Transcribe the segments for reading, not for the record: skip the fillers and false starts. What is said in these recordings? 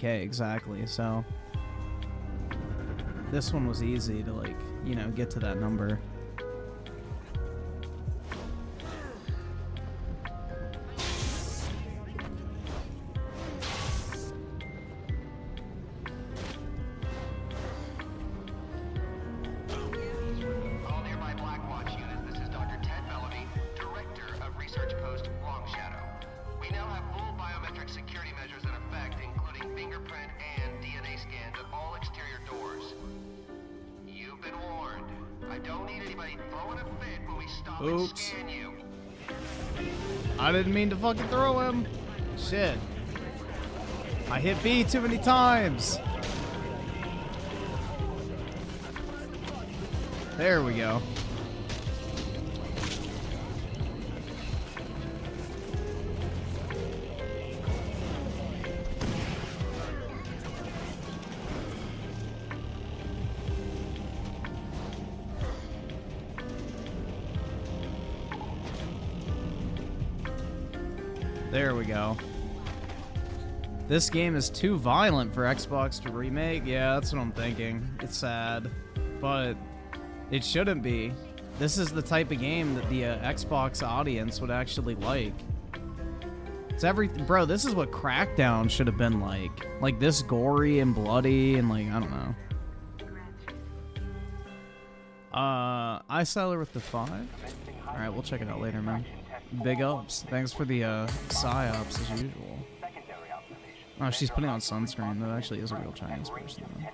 100K exactly, so this one was easy to, like, you know, get to that number. Oops. I didn't mean to fucking throw him. Shit. I hit B too many times. There we go. There we go. This game is too violent for Xbox to remake. Yeah, that's what I'm thinking. It's sad, but it shouldn't be. This is the type of game that the Xbox audience would actually like. It's bro, this is what Crackdown should have been like. Like this gory and bloody and like, I don't know. I Seller with the 5. All right, we'll check it out later, man. Big ups. Thanks for the psyops as usual. Oh, she's putting on sunscreen. That actually is a real Chinese person, though.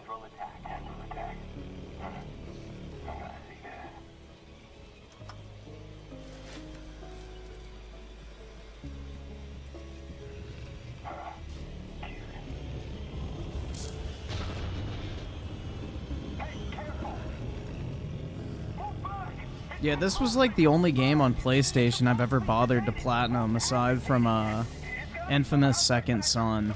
Yeah, this was like the only game on PlayStation I've ever bothered to platinum aside from Infamous Second Son.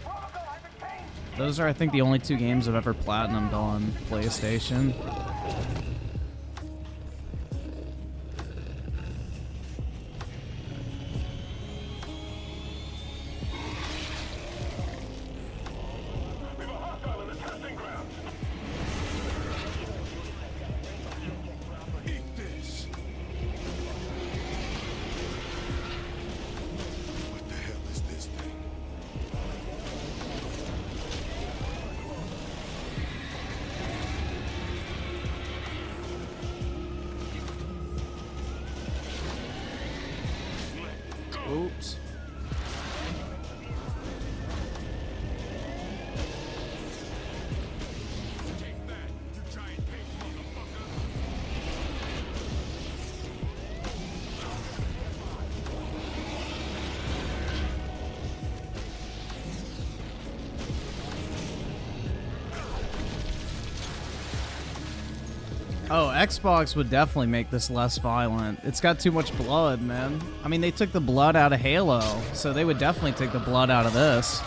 Those are, I think, the only 2 games I've ever platinumed on PlayStation. Oops. Oh, Xbox would definitely make this less violent. It's got too much blood, man. I mean, they took the blood out of Halo, so they would definitely take the blood out of this.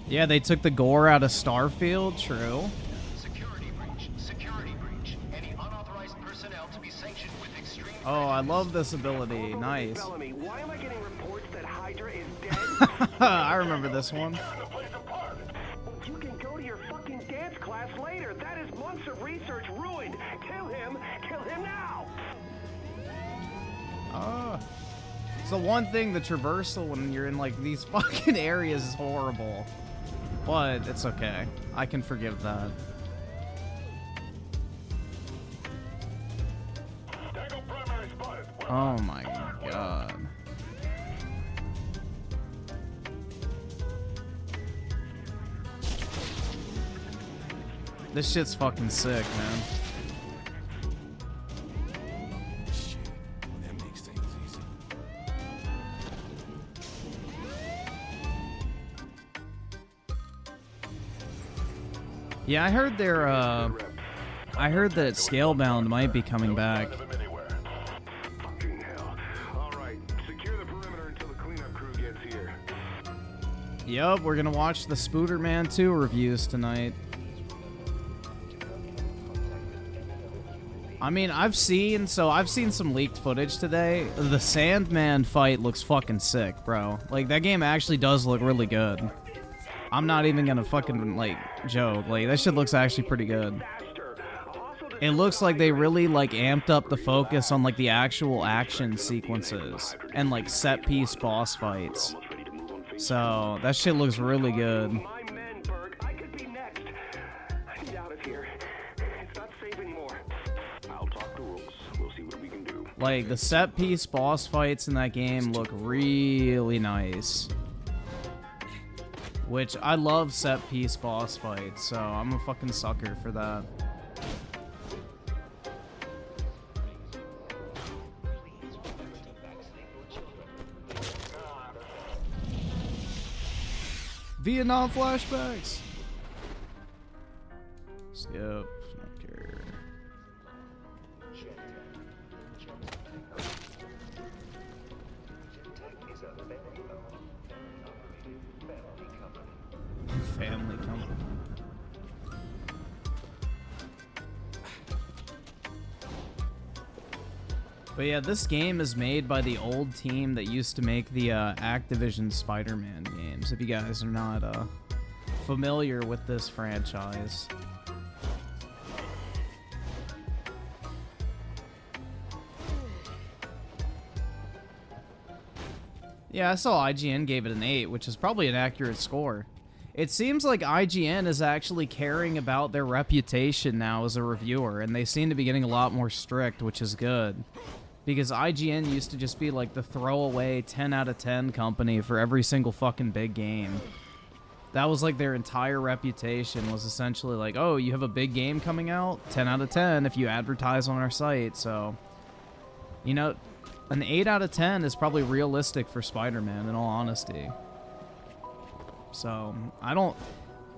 Yeah, they took the gore out of Starfield, true. Security breach. Security breach. Any unauthorized personnel to be sanctioned with extreme. Oh, I love this ability. Nice. Why am I getting reports that Hydra is dead? I remember this one. You can go to your fucking dance class later. That is months of research ruined. Kill him now. It's the one thing, the traversal when you're in like these fucking areas is horrible. But it's okay. I can forgive that. Oh my god. This shit's fucking sick, man. Yeah, I heard I heard that Scalebound might be coming back. Yup, we're gonna watch the Spooderman 2 reviews tonight. I mean, I've seen some leaked footage today. The Sandman fight looks fucking sick, bro. Like, that game actually does look really good. I'm not even gonna fucking, like, joke. Like, that shit looks actually pretty good. It looks like they really, like, amped up the focus on, like, the actual action sequences and, like, set-piece boss fights. So, that shit looks really good. My men, Berg. I could be next. I need out of here. It's not saving more. I'll talk to Rooks. We'll see what we can do. Like, the set-piece boss fights in that game look really nice. Which, I love set-piece boss fights, so I'm a fucking sucker for that. Vietnam flashbacks. Skip. Don't care. Family company. But yeah, this game is made by the old team that used to make the Activision Spider-Man games, if you guys are not familiar with this franchise. Yeah, I saw IGN gave it an 8, which is probably an accurate score. It seems like IGN is actually caring about their reputation now as a reviewer, and they seem to be getting a lot more strict, which is good. Because IGN used to just be like the throwaway 10 out of 10 company for every single fucking big game. That was like their entire reputation, was essentially like, oh, you have a big game coming out? 10 out of 10 if you advertise on our site. So, you know, an 8 out of 10 is probably realistic for Spider-Man, in all honesty. So,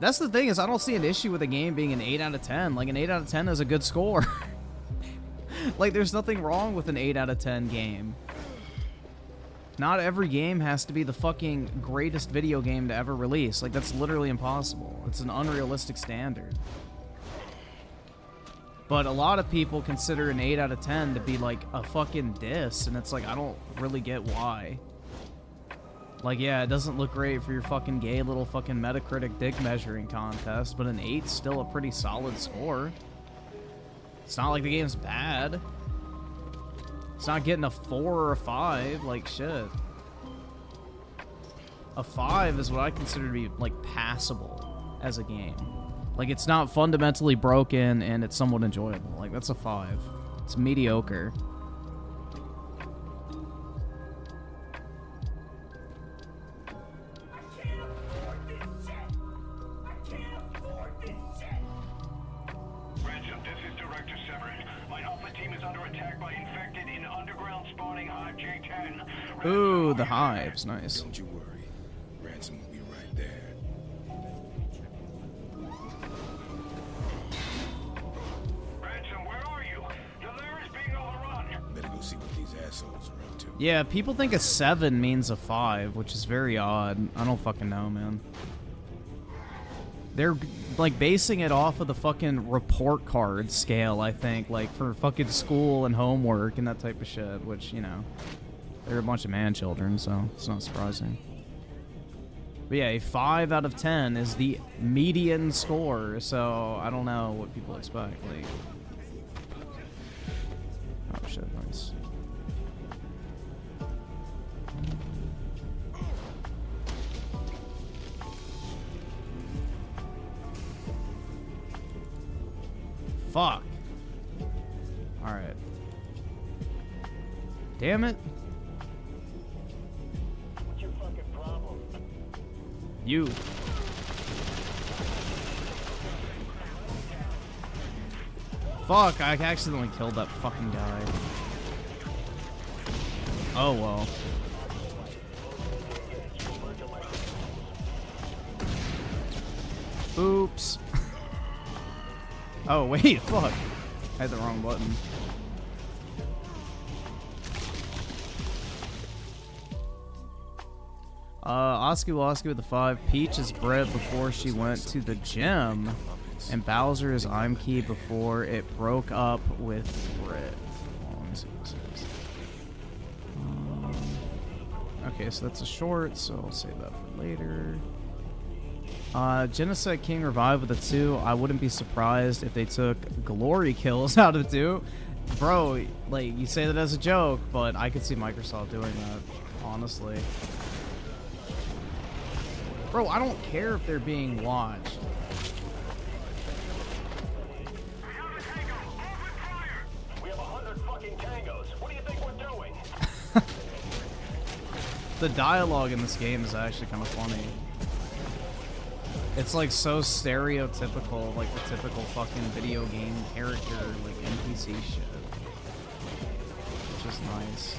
that's the thing, is I don't see an issue with a game being an 8 out of 10. Like, an 8 out of 10 is a good score. Like, there's nothing wrong with an 8 out of 10 game. Not every game has to be the fucking greatest video game to ever release. Like, that's literally impossible. It's an unrealistic standard. But a lot of people consider an 8 out of 10 to be, like, a fucking diss, and it's like, I don't really get why. Like, yeah, it doesn't look great for your fucking gay little fucking Metacritic dick measuring contest, but an 8's still a pretty solid score. It's not like the game's bad. It's not getting a 4 or a 5, like, shit. A 5 is what I consider to be, like, passable as a game. Like, it's not fundamentally broken, and it's somewhat enjoyable. Like, that's a 5. It's mediocre. Ooh, the hives, nice. Don't you worry. Ransom will be right there. Ransom, where are you? The lair is being overrun. Better go see what these assholes are up to. Yeah, people think a 7 means a 5, which is very odd. I don't fucking know, man. They're, like, basing it off of the fucking report card scale, I think, like, for fucking school and homework and that type of shit, which, you know, they're a bunch of man-children, so it's not surprising. But yeah, a 5 out of 10 is the median score, so I don't know what people expect. Like, oh shit, nice. Fuck. Alright. Damn it. What's your fucking problem? You. Fuck, I accidentally killed that fucking guy. Oh well. Oops. Oh wait, fuck. I had the wrong button. Oski Woski with the 5. Peach is bred before she went to the gym. And Bowser is I'm Key before it broke up with Brit. Okay, so that's a short, so I'll save that for later. Genocide King Revive with a 2. I wouldn't be surprised if they took glory kills out of 2. Bro, like, you say that as a joke, but I could see Microsoft doing that, honestly. Bro, I don't care if they're being watched. We have 100 fucking tangos. What do you think we're doing? The dialogue in this game is actually kind of funny. It's like so stereotypical, like the typical fucking video game character, like NPC shit. Which is nice.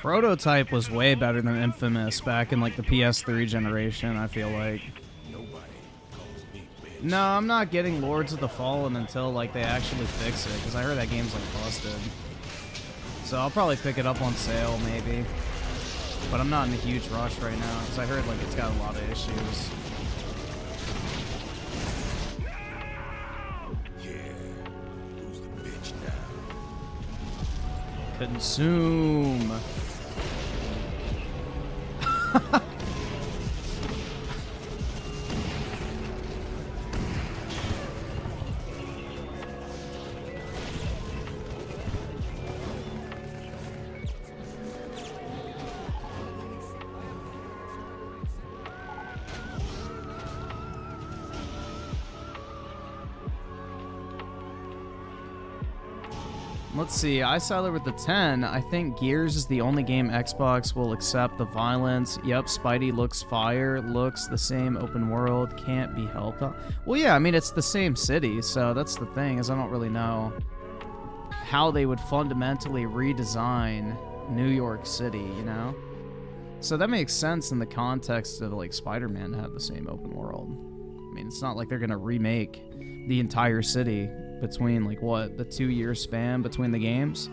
Prototype was way better than Infamous back in like the PS3 generation, I feel like. No, I'm not getting Lords of the Fallen until like they actually fix it, because I heard that game's like busted. So I'll probably pick it up on sale maybe. But I'm not in a huge rush right now, because I heard like it's got a lot of issues. Who's the bitch now? Consume. Let's see, iSiler with the 10. I think Gears is the only game Xbox will accept the violence. Yep, Spidey looks fire, looks the same open world, can't be helped. Well, yeah, I mean, it's the same city, so that's the thing, is I don't really know how they would fundamentally redesign New York City, you know? So that makes sense in the context of, like, Spider-Man to have the same open world. I mean, it's not like they're gonna remake the entire city between, like, what, the 2-year span between the games.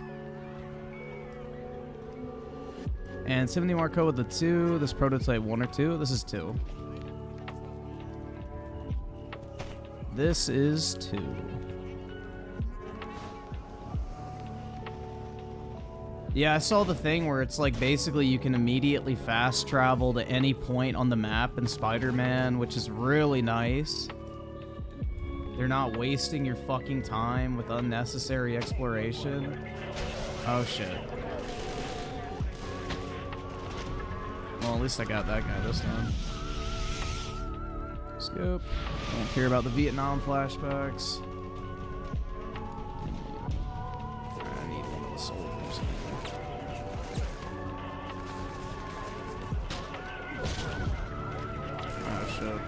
And 70 Marco with the 2. This prototype 1 or 2? This is 2. This is 2. Yeah, I saw the thing where it's like basically you can immediately fast travel to any point on the map in Spider-Man, which is really nice. They're not wasting your fucking time with unnecessary exploration. Oh shit. Well, at least I got that guy this time. Scope. Don't care about the Vietnam flashbacks. I need one of the soldiers. Oh shit.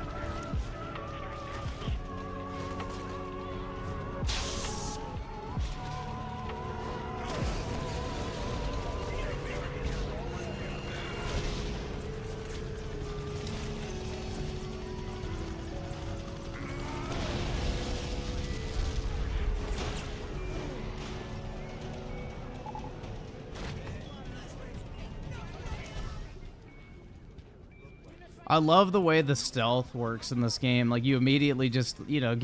I love the way the stealth works in this game. Like, you immediately just, you know,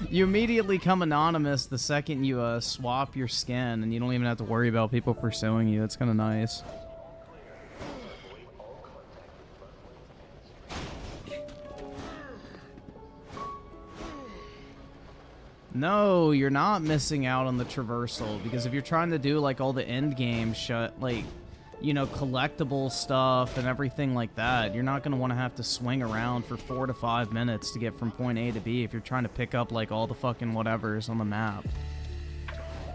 you immediately come anonymous the second you swap your skin, and you don't even have to worry about people pursuing you. It's kind of nice. No, you're not missing out on the traversal, because if you're trying to do like all the end game shut, like you know, collectible stuff and everything like that. You're not going to want to have to swing around for 4 to 5 minutes to get from point A to B if you're trying to pick up, like, all the fucking whatevers on the map.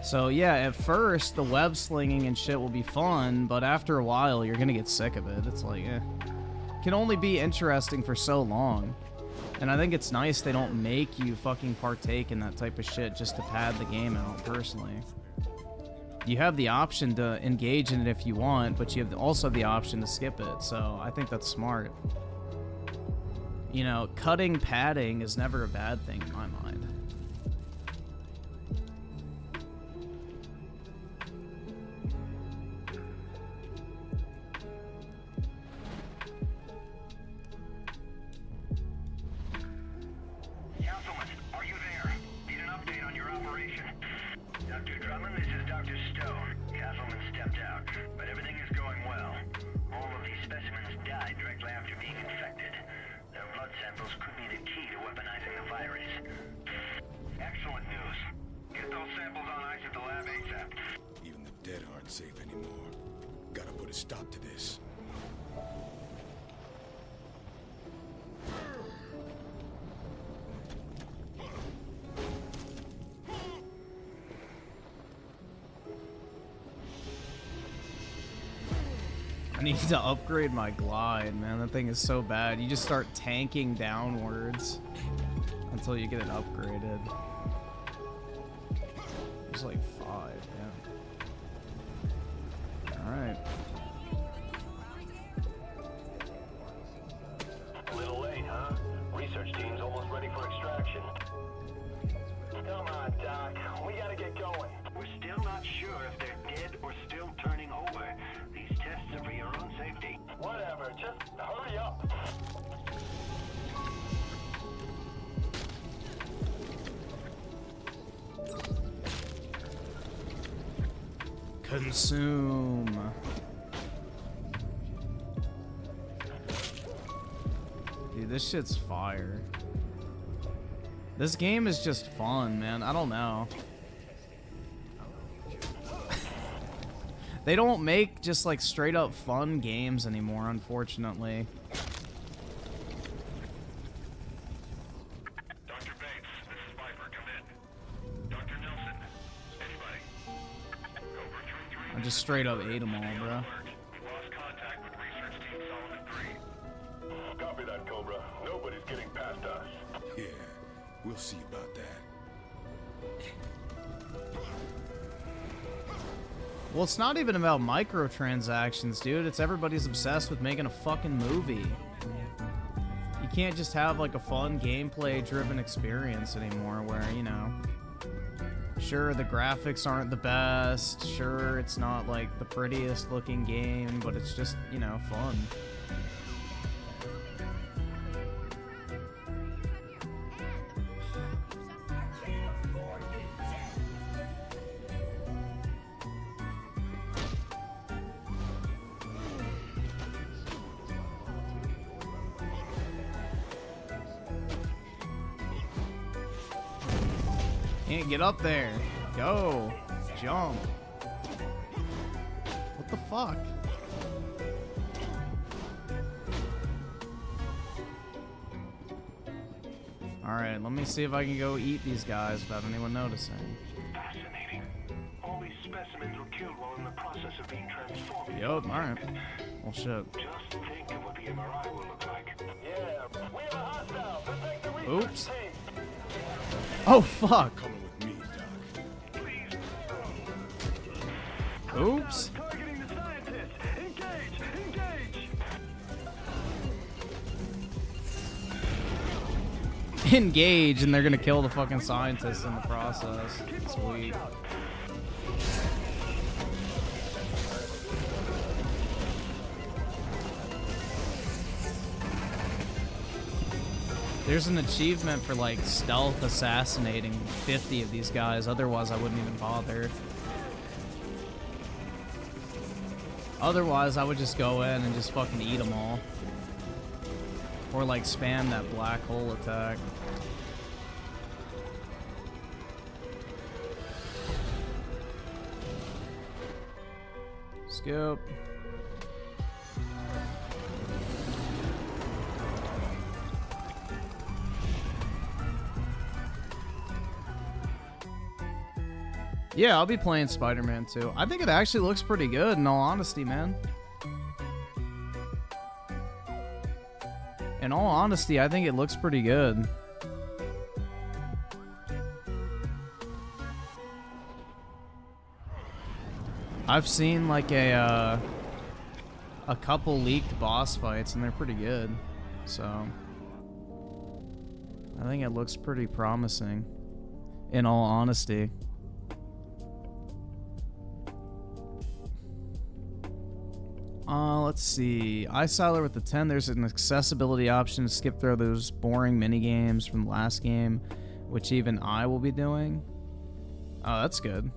So, yeah, at first, the web slinging and shit will be fun, but after a while, you're going to get sick of it. It's like, eh. It can only be interesting for so long. And I think it's nice they don't make you fucking partake in that type of shit just to pad the game out, personally. You have the option to engage in it if you want, but you have also the option to skip it, so I think that's smart. You know, cutting padding is never a bad thing in my mind. Councilman, are you there? Need an update on your operation. Dr. Drummond, this is Dr. Stone. Castleman stepped out, but everything is going well. All of these specimens died directly after being infected. Their blood samples could be the key to weaponizing the virus. Excellent news. Get those samples on ice at the lab ASAP. Even the dead aren't safe anymore. Gotta put a stop to this. I need to upgrade my glide, man. That thing is so bad. You just start tanking downwards until you get it upgraded. There's like 5, yeah. Alright. A little late, huh? Research team's almost ready for extraction. Come on, Doc. We gotta get going. We're still not sure if they're dead or still turning over. These tests are for your own safety. Whatever, just hurry up. Consume. Dude, this shit's fire. This game is just fun, man. I don't know. They don't make just like straight up fun games anymore, unfortunately. Dr. Bates, this is Viper. Come in. Dr. Nelson, anybody? Over 3-3. I just straight up ate them all, bro. We lost contact with research team Solomon 3. Copy that, Cobra. Nobody's getting past us. Yeah, we'll see about that. Well, it's not even about microtransactions, dude. It's everybody's obsessed with making a fucking movie. You can't just have like a fun gameplay-driven experience anymore where, you know, sure, the graphics aren't the best, sure, it's not like the prettiest looking game, but it's just, you know, fun. Can't get up there. Go. Jump. What the fuck? Alright, let me see if I can go eat these guys without anyone noticing. Fascinating. All these specimens were killed while in the process of being transformed. Yup, alright. Well, shit. Just think of what the MRI will look like. Yeah, we have a hostile. Protect the research Oops. team. Oh, fuck. Coming with me, Doc. Oops. Targeting the scientists! Engage! Engage! Engage, and they're gonna kill the fucking scientists in the process. Sweet. There's an achievement for like stealth assassinating 50 of these guys, otherwise I wouldn't even bother. Otherwise I would just go in and just fucking eat them all. Or like spam that black hole attack. Skip. Yeah, I'll be playing Spider-Man 2. I think it actually looks pretty good, in all honesty, man. In all honesty, I think it looks pretty good. I've seen like a couple leaked boss fights, and they're pretty good. So I think it looks pretty promising, in all honesty. Let's see. iSiler with the 10. There's an accessibility option to skip through those boring mini games from the last game, which even I will be doing. Oh, that's good.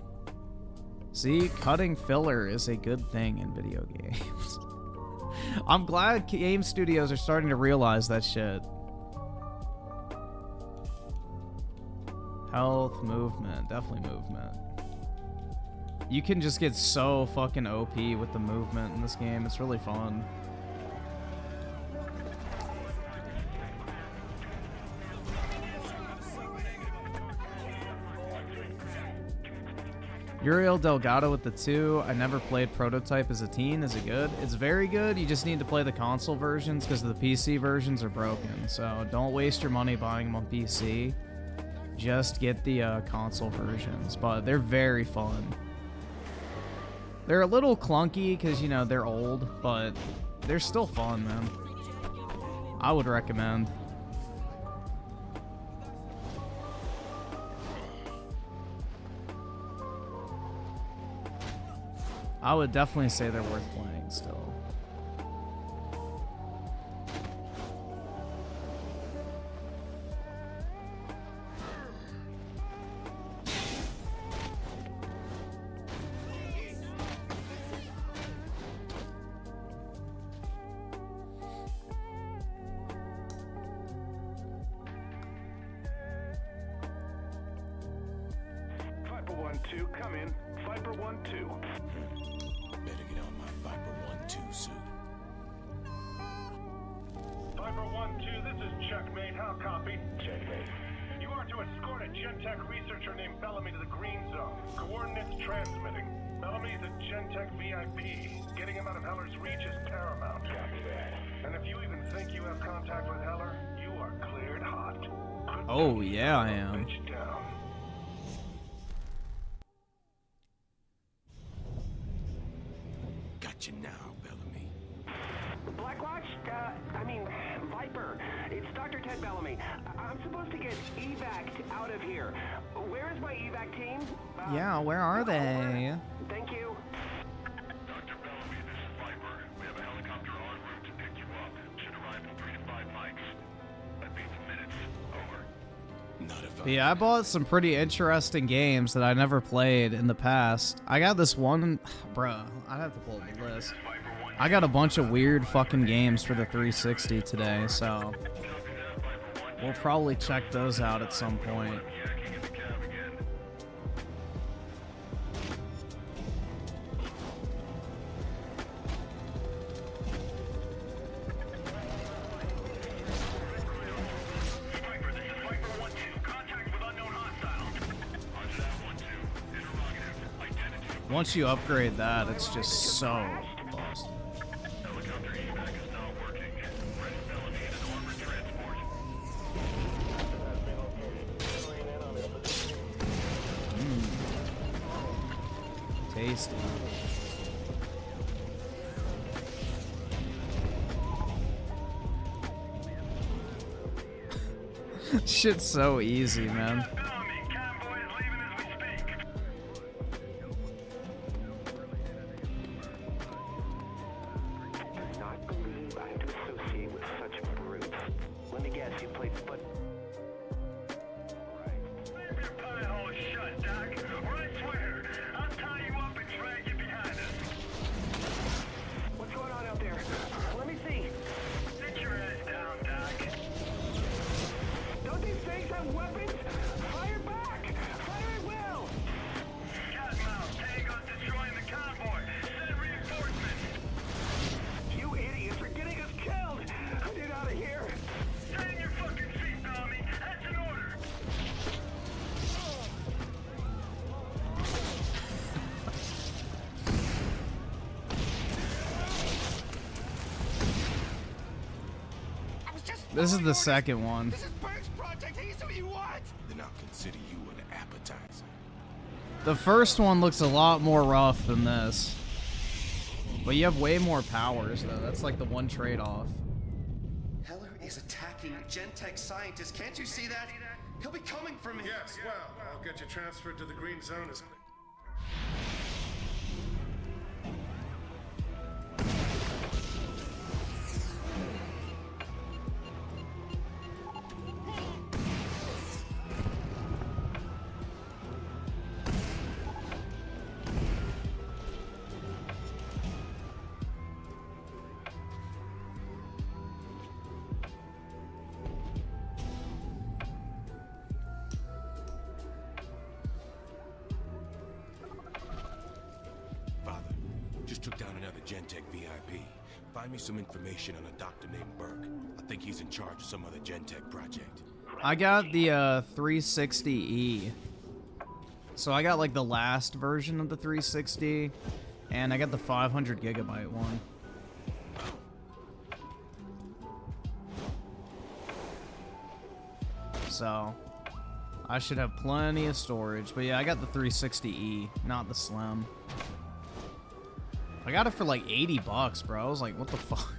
See, cutting filler is a good thing in video games. I'm glad game studios are starting to realize that shit. Health, movement, definitely movement. You can just get so fucking OP with the movement in this game. It's really fun. Uriel Delgado with the 2. I never played Prototype as a teen. Is it good? It's very good. You just need to play the console versions because the PC versions are broken. So don't waste your money buying them on PC. Just get the console versions. But they're very fun. They're a little clunky because, you know, they're old, but they're still fun, man. I would recommend. I would definitely say they're worth playing still. Viper 1-2, come in. Viper 1-2. Better get on my Viper 1-2 suit. Viper 1-2, this is Checkmate. How copy? Checkmate. You are to escort a Gentech researcher named Bellamy to the Green Zone. Coordinates transmitting. Bellamy is a Gentech VIP. Getting him out of Heller's reach is paramount. Copy that. And if you even think you have contact with Heller, you are cleared hot. Put Oh, that yeah, I am. bitch down. Got you now, Bellamy. Blackwatch? Viper. It's Dr. Ted Bellamy. I'm supposed to get evac'd out of here. Where is my evac team? Yeah, where are they? Thank you. Dr. Bellamy, this is Viper. We have a helicopter en route to pick you up. Should arrive in 3 to 5 mics. That means minutes. Over. Not if Yeah, I bought some pretty interesting games that I never played in the past. I got this one, bruh, I'd have to pull up the list. I got a bunch of weird fucking games for the 360 today, so we'll probably check those out at some point. Viper, this is Viper 1-2. Contact with unknown hostile. On that 1-2. Interrogative. Identity. Once you upgrade that, it's just so awesome. Helicopter evac is not working. Ready Bellamy in an armored transport. Tasty. Shit's so easy, man. Bellamy, convoy is leaving as we speak. I do not believe I am to associate with such brutes. Let me guess, you played foot. Leave your pie hole shut, Doc, or I swear, I'll tie you up and drag you behind us. What's going on out there? Let me see. Sit your ass down, Doc. Don't these things have weapons? Fire back! Fire at will! Cottonmouth, Tango's destroying the convoy. Send reinforcements. You idiots are getting us killed! Get out of here! Tighten your fucking seatbelt This is the second one. This is Berg's project. He's who you want. Then I'll consider you an appetizer. The first one looks a lot more rough than this. But you have way more powers, though. That's like the one trade-off. Heller is attacking Gentech scientists. Can't you see that? He'll be coming for me. Yes, well, I'll get you transferred to the green zone as quick. Just took down another Gentech VIP. Find me some information on a doctor named Burke. I think he's in charge of some other Gentech project. I got the 360E. So I got like the last version of the 360, and I got the 500 gigabyte one. So I should have plenty of storage. But yeah, I got the 360E, not the Slim. I got it for like 80 bucks, bro. I was like, what the fuck?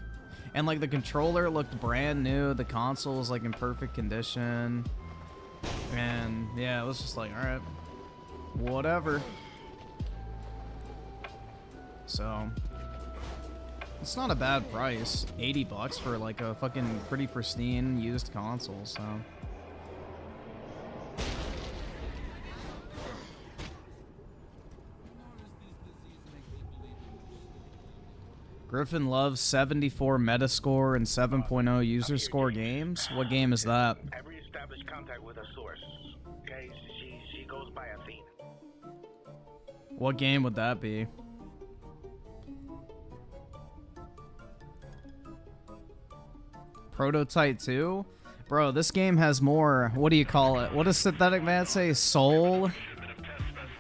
And like the controller looked brand new. The console was like in perfect condition. And yeah, it was just like, all right, whatever. So it's not a bad price. 80 bucks for like a fucking pretty pristine used console, so. Griffin loves 74 Metascore and 7.0 user score games. What game is that? I've reestablished contact with her source. Okay, she goes by Athena. What game would that be? Prototype 2? Bro, this game has more, what do you call it? What does Synthetic Man say? Soul?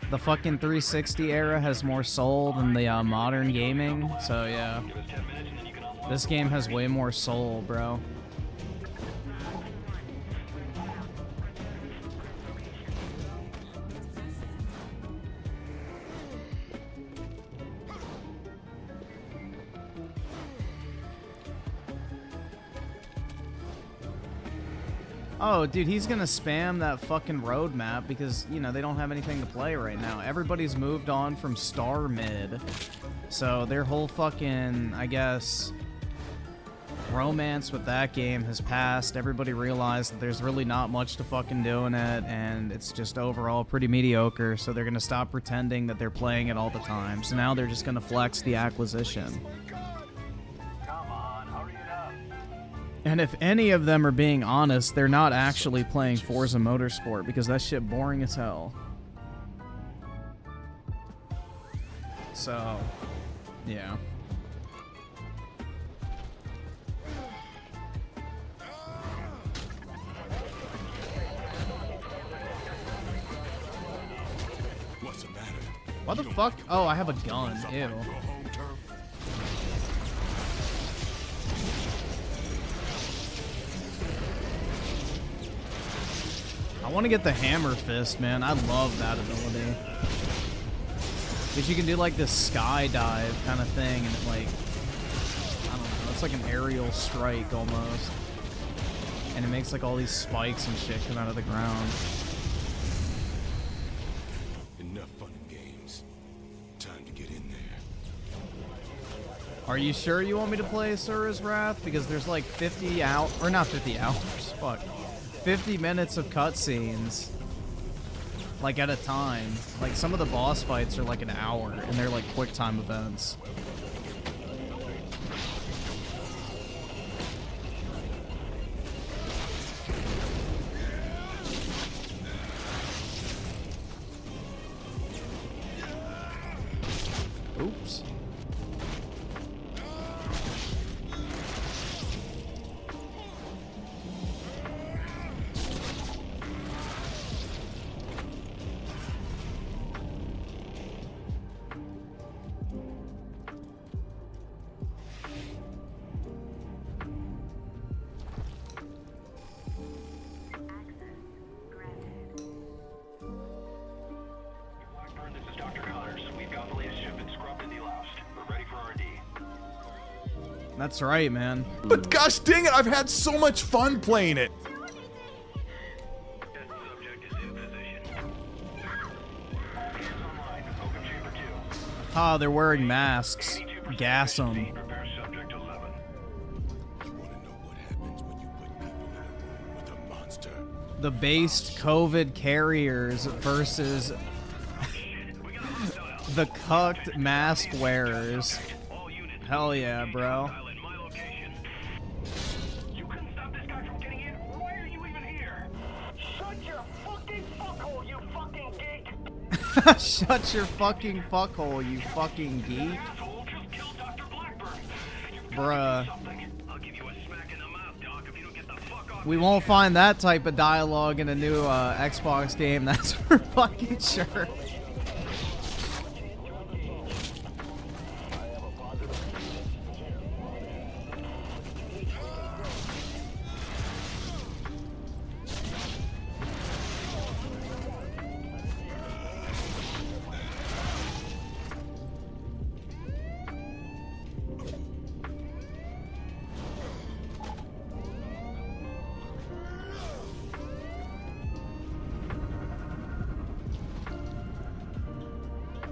The fucking 360 era has more soul than the modern gaming, so yeah. This game has way more soul, bro. Oh, dude, he's gonna spam that fucking roadmap because, you know, they don't have anything to play right now. Everybody's moved on from Star Mid. So their whole fucking, I guess, romance with that game has passed. Everybody realized that there's really not much to fucking do in it, and it's just overall pretty mediocre, so they're gonna stop pretending that they're playing it all the time. So now they're just gonna flex the acquisition. And if any of them are being honest, they're not actually playing Forza Motorsport because that shit boring as hell. So, yeah. What's the matter? What the fuck? Oh, I have a gun. Ew. I want to get the hammer fist, man. I love that ability. Because you can do like this skydive kind of thing, and it like, I don't know, it's like an aerial strike almost. And it makes like all these spikes and shit come out of the ground. Enough fun and games. Time to get in there. Are you sure you want me to play Asura's Wrath? Because there's like 50 out, or not 50 hours, fuck. 50 minutes of cutscenes, like at a time. Like some of the boss fights are like an hour, and they're like quick time events. Oops. That's right, man. But gosh dang it, I've had so much fun playing it. Ah, they're wearing masks. Gas them. You wanna know what happens when you put people in a room with a monster? The based COVID carriers versus the cucked mask wearers. Hell yeah, bro. You couldn't stop this guy from getting in? Why are you even here? Shut your fucking fuckhole, you fucking geek! Shut your fucking fuckhole, you fucking geek. Asshole, just kill Dr. Blackburn! Bruh. I'll give you a smack in the mouth, Doc, if you don't get the fuck off. We won't find that type of dialogue in a new Xbox game, that's for fucking sure.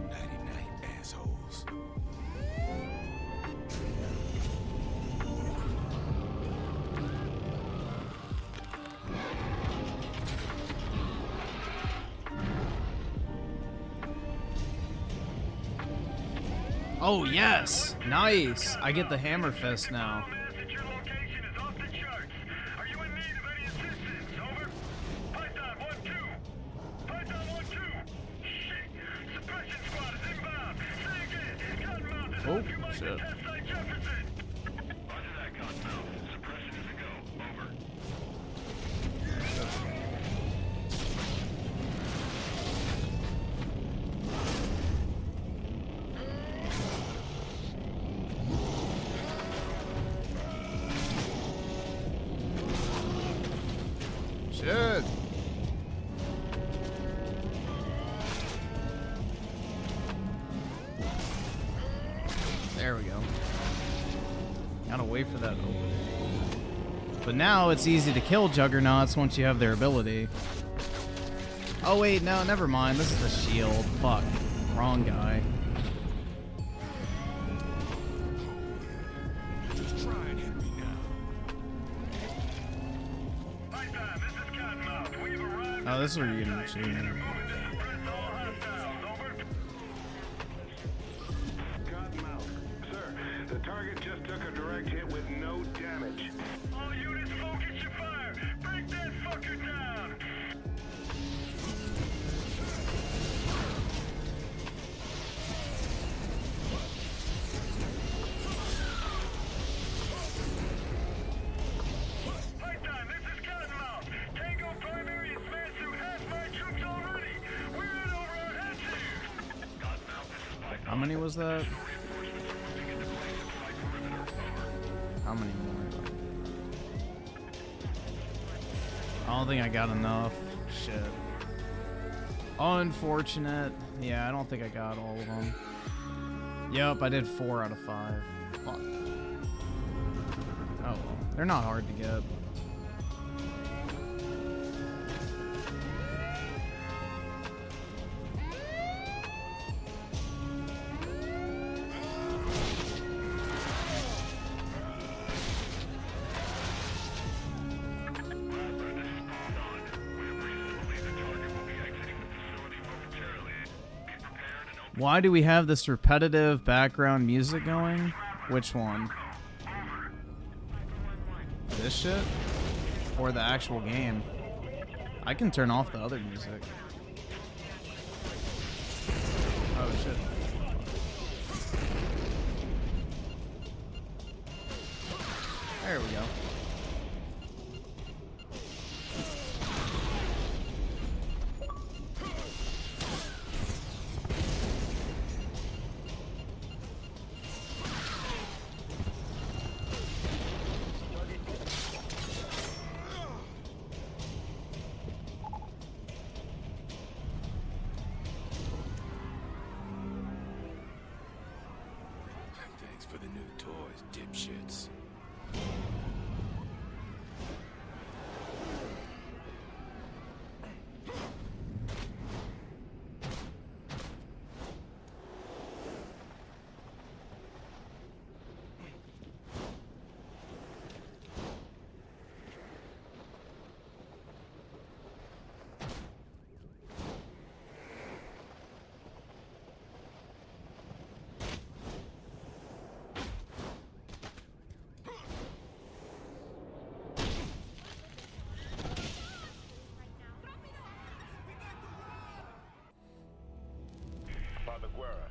Nighty-night, assholes. Oh, yes. Nice. I get the hammer fist now. That your location is off the charts. Are you in need of any assistance? Over. Python 1-2. Python 1-2. Shit. Suppression squad is inbound. Say again. Cottonmouth is Oh, occupying shit. the test site Jefferson. Roger that, Cottonmouth. Suppression is a go. Over. Shit. There we go. Gotta wait for that opening. But now it's easy to kill juggernauts once you have their ability. Oh wait, no, never mind. This is the shield. Fuck. Wrong guy. Just try and hit me now. Python, this is Cottonmouth. We've arrived. Oh, this is where you're gonna shoot me. Moving to suppress all hostiles. Over. Cottonmouth. Sir, the target just took a direct hit with no damage. All units, focus your fire. Break that fucker down. Python, this is Cottonmouth. Tango primary is massed through half my troops already. We're in over our heads here. Cottonmouth, this is Python. How many was that? How many more? I don't think I got enough. Shit. Unfortunate. Yeah, I don't think I got all of them. Yep, I did 4 out of 5. Fuck. Oh well. They're not hard to get. Why do we have this repetitive background music going? Which one? This shit? Or the actual game? I can turn off the other music. Oh shit. There we go. Thanks for the new toys, dipshits.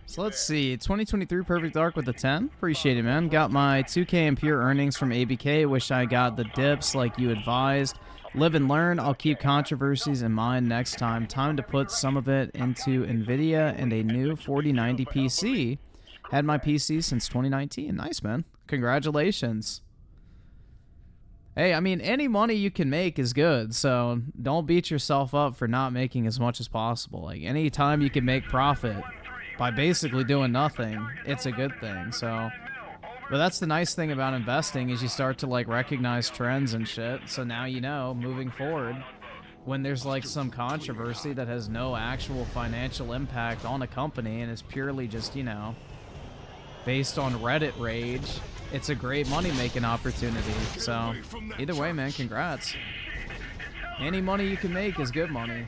So let's see, 2023 Perfect Arc with a 10. Appreciate it, man. Got my 2K in pure earnings from ABK. Wish I got the dips like you advised. Live and learn. I'll keep controversies in mind next time. Time to put some of it into NVIDIA and a new 4090 PC. Had my PC since 2019. Nice, man. Congratulations. Hey, I mean, any money you can make is good, so don't beat yourself up for not making as much as possible. Like, any time you can make profit by basically doing nothing, it's a good thing. So, but that's the nice thing about investing is you start to like recognize trends and shit. So now you know moving forward when there's like some controversy that has no actual financial impact on a company and is purely just, you know, based on Reddit rage, it's a great money-making opportunity. So either way, man, congrats. Any money you can make is good money.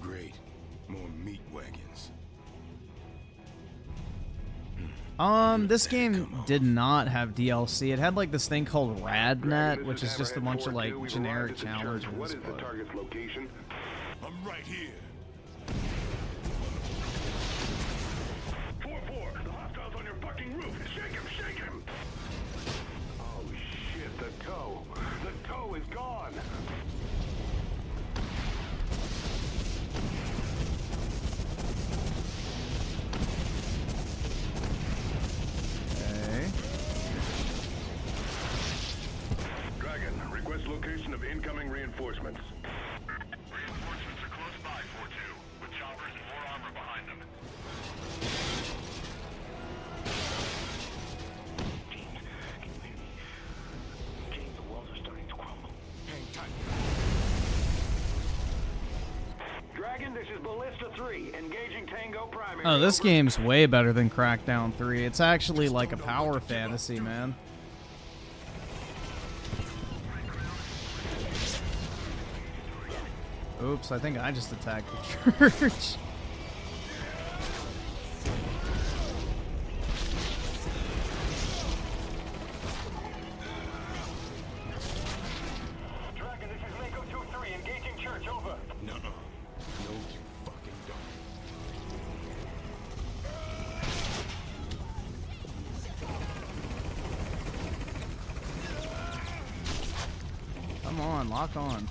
Great. More meat wagons. This game did not have DLC. It had like this thing called RadNet, which is just a bunch of like generic challenges. What is the target's location? I'm right here. 4-4, the hostiles on your fucking roof. Shake him, shake him! Oh shit, the toe. The toe is gone. Okay. Dragon, request location of incoming reinforcements. Reinforcements are close by, 4-2, with choppers and more armor behind them. James, the walls are starting to crumble. Hang tight. Dragon, this is Ballista 3, engaging Tango Primary. Oh, this game's way better than Crackdown 3. It's actually like a power fantasy, man. Oops, I think I just attacked the church. Dragon, this is Mako 2-3, engaging church, over. Nuh-uh. No, you fucking don't. Come on, lock on.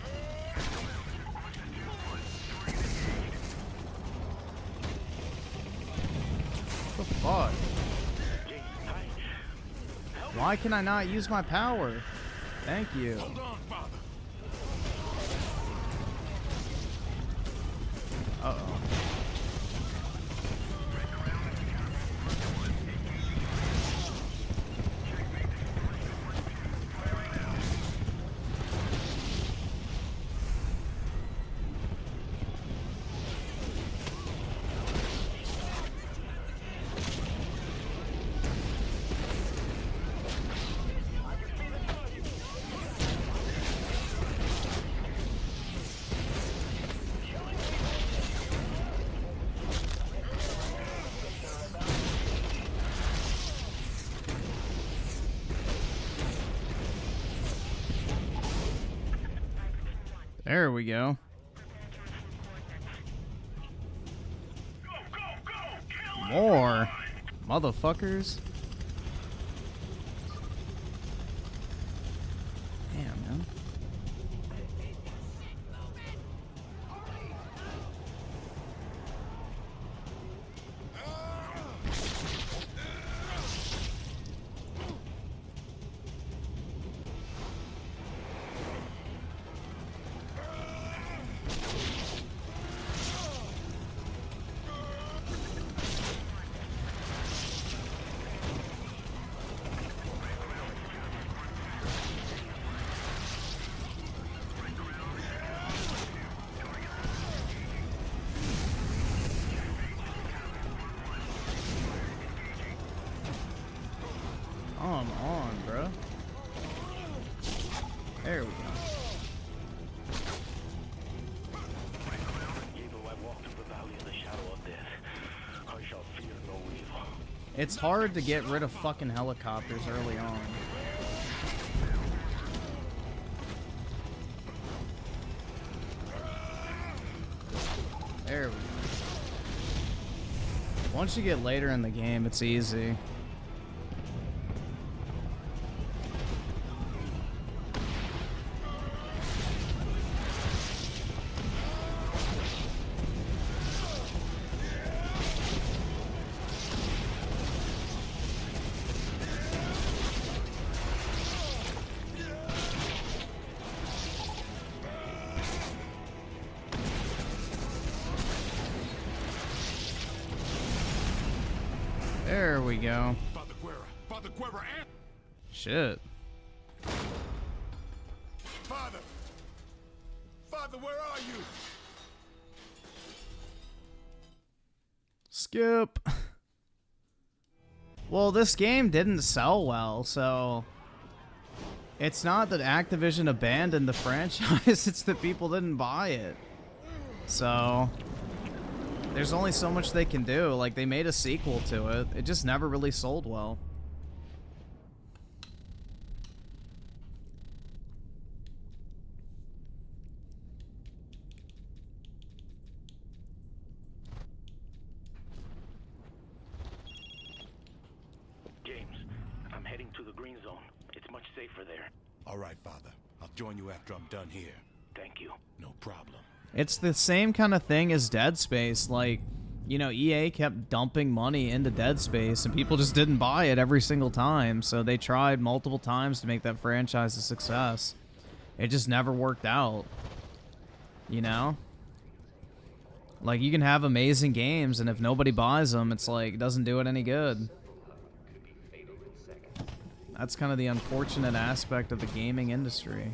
What the fuck? Why can I not use my power? Thank you. Hold on, father. Uh-oh. There we go. More motherfuckers. Damn, man. It's hard to get rid of fucking helicopters early on. There we go. Once you get later in the game, it's easy. There we go. Father Guerra, Shit. Father, where are you? Skip. Well, this game didn't sell well, so it's not that Activision abandoned the franchise, it's that people didn't buy it. So there's only so much they can do. Like, they made a sequel to it. It just never really sold well. James, I'm heading to the green zone. It's much safer there. All right, Father. I'll join you after I'm done here. Thank you. No problem. It's the same kind of thing as Dead Space. Like, you know, EA kept dumping money into Dead Space, and people just didn't buy it every single time. So they tried multiple times to make that franchise a success. It just never worked out. You know? Like, you can have amazing games, and if nobody buys them, it's like, it doesn't do it any good. That's kind of the unfortunate aspect of the gaming industry.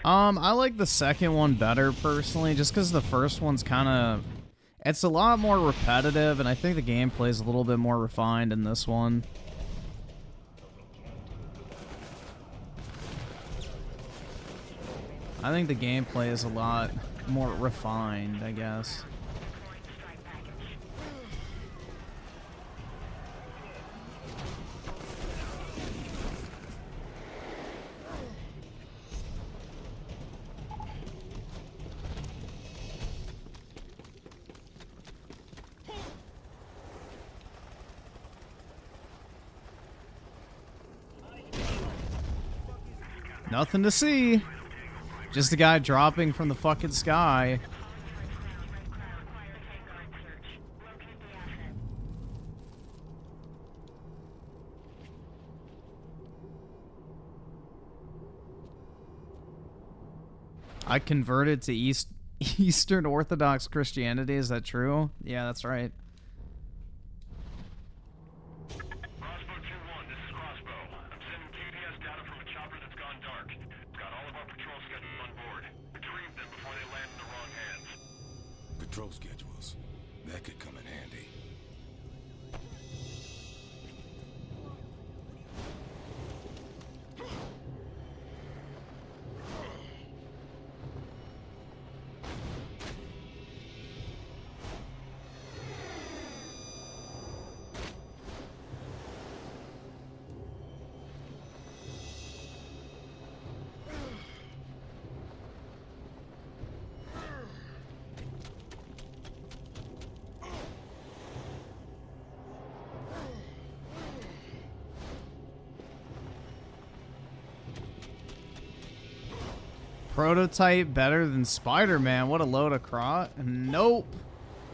I like the second one better, personally, just because the first one's kind of... It's a lot more repetitive, and I think the gameplay is a little bit more refined in this one. I think the gameplay is a lot more refined, I guess. Nothing to see. Just a guy dropping from the fucking sky. I converted to Eastern Orthodox Christianity. Is that true? Yeah, that's right. Crossbow 2-1, this is Crossbow. I'm sending GPS data from a chopper that's gone dark. It's got all of our patrol schedules on board. Retrieve them before they land in the wrong hands. Patrol schedules. That could come in handy. Prototype better than Spider-Man. What a load of crot. Nope.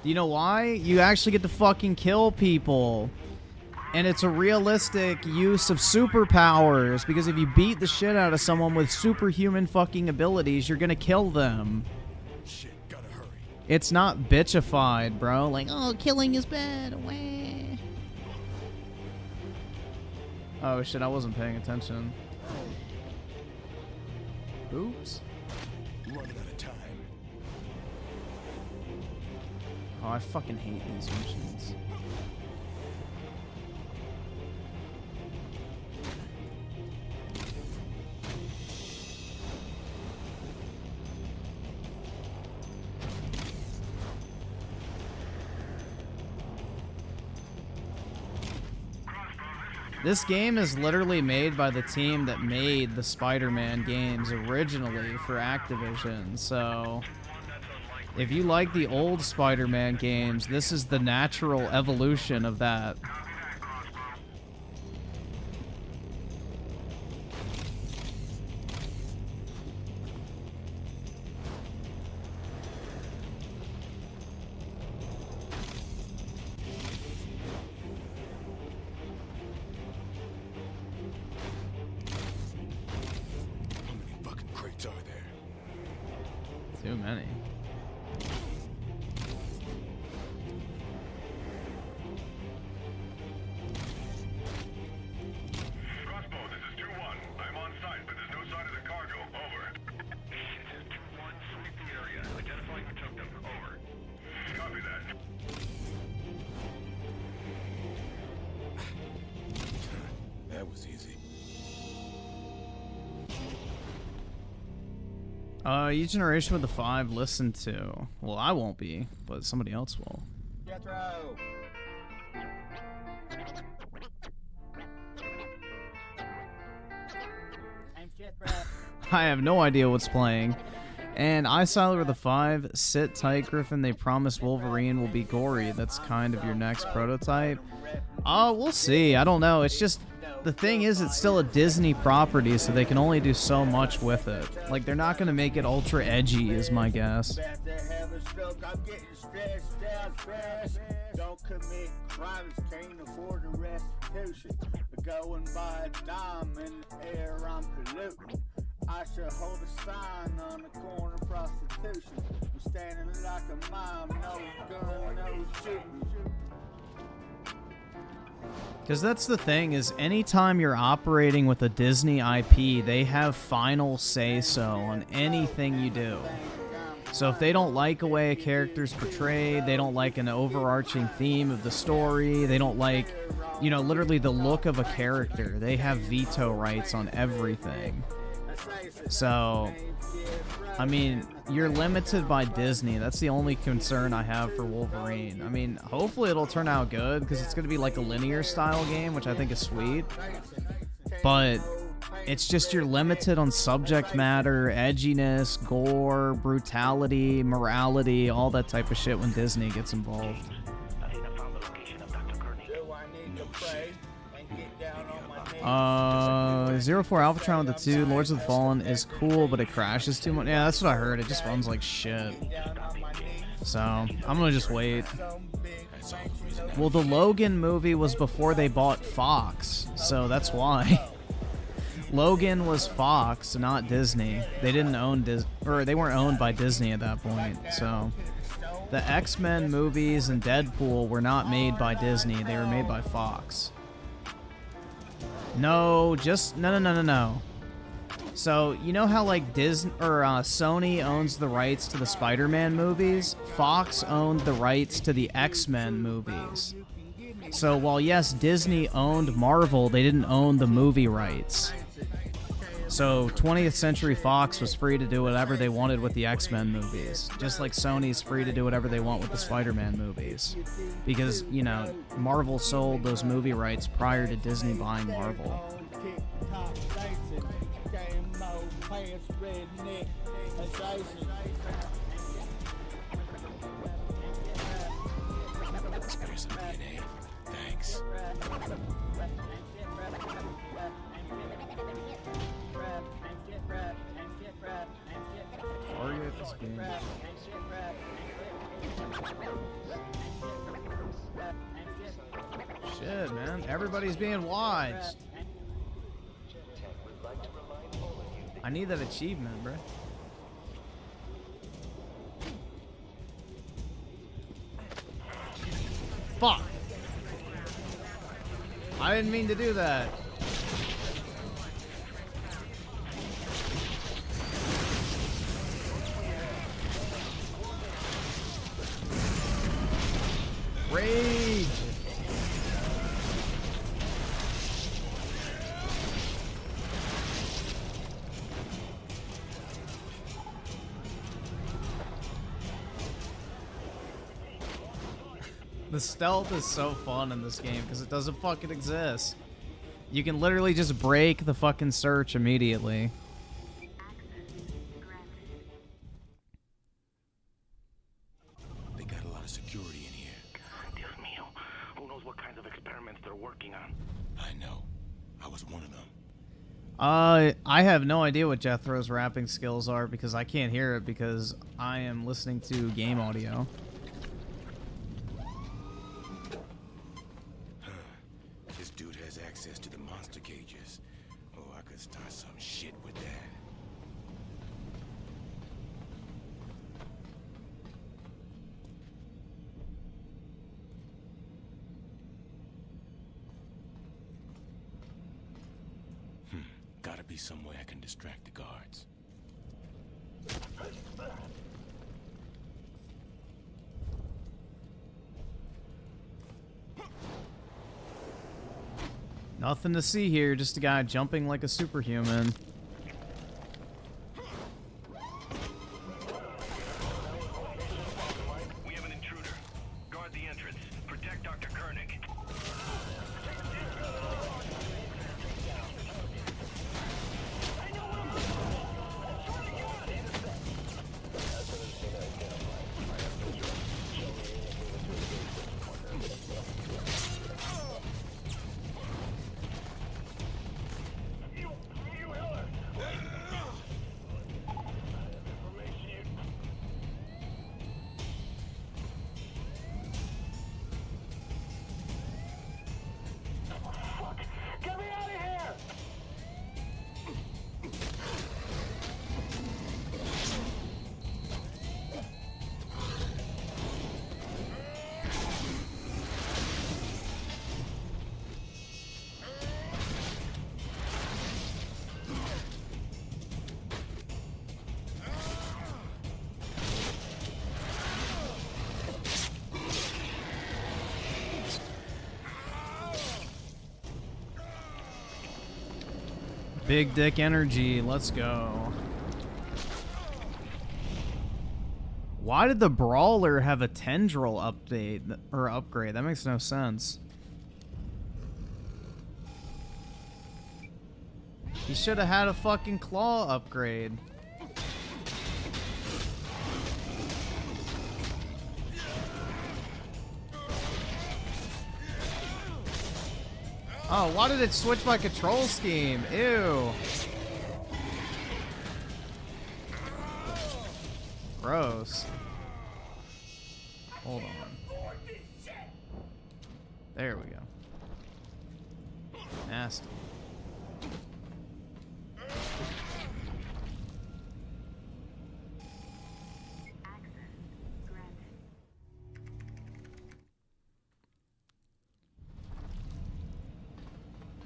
Do you know why? You actually get to fucking kill people. And it's a realistic use of superpowers. Because if you beat the shit out of someone with superhuman fucking abilities, you're gonna kill them. Shit, gotta hurry. It's not bitchified, bro. Like, oh, killing is bad. Wah. Oh shit, I wasn't paying attention. Oops. Running out of time. Oh, I fucking hate these missions. This game is literally made by the team that made the Spider-Man games originally for Activision, so if you like the old Spider-Man games, this is the natural evolution of that. How many fucking crates are there? Too many. Crossbow, this is 2-1. I'm on site, but there's no sign of the cargo. Over. 2-1, sweep the area. Identify who took them. Over. Copy that. That was easy. Each generation with the 5 listened to. Well, I won't be, but somebody else will. Jethro! I'm Jethro. I have no idea what's playing. And I Siler with the 5, sit tight, Griffin. They promise Wolverine will be gory. That's kind of your next prototype. We'll see. I don't know. It's just, the thing is, it's still a Disney property, so they can only do so much with it. Like, they're not going to make it ultra edgy, is my guess. About to have a stroke, I'm getting stressed out fast. Don't commit crimes, can't afford a restitution. But going by a dime in the air, I'm polluting. I should hold a sign on the corner of prostitution. I'm standing like a mom, no gun, no shooting. Because that's the thing, is anytime you're operating with a Disney IP, they have final say-so on anything you do. So if they don't like a way a character's portrayed, they don't like an overarching theme of the story, they don't like, you know, literally the look of a character, they have veto rights on everything. So, I mean, you're limited by Disney. That's the only concern I have for Wolverine. I mean, hopefully it'll turn out good, because it's going to be like a linear style game, which I think is sweet. But it's just you're limited on subject matter, edginess, gore, brutality, morality, all that type of shit when Disney gets involved. Do I need to pray and get down on my knees? 04 Alphatron with the 2, Lords of the Fallen is cool, but it crashes too much. Yeah, that's what I heard. It just runs like shit. So, I'm gonna just wait. Well, the Logan movie was before they bought Fox, so that's why. Logan was Fox, not Disney. They didn't own they weren't owned by Disney at that point, so. The X-Men movies and Deadpool were not made by Disney, they were made by Fox. No, just no. So, you know how like Disney or Sony owns the rights to the Spider-Man movies? Fox owned the rights to the X-Men movies. So while yes, Disney owned Marvel, they didn't own the movie rights. So 20th Century Fox was free to do whatever they wanted with the X-Men movies, just like Sony's free to do whatever they want with the Spider-Man movies. Because, you know, Marvel sold those movie rights prior to Disney buying Marvel. Thanks. Target this game. Shit, man. Everybody's being watched. I need that achievement, bro. Fuck. I didn't mean to do that. Rage! The stealth is so fun in this game because it doesn't fucking exist. You can literally just break the fucking search immediately. They got a lot of security in here. Dios mío. Who knows what kinds of experiments they're working on? I know. I was one of them. I have no idea what Jethro's rapping skills are because I can't hear it because I am listening to game audio. This dude has access to the monster cages. Oh, I could start some shit with that. Gotta be some way I can distract the guards. Nothing to see here, just a guy jumping like a superhuman. We have an intruder. Guard the entrance. Protect Dr. Koenig. Get me out of here! Big dick energy, let's go. Why did the Brawler have a tendril update or upgrade? That makes no sense. He should have had a fucking claw upgrade. Oh, why did it switch my control scheme? Ew. Gross. Hold on. There we go. Nasty.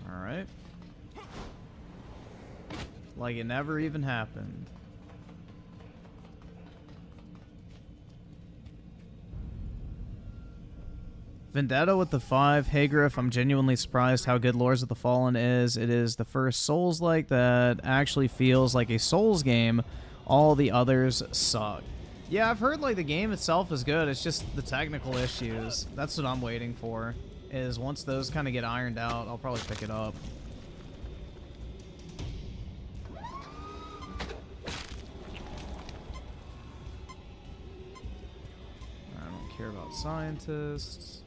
Alright. Like it never even happened. Vendetta with the 5. Hey Griff, I'm genuinely surprised how good Lords of the Fallen is. It is the first Souls-like that actually feels like a Souls game. All the others suck. Yeah, I've heard like the game itself is good. It's just the technical issues. That's what I'm waiting for. Is once those kind of get ironed out, I'll probably pick it up. I don't care about scientists.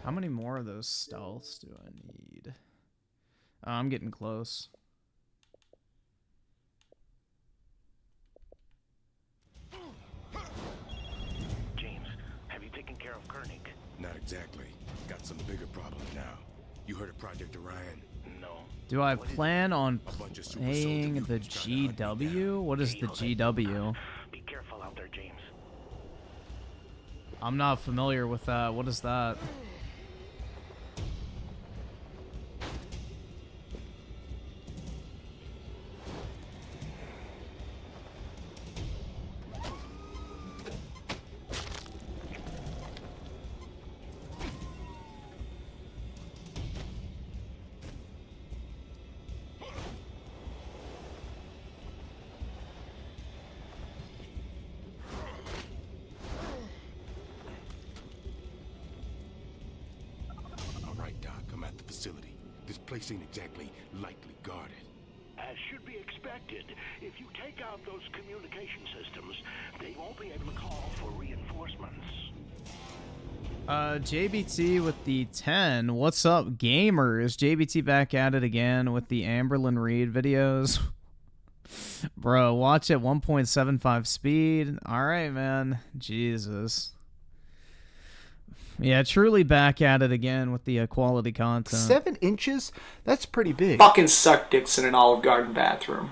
How many more of those stealths do I need? I'm getting close. James, have you taken care of Koenig? Not exactly. Got some bigger problems now. You heard of Project Orion? No. Do I plan on A bunch of super playing soldier the mutants trying to hunt me GW? down. What is the GW? Be careful out there, James. I'm not familiar with that. What is that? facility. This place ain't exactly lightly guarded. As should be expected, if you take out those communication systems, they won't be able to call for reinforcements. JBT with the 10. What's up, gamers? JBT back at it again with the Amberlyn Reed videos. Bro, watch at 1.75 speed. Alright, man. Jesus. Yeah, truly back at it again with the quality content. 7 inches? That's pretty big. Fucking suck dicks in an Olive Garden bathroom.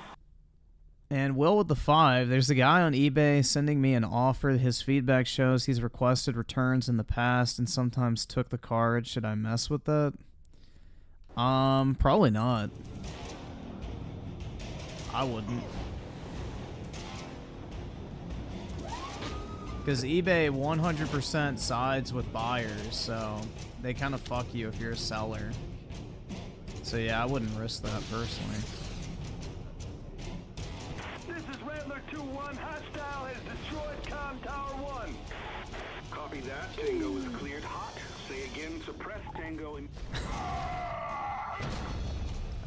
And Will with the 5. There's a guy on eBay sending me an offer. His feedback shows he's requested returns in the past and sometimes took the card. Should I mess with that? Probably not. I wouldn't. Because eBay 100% sides with buyers, so they kind of fuck you if you're a seller. So yeah, I wouldn't risk that personally. This is Rattler 2-1. Hostile has destroyed Comm Tower 1. Copy that. Tango is cleared hot. Say again, suppress Tango and...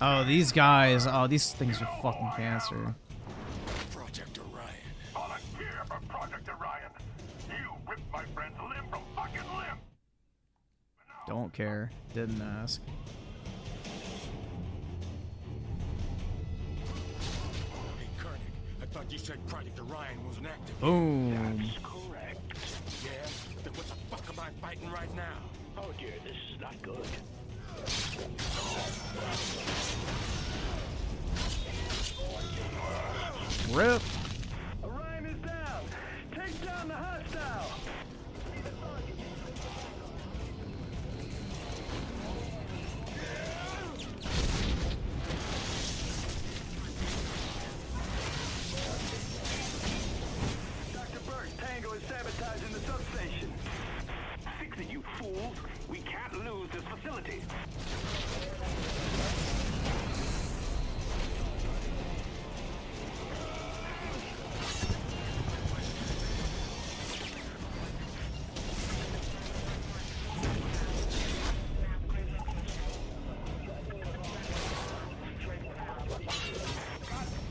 Oh, these guys. Oh, these things are fucking cancer. Project Orion. Volunteer for Project Orion. You ripped my friend's limb from fucking limb. Don't care. Didn't ask. Hey, Koenig, I thought you said Project Orion wasn't active. Boom. That's correct. Yeah? Then what the fuck am I fighting right now? Oh dear, this is not good. Rip. Orion is down. Take down the hostile. Dr. Burke, Tango is sabotaging the substation. Fix it, you fools. We can't lose this facility.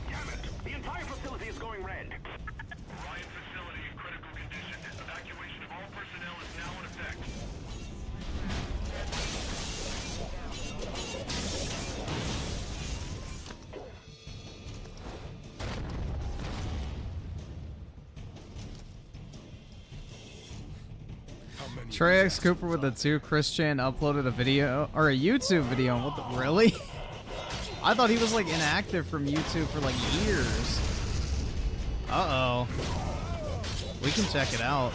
Damn it! The entire facility is going red. Orion facility in critical condition. Evacuation of all personnel is now in effect. Trey X Cooper with the 2. Chris Chan uploaded a video, or a YouTube video. What the, really? I thought he was like inactive from YouTube for like years. Uh-oh. We can check it out.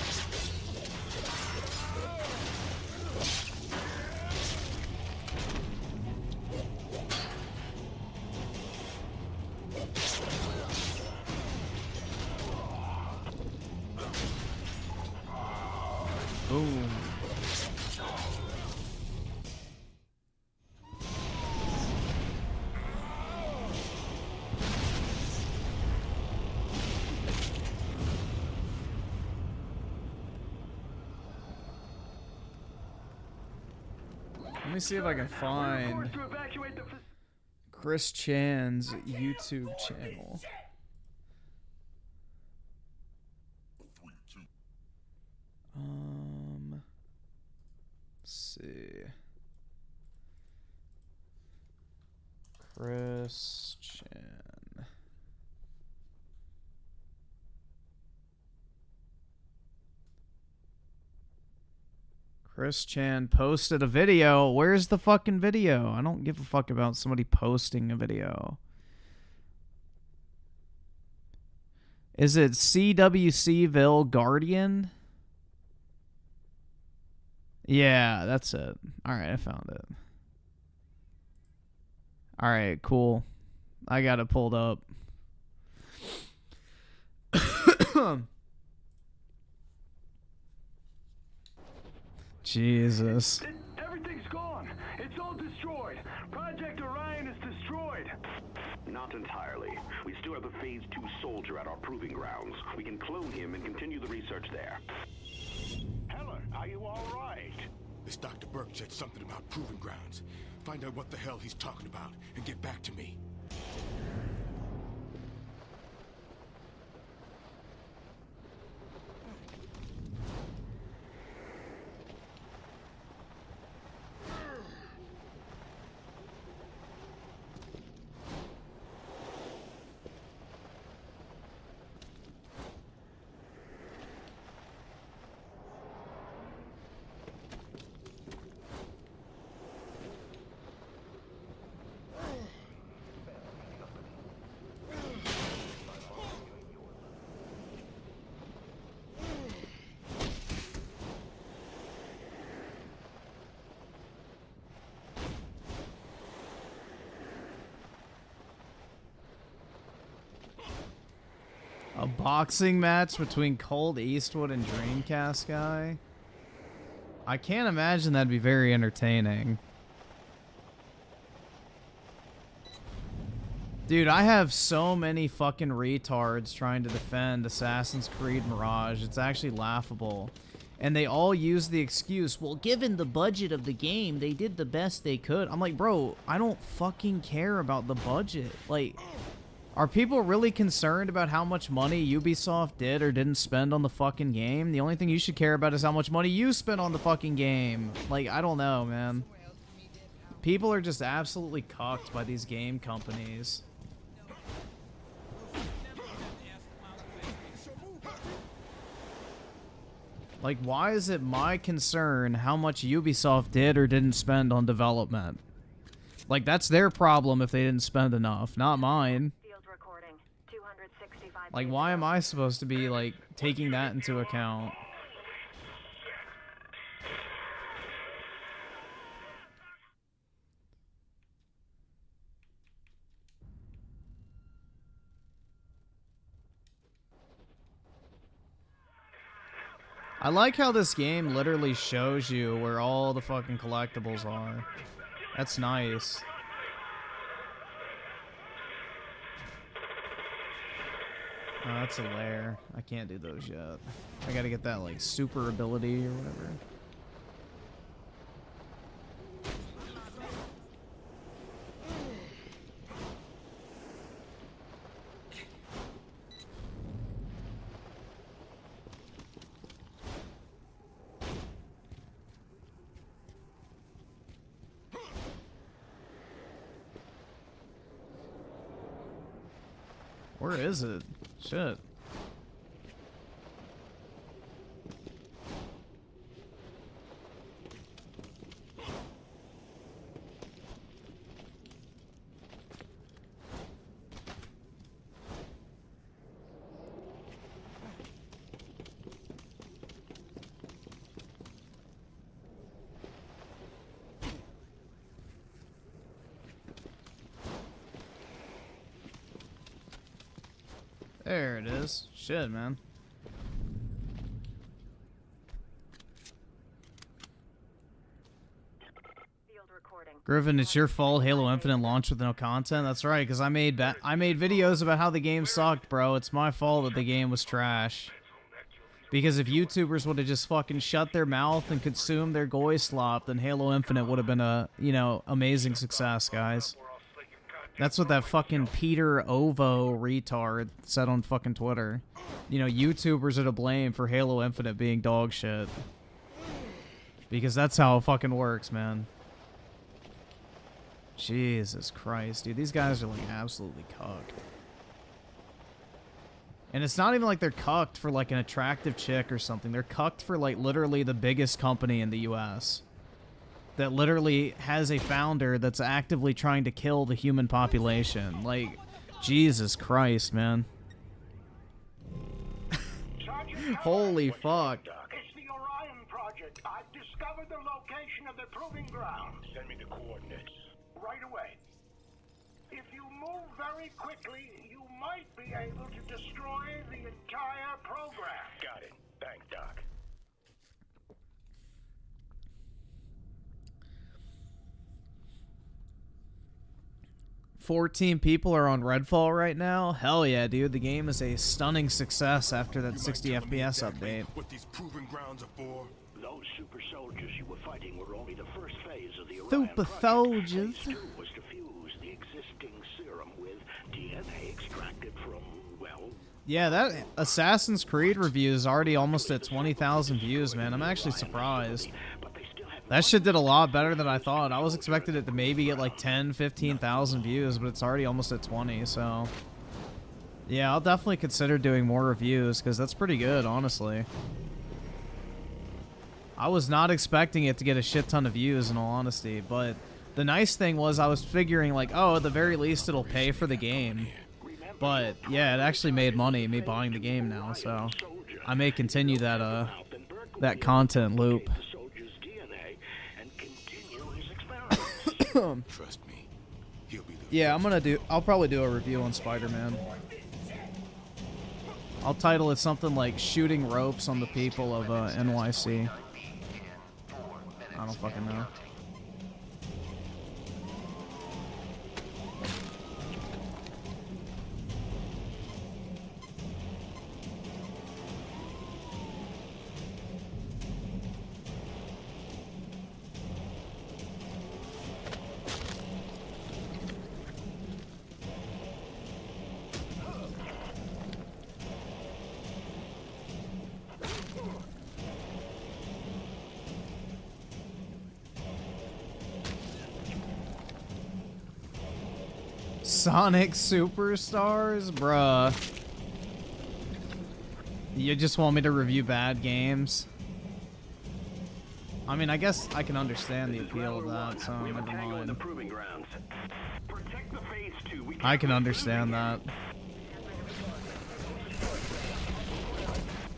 Boom. Let me see if I can find Chris Chan's YouTube channel. Let's see. Chris Chan. Chris Chan posted a video. Where's the fucking video? I don't give a fuck about somebody posting a video. Is it CWCville Guardian? Yeah, that's it. Alright, I found it. Alright, cool. I got it pulled up. Jesus. Everything's gone. It's all destroyed. Project Orion is destroyed. Not entirely. We still have the Phase 2 soldier at our proving grounds. We can clone him and continue the research there. Heller, are you all right? This Dr. Burke said something about proving grounds. Find out what the hell he's talking about and get back to me. A boxing match between Cold Eastwood and DreamCastGuy? I can't imagine that'd be very entertaining. Dude, I have so many fucking retards trying to defend Assassin's Creed Mirage. It's actually laughable. And they all use the excuse, well, given the budget of the game, they did the best they could. I'm like, bro, I don't fucking care about the budget. Like, are people really concerned about how much money Ubisoft did or didn't spend on the fucking game? The only thing you should care about is how much money you spent on the fucking game. Like, I don't know, man. People are just absolutely cucked by these game companies. Like, why is it my concern how much Ubisoft did or didn't spend on development? Like, that's their problem if they didn't spend enough, not mine. Like, why am I supposed to be, like, taking that into account? I like how this game literally shows you where all the fucking collectibles are. That's nice. Oh, that's a lair. I can't do those yet. I gotta get that, like, super ability or whatever. Where is it? Shit. There it is. Shit, man. Griffin, it's your fault Halo Infinite launched with no content? That's right, because I made videos about how the game sucked, bro. It's my fault that the game was trash. Because if YouTubers would have just fucking shut their mouth and consumed their goy slop, then Halo Infinite would have been a, you know, amazing success, guys. That's what that fucking Peter Ovo retard said on fucking Twitter. You know, YouTubers are to blame for Halo Infinite being dog shit. Because that's how it fucking works, man. Jesus Christ, dude. These guys are, like, absolutely cucked. And it's not even like they're cucked for, like, an attractive chick or something. They're cucked for, like, literally the biggest company in the U.S. that literally has a founder that's actively trying to kill the human population. Like, Jesus Christ, man. Holy fuck. It's the Orion Project. I've discovered the location of the proving ground. Send me the coordinates. Right away. If you move very quickly, you might be able to destroy the entire program. Got it. Thanks, Doc. 14 people are on Redfall right now. Hell yeah, dude. The game is a stunning success after that 60 FPS update. What these proving grounds are for? Those super soldiers you were fighting were only the first phase of the Orion Super project. soldiers. Phase 2 was to fuse the existing serum with DNA extracted from, well... Yeah, that Assassin's Creed review is already almost at 20,000 views, man. I'm actually surprised. That shit did a lot better than I thought. I was expecting it to maybe get like 10, 15,000 views, but it's already almost at 20, so... Yeah, I'll definitely consider doing more reviews, because that's pretty good, honestly. I was not expecting it to get a shit ton of views, in all honesty, but the nice thing was I was figuring, like, oh, at the very least it'll pay for the game. But, yeah, it actually made money, me buying the game now, so I may continue that, that content loop. Trust me, he'll be the Yeah, I'll probably do a review on Spider-Man. I'll title it something like Shooting Ropes on the People of NYC. I don't fucking know. Sonic Superstars? Bruh. You just want me to review bad games? I mean, I guess I can understand the appeal of that, so never mind. I can understand that.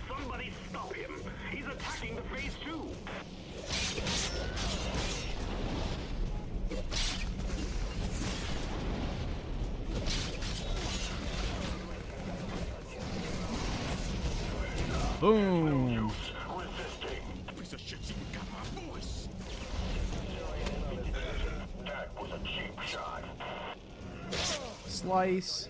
Somebody stop him! He's attacking the phase 2! Boom! piece of shit even got my voice. That was a cheap shot. Slice.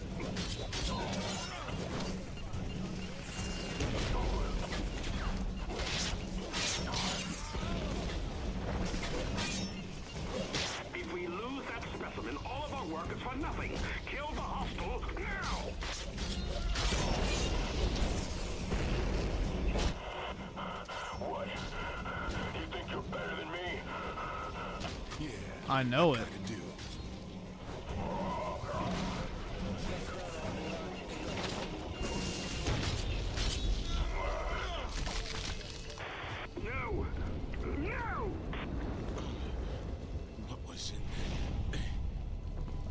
If we lose that specimen, all of our work is for nothing. Kill the hostile now! What? You think you're better than me? Yeah. I know it. No! No! What was in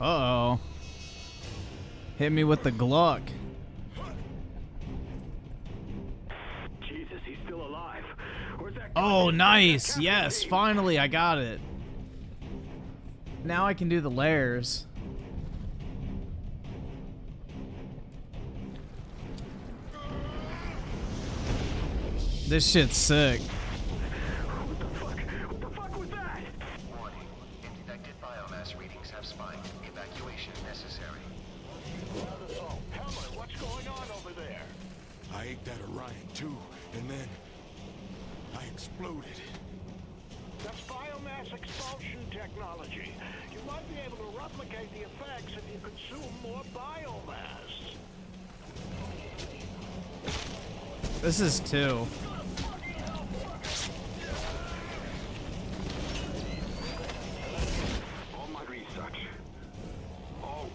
Uh-oh. Hit me with the Gluck. Jesus, he's still alive. Where's that? Oh, nice. Yes, finally I got it. Now I can do the layers. This shit's sick. What the fuck? What the fuck was that? Warning. Infected biomass readings have spiked. Evacuation necessary. Helmer, what's going on over there? I ate that Orion too, and then I exploded. That's biomass expulsion technology. You might be able to replicate the effects if you consume more biomass. This is 2. All my research. Oh.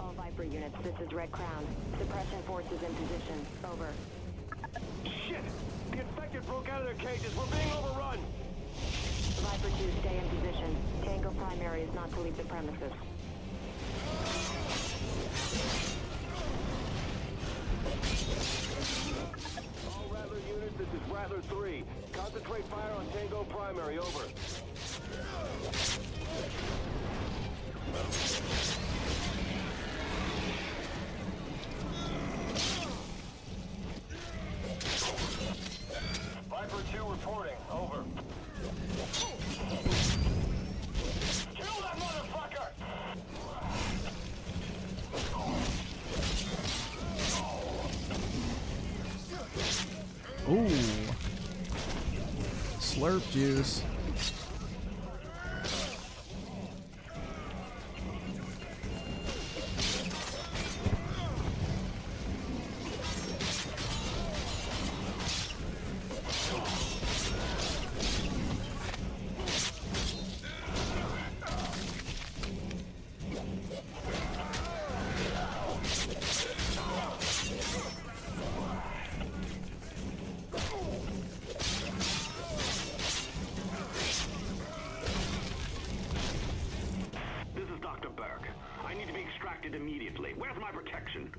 All Viper units, this is Red Crown. Suppression forces in position. Over. Shit! The infected broke out of their cages. We're being overrun. Viper 2, stay in position. Tango primary is not to leave the premises. All Rattler units, this is Rattler 3. Concentrate fire on Tango primary. Over. Viper 2 reporting. Over. Kill that motherfucker! Ooh. Slurp juice. Immediately. Where's my protection?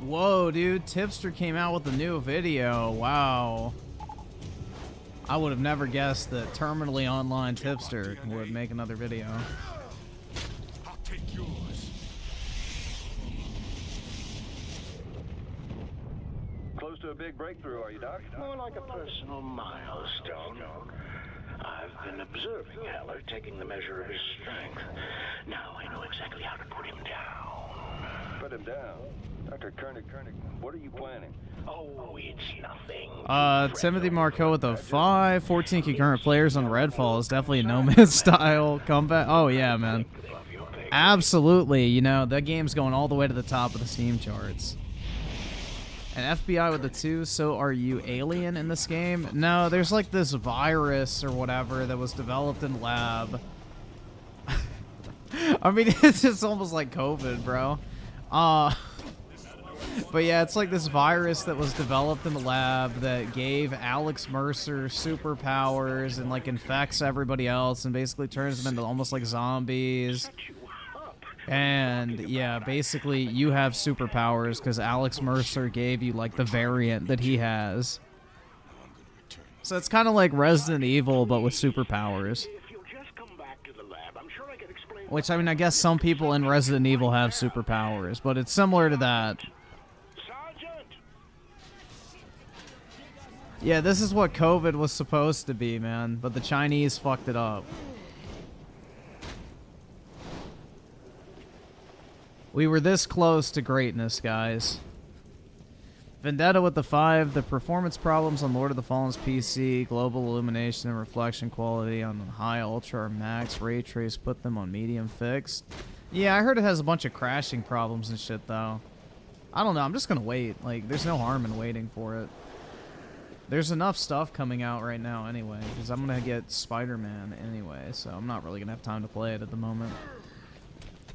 Whoa, dude. Tipster came out with a new video. Wow. I would have never guessed that terminally online Tipster would make another video. I'll take yours. Close to a big breakthrough, are you, Doc? More like a personal milestone. I've been observing Heller taking the measure of his strength. Now I know exactly how to put him down. Put him down? Dr. Koenig, what are you planning? Oh, it's nothing. Timothy Marco with a 5. 14 concurrent players on Redfall is definitely a No-Man's style comeback. Oh, yeah, man. Absolutely. You know, that game's going all the way to the top of the Steam charts. And FBI with a 2, so are you alien in this game? No, there's like this virus or whatever that was developed in lab. I mean, it's just almost like COVID, bro. But yeah, it's like this virus that was developed in the lab that gave Alex Mercer superpowers and like infects everybody else and basically turns them into almost like zombies. And yeah, basically you have superpowers because Alex Mercer gave you like the variant that he has. So it's kind of like Resident Evil but with superpowers. Which, I mean, I guess some people in Resident Evil have superpowers, but it's similar to that. Yeah, this is what COVID was supposed to be, man, but the Chinese fucked it up. We were this close to greatness, guys. Vendetta with the 5. The performance problems on Lord of the Fallen's PC, global illumination and reflection quality on high, ultra, or max. Ray trace put them on medium fixed. Yeah, I heard it has a bunch of crashing problems and shit, though. I don't know. I'm just going to wait. Like, there's no harm in waiting for it. There's enough stuff coming out right now anyway, because I'm going to get Spider-Man anyway, so I'm not really going to have time to play it at the moment.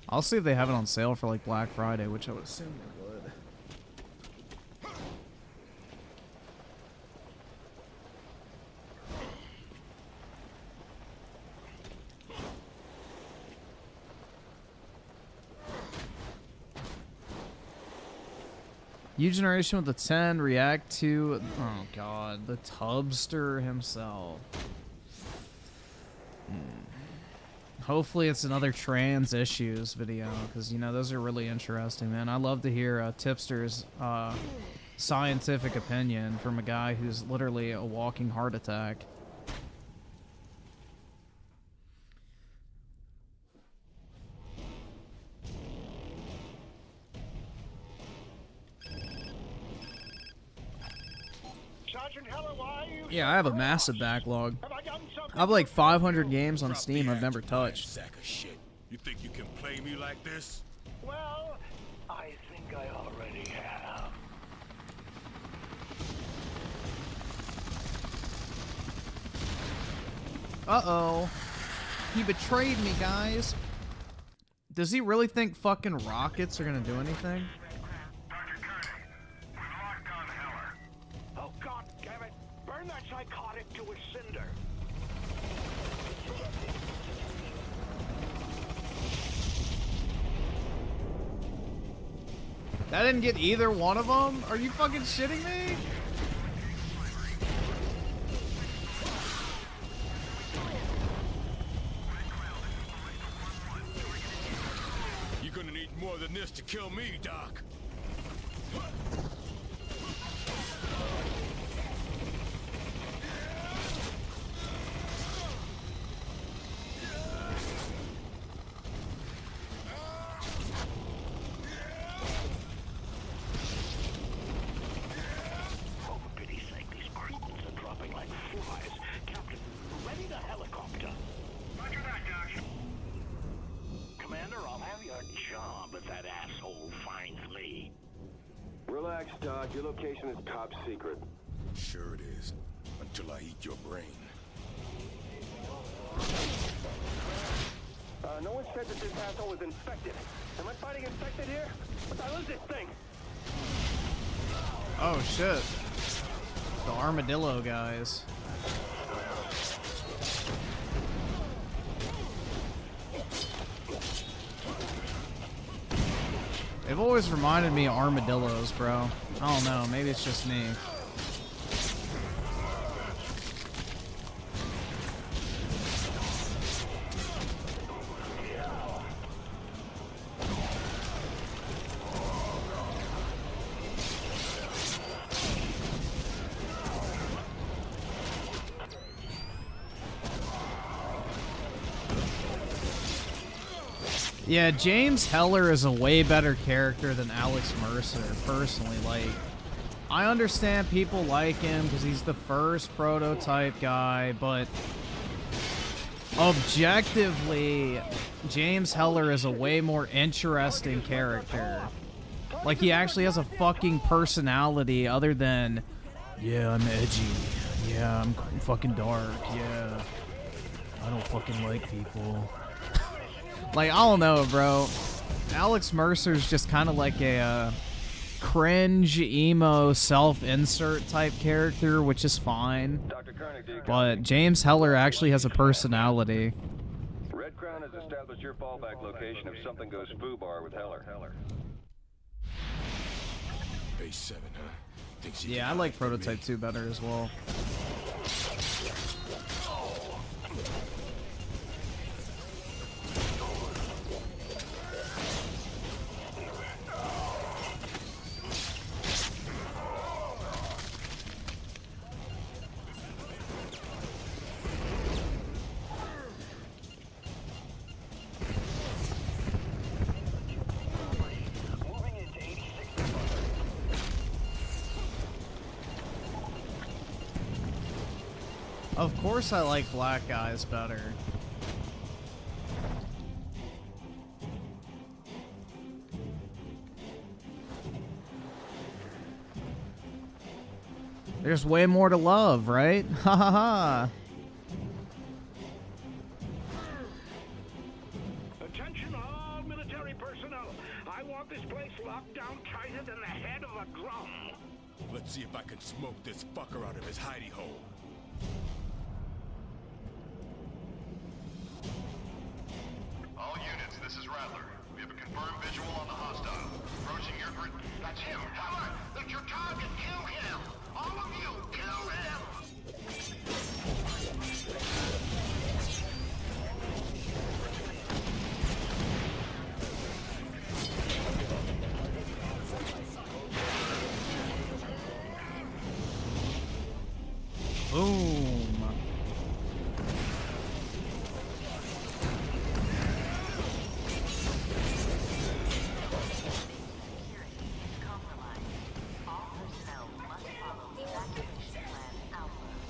I'll see if they have it on sale for like Black Friday, which I would assume they would. U Generation with the 10, react to, oh god, the Tubster himself. Hopefully it's another trans issues video, because, you know, those are really interesting, man. I love to hear Tipster's scientific opinion from a guy who's literally a walking heart attack. Yeah, I have a massive backlog. I have like 500 games on Steam I've never touched. Sack of shit. You think you can play me like this? Well, I think I already have. Uh-oh. He betrayed me, guys. Does he really think fucking rockets are gonna do anything? Oh, god damn it! Burn that psychotic to a cinder. That didn't get either one of them? Are you fucking shitting me? You're gonna need more than this to kill me, Doc. job if that asshole finds me. Relax, Doc. Your location is top secret. Sure it is. Until I eat your brain. No one said that this asshole was infected. Am I fighting infected here? What the hell is this thing? Oh shit. The armadillo guys. They've always reminded me of armadillos, bro. I don't know, maybe it's just me. Yeah, James Heller is a way better character than Alex Mercer, personally. Like, I understand people like him because he's the first prototype guy, but objectively, James Heller is a way more interesting character. Like, he actually has a fucking personality other than, yeah, I'm edgy. Yeah, I'm fucking dark. Yeah, I don't fucking like people. Like, I don't know, bro. Alex Mercer's just kind of like a cringe, emo, self-insert type character, which is fine. But James Heller actually has a personality. Red Crown has established your fallback location if something goes foobar with Heller. Base 7, huh? Thinks he Yeah, I can like hide from Prototype me. 2 better as well. Of course I like black guys better. There's way more to love, right? Ha ha ha. Attention all military personnel. I want this place locked down tighter than the head of a drum. Let's see if I can smoke this fucker out of his hidey hole. All units, this is Rattler. We have a confirmed visual on the hostile. Approaching your grid. That's him! Heller! That's your target! Kill him! All of you, kill him! Boom.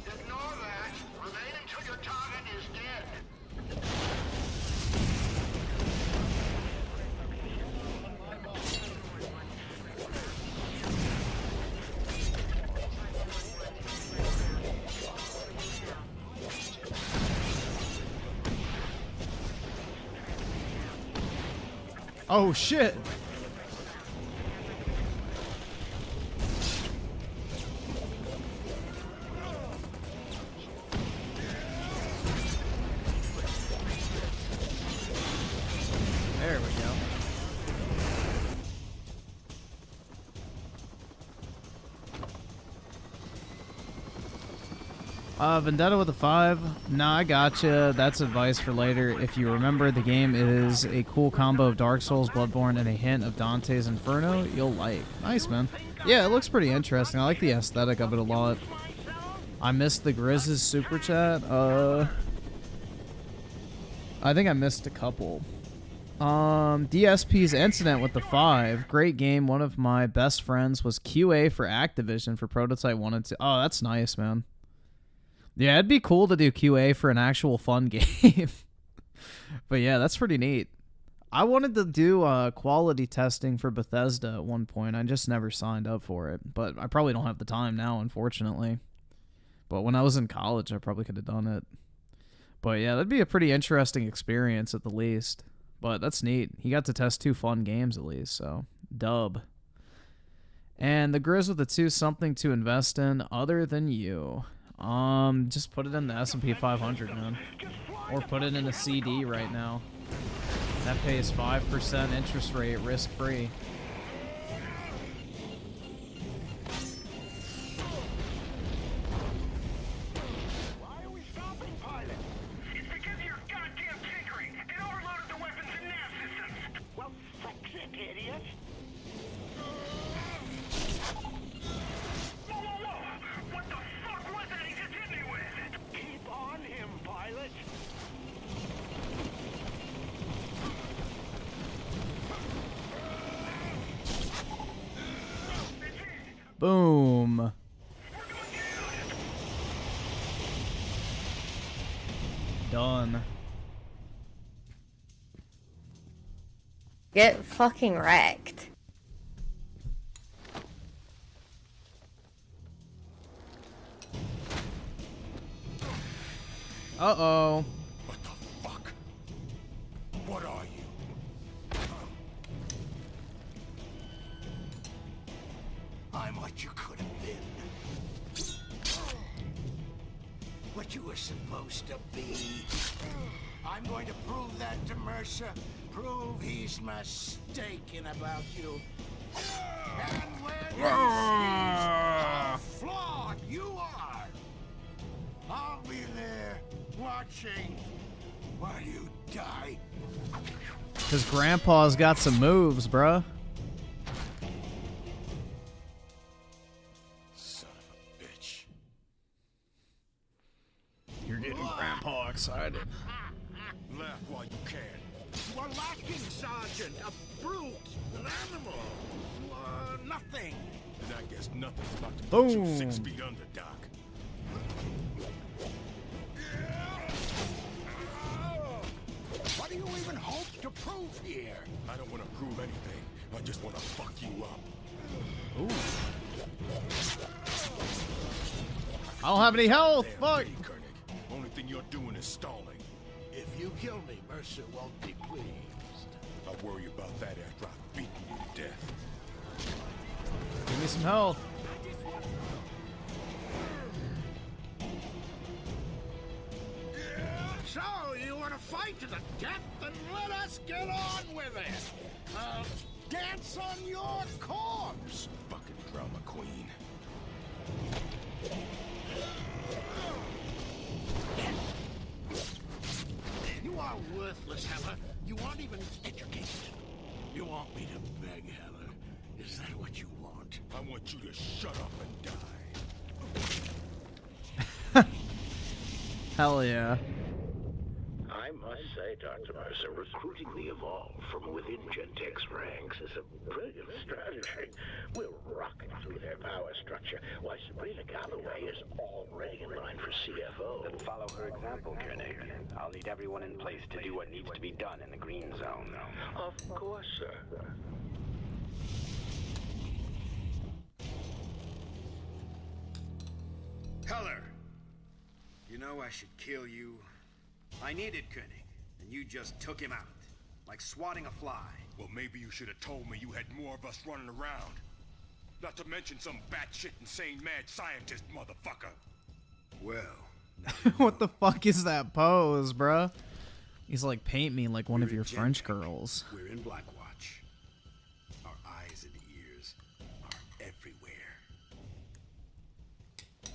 Ignore that! Remain until your target is dead! Oh shit. There we go. Vendetta with a 5. Nah, I gotcha. That's advice for later. If you remember, the game is a cool combo of Dark Souls, Bloodborne, and a hint of Dante's Inferno. You'll like. Nice, man. Yeah, it looks pretty interesting. I like the aesthetic of it a lot. I missed the Grizz's super chat. I think I missed a couple. DSP's Incident with the 5. Great game. One of my best friends was QA for Activision for Prototype 1 and 2. Oh, that's nice, man. Yeah, it'd be cool to do QA for an actual fun game. But yeah, that's pretty neat. I wanted to do quality testing for Bethesda at one point. I just never signed up for it. But I probably don't have the time now, unfortunately. But when I was in college, I probably could have done it. But yeah, that'd be a pretty interesting experience at the least. But that's neat. He got to test 2 fun games at least, so dub. And the Grizz with the 2 something to invest in other than you. Just put it in the S&P 500, man. Or put it in a CD right now. That pays 5% interest rate, risk-free. Why are we stopping, pilot? It's because of your goddamn tinkering. It overloaded the weapons and nav systems. Well, fix it, idiot. Whoa, whoa, whoa! What the fuck was that he just hit me with? Keep on him, pilot. Boom. Done. Get fucking wrecked. Uh-oh. What the fuck? What are you? I'm what you could have been. What you were supposed to be. I'm going to prove that to Mercer. Prove he's mistaken about you. And when he sees how flawed you are, I'll be there watching while you die. Because Grandpa's got some moves, bruh. Son of a bitch. You're getting Grandpa excited. Laugh while you can. You are lacking, Sergeant. A brute, an animal. You are nothing. And I guess nothing's about to put you Boom. 6 feet under, Doc. What do you even hope to prove here? I don't want to prove anything. I just want to fuck you up. Ooh. I don't have any health. Fuck. Hey, Koenig. Only thing you're doing is stalling. If you kill me, Mercer won't be pleased. I'll worry about that after I've beaten you to death. Give me some health. So, you want to fight to the death? Then let us get on with it. Dance on your corpse. Fucking drama queen. You are worthless, Heller. You aren't even educated. You want me to beg, Heller? Is that what you want? I want you to shut up and die. Hell yeah. I must say, Dr. Mercer, recruiting the Evolved from within Gentek's ranks is a brilliant strategy. We're rocking through their power structure, while Sabrina Galloway is already in line for CFO. Then follow her example, Koenig. I'll need everyone in place to do what needs to be done in the green zone. Of course, sir. Heller! You know I should kill you. I needed Koenig, and you just took him out. Like swatting a fly. Well, maybe you should have told me you had more of us running around. Not to mention some batshit insane mad scientist motherfucker. Well, What the fuck is that pose, bruh? He's like, paint me like one of your French girls. we're in Blackwatch. Our eyes and ears are everywhere.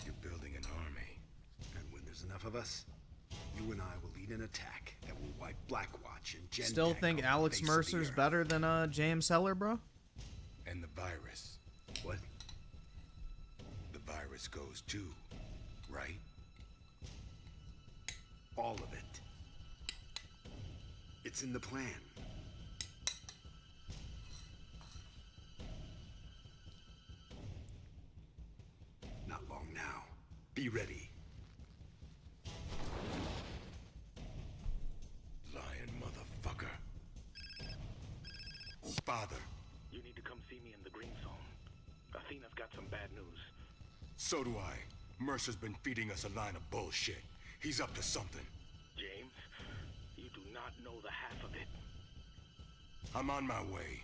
You're building an army, and when there's enough of us, you and I will lead an attack that will wipe Blackwatch and Gentek. Still think off the Alex face of the Mercer's earth. better than James Heller, bro? And the virus. What? The virus goes too, right? All of it. It's in the plan. Not long now. Be ready. Lying motherfucker. Father. You need to come see me in the green zone. Athena's got some bad news. So do I. Mercer's been feeding us a line of bullshit. He's up to something. James, you do not know the half of it. I'm on my way.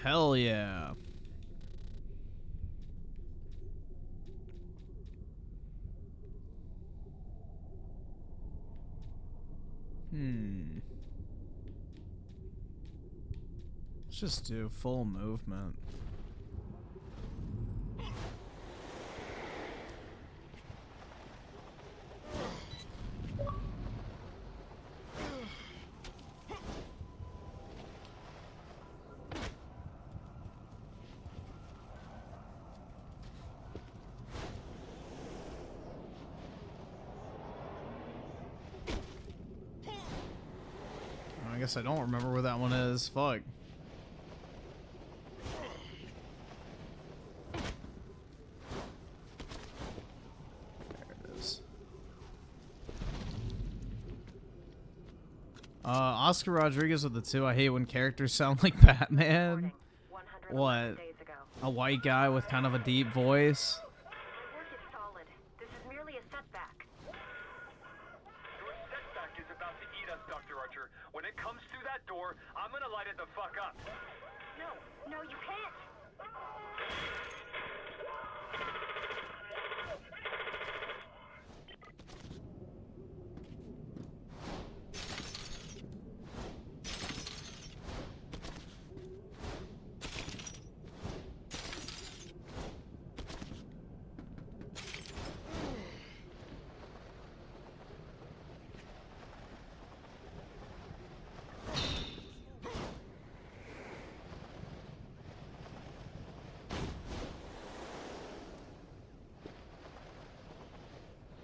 Hell yeah. Let's just do full movement. I guess I don't remember where that one is. Fuck. There it is. Oscar Rodriguez with the 2. I hate when characters sound like Batman. What? A white guy with kind of a deep voice. Work is solid. This is merely a setback. Your setback is about to eat us, Dr. Archer. When it comes through that door, I'm gonna light it the fuck up. No, you can't.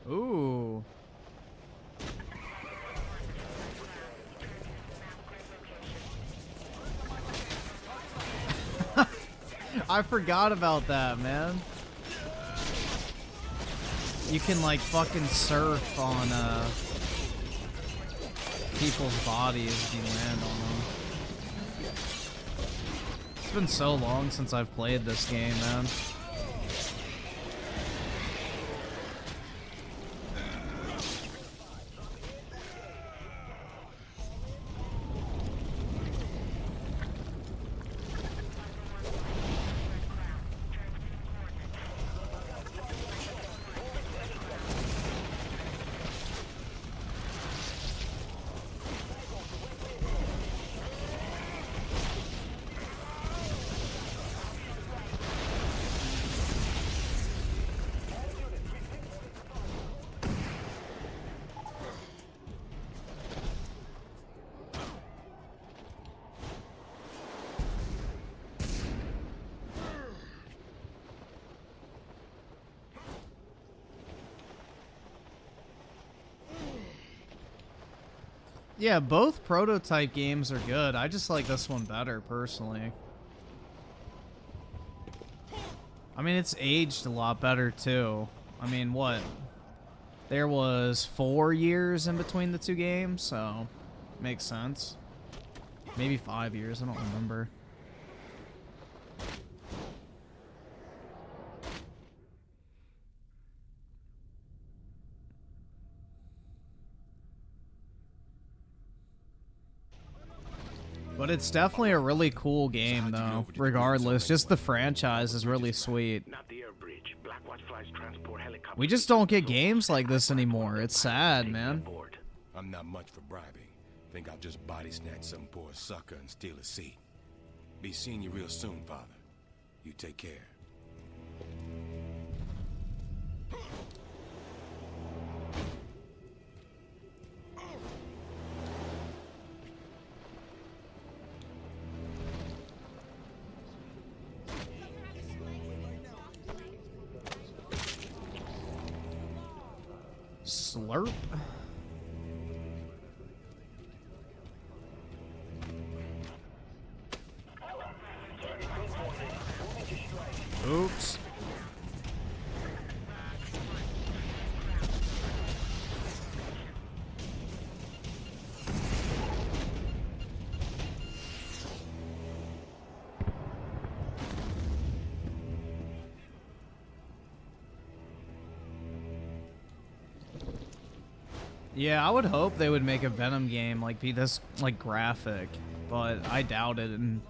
Ooh. I forgot about that, man. You can like fucking surf on people's bodies if you land on them. It's been so long since I've played this game, man. Yeah, both prototype games are good. I just like this one better, personally. I mean, it's aged a lot better, too. I mean, what? There was 4 years in between the two games, so makes sense. Maybe 5 years, I don't remember. But it's definitely a really cool game, though, regardless. Just the franchise is really sweet. We just don't get games like this anymore. It's sad, man. I'm not much for bribing. Think I'll just body snatch some poor sucker and steal a seat. Be seeing you real soon, Father. You take care. Slurp. Oops. Yeah, I would hope they would make a Venom game like be this like graphic, but I doubt it. In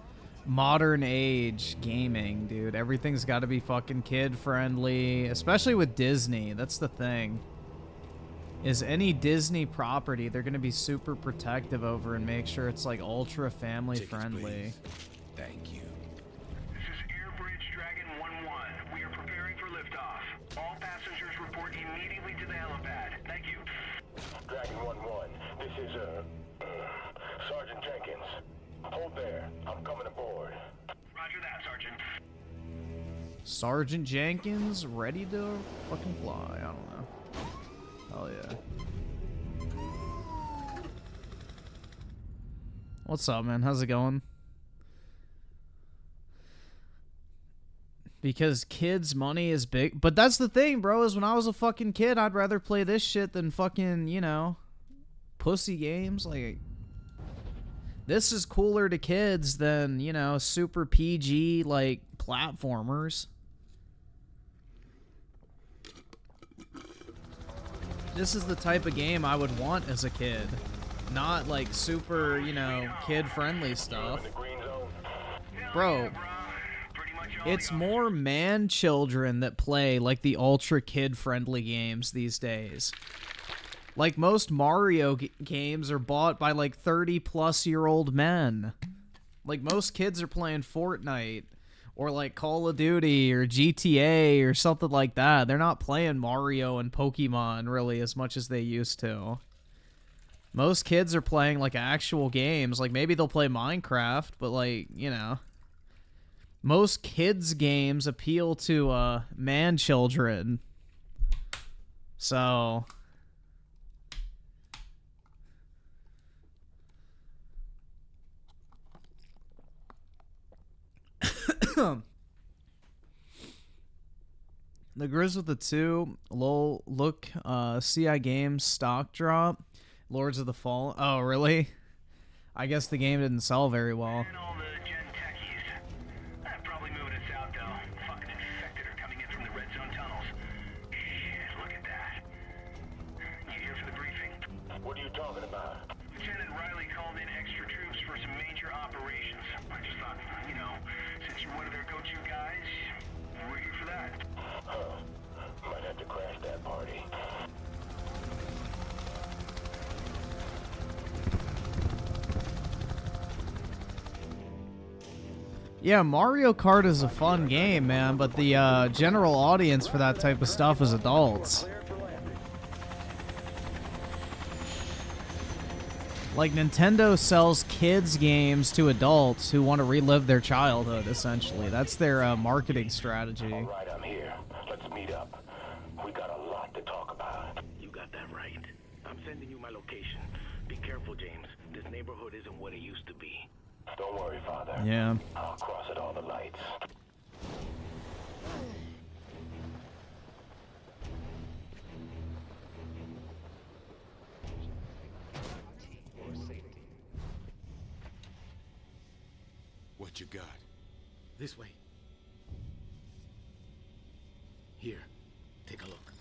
modern age gaming, dude, everything's got to be fucking kid friendly, especially with Disney. That's the thing. Is any Disney property they're gonna be super protective over and make sure it's like ultra family friendly. Thank you. This is Airbridge Dragon 1-1. We are preparing for liftoff. All passengers report immediately to the helipad. Thank you. Dragon 1-1, this is, Sergeant Jenkins. Hold there. I'm coming aboard. Roger that, Sergeant. Sergeant Jenkins, ready to fucking fly. I don't know. Hell yeah. What's up, man? How's it going? Because kids' money is big. But that's the thing, bro, is when I was a fucking kid, I'd rather play this shit than fucking, you know, pussy games. Like, this is cooler to kids than, you know, super PG, like, platformers. This is the type of game I would want as a kid. Not, like, super, you know, kid-friendly stuff. Bro, it's more man-children that play, like, the ultra-kid-friendly games these days. Like, most Mario games are bought by, like, 30-plus-year-old men. Like, most kids are playing Fortnite, or, like, Call of Duty, or GTA, or something like that. They're not playing Mario and Pokemon, really, as much as they used to. Most kids are playing, like, actual games. Like, maybe they'll play Minecraft, but, like, you know. Most kids' games appeal to, man-children. So... The Grizz with the 2, lol, look, CI Games stock drop, Lords of the Fallen. Oh, really? I guess the game didn't sell very well. That probably moved us out, though. Fucking infected are coming in from the red zone tunnels. Shit, look at that. You here for the briefing? What are you talking about? Lieutenant Riley called in extra troops for some major operations. I just thought, you know, since you're one of their go-to guys, we're here for that. Huh. Might have to crash that party. Yeah, Mario Kart is a fun game, man, but the general audience for that type of stuff is adults. Like, Nintendo sells kids games to adults who want to relive their childhood, essentially. That's their marketing strategy. All right, I'm here. Let's meet up. We got a lot to talk about. You got that right. I'm sending you my location. Be careful, James. This neighborhood isn't what it used to be. Don't worry, Father. Yeah. I'll cross at all the lights. What you got? This way. Here, take a look.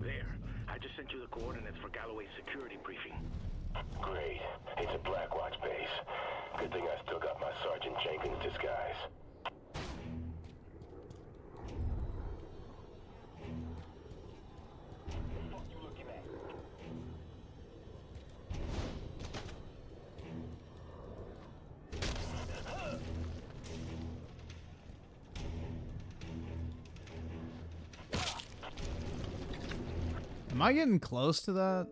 There. I just sent you the coordinates for Galloway's security briefing. Great. It's a Blackwatch base. Good thing I still got my Sergeant Jenkins disguise. Am I getting close to that?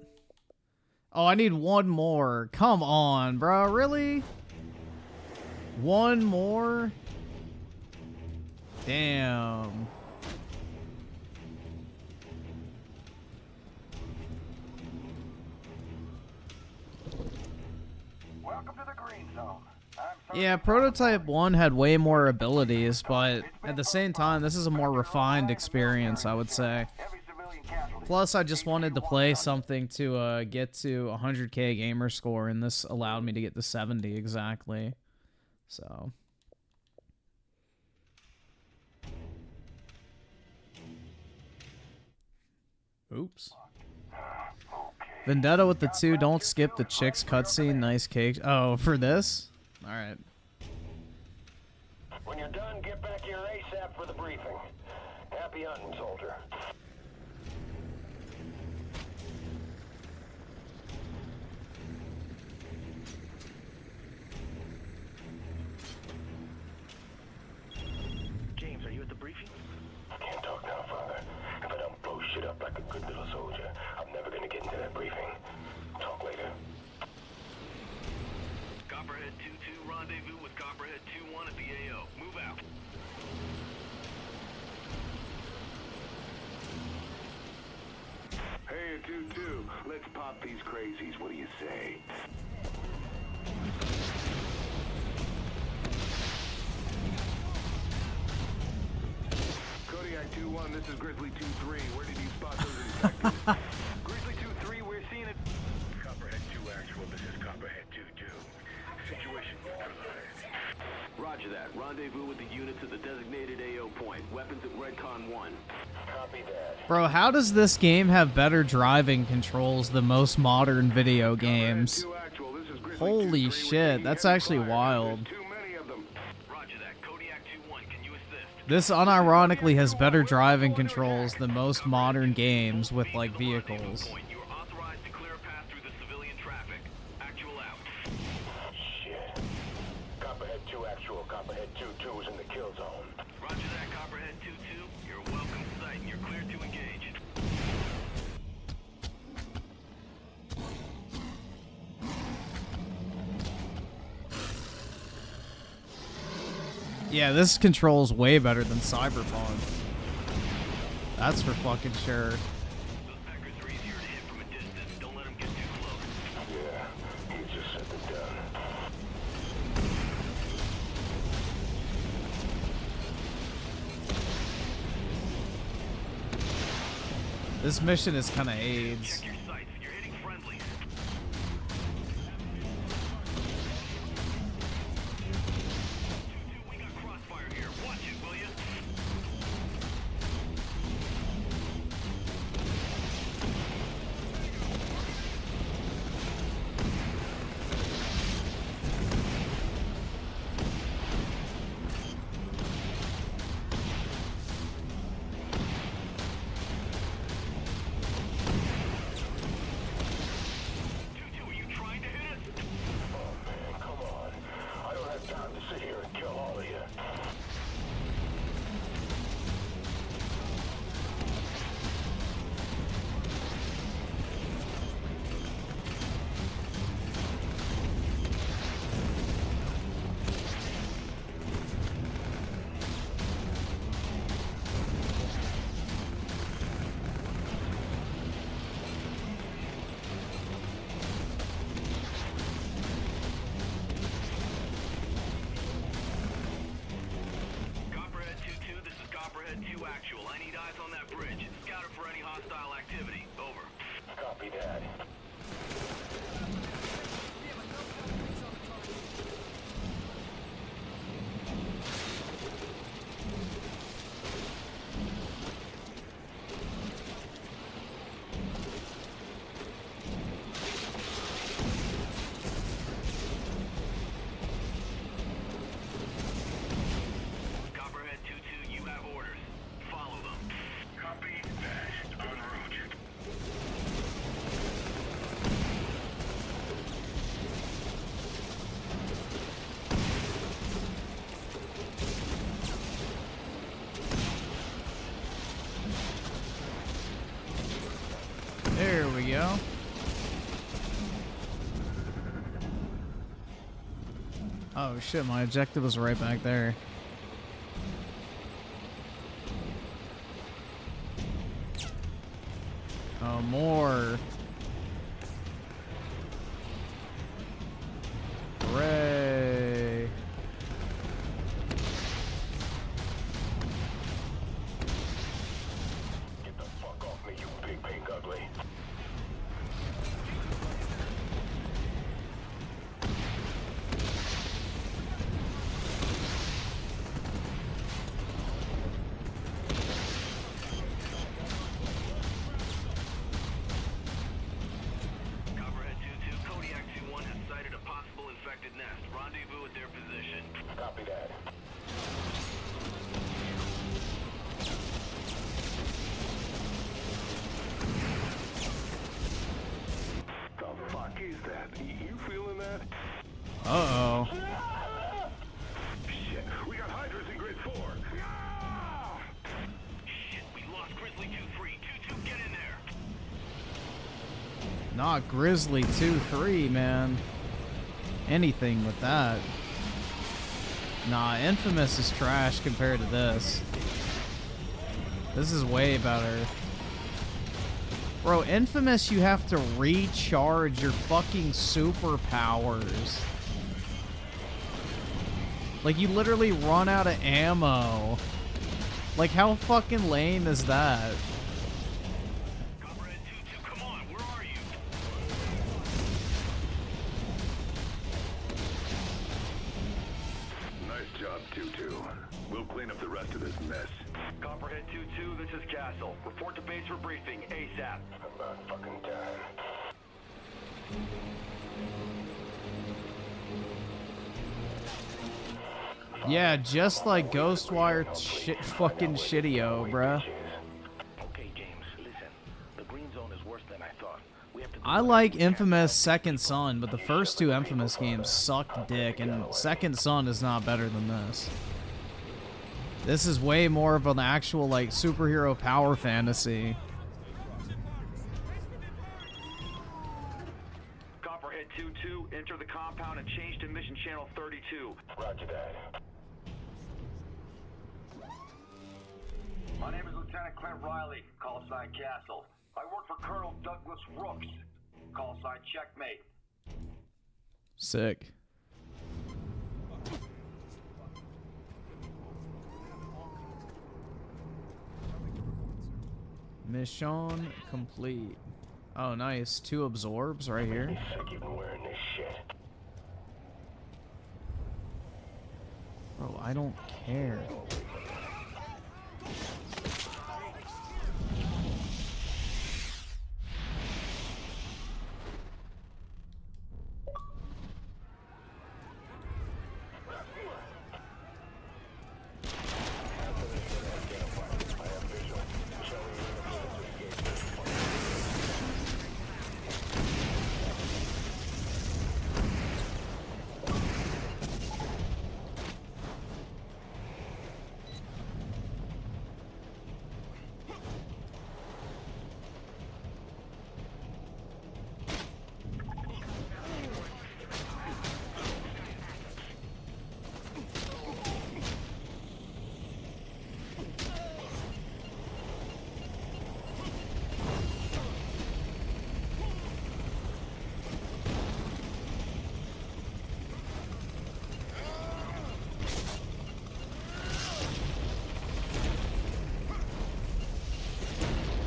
Oh, I need one more. Come on, bro. Really? One more? Damn. Welcome to the Green Zone. I'm Yeah, Prototype 1 had way more abilities, but at the same time, this is a more refined experience, I would say. Plus, I just wanted to play something to get to 100k gamer score, and this allowed me to get to 70 exactly. So... Oops. Vendetta with the 2, don't skip the chicks cutscene, nice cake. Oh, for this? Alright. When you're done, get back here ASAP for the briefing. Happy hunting, soldier. James, are you at the briefing? I can't talk now, Father. If I don't blow shit up like a good little soldier, I'm never gonna get into that briefing. Talk later. Copperhead 2-2, rendezvous with Copperhead 2-1 at the AO. Move out. Hey, 2-2. Let's pop these crazies. What do you say? Kodiak 2-1, this is Grizzly 2-3. Where did you spot those detectives? Grizzly 2-3, we're seeing it. Copperhead 2 actual, this is Copperhead 2-2. Situation neutralized. Roger that. Rendezvous with the units at the designated AO point. Weapons at Redcon 1. Copy that. Bro, how does this game have better driving controls than most modern video games? Holy shit, that's actually wild. This unironically has better driving controls than most modern games with, like, vehicles. Shit. Copperhead 2 actual. Copperhead 2-2 is in the kill zone. Roger that, Copperhead 2-2. You're a welcome sight and you're clear to engage. Yeah, this controls way better than Cyberpunk. That's for fucking sure. Yeah, he just said the done. This mission is kind of AIDS. There we go. Oh shit, my objective was right back there. Oh, more. Hooray. Copy that. The fuck is that? You feeling that? Uh-oh. Shit, we got hydras in grid 4. Shit, we lost Grizzly 2-3. 2-2, get in there. Not Grizzly 2-3, man. Anything with that. Nah, Infamous is trash compared to this. This is way better. Bro, Infamous, you have to recharge your fucking superpowers. Like, you literally run out of ammo. Like, how fucking lame is that? Copperhead 2-2, come on, where are you? Nice job, 2-2. We'll clean up the rest of this mess. Copperhead 2-2, this is Castle. Report to base for briefing, ASAP. About fucking time. Yeah, just like Ghostwire fucking shitty-o, bruh. Okay, James, listen. The green zone is worse than I thought. We have to I like Infamous Second Son, but the first two Infamous games sucked dick, and Second Son is not better than this. This is way more of an actual, like, superhero power fantasy. Copperhead 2-2, enter the compound and change to mission channel 32. Roger that. My name is Lieutenant Clint Riley, call sign Castle. I work for Colonel Douglas Rooks, call sign Checkmate. Sick. Mission complete. Oh, nice. 2 absorbs right here. Wearing this shit. Bro, I don't care.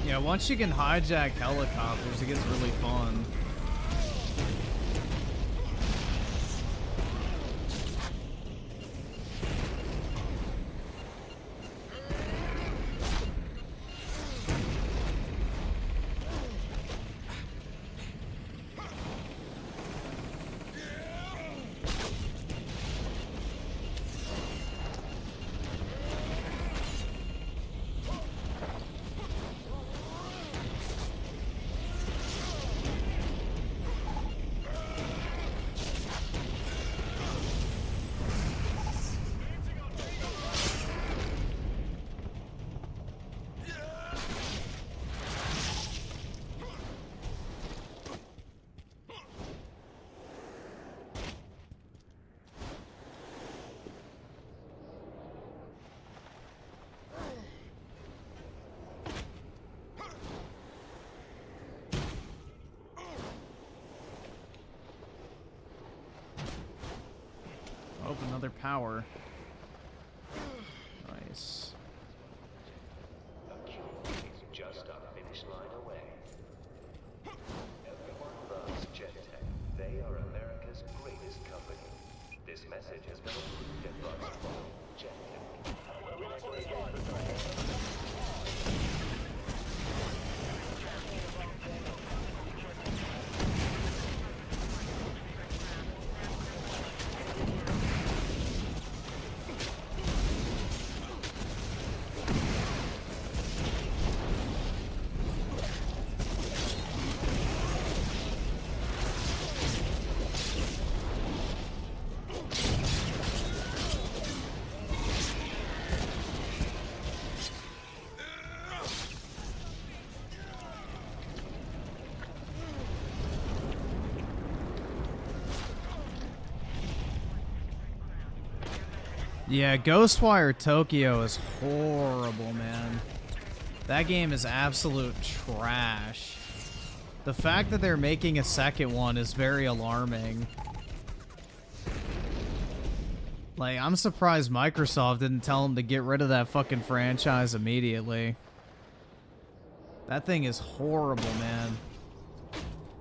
Yeah, once you can hijack helicopters, it gets really fun. Oh, another power. Nice. Just a finish line away. Everyone loves Gentech. They are America's greatest company. This message has been approved and brought to you. Gentech. Yeah, Ghostwire Tokyo is horrible, man. That game is absolute trash. The fact that they're making a second one is very alarming. Like, I'm surprised Microsoft didn't tell them to get rid of that fucking franchise immediately. That thing is horrible, man.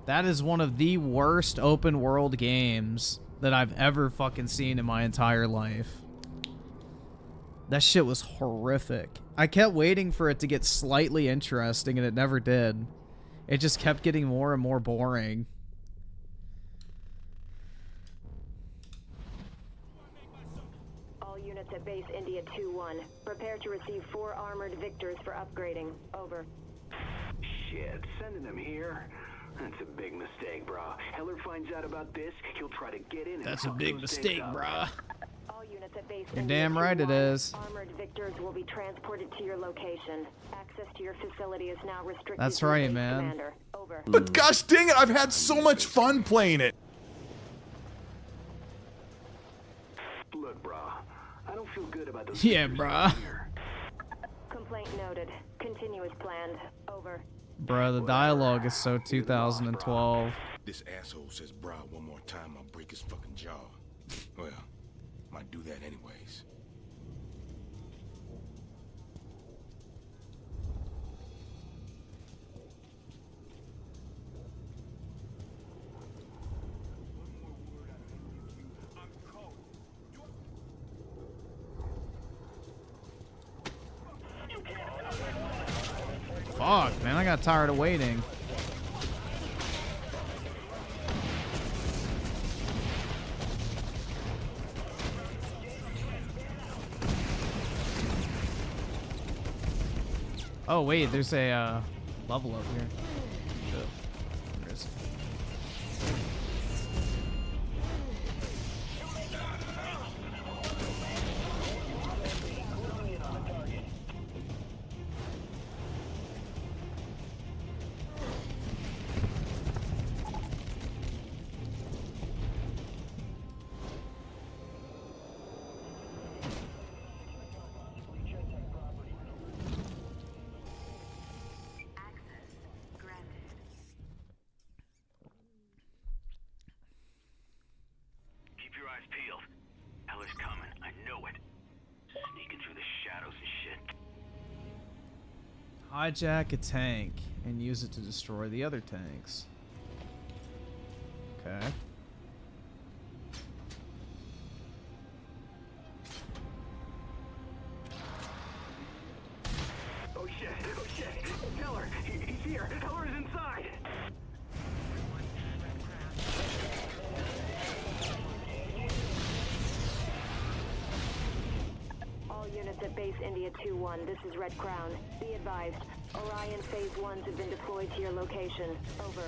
That is one of the worst open world games that I've ever fucking seen in my entire life. That shit was horrific. I kept waiting for it to get slightly interesting, and it never did. It just kept getting more and more boring. All units at base India 2-1. Prepare to receive 4 armored victors for upgrading. Over. Shit, sending them here? That's a big mistake, brah. Heller finds out about this, he'll try to get in and That's a fuck big those mistake, things up. brah. All units at base You're India damn right it 2-1. is. Armored victors will be transported to your location. Access to your facility is now restricted. That's to the right, base man. Commander. Over. But gosh dang it, I've had so much fun playing it. Look, brah, I don't feel good about those. Yeah, brah. Complaint noted. Continue as planned. Over. Bruh, the dialogue is so 2012. This asshole says bra one more time, I'll break his fucking jaw. Well, might do that anyways. Fuck, man, I got tired of waiting. Oh wait, there's a level up here. Shit. There is. Keep your eyes peeled. Heller's coming, I know it. Sneaking through the shadows and shit. Hijack a tank and use it to destroy the other tanks. Okay. Oh shit, oh shit. Heller, he's here. Heller is inside. All units at base India 2-1. This is Red Crown. Be advised. Orion Phase 1s have been deployed to your location. Over.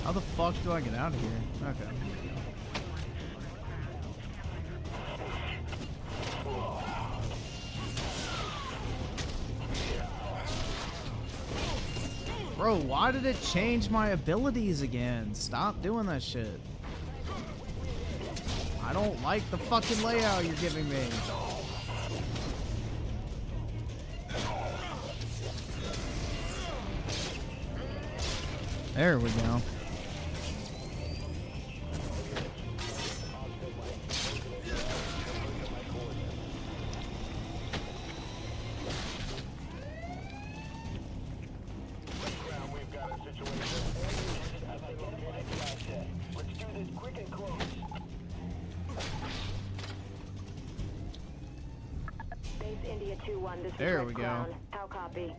How the fuck do I get out of here? Okay. Bro, why did it change my abilities again? Stop doing that shit. I don't like the fucking layout you're giving me. There we go. There we go. How copy?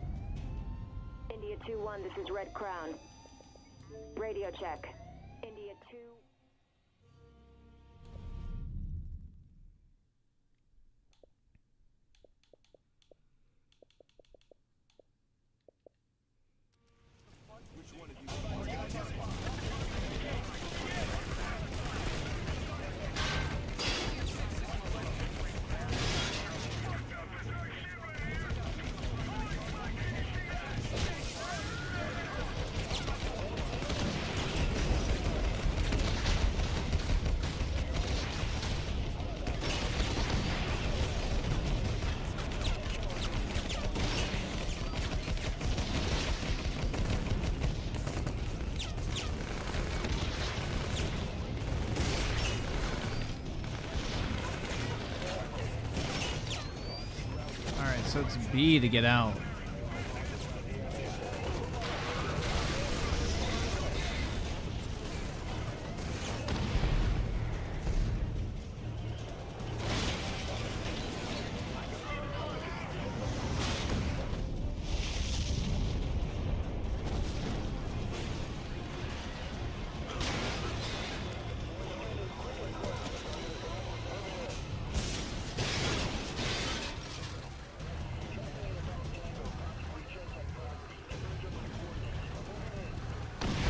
India 2-1, this is Red Crown. Radio check. India 2... So it's B to get out.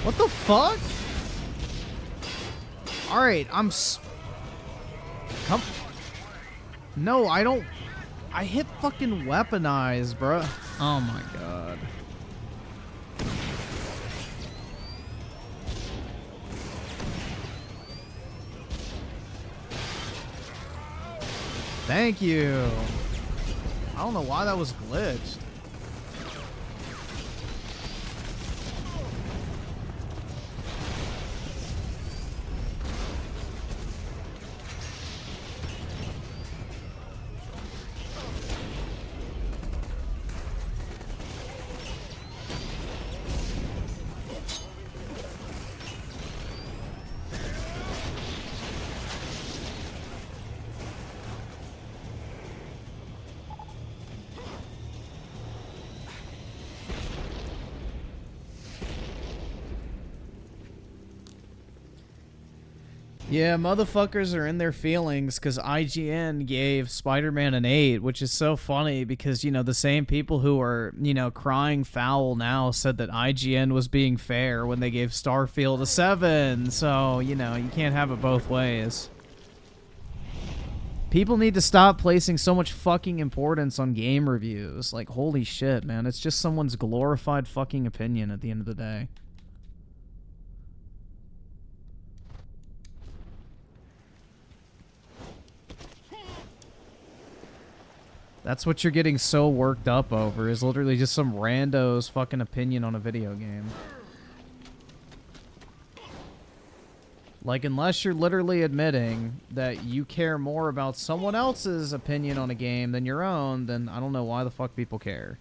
What the fuck? Alright, come. No, I don't. I hit fucking weaponize, bruh. Oh my god. Thank you. I don't know why that was glitched. Yeah, motherfuckers are in their feelings because IGN gave Spider-Man an 8, which is so funny because, you know, the same people who are, you know, crying foul now said that IGN was being fair when they gave Starfield a 7. So, you know, you can't have it both ways. People need to stop placing so much fucking importance on game reviews. Like, holy shit, man. It's just someone's glorified fucking opinion at the end of the day. That's what you're getting so worked up over, is literally just some rando's fucking opinion on a video game. Like, unless you're literally admitting that you care more about someone else's opinion on a game than your own, then I don't know why the fuck people care.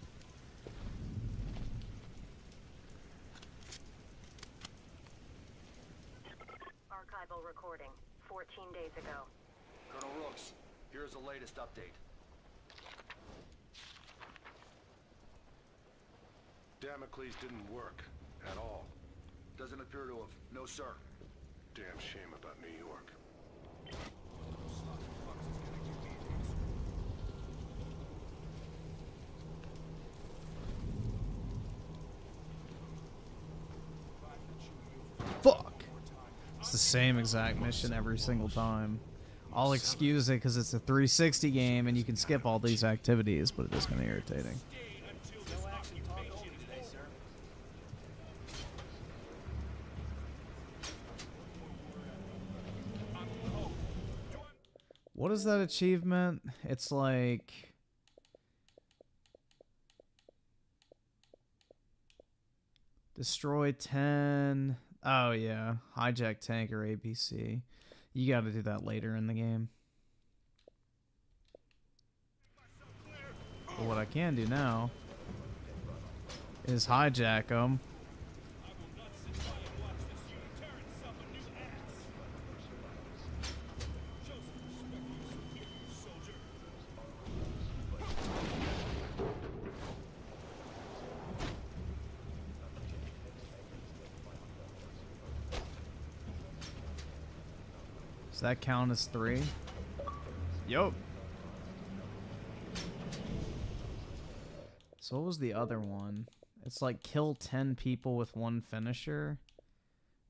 Archival recording, 14 days ago. Colonel Rooks, here's the latest update. Damocles didn't work at all. Doesn't appear to have. No, sir. Damn shame about New York. Fuck. It's the same exact mission every single time. I'll excuse it because it's a 360 game and you can skip all these activities, but it is kind of irritating. What is that achievement? It's like... Destroy 10. Oh, yeah. Hijack tank or APC. You got to do that later in the game. But what I can do now is hijack them. Does that count as 3? Yup. So what was the other one? It's like kill 10 people with one finisher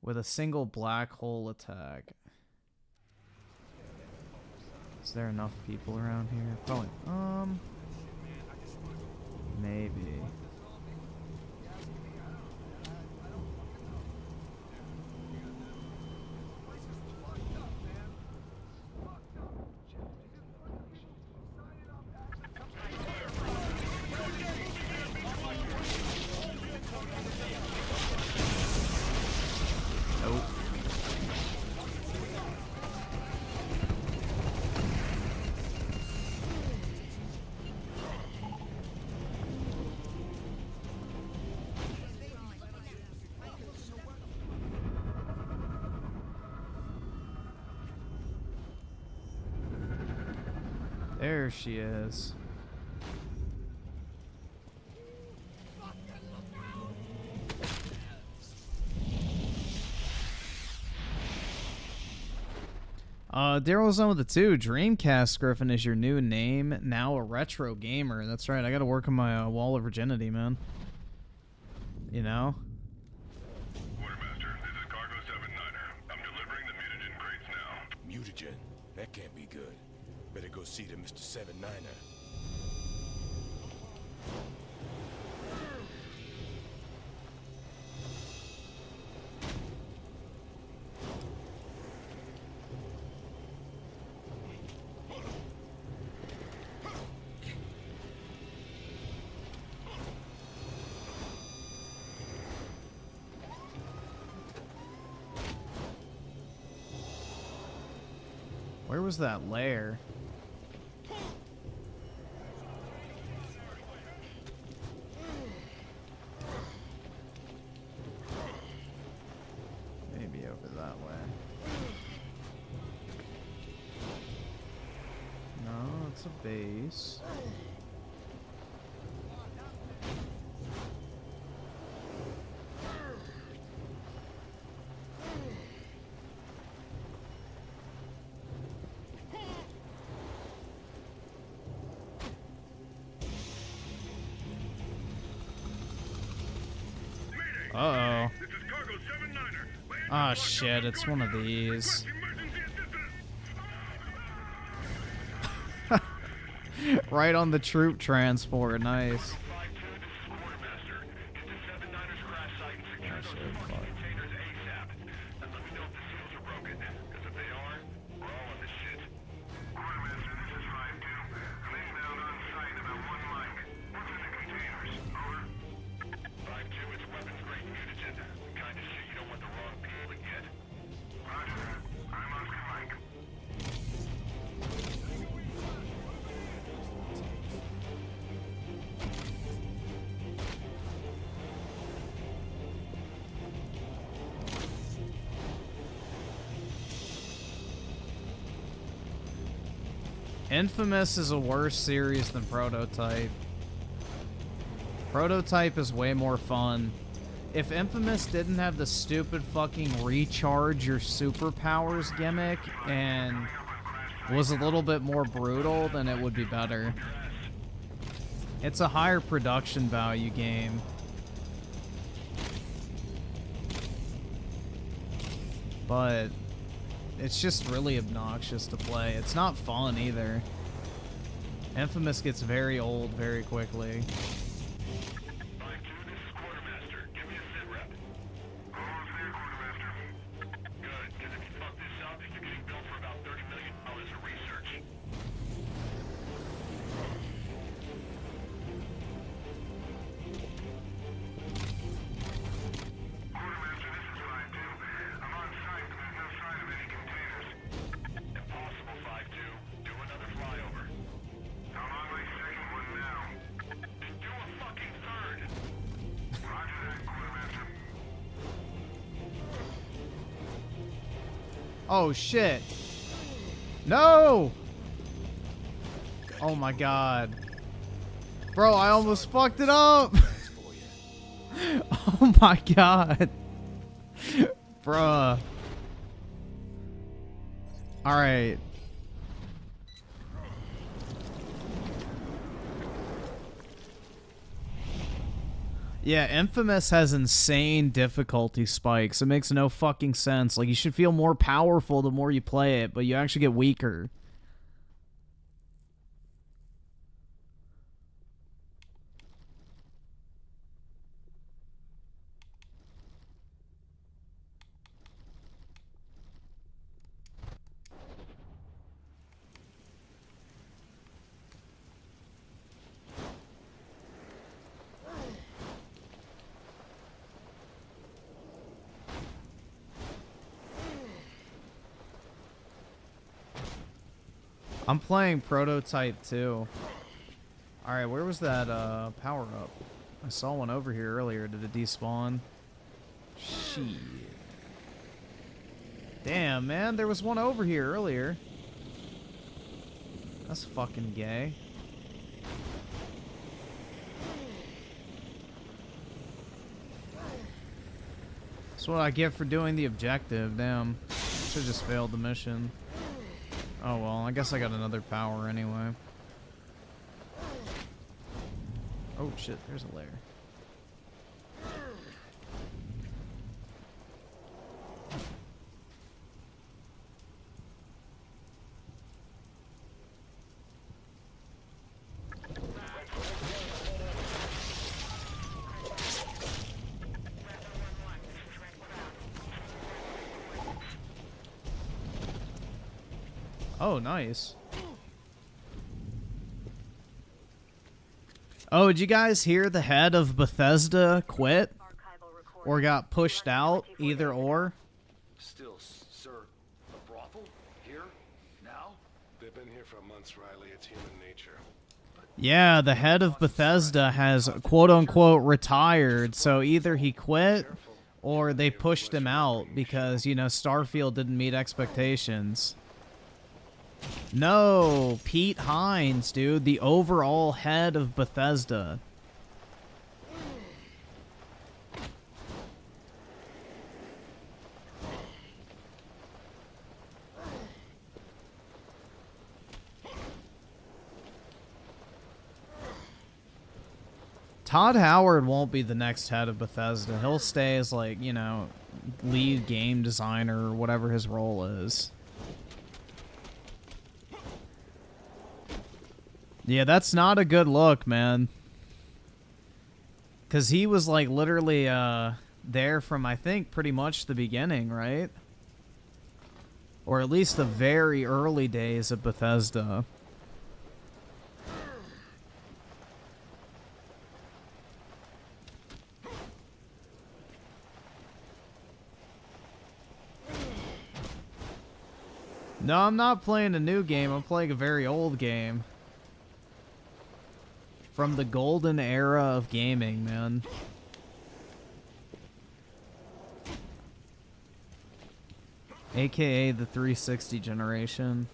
with a single black hole attack. Is there enough people around here? Probably. Maybe. There she is. Daryl's on with the 2. Dreamcast Griffin is your new name. Now a retro gamer. That's right. I got to work on my wall of virginity, man. You know? Quartermaster, this is Cargo 79er. I'm delivering the mutagen crates now. Mutagen? That can't be good. Better go see to Mr. 79er. Where was that lair? Maybe over that way. No, it's a base. Uh-oh. Ah, shit, it's one of these. Right on the troop transport, nice. Infamous is a worse series than Prototype. Prototype is way more fun. If Infamous didn't have the stupid fucking recharge your superpowers gimmick and was a little bit more brutal, then it would be better. It's a higher production value game. But it's just really obnoxious to play. It's not fun either. Infamous gets very old very quickly. Oh, shit. No! Oh, my God. Bro, I almost fucked it up! Oh, my God. Bruh. Alright. Yeah, Infamous has insane difficulty spikes. It makes no fucking sense. Like, you should feel more powerful the more you play it, but you actually get weaker. I'm playing Prototype 2. Alright, where was that power up? I saw one over here earlier. Did it despawn? Shit. Damn, man. There was one over here earlier. That's fucking gay. That's what I get for doing the objective. Damn. Should've just failed the mission. Oh well, I guess I got another power anyway. Oh shit, there's a lair. Oh, nice. Oh, did you guys hear the head of Bethesda quit? Or got pushed out? Either or? Still, sir, a brothel? Here? Now? They've been here for months, Riley. It's human nature. Yeah, the head of Bethesda has quote-unquote retired, so either he quit or they pushed him out because, you know, Starfield didn't meet expectations. No, Pete Hines, dude, the overall head of Bethesda. Todd Howard won't be the next head of Bethesda. He'll stay as, like, you know, lead game designer or whatever his role is. Yeah, that's not a good look, man. Because he was, like, literally there from, I think, pretty much the beginning, right? Or at least the very early days of Bethesda. No, I'm not playing a new game. I'm playing a very old game. From the golden era of gaming, man. AKA the 360 generation.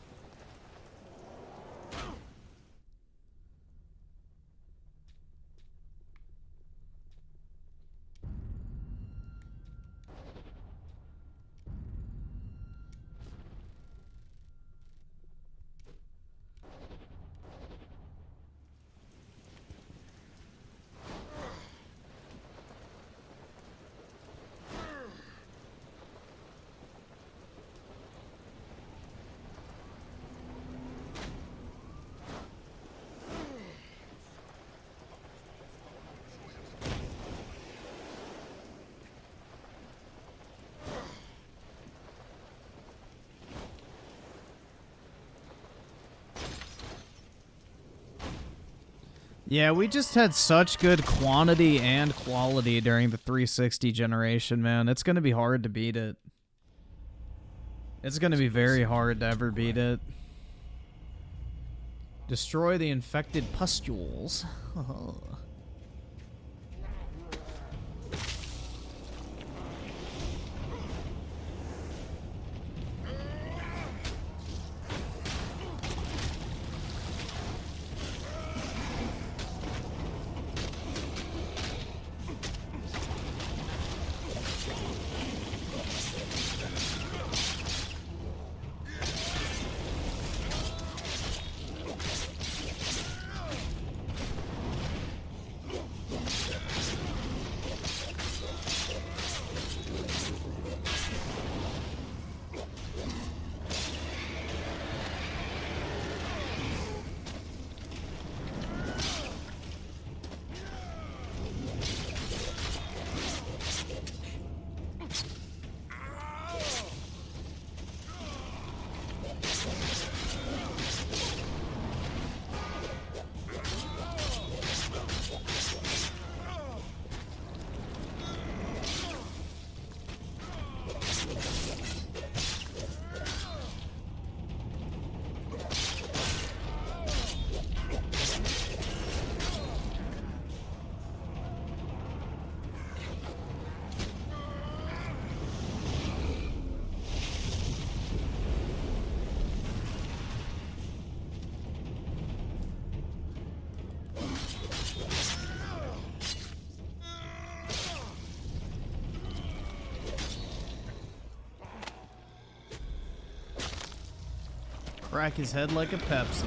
Yeah, we just had such good quantity and quality during the 360 generation, man. It's going to be hard to beat it. It's going to be very hard to ever beat it. Destroy the infected pustules. Crack his head like a Pepsi.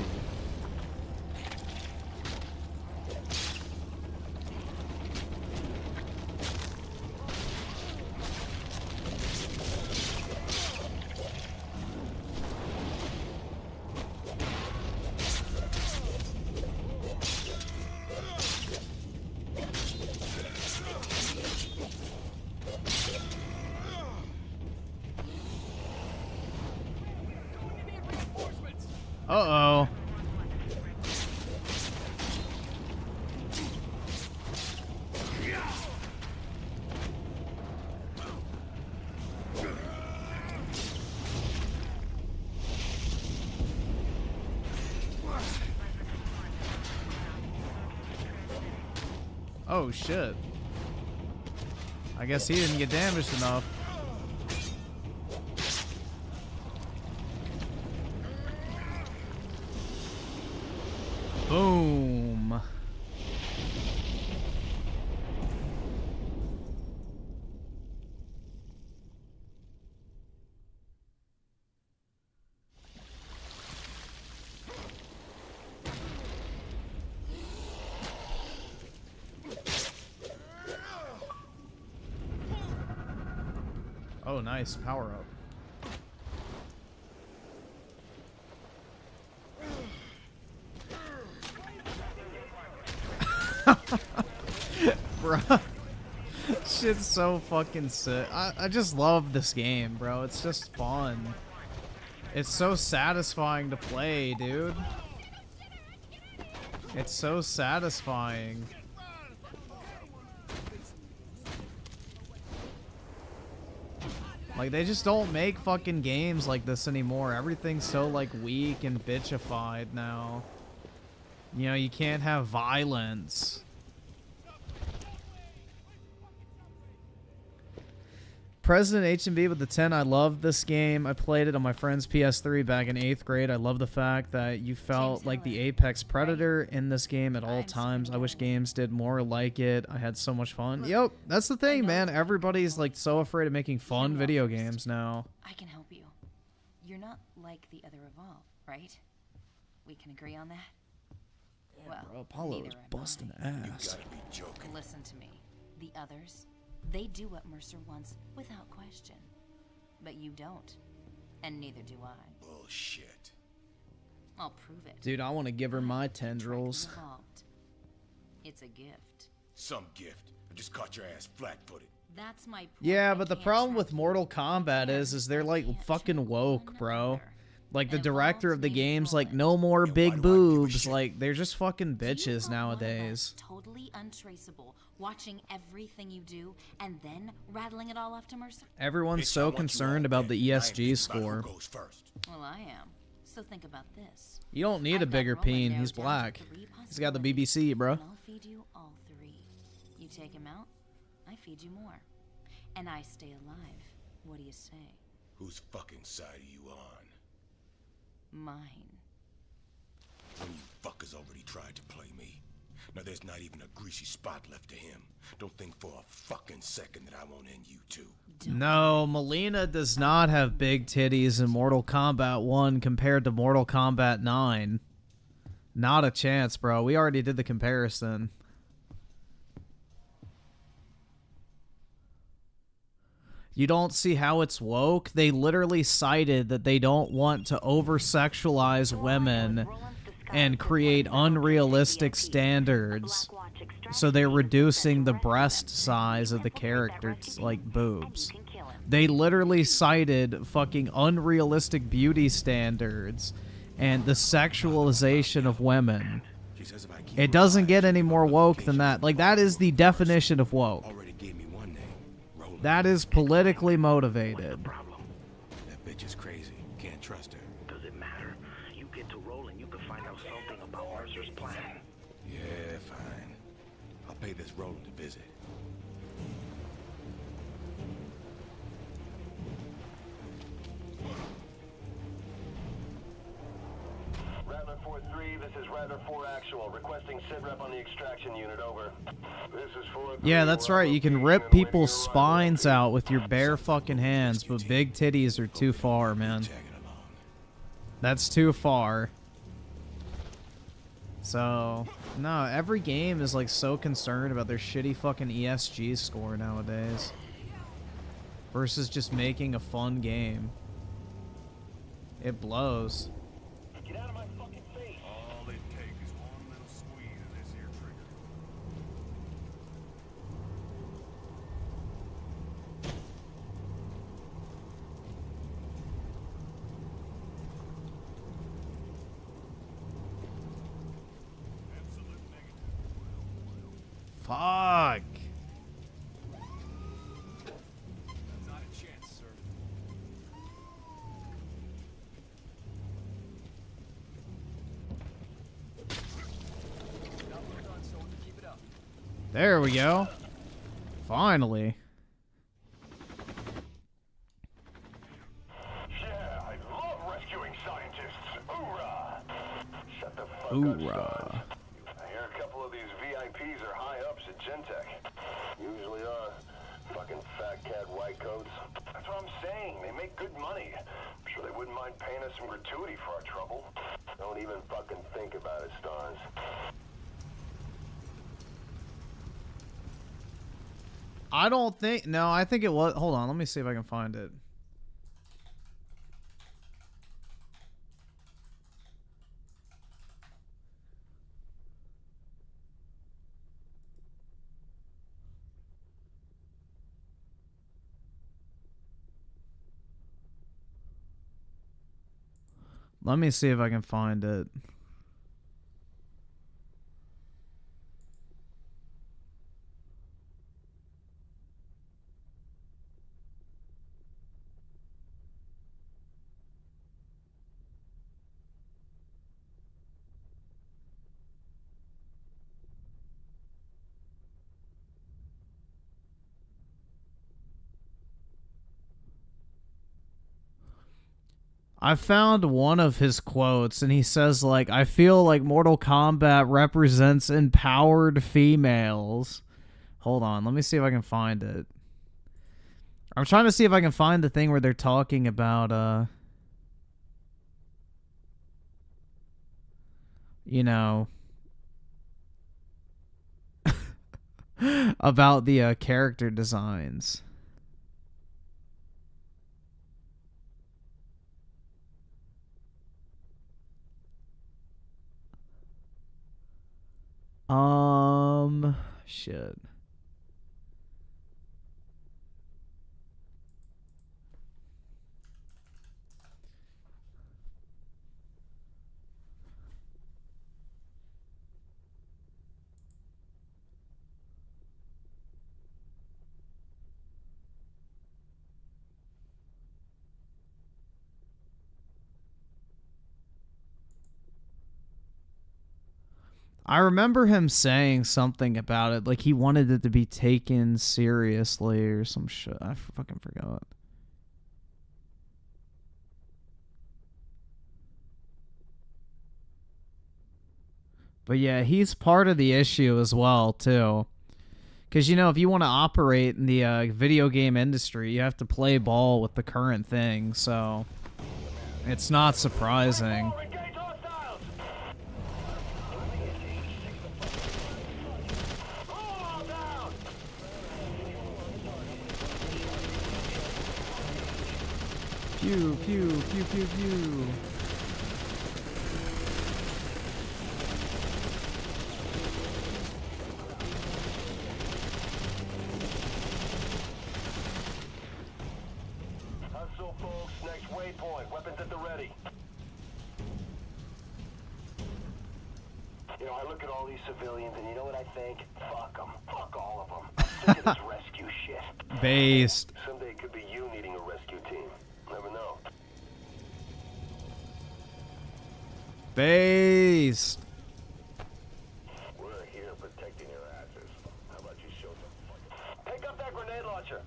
Uh-oh. Oh, shit. I guess he didn't get damaged enough. Boom. Oh, nice. Power up. Bruh. Shit's so fucking sick. I just love this game, bro. It's just fun. It's so satisfying to play, dude. It's so satisfying. Like, they just don't make fucking games like this anymore. Everything's so, like, weak and bitchified now. You know, you can't have violence. President HMV with the 10. I love this game. I played it on my friend's PS3 back in 8th grade. I love the fact that you felt like the apex predator in this game at all times. I wish games did more like it. I had so much fun. Yep, that's the thing, man. Everybody's like so afraid of making fun video games now. I can help you. You're not like the other Evolve, right? We can agree on that? Yeah, well, bro, Apollo is busting ass. You gotta be joking. Listen to me. The others, they do what Mercer wants without question. But you don't. And neither do I. Bullshit. I'll prove it. Dude, I want to give her my tendrils. It's a gift. Some gift. I just caught your ass flat-footed. That's my point. Yeah, but the problem with Mortal Kombat is they're like fucking woke, bro. Like the director of the game's like, no more big boobs. Like, they're just fucking bitches nowadays. Totally untraceable. Watching everything you do and then rattling it all off to Mercer. Everyone's so concerned about the ESG score. Well, I am. So think about this. You don't need a bigger peen. He's black. He's got the BBC, bro. I'll feed you all three. You take him out, I feed you more. And I stay alive. What do you say? Whose fucking side are you on? Mine. When you fuckers already tried to play me. Now there's not even a greasy spot left to him. Don't think for a fucking second that I won't end you too. No, Melina does not have big titties in Mortal Kombat 1 compared to Mortal Kombat 9. Not a chance, bro. We already did the comparison. You don't see how it's woke? They literally cited that they don't want to over-sexualize women and create unrealistic standards. So they're reducing the breast size of the characters, like boobs. They literally cited fucking unrealistic beauty standards and the sexualization of women. It doesn't get any more woke than that. Like, that is the definition of woke. That is politically motivated. That bitch is crazy. Can't trust her. Does it matter? You get to roll and you can find out something about Mercer's plan. Yeah, fine. I'll pay this Roland to visit. Rattler 4-3, this is Rattler 4 Actual. Requesting sitrep on the extraction unit, over. This is 4-3. Yeah, that's right. You can rip people's spines out with your bare fucking hands, but big titties are too far, man. That's too far. So, no, every game is like so concerned about their shitty fucking ESG score nowadays. Versus just making a fun game. It blows. Get out of my fucking face. All it takes is one little squeeze of this here trigger. Fuck. That's not a chance, sir. There we go. Finally. Yeah, I love rescuing scientists. Hoorah! Shut the fuck up, Hoorah. Stars. I hear a couple of these VIPs are high ups at Gentech. Usually are. Fucking fat cat white coats. That's what I'm saying. They make good money. I'm sure they wouldn't mind paying us some gratuity for our trouble. Don't even fucking think about it, Stars. I don't think... No, I think it was... Hold on, let me see if I can find it. Let me see if I can find it. I found one of his quotes, and he says, like, I feel like Mortal Kombat represents empowered females. Hold on, let me see if I can find it. I'm trying to see if I can find the thing where they're talking about, you know, about the character designs. Shit. I remember him saying something about it, like he wanted it to be taken seriously or some shit. I fucking forgot. But yeah, he's part of the issue as well, too. Because, you know, if you want to operate in the video game industry, you have to play ball with the current thing, so it's not surprising. Pew, pew, pew, pew, pew. Hustle, folks. Next waypoint. Weapons at the ready. You know, I look at all these civilians, and you know what I think? Fuck them. Fuck all of them. I'm sick of this rescue shit. Based. Someday it could be you needing a rescue team. Never know. Based. We're here protecting your asses. How about you show some fucking... Pick up that grenade launcher.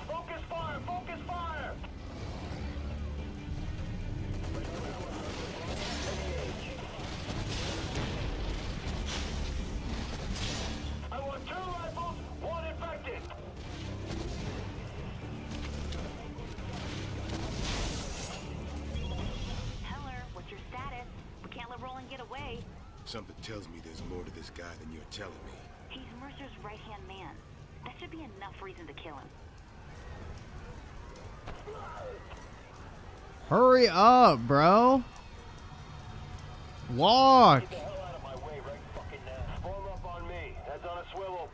Focus fire! Focus fire! Something tells me there's more to this guy than you're telling me. He's Mercer's right-hand man. That should be enough reason to kill him. Hurry up, bro. Walk. Get the hell out of my way right fucking now. Form up on me. Heads on a swivel.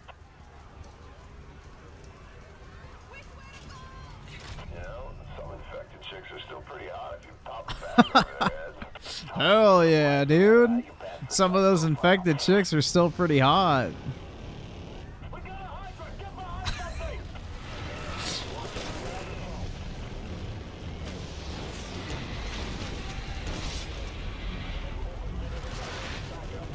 You know, some infected chicks are still pretty hot if you pop a bag over their heads. Hell yeah, dude. Some of those infected chicks are still pretty hot.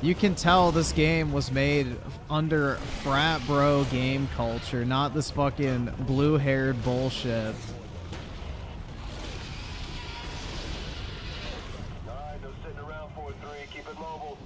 You can tell this game was made under frat bro game culture, not this fucking blue-haired bullshit. Alright, no sitting around 4-3. Keep it mobile.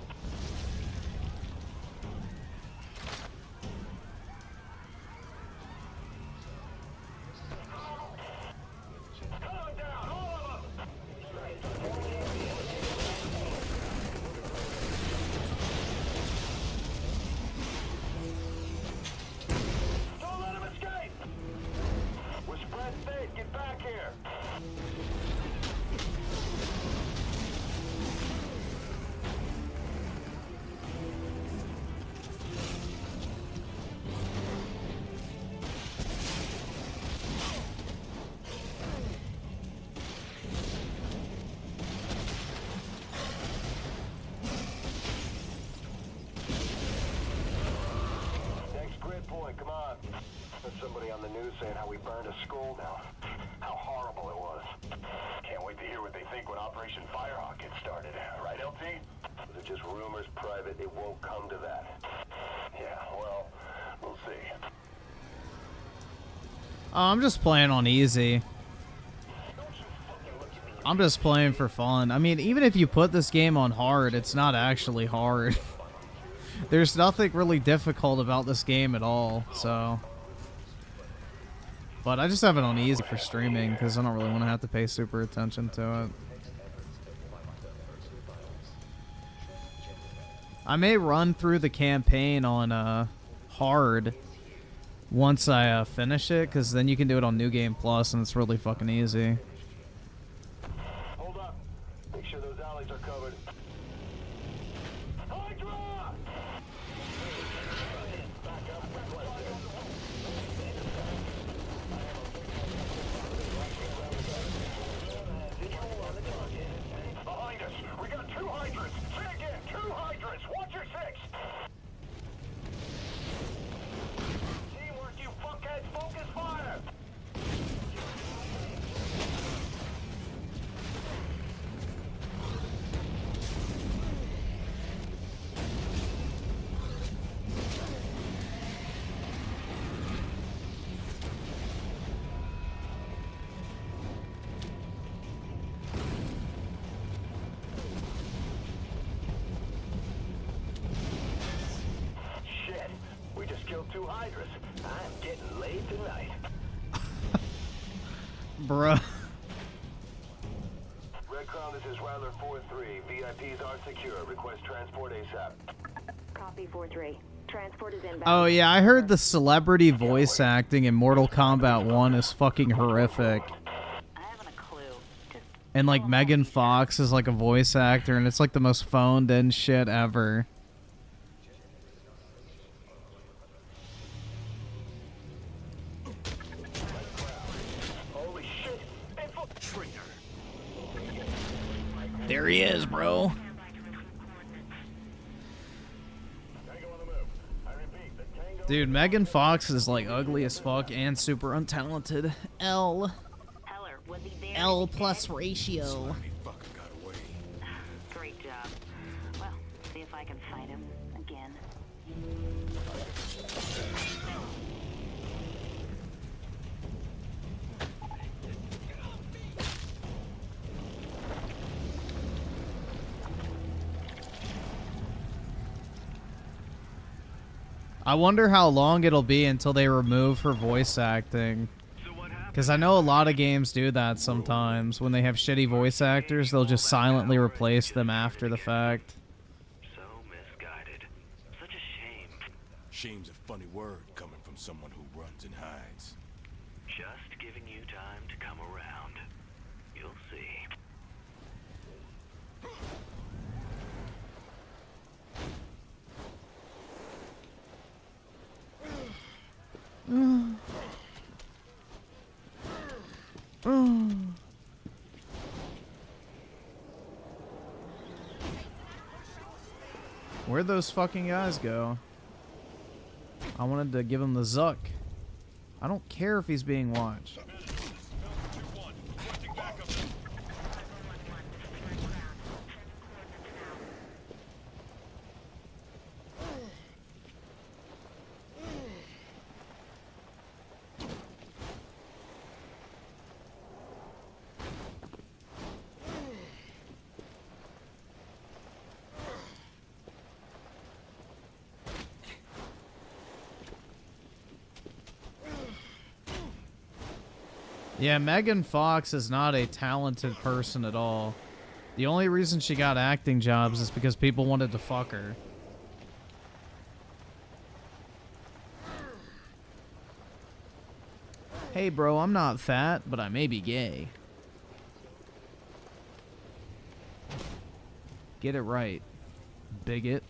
Don't let him escape! We're spread safe. Get back here. Next grid point, come on. There's somebody on the news saying how we burned a school down. How horrible it was. Can't wait to hear what they think when Operation Firehawk gets started. Right, LT? They're just rumors, Private. It won't come to that. Yeah, well, we'll see. I'm just playing on easy. I'm just playing for fun. I mean, even if you put this game on hard, it's not actually hard. There's nothing really difficult about this game at all, so... But I just have it on easy for streaming, because I don't really want to have to pay super attention to it. I may run through the campaign on hard once I finish it, because then you can do it on New Game Plus, and it's really fucking easy. Hold up. Make sure those alleys are covered. Behind us, we got 2 hydrants. Say again, 2 hydrants. Watch your 6. Teamwork, you fuckheads. Focus fire. Shit, we just killed 2 hydrants. I'm getting laid tonight. Bruh. Red Crown, this is Rattler 4-3. VIPs are secure. Request transport ASAP. Copy 4-3. Transport is inbound. Oh yeah, I heard the celebrity voice acting in Mortal Kombat 1 is fucking horrific. And like Megan Fox is like a voice actor, and it's like the most phoned in shit ever. Holy shit. There he is, bro. Dude, Megan Fox is like ugly as fuck and super untalented. L plus ratio. Great job. Well, see if I can fight him again. I wonder how long it'll be until they remove her voice acting. Because I know a lot of games do that sometimes. When they have shitty voice actors, they'll just silently replace them after the fact. So Shame's a funny word coming from someone who runs and hides. Just giving you time to come around. You'll see. Where'd those fucking guys go? I wanted to give him the zuck. I don't care if he's being watched. Yeah, Megan Fox is not a talented person at all. The only reason she got acting jobs is because people wanted to fuck her. Hey bro, I'm not fat, but I may be gay. Get it right, bigot.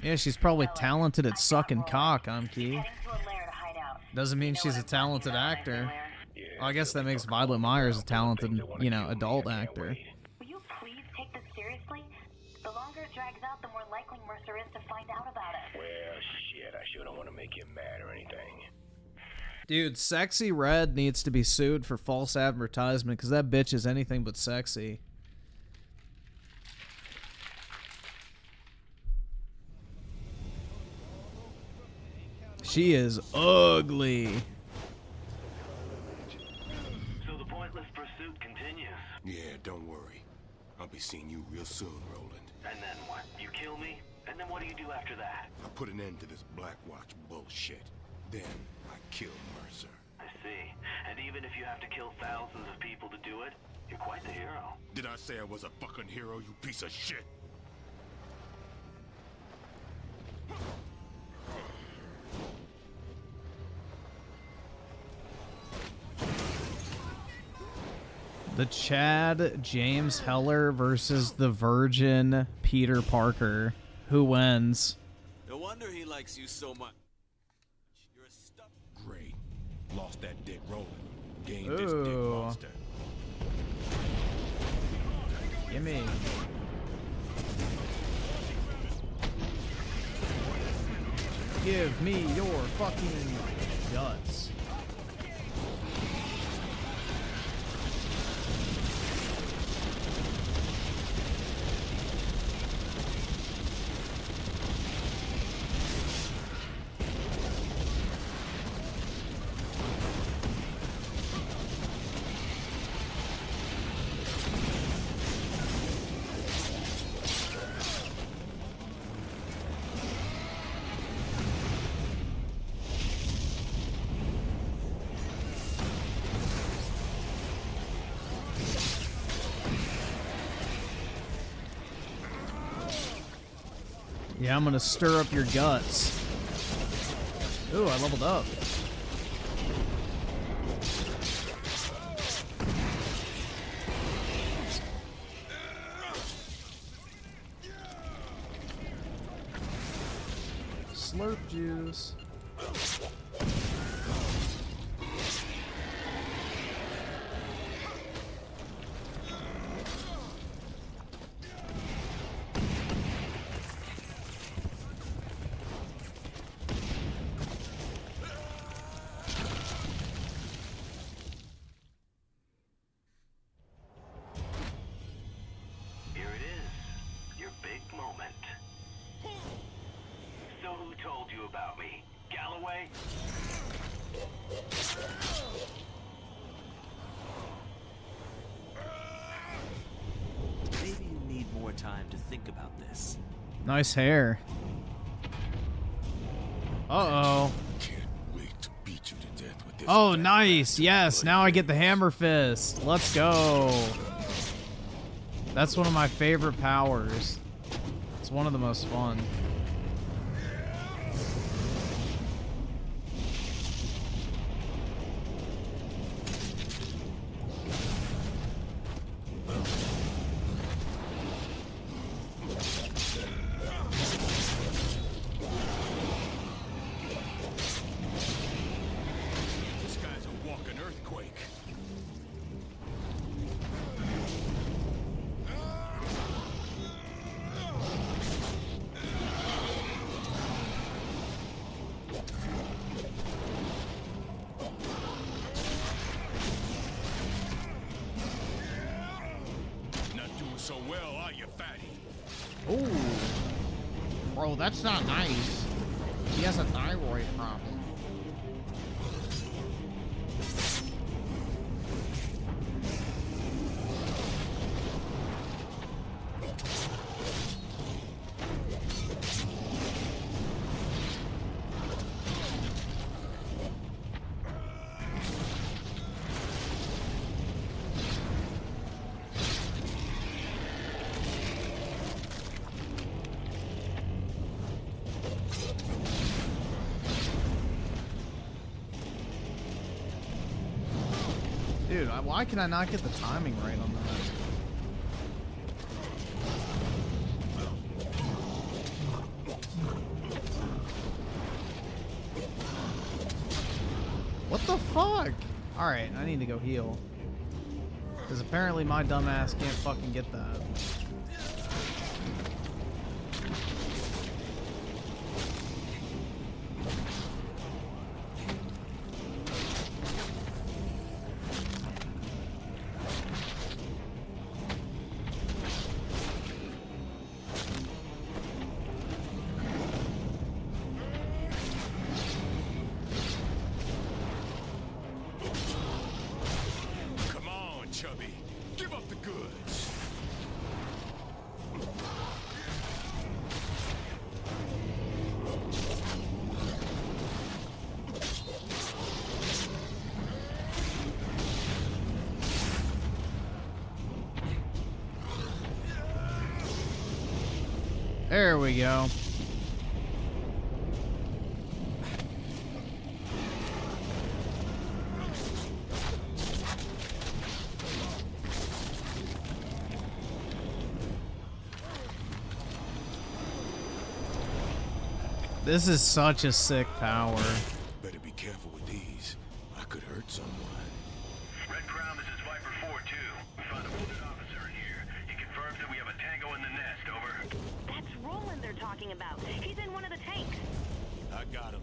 Yeah, she's probably talented at sucking cock, Key. Doesn't mean she's a talented actor. Well, I guess that makes Violet Myers a talented, you know, adult actor. Will you please take this seriously? The longer it drags out, the more likely Mercer is to find out about it. Well, shit, I sure don't want to make you mad or anything. Dude, Sexy Red needs to be sued for false advertisement because that bitch is anything but sexy. She is ugly. So the pointless pursuit continues. Yeah, don't worry. I'll be seeing you real soon, Roland. And then what? You kill me? And then what do you do after that? I put an end to this Black Watch bullshit. Then I kill Mercer. I see. And even if you have to kill thousands of people to do it, you're quite the hero. Did I say I was a fucking hero, you piece of shit? The Chad James Heller versus the Virgin Peter Parker. Who wins? No wonder he likes you so much. You're a stuff. Great. Lost that dick Roland. Gained this dick monster. Gimme. Give me your fucking guts. Yeah, I'm gonna stir up your guts. Ooh, I leveled up. Slurp juice. Time to think about this. Nice hair. Uh-oh. Can't wait to beat you to death with this. Oh, nice. Yes, now I get the hammer fist. Let's go. That's one of my favorite powers. It's one of the most fun. This guy's a walking earthquake. Not doing so well, are you, fatty? Ooh. Bro, that's not nice. He has a thyroid problem. Dude, why can I not get the timing right on that? What the fuck? Alright, I need to go heal. Because apparently my dumbass can't fucking get that. Come on, Chubby. Give up the goods. There we go. This is such a sick power. Better be careful with these. I could hurt someone. Red Crown, this is Viper 4-2. We found a wounded officer in here. He confirms that we have a tango in the nest, over. That's Roland they're talking about. He's in one of the tanks. I got him.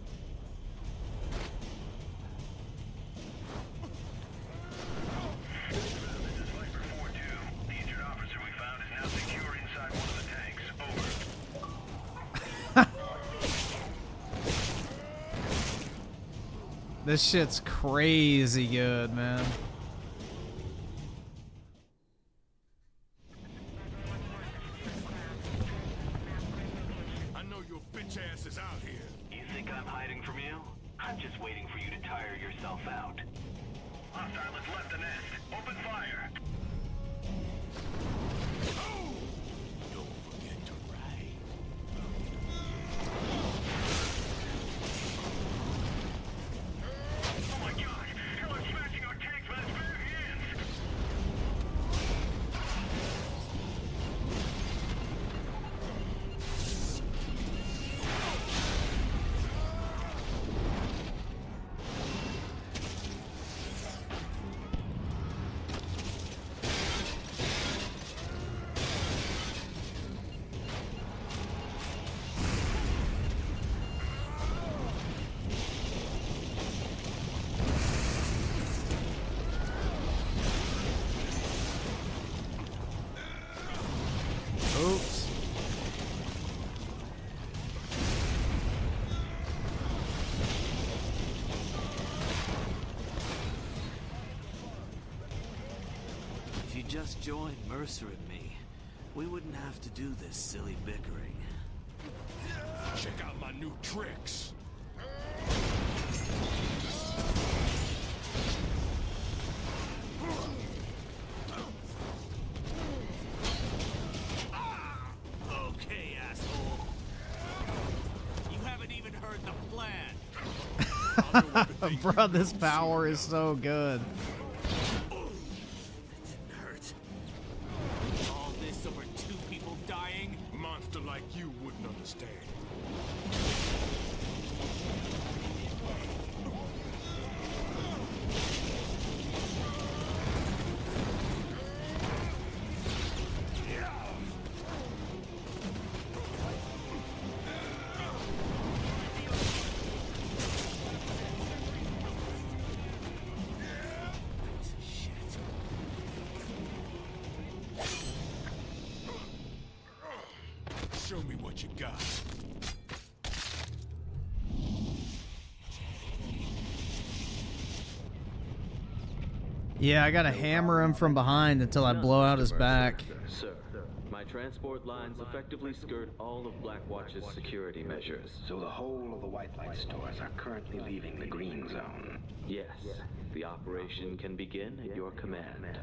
This is Viper 4-2. The injured officer we found is now secure inside one of the tanks, over. This shit's crazy good, man. I know your bitch ass is out here. You think I'm hiding from you? I'm just waiting for you to tire yourself out. Hostile has left the nest. Open fire. Don't forget to ride. Oh my god! Killer's smashing our tanks with his bare hands! Oops. If you just joined Mercer and me, we wouldn't have to do this silly bickering. Check out my new tricks. Bro, this power is so good. Hurt. All this over 2 people dying? Monster like you wouldn't understand. Show me what you got. Yeah, I gotta hammer him from behind until I blow out his back. Sir, my transport lines effectively skirt all of Blackwatch's security measures. So the whole of the White Light stores are currently leaving the green zone. Yes, the operation can begin at your command.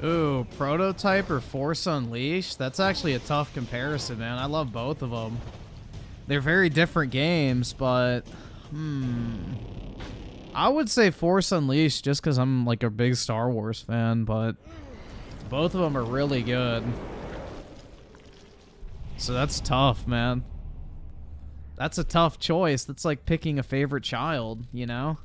Ooh, Prototype or Force Unleashed? That's actually a tough comparison, man. I love both of them. They're very different games, but... I would say Force Unleashed just because I'm like a big Star Wars fan, but both of them are really good. So that's tough, man. That's a tough choice. That's like picking a favorite child, you know?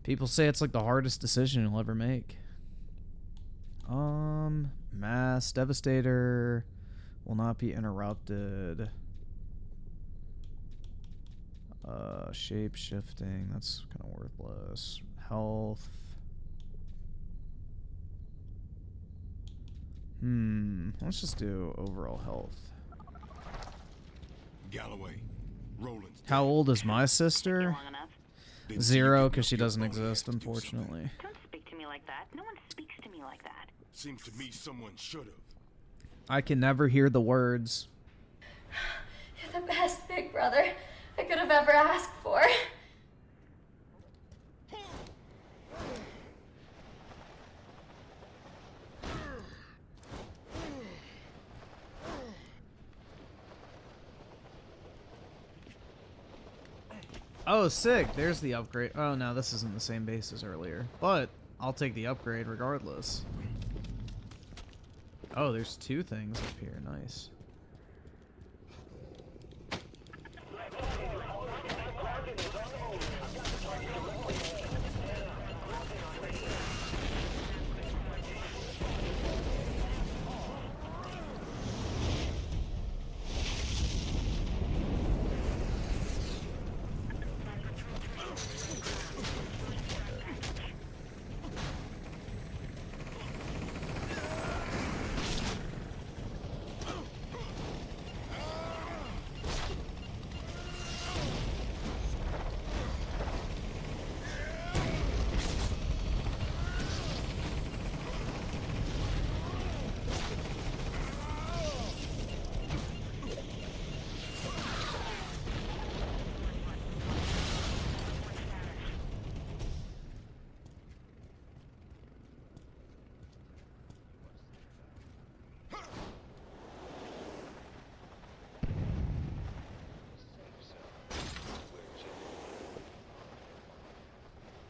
People say it's like the hardest decision you'll ever make. Mass Devastator will not be interrupted. Shape shifting, that's kind of worthless. Health. Let's just do overall health. Galloway, Roland's How old is my sister? 0, because she doesn't exist, unfortunately. Don't speak to me like that. No one speaks to me like that. Seems to me someone should have. I can never hear the words. You're the best big brother I could have ever asked for. Oh, sick. There's the upgrade. Oh, no, this isn't the same base as earlier. But I'll take the upgrade regardless. Oh, there's 2 things up here. Nice.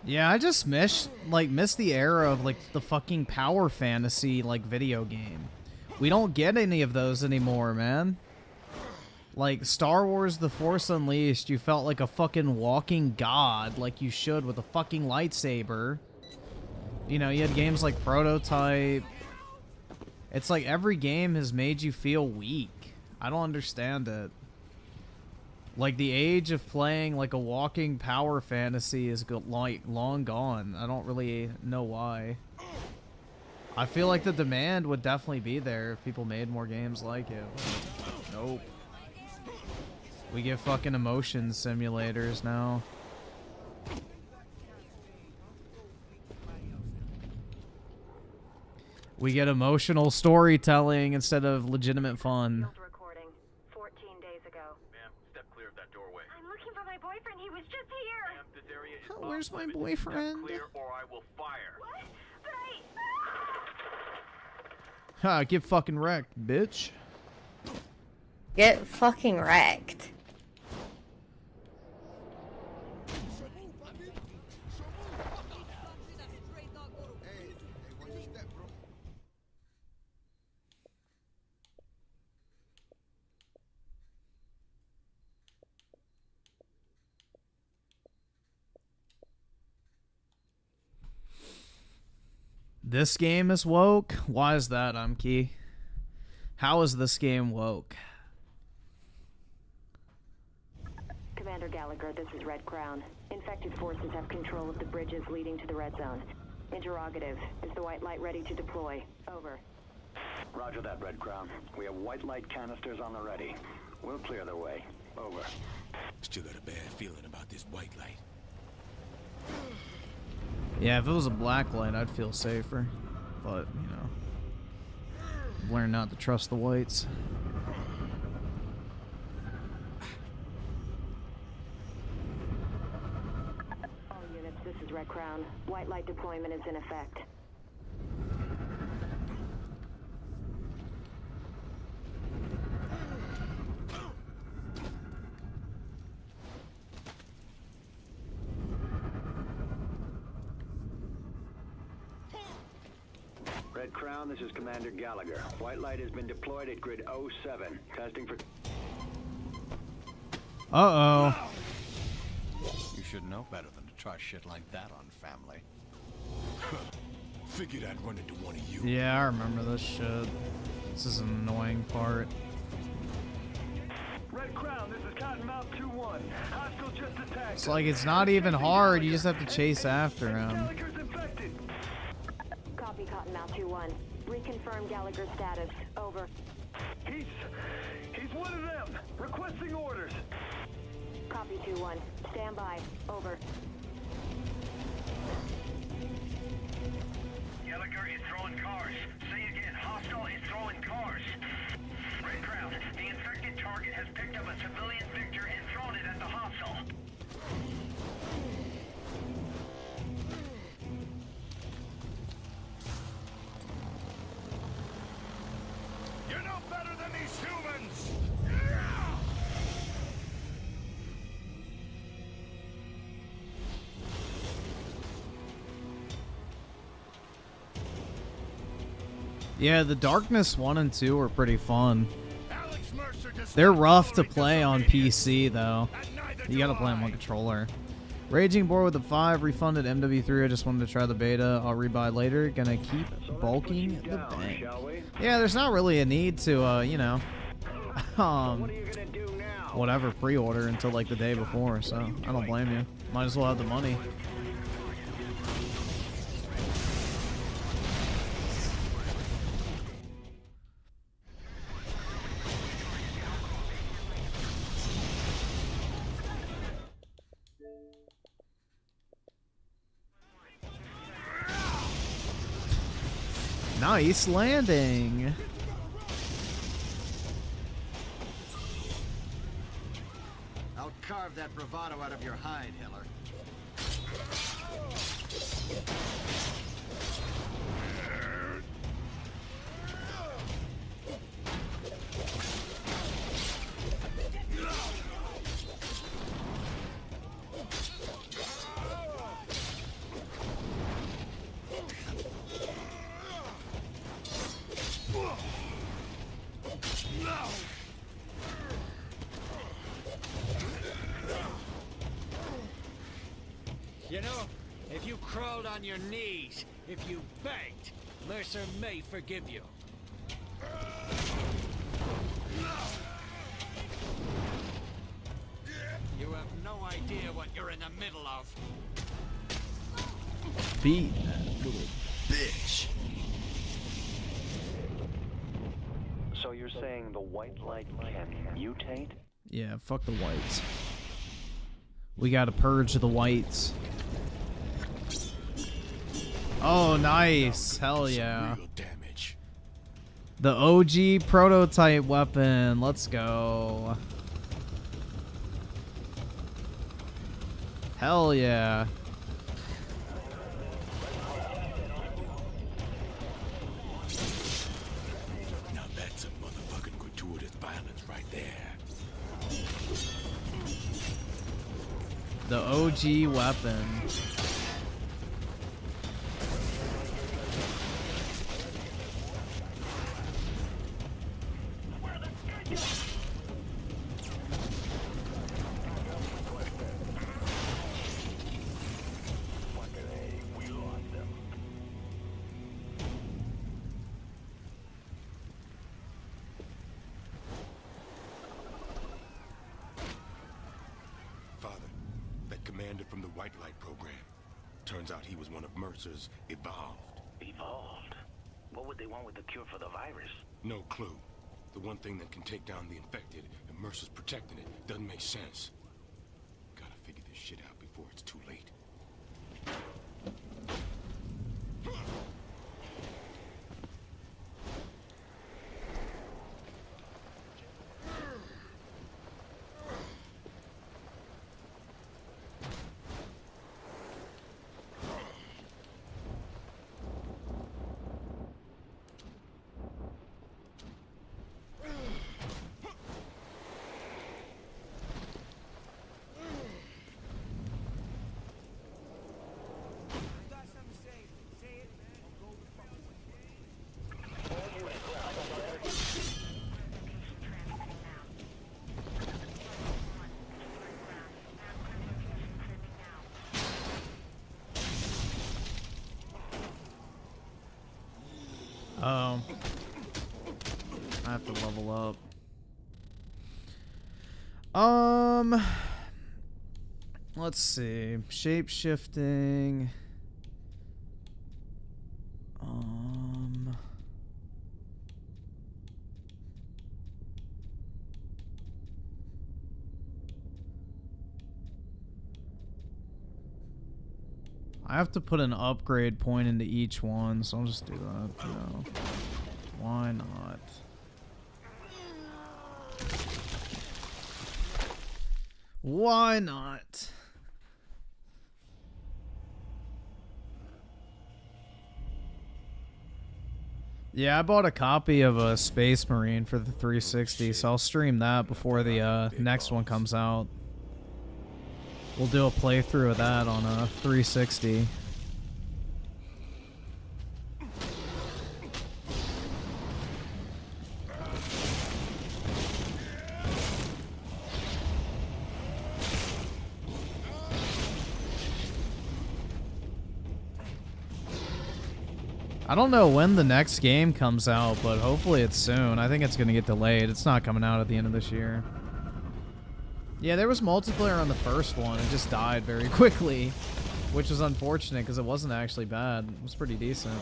Yeah, I just miss the era of like the fucking power fantasy like video game. We don't get any of those anymore, man. Like Star Wars The Force Unleashed, you felt like a fucking walking god, like you should with a fucking lightsaber. You know, you had games like Prototype. It's like every game has made you feel weak. I don't understand it. Like the age of playing like a walking power fantasy is like long gone. I don't really know why. I feel like the demand would definitely be there if people made more games like it. Nope. We get fucking emotion simulators now. We get emotional storytelling instead of legitimate fun. Recording 14 days ago. Ma'am, step clear of that doorway. I'm looking for my boyfriend. He was just here. Ma'am, this area is Oh, where's my boyfriend? Step clear or I will fire. What? But Ha, get fucking wrecked, bitch. Get fucking wrecked. This game is woke? Why is that, Umkey? How is this game woke? Commander Gallagher, this is Red Crown. Infected forces have control of the bridges leading to the red zone. Interrogative. Is the white light ready to deploy? Over. Roger that, Red Crown. We have white light canisters on the ready. We'll clear the way. Over. Still got a bad feeling about this white light. Yeah, if it was a black light, I'd feel safer. But, you know, learn not to trust the whites. All units, this is Red Crown. White light deployment is in effect. Red Crown, this is Commander Gallagher. White light has been deployed at grid 07. Testing for... Uh-oh. You should know better than to try shit like that on family. Figured I'd run into one of you. Yeah, I remember this shit. This is an annoying part. Red Crown, this is Cottonmouth 2-1. Hostile just attacked. It's like it's not even hard, you just have to chase after him. Gallagher's infected. Copy, Cottonmouth 2-1. Reconfirm Gallagher's status. Over. He's one of them. Requesting orders. Copy 2-1. Stand by. Over. Gallagher is throwing cars. Say again, hostile is throwing cars. Red Crown, the infected target has picked up a civilian Victor and thrown it at the hostile. You're no better than these humans! Yeah, the Darkness 1 and 2 were pretty fun. They're rough to play on PC, though. You gotta play them on controller. Raging Boar with a 5, refunded MW3. I just wanted to try the beta. I'll rebuy later. Gonna keep bulking the bank. Yeah, there's not really a need to, you know, whatever, pre-order until like the day before, so I don't blame you. Might as well have the money. Nice landing. I'll carve that bravado out of your hide, Hiller. You know, if you crawled on your knees, if you begged, Mercer may forgive you. You have no idea what you're in the middle of. Beat that little bitch. So you're saying the white light can mutate? Yeah, fuck the whites. We gotta purge the whites. Oh, nice. Hell yeah. The OG prototype weapon. Let's go. Hell yeah. Now that's a motherfucking gratuitous violence right there. The OG weapon. From the White Light program. Turns out he was one of Mercer's Evolved. Evolved? What would they want with the cure for the virus? No clue. The one thing that can take down the infected, and Mercer's protecting it, doesn't make sense. Gotta figure this shit out before it's too late. Oh. I have to level up. Let's see. Shape-shifting. I have to put an upgrade point into each one, so I'll just do that. No. Why not? Why not? Yeah, I bought a copy of a Space Marine for the 360, so I'll stream that before the next one comes out. We'll do a playthrough of that on a 360. I don't know when the next game comes out, but hopefully it's soon. I think it's going to get delayed. It's not coming out at the end of this year. Yeah, there was multiplayer on the first one. It just died very quickly, which was unfortunate because it wasn't actually bad. It was pretty decent.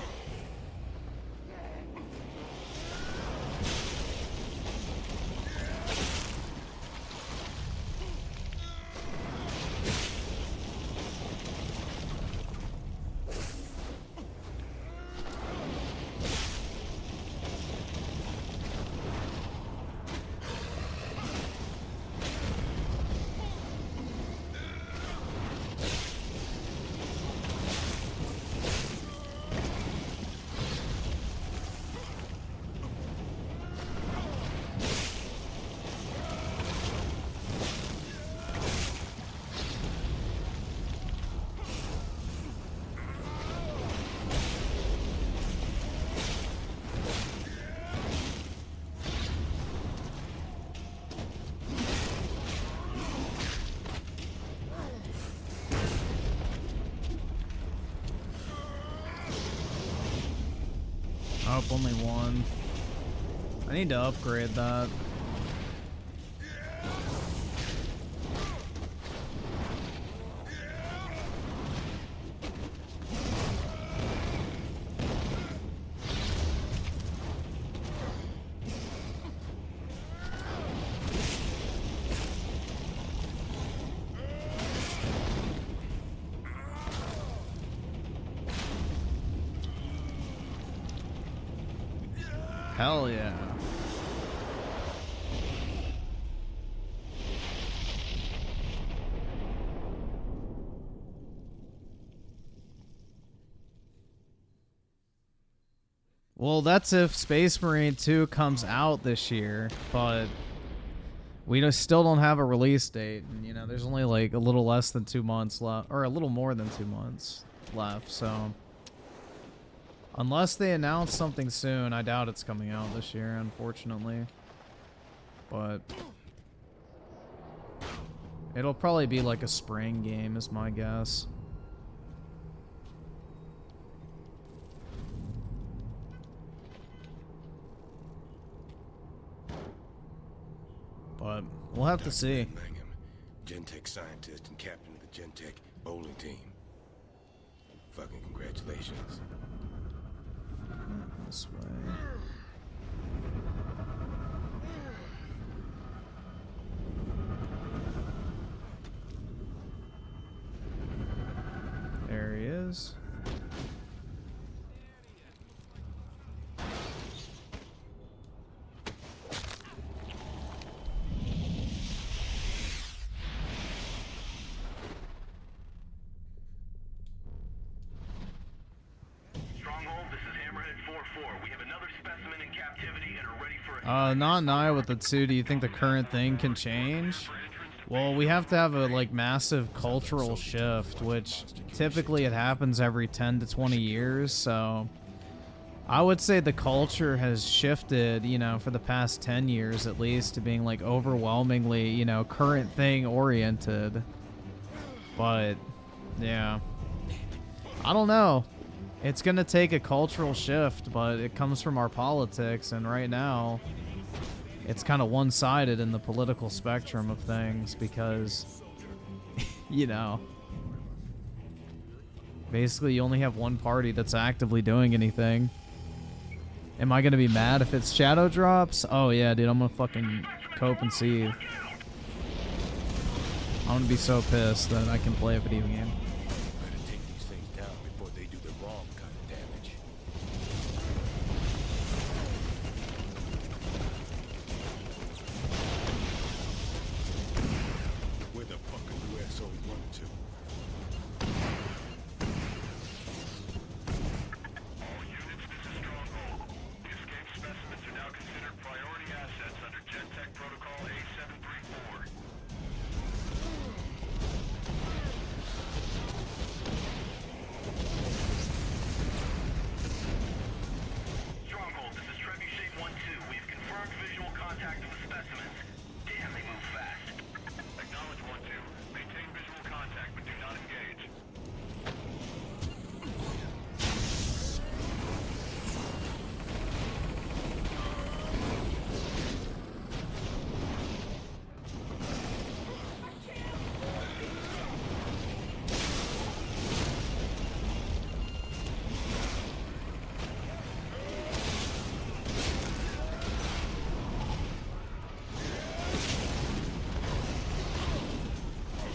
Nope, only one. I need to upgrade that. Hell yeah. Well, that's if Space Marine 2 comes out this year, but we still don't have a release date. And, you know, there's only like a little less than 2 months left, or a little more than 2 months left, so... Unless they announce something soon, I doubt it's coming out this year, unfortunately. But it'll probably be like a spring game, is my guess. But we'll have to see. Gentech scientist and captain of the Gentech bowling team. Fucking congratulations. This way. There he is. Not Naya with the 2. Do you think the current thing can change? Well, we have to have a like massive cultural shift, which typically it happens every 10 to 20 years, so I would say the culture has shifted, you know, for the past 10 years at least, to being like overwhelmingly, you know, current thing oriented. But yeah, I don't know. It's gonna take a cultural shift, but it comes from our politics, and right now it's kind of one-sided in the political spectrum of things because, you know, basically you only have one party that's actively doing anything. Am I gonna be mad if it's Shadow Drops? Oh yeah, dude, I'm gonna fucking cope and seethe. I'm gonna be so pissed that I can play a video game.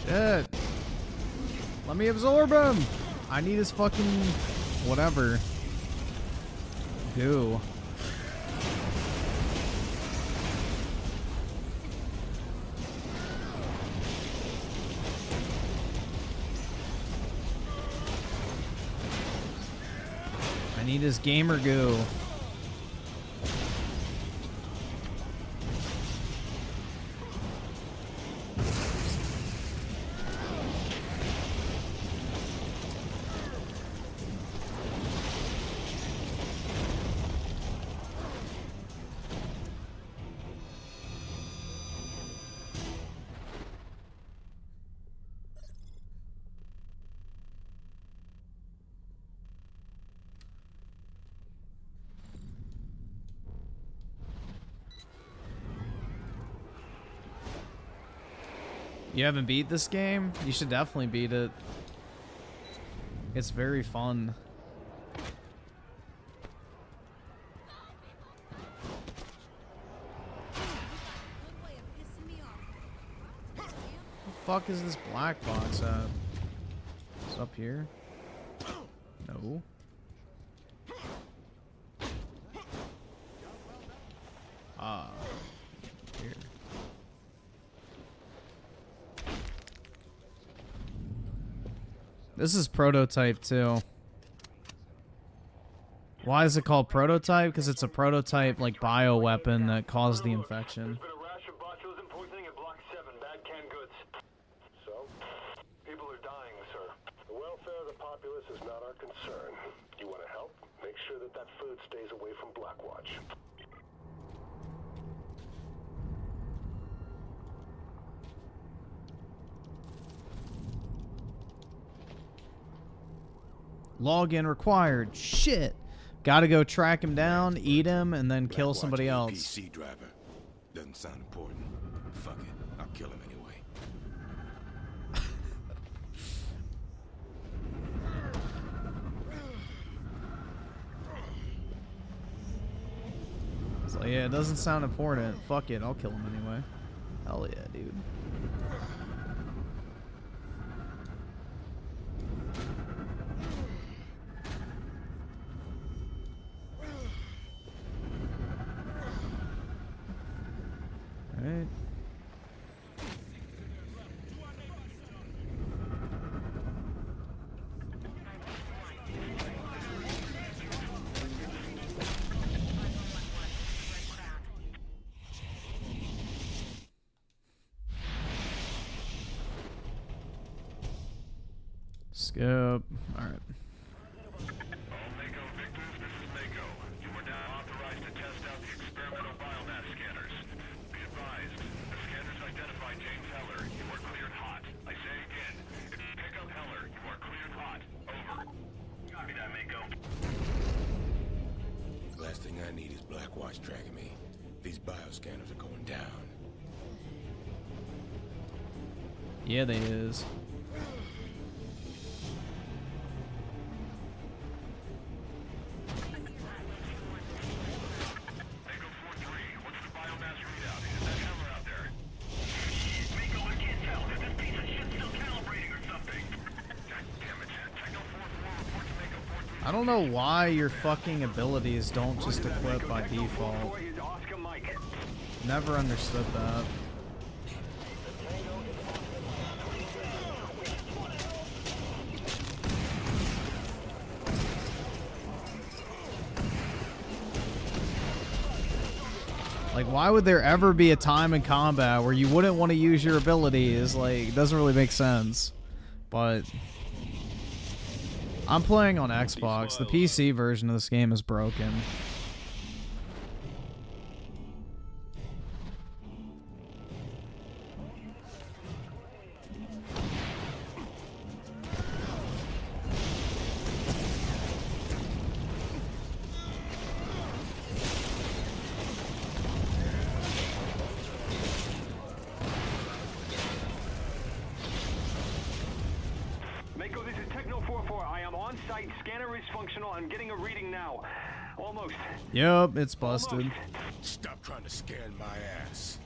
Shit. Let me absorb him. I need his fucking whatever. Goo. I need his gamer goo. You haven't beat this game? You should definitely beat it. It's very fun. What the fuck is this black box at? It's up here? No. Ah. Here. This is prototype too. Why is it called prototype? Because it's a prototype like bioweapon that caused the infection. So, people are dying, sir. The welfare of the populace is not our concern. You want to help? Make sure that that food stays away from Blackwatch. Login required. Shit. Gotta go track him down, eat him, and then kill somebody else. PC driver. Doesn't sound important. Fuck it. I'll kill him anyway. So yeah, it doesn't sound important. Fuck it, I'll kill him anyway. Hell yeah, dude. Alright. Skip. Alright. Last thing I need is Blackwatch tracking me. These bioscanners are going down. Yeah, they is. I don't know why your fucking abilities don't just equip by default. Never understood that. Like, why would there ever be a time in combat where you wouldn't want to use your abilities? Like, it doesn't really make sense. But I'm playing on Xbox. The PC version of this game is broken. Yep, it's busted. Stop trying to scan my ass.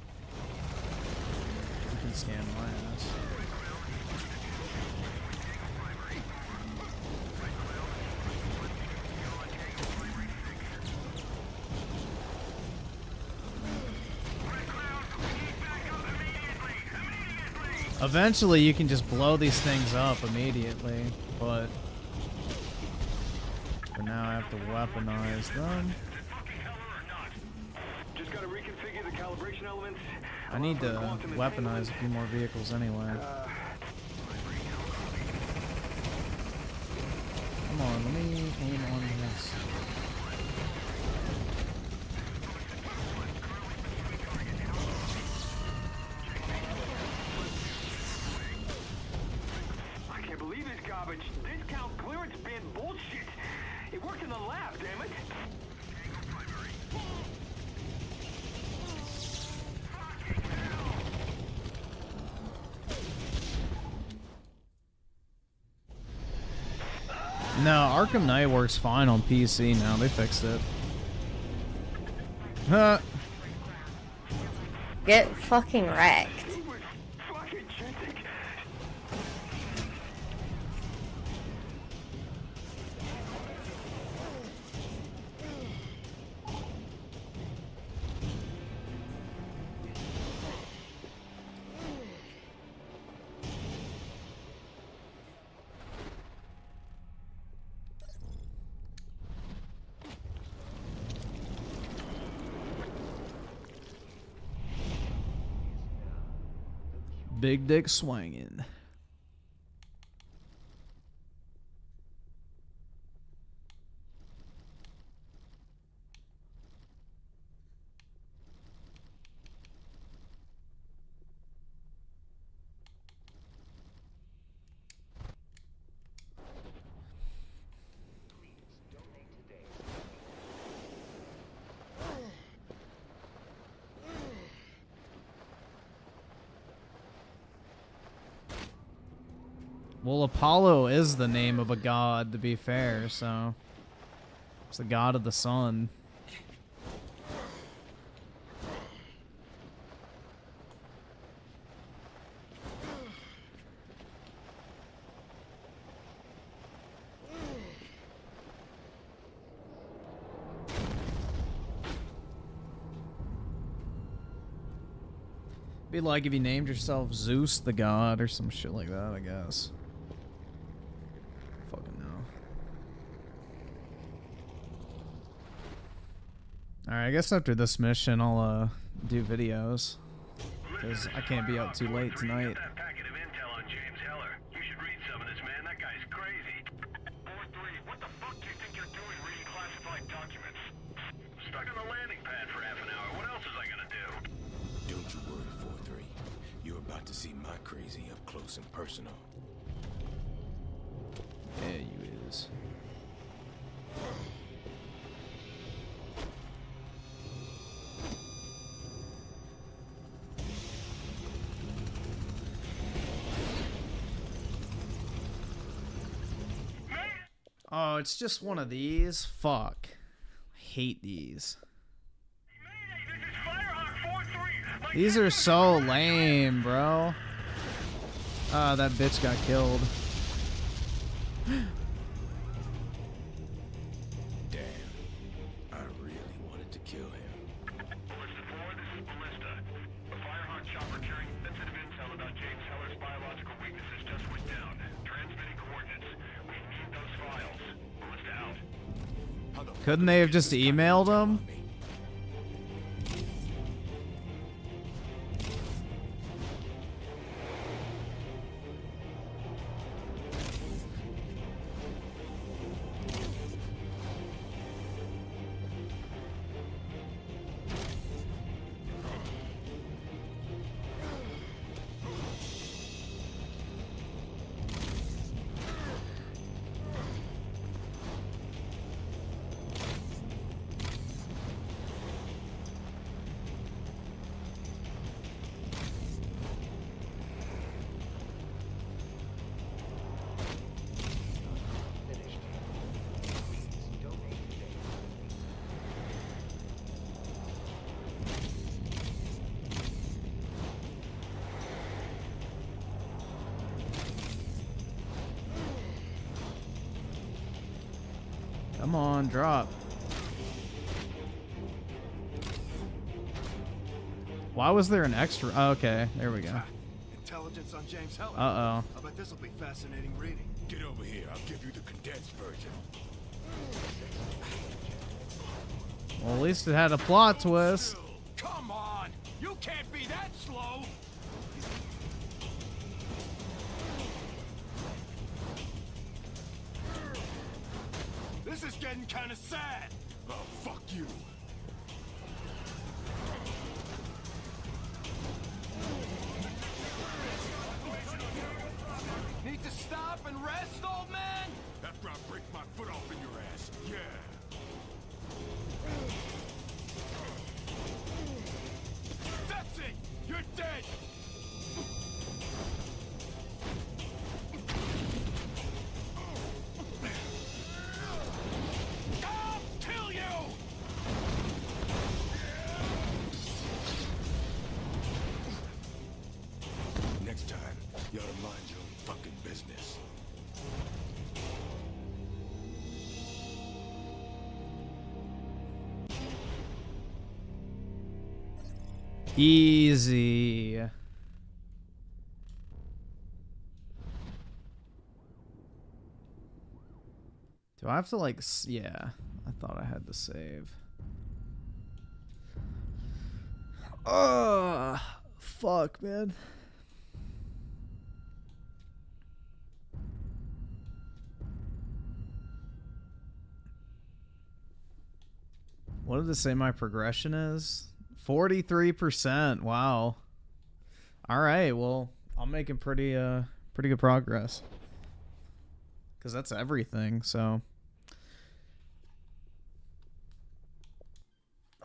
You can scan my ass. Eventually, you can just blow these things up immediately, but for now I have to weaponize them. Just gotta reconfigure the calibration elements. I need to weaponize a few more vehicles anyway. Come on, let me aim on this. I can't believe this garbage. Discount clearance bin bullshit. It worked in the lab, damn it. No, Arkham Knight works fine on PC now. They fixed it. Huh. Get fucking wrecked. Big dick swinging. Well, Apollo is the name of a god, to be fair, so it's the god of the sun. Be like if you named yourself Zeus the god or some shit like that, I guess. Fucking no. Alright, I guess after this mission I'll do videos. Because I can't be up too late tonight. That packet of intel on James Heller. You should read some of this, man. That guy's crazy. 4-3, what the fuck do you think you're doing reading classified documents? Stuck on the landing pad for half an hour. What else was I gonna do? Don't you worry, 4-3. You're about to see my crazy up close and personal. Yeah, you is. Oh, it's just one of these? Fuck. I hate these. These are so lame, bro. Ah, that bitch got killed. Damn. I really wanted to kill him. Ballista 4, this is Ballista. A Firehawk chopper carrying sensitive intel about James Heller's biological weaknesses just went down. Transmitting coordinates. We need those files. Ballista out. Couldn't they have just emailed him? Come on, drop. Why was there an extra? Oh, okay, there we go. Intelligence on James Heller. Uh-oh. I bet this will be fascinating reading. Get over here. I'll give you the condensed version. Well, at least it had a plot twist. Come on! You can't be that slow! This is getting kind of sad. Oh, fuck you. Need to stop and rest, old man? After I break my foot off in your ass, yeah. That's it! You're dead! Easy. Do I have to like, yeah, I thought I had to save. Fuck, man. What did it say my progression is? 43%. Wow. All right, well, I'm making pretty good progress. Cuz that's everything, so.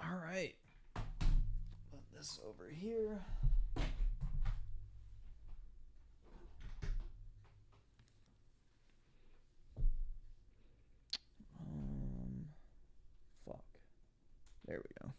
All right. Put this over here. Fuck. There we go.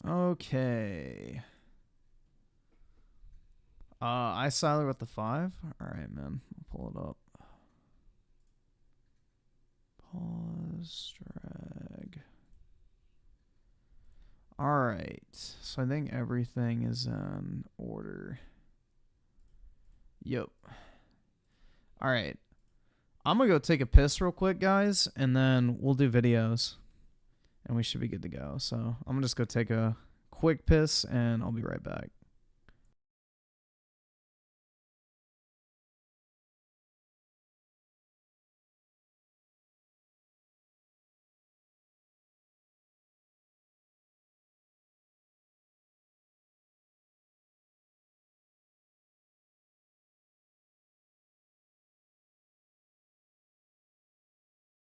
Okay. I Siler with the 5. All right, man. I'll pull it up. Pause, drag. All right. So I think everything is in order. Yep. All right. I'm going to go take a piss real quick, guys, and then we'll do videos. And we should be good to go. So I'm going to just go take a quick piss, and I'll be right back.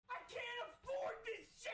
I can't afford this shit!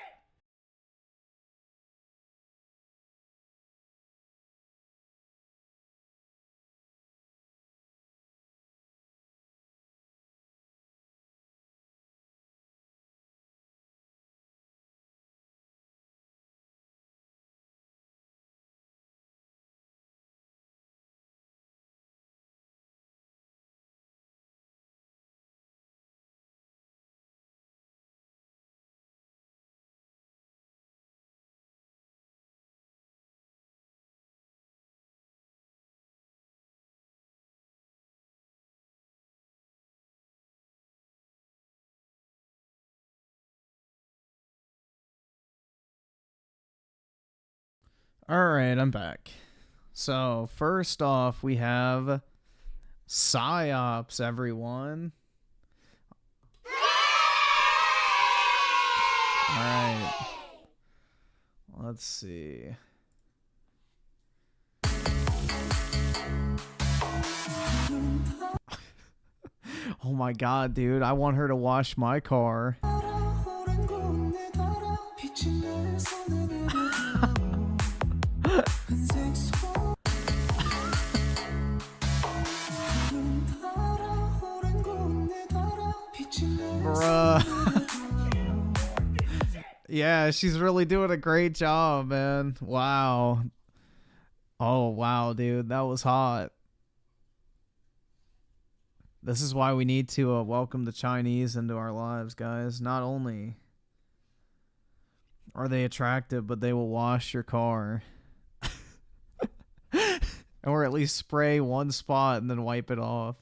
All right, I'm back. So first off, we have PsyOps, everyone. All right. Let's see. Oh my god, dude. I want her to wash my car. Bruh. Yeah, she's really doing a great job, man. Wow. Oh, wow, dude. That was hot. This is why we need to welcome the Chinese into our lives, guys. Not only are they attractive, but they will wash your car. Or at least spray one spot and then wipe it off.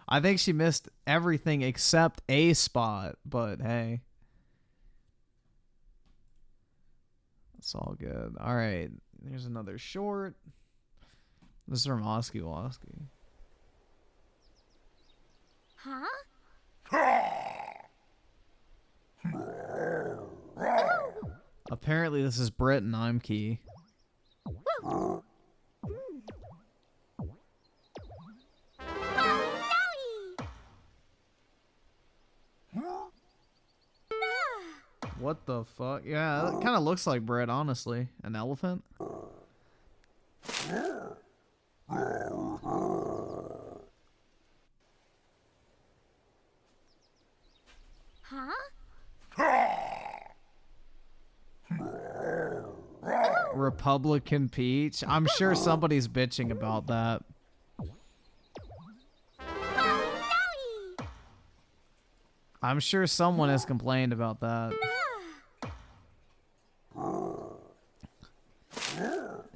I think she missed everything except a spot, but hey. It's all good. All right. There's another short. This is from Oski Woski. Apparently this is Brit and I'm Key. What the fuck? Yeah, that kind of looks like Brit, honestly. An elephant? Republican Peach. I'm sure somebody's bitching about that. I'm sure someone has complained about that.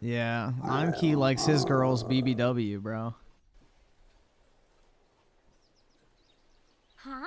Yeah, Anki likes his girls BBW, bro. Huh?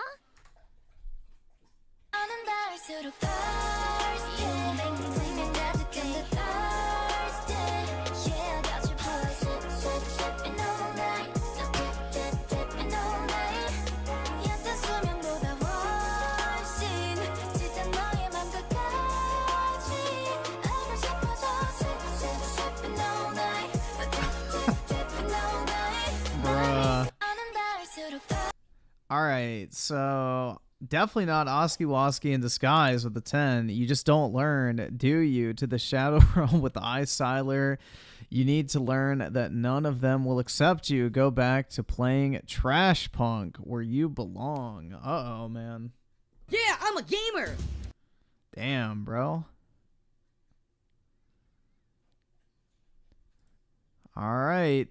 Bruh. Alright, so definitely not Oski Woski in disguise with the 10. You just don't learn, do you, to the Shadow Realm with the Ice Siler. You need to learn that none of them will accept you. Go back to playing Trash Punk, where you belong. Uh-oh, man. Yeah, I'm a gamer! Damn, bro. Alright.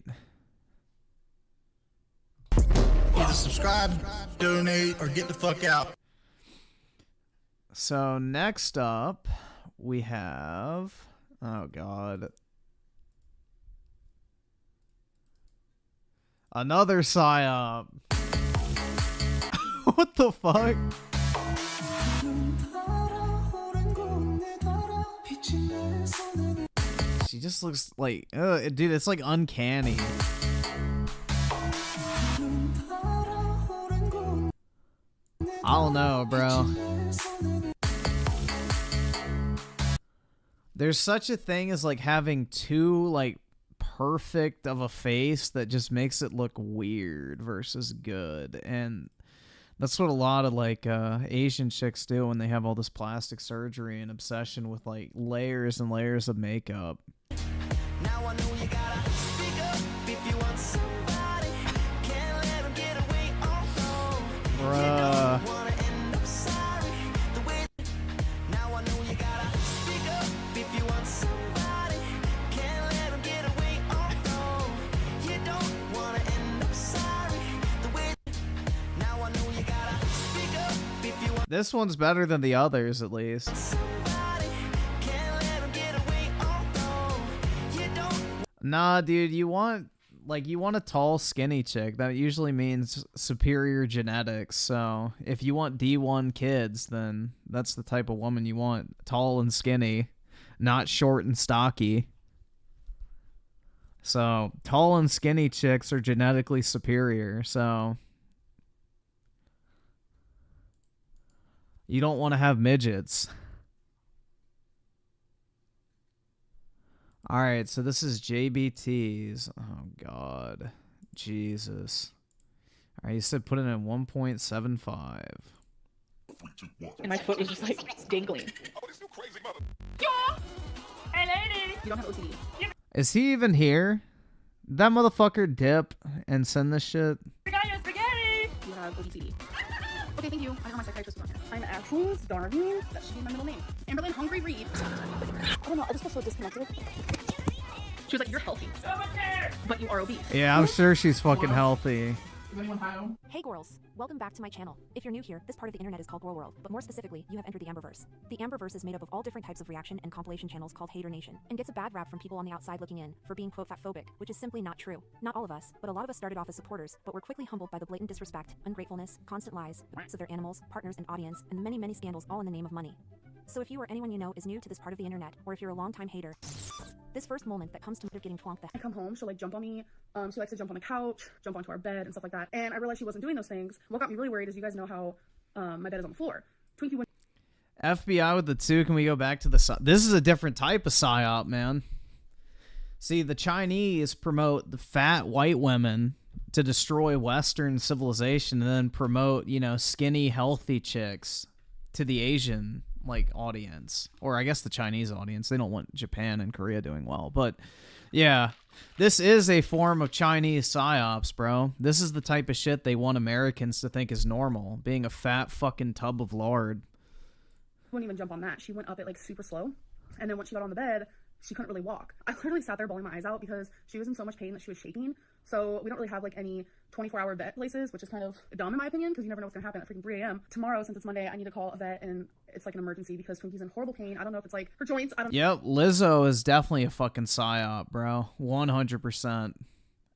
Either subscribe, donate, or get the fuck out. So next up, we have... Oh, God. Another PSYOP. What the fuck? She just looks like... dude, it's like uncanny. I don't know, bro. There's such a thing as like having too like perfect of a face that just makes it look weird versus good, and that's what a lot of like Asian chicks do when they have all this plastic surgery and obsession with like layers and layers of makeup. Now I know you gotta speak up if you want somebody. Can't let them get away. Oh no. Bruh. This one's better than the others, at least. Nah, dude, you want a tall, skinny chick. That usually means superior genetics. So if you want D1 kids, then that's the type of woman you want. Tall and skinny, not short and stocky. So tall and skinny chicks are genetically superior. So you don't want to have midgets. Alright, so this is JBT's. Oh, God. Jesus. Alright, you said put it in 1.75. And my foot was just like dangling. Yeah! Hey, lady! You don't have OCD. Is he even here? Did that motherfucker dip and send this shit? I got your spaghetti! You have OCD. Okay, thank you. I heard my psychiatrist was on here. I'm actual starving. That should be my middle name. Amberlynn Hungry Reed. I don't know. I just feel so disconnected. She was like, "You're healthy, but you are obese." Yeah, I'm sure she's fucking healthy. Hey girls, welcome back to my channel. If you're new here, this part of the internet is called Girl World, but more specifically, you have entered the Amberverse. The Amberverse is made up of all different types of reaction and compilation channels called Hater Nation, and gets a bad rap from people on the outside looking in for being quote fatphobic, which is simply not true. Not all of us, but a lot of us started off as supporters, but were quickly humbled by the blatant disrespect, ungratefulness, constant lies, the of their animals, partners, and audience, and many, many scandals all in the name of money. So if you or anyone you know is new to this part of the internet, or if you're a longtime hater, this first moment that comes to getting twonked the I come home, she'll like jump on me. She likes to jump on the couch, jump onto our bed, and stuff like that. And I realized she wasn't doing those things. What got me really worried is you guys know how my bed is on the floor. Twinkie went. FBI with the 2. Can we go back to the... This is a different type of PSYOP, man. See, the Chinese promote the fat white women to destroy Western civilization, and then promote, you know, skinny, healthy chicks to the Asian like audience, or I guess the Chinese audience. They don't want Japan and Korea doing well, but yeah, this is a form of Chinese psyops, bro. This is the type of shit they want Americans to think is normal, being a fat fucking tub of lard. Wouldn't even jump on that. She went up it like super slow, and then once she got on the bed, she couldn't really walk. I literally sat there bawling my eyes out because she was in so much pain that she was shaking. So we don't really have like any 24-hour vet places, which is kind of dumb in my opinion, because you never know what's gonna happen at freaking 3 a.m. Tomorrow, since it's Monday, I need to call a vet, and it's like an emergency because Twinkie's in horrible pain. I don't know if it's like her joints. I don't. Yep, Lizzo is definitely a fucking psyop, bro. 100%.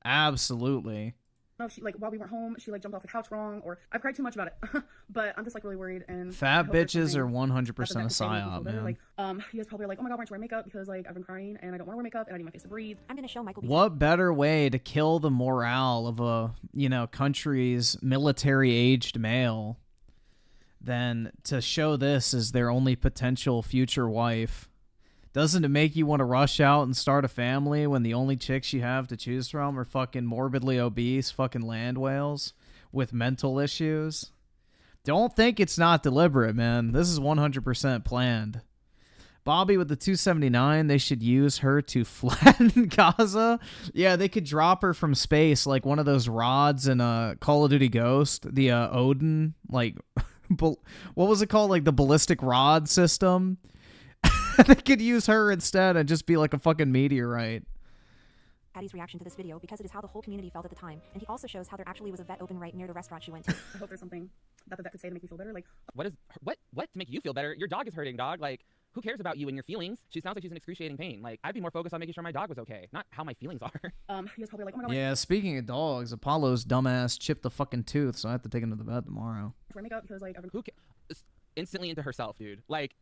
Absolutely. No, she like while we weren't home, she like jumped off the couch wrong, or I cried too much about it. But I'm just like really worried. And Fat bitches are 100% a psyop, man. Like, you guys probably are like, oh my god, why aren't you wearing makeup? Because like I've been crying and I don't want to wear makeup and I need my face to breathe. I'm gonna show Michael. What better way to kill the morale of a, you know, country's military-aged male than to show this as their only potential future wife? Doesn't it make you want to rush out and start a family when the only chicks you have to choose from are fucking morbidly obese fucking land whales with mental issues? Don't think it's not deliberate, man. This is 100% planned. Bobby with the 279, they should use her to flatten Gaza. Yeah, they could drop her from space like one of those rods in Call of Duty Ghost, the Odin, like, what was it called? Like the ballistic rod system. They could use her instead and just be like a fucking meteorite. Patty's reaction to this video because it is how the whole community felt at the time, and he also shows how there actually was a vet open right near the restaurant she went to. I hope there's something that the vet could say to make me feel better. Like, what to make you feel better? Your dog is hurting, dog. Like, who cares about you and your feelings? She sounds like she's in excruciating pain. Like, I'd be more focused on making sure my dog was okay, not how my feelings are. He was probably like, oh my god. Yeah, speaking of dogs, Apollo's dumbass chipped a fucking tooth, so I have to take him to the vet tomorrow. Wear makeup because like who cares? Instantly into herself, dude. Like,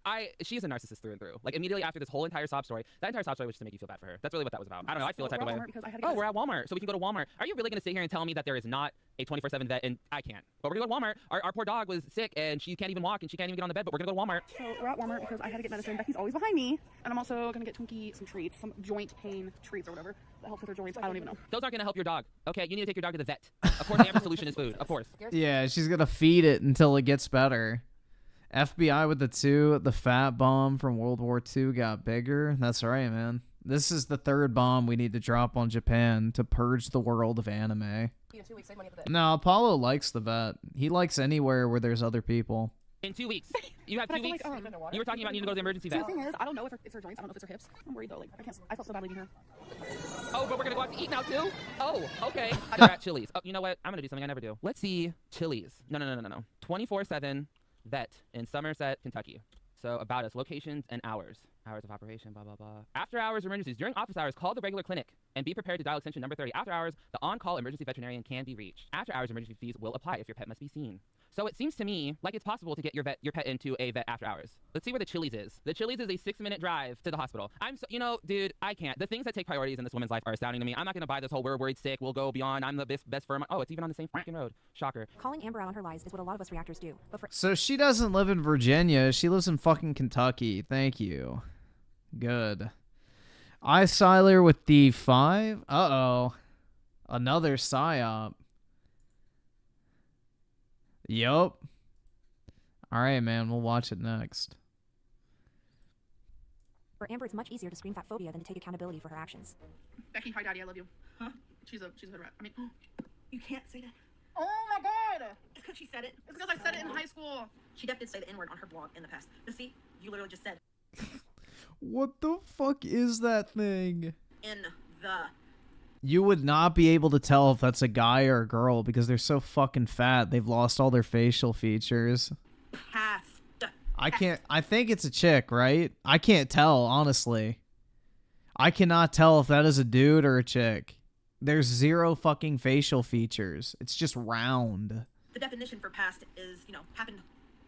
she's a narcissist through and through. Like, immediately after this whole entire sob story, that entire sob story was just to make you feel bad for her. That's really what that was about. I don't know. I feel a type of way. Oh, we're at Walmart, so we can go to Walmart. Are you really gonna sit here and tell me that there is not a 24/7 vet? And I can't. But we're gonna go to Walmart. Our poor dog was sick and she can't even walk and she can't even get on the bed. But we're gonna go to Walmart. So we're at Walmart because I had to get medicine. Becky's always behind me, and I'm also gonna get Twinkie some treats, some joint pain treats or whatever that helps with her joints. I don't even know. Those aren't gonna help your dog. Okay, you need to take your dog to the vet. Of course, the answer solution is food. Of course. Yeah, she's gonna feed it until it gets better. FBI with the 2, the fat bomb from World War II got bigger. That's right, man. This is the 3rd bomb we need to drop on Japan to purge the world of anime. No, Apollo likes the vet. He likes anywhere where there's other people. In 2 weeks. You have 2 weeks. You were talking about needing to go to the emergency vet. The thing is, I don't know if it's her joints. I don't know if it's her hips. I'm worried though. Like, I felt so badly being her. Oh, but we're gonna go out to eat now too? Oh, okay. We're at Chili's. Oh, you know what? I'm gonna do something I never do. Let's see Chili's. No. 24/7 vet in Somerset, Kentucky. So about us, locations and hours. Hours of operation, blah, blah, blah. After hours emergencies. During office hours, call the regular clinic and be prepared to dial extension number 30. After hours, the on-call emergency veterinarian can be reached. After hours emergency fees will apply if your pet must be seen. So it seems to me like it's possible to get your pet into a vet after hours. Let's see where the Chili's is. The Chili's is a 6-minute drive to the hospital. Dude, I can't. The things that take priorities in this woman's life are astounding to me. I'm not going to buy this whole we're worried sick, we'll go beyond, I'm the best firm. Oh, it's even on the same freaking road. Shocker. Calling Amber out on her lies is what a lot of us reactors do. But So she doesn't live in Virginia. She lives in fucking Kentucky. Thank you. Good. Siler with the 5. Uh-oh. Another psyop. Yup. Alright, man. We'll watch it next. For Amber, it's much easier to scream fat phobia than to take accountability for her actions. Becky, hi daddy, I love you. Huh? She's a hood rat. I mean, You can't say that. oh my god! It's because she said it. It's because I said it in high school. She definitely did say the N-word on her blog in the past. But see, you literally just said What the fuck is that thing? in the. You would not be able to tell if that's a guy or a girl because they're so fucking fat. They've lost all their facial features. Past. I think it's a chick, right? I can't tell, honestly. I cannot tell if that is a dude or a chick. There's 0 fucking facial features. It's just round. The definition for past is, happened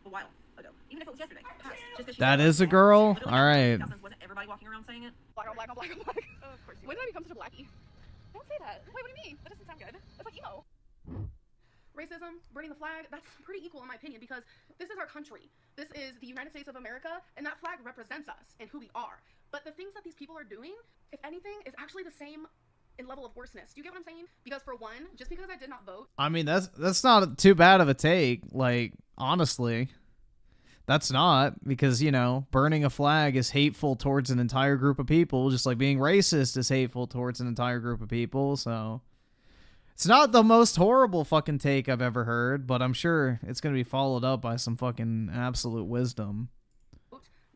a while ago. Even if it was yesterday. Past. Just that That is a girl? Alright. Wasn't everybody walking around saying it? Black on black on black on black. Of course. When did I become such a blackie? Don't say that. Wait, what do you mean? That doesn't sound good. That's like emo. Racism, burning the flag, that's pretty equal in my opinion because this is our country. This is the United States of America, and that flag represents us and who we are. But the things that these people are doing, if anything, is actually the same in level of worseness. Do you get what I'm saying? Because for one, just because I did not vote. I mean, that's not too bad of a take. Like, honestly. That's not, because, burning a flag is hateful towards an entire group of people, just like being racist is hateful towards an entire group of people, so... It's not the most horrible fucking take I've ever heard, but I'm sure it's going to be followed up by some fucking absolute wisdom.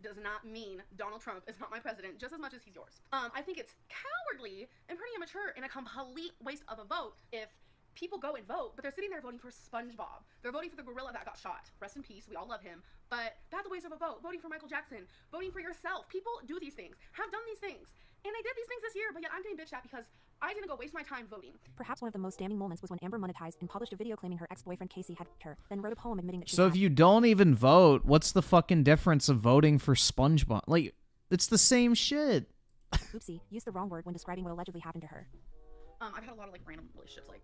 Does not mean Donald Trump is not my president just as much as he's yours. I think it's cowardly and pretty immature and a complete waste of a vote if people go and vote, but they're sitting there voting for SpongeBob. They're voting for the gorilla that got shot. Rest in peace, we all love him. But that's a waste of a vote. Voting for Michael Jackson, voting for yourself. People do these things, have done these things. And I did these things this year, but yet I'm getting bitched at because I didn't go waste my time voting. Perhaps one of the most damning moments was when Amber monetized and published a video claiming her ex-boyfriend Casey had her, then wrote a poem admitting that she So if you don't even vote, what's the fucking difference of voting for SpongeBob? Like, it's the same shit. Oopsie, used the wrong word when describing what allegedly happened to her. I've had a lot of like random relationships, like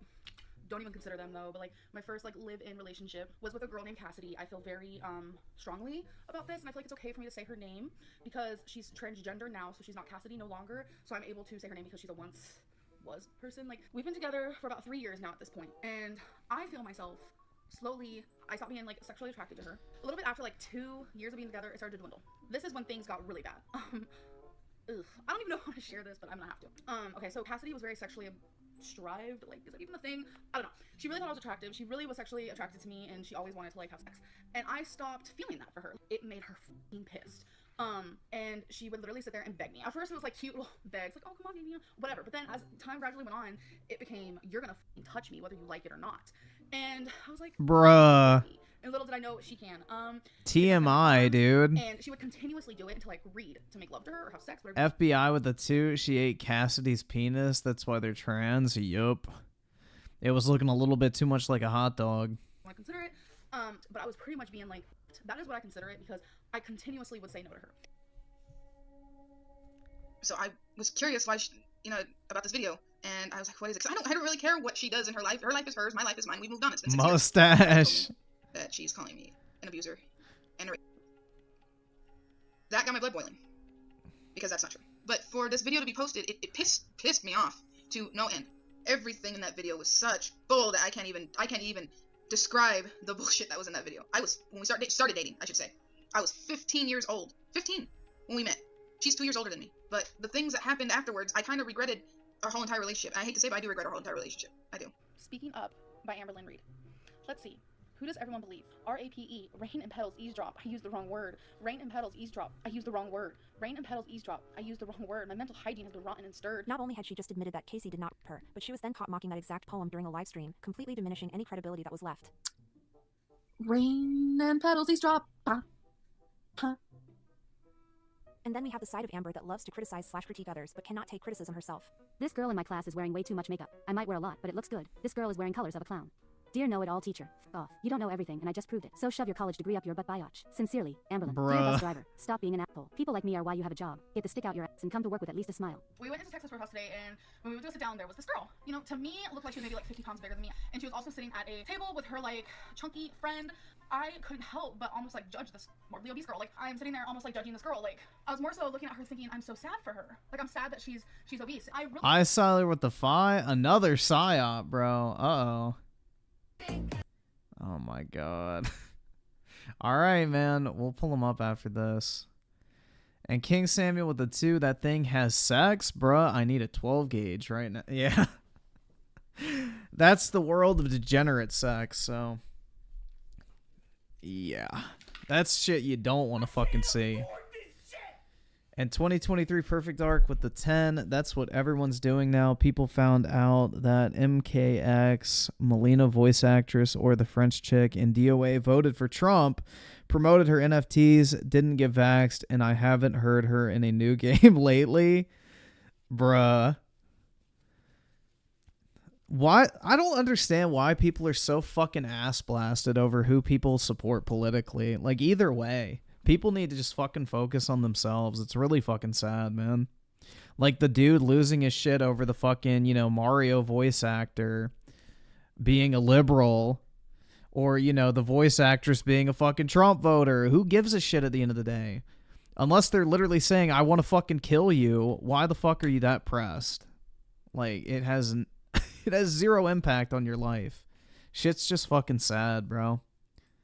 don't even consider them though, but like my first like live-in relationship was with a girl named Cassidy. I feel very strongly about this, and I feel like it's okay for me to say her name because she's transgender now, so she's not Cassidy no longer, so I'm able to say her name because she's a once was person. Like, we've been together for about 3 years now at this point, and I feel myself slowly, I stopped being like sexually attracted to her. A little bit after like 2 years of being together, it started to dwindle. This is when things got really bad. Ugh, I don't even know how to share this, but I'm gonna have to. Okay, so Cassidy was very sexually strived, like, is that even a thing? I don't know. She really thought I was attractive. She really was sexually attracted to me, and she always wanted to like have sex. And I stopped feeling that for her. It made her f***ing pissed. And she would literally sit there and beg me. At first it was like cute little begs, like, oh come on baby, whatever. But then as time gradually went on, it became, you're gonna f***ing touch me whether you like it or not. And I was like, bruh. And little did I know she can. TMI, dude. And she would continuously do it until like read to make love to her or have sex, whatever. FBI with the 2. She ate Cassidy's penis. That's why they're trans. Yup. It was looking a little bit too much like a hot dog. I consider it. But I was pretty much being like, that is what I consider it because I continuously would say no to her. So I was curious why, about this video, and I was like, what is it? Because I don't really care what she does in her life. Her life is hers. My life is mine. We've moved on. It's been 6 years. Mustache. That she's calling me an abuser and that got my blood boiling because that's not true. But for this video to be posted, it pissed me off to no end. Everything in that video was such bull that I can't even describe the bullshit that was in that video. When we started dating, I should say. I was 15 years old. 15 when we met. She's 2 years older than me. But the things that happened afterwards, I kind of regretted our whole entire relationship. I hate to say, but I do regret our whole entire relationship. I do. Speaking Up by Amber Lynn Reed. Let's see. Who does everyone believe? R-A-P-E. Rain and petals eavesdrop. I used the wrong word. Rain and petals eavesdrop. I used the wrong word. Rain and petals eavesdrop. I used the wrong word. My mental hygiene has been rotten and stirred. Not only had she just admitted that Casey did not rape her, but she was then caught mocking that exact poem during a live stream, completely diminishing any credibility that was left. Rain and petals eavesdrop. And then we have the side of Amber that loves to criticize/critique others, but cannot take criticism herself. This girl in my class is wearing way too much makeup. I might wear a lot, but it looks good. This girl is wearing colors of a clown. Dear know-it-all teacher, f off. You don't know everything, and I just proved it. So shove your college degree up your butt, biatch. Sincerely, Amberlyn. Dear bus driver, stop being an asshole. People like me are why you have a job. Get the stick out your ass and come to work with at least a smile. We went into Texas for her house today, and when we went to sit down, there was this girl. To me, it looked like she was maybe like 50 pounds bigger than me, and she was also sitting at a table with her like chunky friend. I couldn't help but almost like judge this morbidly obese girl. Like, I'm sitting there almost like judging this girl. Like, I was more so looking at her thinking, I'm so sad for her. Like, I'm sad that she's obese. I saw her with the another psyop, bro. Uh-oh. Oh my god. Alright, man. We'll pull him up after this. And King Samuel with the 2. That thing has sex? Bruh, I need a 12 gauge right now. Yeah. That's the world of degenerate sex, so. Yeah. That's shit you don't want to fucking see. And 2023 Perfect Dark with the 10. That's what everyone's doing now. People found out that MKX, Melina voice actress, or the French chick in DOA voted for Trump, promoted her NFTs, didn't get vaxxed, and I haven't heard her in a new game lately. Bruh. Why? I don't understand why people are so fucking ass blasted over who people support politically. Like, either way. People need to just fucking focus on themselves. It's really fucking sad, man. Like the dude losing his shit over the fucking, Mario voice actor being a liberal, or, the voice actress being a fucking Trump voter. Who gives a shit at the end of the day? Unless they're literally saying, I want to fucking kill you, why the fuck are you that pressed? Like, it has zero impact on your life. Shit's just fucking sad, bro.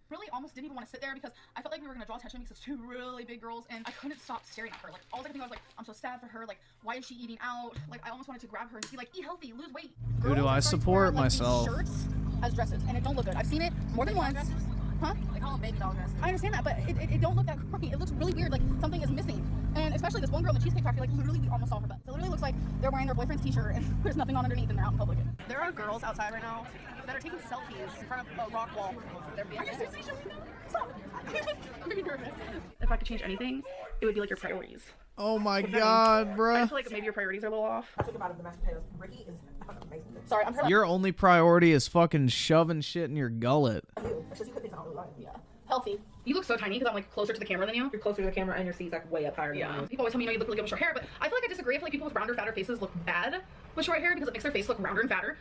Really almost didn't even want to sit there because I felt like we were going to draw attention because it's 2 really big girls, and I couldn't stop staring at her. Like, all I could think was like, I'm so sad for her. Like, why is she eating out? Like, I almost wanted to grab her and be like, eat healthy, lose weight. Who do I support? Myself. Shirts as dresses, and it don't look good. I've seen it more than once. Huh? They call them baby doll dresses. I understand that, but it don't look that great. It looks really weird, like something is missing. And especially this one girl in the Cheesecake Factory, like literally we almost saw her butt. So it literally looks like they're wearing their boyfriend's t-shirt and there's nothing on underneath and they're out in public. There are girls outside right now that are taking selfies in front of a rock wall. They're being Stop. I'm really nervous. If I could change anything, it would be like your priorities. Oh my god, bruh. I feel like maybe your priorities are a little off. Sorry, I'm trying. Your only priority is fucking shoving shit in your gullet. Yeah. Healthy. You look so tiny because I'm like closer to the camera than you. You're closer to the camera and your C's like way up higher than you. People always tell me, you look really good with short hair, but I feel like I disagree. I feel like people with rounder, fatter faces look bad with short hair because it makes their face look rounder and fatter.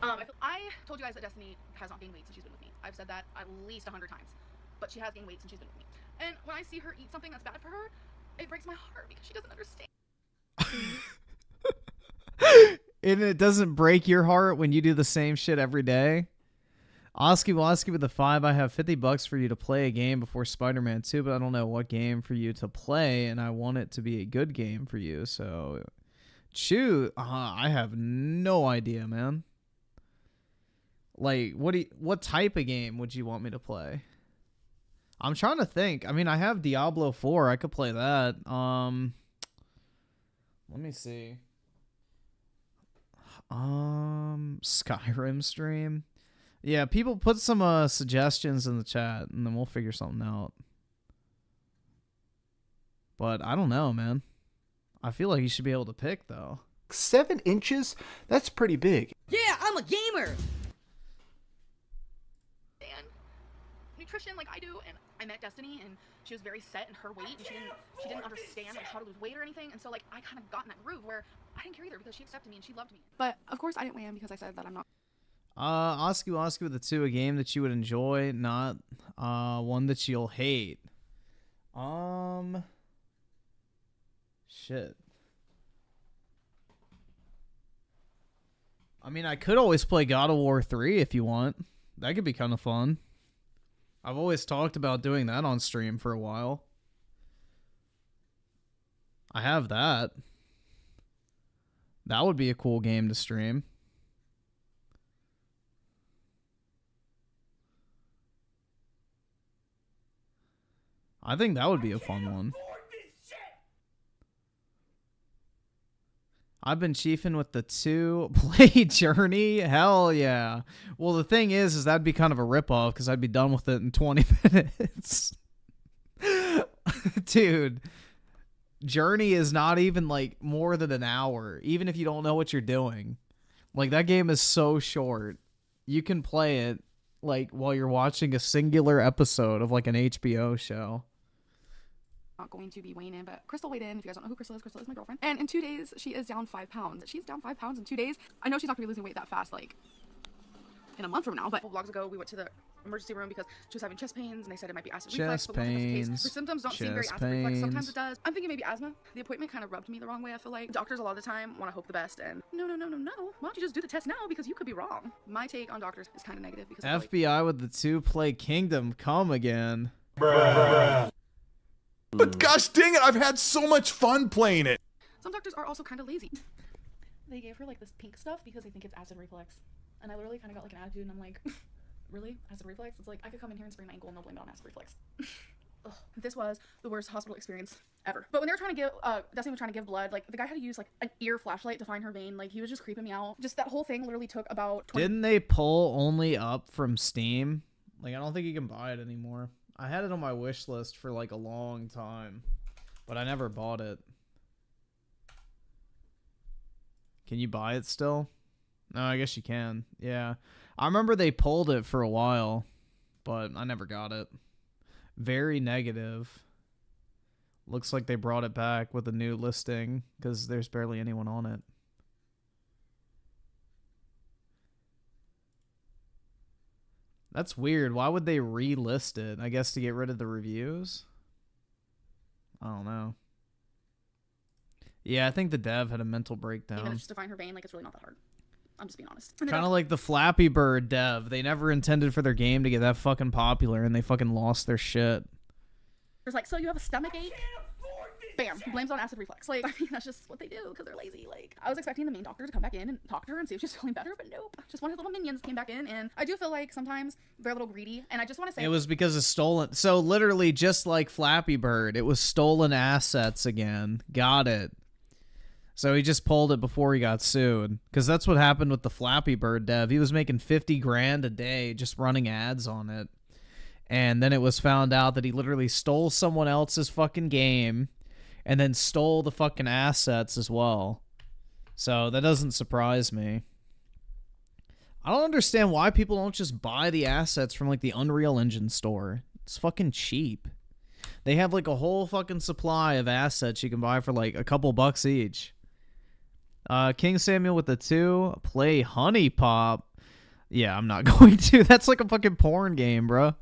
I told you guys that Destiny has not gained weight since she's been with me. I've said that at least 100 times, but she has gained weight since she's been with me. And when I see her eat something that's bad for her, it breaks my heart because she doesn't understand. And it doesn't break your heart when you do the same shit every day. Oski with the 5. I have $50 for you to play a game before Spider-Man 2, but I don't know what game for you to play, and I want it to be a good game for you. So, choose. I have no idea, man. Like, what type of game would you want me to play? I'm trying to think. I mean, I have Diablo 4. I could play that. Let me see. Skyrim stream. Yeah, people put some suggestions in the chat, and then we'll figure something out. But I don't know, man. I feel like you should be able to pick, though. 7 inches? That's pretty big. Yeah, I'm a gamer! And nutrition like I do, and I met Destiny, and she was very set in her weight, and she didn't understand like how to lose weight or anything, and so like I kind of got in that groove where I didn't care either because she accepted me and she loved me. But of course I didn't weigh in because I said that I'm not. Oski with the 2, a game that you would enjoy, not one that you'll hate. Shit. I mean, I could always play God of War 3 if you want. That could be kind of fun. I've always talked about doing that on stream for a while. I have that. That would be a cool game to stream. I think that would be a fun one. I've been chiefing with the 2. Play Journey? Hell yeah. Well, the thing is that'd be kind of a ripoff because I'd be done with it in 20 minutes. Dude, Journey is not even like more than an hour, even if you don't know what you're doing. Like, that game is so short. You can play it like while you're watching a singular episode of like an HBO show. Not going to be weighing in, but Crystal weighed in. If you guys don't know who Crystal is my girlfriend. And in 2 days, she is down 5 pounds. She's down 5 pounds in 2 days. I know she's not gonna be losing weight that fast, like in a month from now, but a couple vlogs ago, we went to the emergency room because she was having chest pains and they said it might be acid reflux. Chest pains. Her symptoms don't seem very acid reflux. Sometimes it does. I'm thinking maybe asthma. The appointment kind of rubbed me the wrong way, I feel like. Doctors a lot of the time want to hope the best, and no. Why don't you just do the test now because you could be wrong. My take on doctors is kind of negative because FBI with the 2, play Kingdom Come again. Bruh. But gosh dang it, I've had so much fun playing it. Some doctors are also kind of lazy. They gave her like this pink stuff because they think it's acid reflux. And I literally kind of got like an attitude and I'm like, really? Acid reflux? It's like, I could come in here and sprain my ankle and they'll blame it on acid reflux. Ugh. This was the worst hospital experience ever. But when they were trying to give, Destiny was trying to give blood, like the guy had to use like an ear flashlight to find her vein. Like he was just creeping me out. Just that whole thing literally took about 20. Didn't they pull only up from Steam? Like, I don't think you can buy it anymore. I had it on my wish list for like a long time, but I never bought it. Can you buy it still? No, I guess you can. Yeah. I remember they pulled it for a while, but I never got it. Very negative. Looks like they brought it back with a new listing because there's barely anyone on it. That's weird. Why would they relist it? I guess to get rid of the reviews? I don't know. Yeah, I think the dev had a mental breakdown. Minutes just to find her vein, like it's really not that hard. I'm just being honest. Kind of like the Flappy Bird dev. They never intended for their game to get that fucking popular and they fucking lost their shit. There's like, so you have a stomach ache? bam, blames on acid reflux. Like, I mean, that's just what they do because they're lazy. Like, I was expecting the main doctor to come back in and talk to her and see if she's feeling better, but nope. Just one of his little minions came back in, and I do feel like sometimes they're a little greedy, and I just want to say it was because of stolen. So literally, just like Flappy Bird, it was stolen assets again. Got it. So he just pulled it before he got sued, because that's what happened with the Flappy Bird dev. He was making 50 grand a day just running ads on it. And then it was found out that he literally stole someone else's fucking game and then stole the fucking assets as well. So that doesn't surprise me. I don't understand why people don't just buy the assets from like the Unreal Engine store. It's fucking cheap. They have like a whole fucking supply of assets you can buy for like a couple bucks each. King Samuel with the 2. Play Honey Pop. Yeah, I'm not going to. That's like a fucking porn game, bro.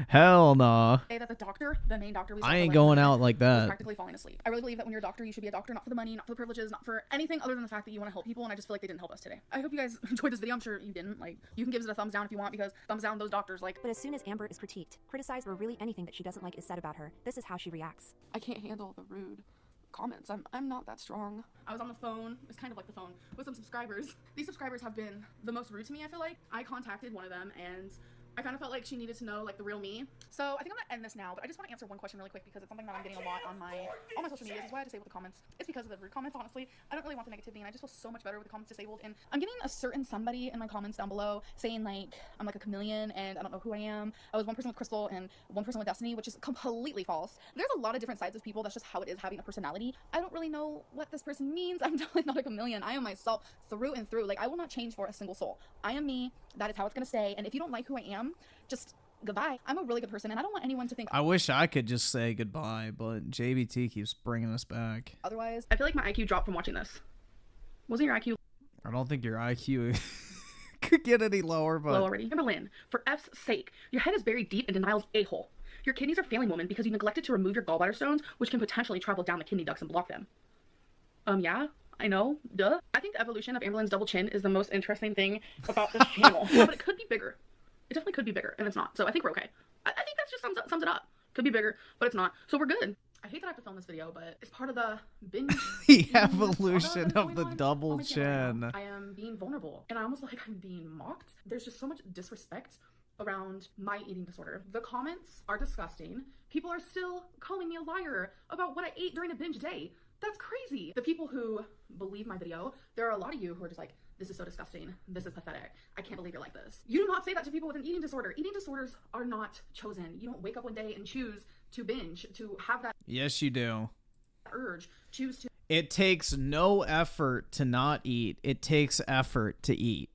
Hell nah. Say that the main doctor, I ain't going out like that. Was practically falling asleep. I really believe that when you're a doctor, you should be a doctor not for the money, not for the privileges, not for anything other than the fact that you want to help people, and I just feel like they didn't help us today. I hope you guys enjoyed this video. I'm sure you didn't. Like, you can give it a thumbs down if you want, because thumbs down those doctors, like. But as soon as Amber is critiqued, criticized, or really anything that she doesn't like is said about her, this is how she reacts. I can't handle the rude comments. I'm not that strong. I was on the phone, it's kind of like the phone, with some subscribers. These subscribers have been the most rude to me, I feel like. I contacted one of them, and I kind of felt like she needed to know like the real me. So I think I'm gonna end this now, but I just want to answer one question really quick because it's something that I'm getting a lot on my social media. This is why I disable the comments. It's because of the rude comments, honestly. I don't really want the negativity, and I just feel so much better with the comments disabled. And I'm getting a certain somebody in my comments down below saying like I'm like a chameleon and I don't know who I am. I was one person with Crystal and one person with Destiny, which is completely false. There's a lot of different sides of people. That's just how it is having a personality. I don't really know what this person means. I'm definitely not a chameleon. I am myself through and through. Like, I will not change for a single soul. I am me. That is how it's gonna stay. And if you don't like who I am, just goodbye. I'm a really good person, and I don't want anyone to think. I wish I could just say goodbye, but JBT keeps bringing us back. Otherwise, I feel like my IQ dropped from watching this. Wasn't your IQ? I don't think your IQ could get any lower, but. Low already. Amberlynn, for F's sake, your head is buried deep in denial's a-hole. Your kidneys are failing, woman, because you neglected to remove your gallbladder stones, which can potentially travel down the kidney ducts and block them. Yeah, I know, duh. I think the evolution of Amberlynn's double chin is the most interesting thing about this channel, but it could be bigger. It definitely could be bigger, and it's not. So I think we're okay. I think that just sums it up. Could be bigger, but it's not. So we're good. I hate that I have to film this video, but it's part of the binge. The evolution of the double chin. Right, I am being vulnerable, and I almost feel like I'm being mocked. There's just so much disrespect around my eating disorder. The comments are disgusting. People are still calling me a liar about what I ate during a binge day. That's crazy. The people who believe my video, there are a lot of you who are just like, this is so disgusting. This is pathetic. I can't believe you're like this. You do not say that to people with an eating disorder. Eating disorders are not chosen. You don't wake up one day and choose to binge, to have that. Yes, you do. Urge, choose to. It takes no effort to not eat. It takes effort to eat.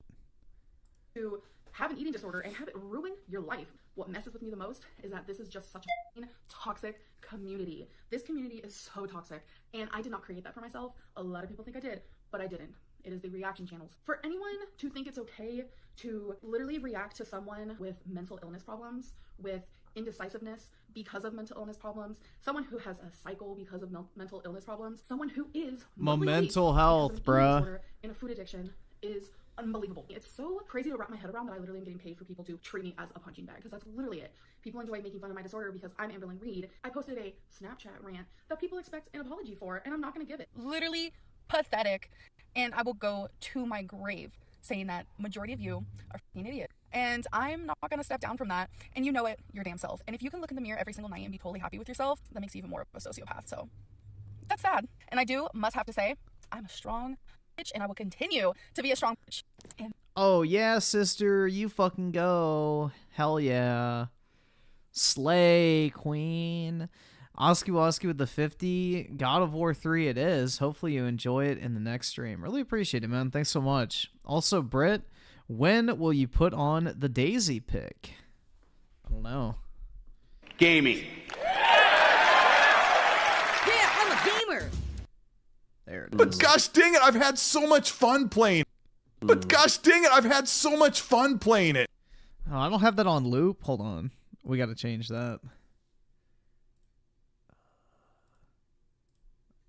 To have an eating disorder and have it ruin your life. What messes with me the most is that this is just such a toxic community. This community is so toxic, and I did not create that for myself. A lot of people think I did, but I didn't. It is the reaction channels. For anyone to think it's okay to literally react to someone with mental illness problems, with indecisiveness because of mental illness problems, someone who has a cycle because of mental illness problems, someone who is mental health, bruh, and a food addiction is unbelievable. It's so crazy to wrap my head around that I literally am getting paid for people to treat me as a punching bag, because that's literally it. People enjoy making fun of my disorder because I'm Amberlynn Reed. I posted a Snapchat rant that people expect an apology for, and I'm not going to give it. Literally pathetic, and I will go to my grave saying that majority of you are f***ing idiots. And I'm not going to step down from that, and you know it, your damn self. And if you can look in the mirror every single night and be totally happy with yourself, that makes you even more of a sociopath. So that's sad. And I must have to say, I'm a strong bitch, and I will continue to be a strong bitch. Oh yeah, sister, you fucking go. Hell yeah. Slay, queen. Oski Woski with the 50. God of War 3 it is. Hopefully you enjoy it in the next stream. Really appreciate it, man. Thanks so much. Also, Britt, when will you put on the Daisy pick? I don't know. Gaming. Yeah, I'm a gamer. There it But is. gosh dang it, I've had so much fun playing. But gosh dang it, I've had so much fun playing it. Oh, I don't have that on loop. Hold on. We got to change that.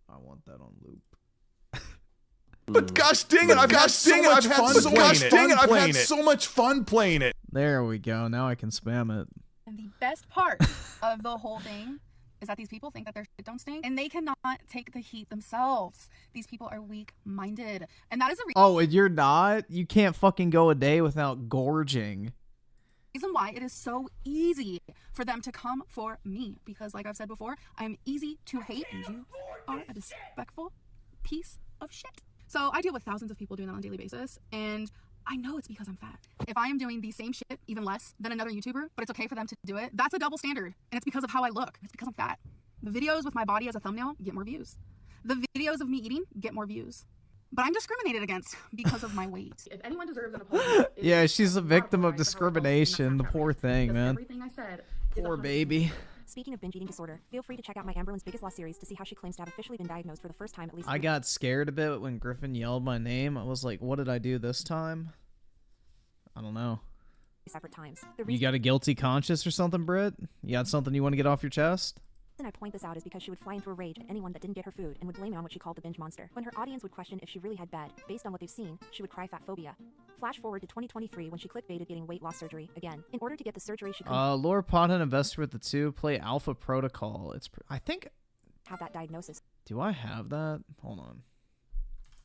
I want that on loop. But gosh dang it, I've had so much fun playing it. There we go. Now I can spam it. And the best part of the whole thing is that these people think that their shit don't stink, and they cannot take the heat themselves. These people are weak-minded, and that is a Oh, and you're not? You can't fucking go a day without gorging. reason why it is so easy for them to come for me, because like I've said before, I'm easy to hate, and you are a disrespectful piece of shit. So I deal with thousands of people doing that on a daily basis, and I know it's because I'm fat. If I am doing the same shit, even less than another YouTuber, but it's okay for them to do it, that's a double standard. And it's because of how I look. It's because I'm fat. The videos with my body as a thumbnail get more views. The videos of me eating get more views. But I'm discriminated against because of my weight. If anyone deserves an apology, Yeah, she's a victim of discrimination. The poor thing, man. everything I said is Poor 100% baby. Speaking of binge eating disorder, feel free to check out my Amberlin's Biggest Loss series to see how she claims to have officially been diagnosed for the first time at least. I got scared a bit when Griffin yelled my name. I was like, what did I do this time? I don't know. Separate times. You got a guilty conscience or something, Britt? You got something you want to get off your chest? The reason I point this out is because she would fly into a rage at anyone that didn't get her food and would blame it on what she called the binge monster. When her audience would question if she really had bed, based on what they've seen, she would cry fat phobia. Flash forward to 2023 when she clickbaited getting weight loss surgery again. In order to get the surgery, she couldn't Laura Pothead investor with the 2. Play Alpha Protocol. I think... have that diagnosis. Do I have that? Hold on.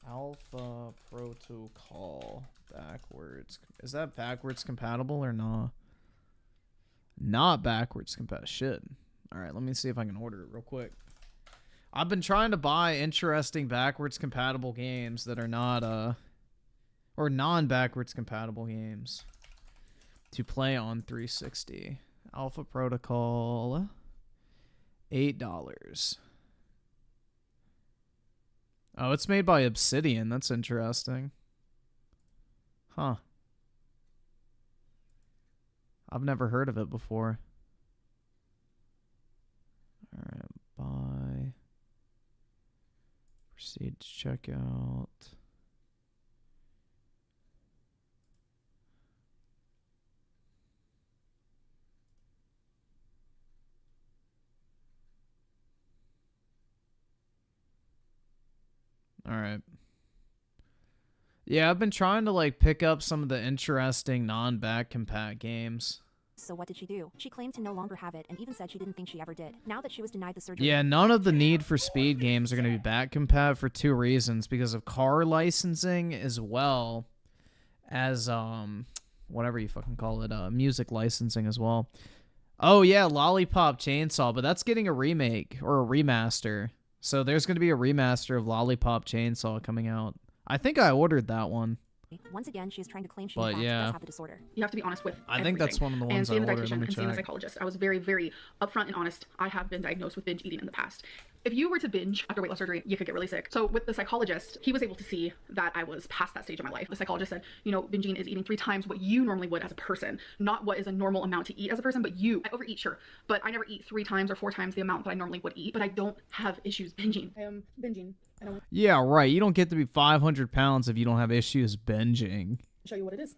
Alpha Protocol. Backwards. Is that backwards compatible or not? Not backwards compatible. Shit. Alright, let me see if I can order it real quick. I've been trying to buy interesting backwards compatible games that are not, or non-backwards compatible games to play on 360. Alpha Protocol, $8. Oh, it's made by Obsidian. That's interesting. Huh. I've never heard of it before. Alright, buy. Proceed to checkout. Alright. Yeah, I've been trying to like pick up some of the interesting non-back compat games. So what did she do? She claimed to no longer have it and even said she didn't think she ever did. Now that she was denied the surgery... Yeah, none of the Need for Speed games are going to be back compat for 2 reasons. Because of car licensing as well as, whatever you fucking call it, music licensing as well. Oh yeah, Lollipop Chainsaw, but that's getting a remake or a remaster. So there's going to be a remaster of Lollipop Chainsaw coming out. I think I ordered that one. Once again, she is trying to claim she But in fact yeah. does have the disorder. You have to be honest with I think that's one of the ones I seeing the ordered. dietitian Let me and seeing the check. psychologist, I was very, very upfront and honest. I have been diagnosed with binge eating in the past. If you were to binge after weight loss surgery, you could get really sick. So with the psychologist, he was able to see that I was past that stage of my life. The psychologist said, you know, binging is eating 3 times what you normally would as a person, not what is a normal amount to eat as a person, but you. I overeat, sure, but I never eat 3 times or 4 times the amount that I normally would eat, but I don't have issues binging. I am binging. I don't Yeah, right. You don't get to be 500 pounds if you don't have issues binging. show you what it is.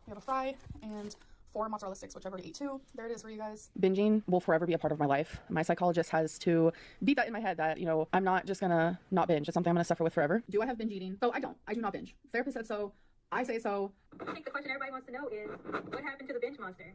We have a fry and 4 mozzarella sticks, which I've already ate 2. There it is for you guys. Binging will forever be a part of my life. My psychologist has to beat that in my head that, you know, I'm not just gonna not binge. It's something I'm gonna suffer with forever. Do I have binge eating? So I don't. I do not binge. Therapist said so. I say so. I think the question everybody wants to know is, what happened to the binge monster?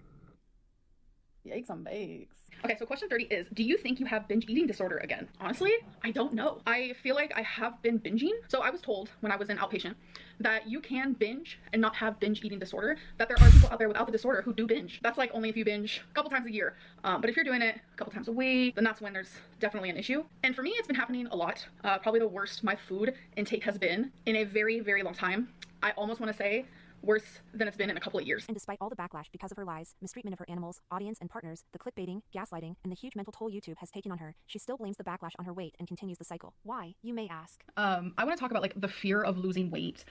Yikes on bakes. Okay, so question 30 is, do you think you have binge eating disorder again? Honestly, I don't know. I feel like I have been binging. So I was told when I was in outpatient that you can binge and not have binge eating disorder, that there are people out there without the disorder who do binge. That's like only if you binge a couple times a year. But if you're doing it a couple times a week, then that's when there's definitely an issue. And for me, it's been happening a lot. Probably the worst my food intake has been in a very, very long time. I almost want to say worse than it's been in a couple of years. And despite all the backlash because of her lies, mistreatment of her animals, audience, and partners, the clickbaiting, gaslighting, and the huge mental toll YouTube has taken on her, she still blames the backlash on her weight and continues the cycle. Why, you may ask? I want to talk about like the fear of losing weight,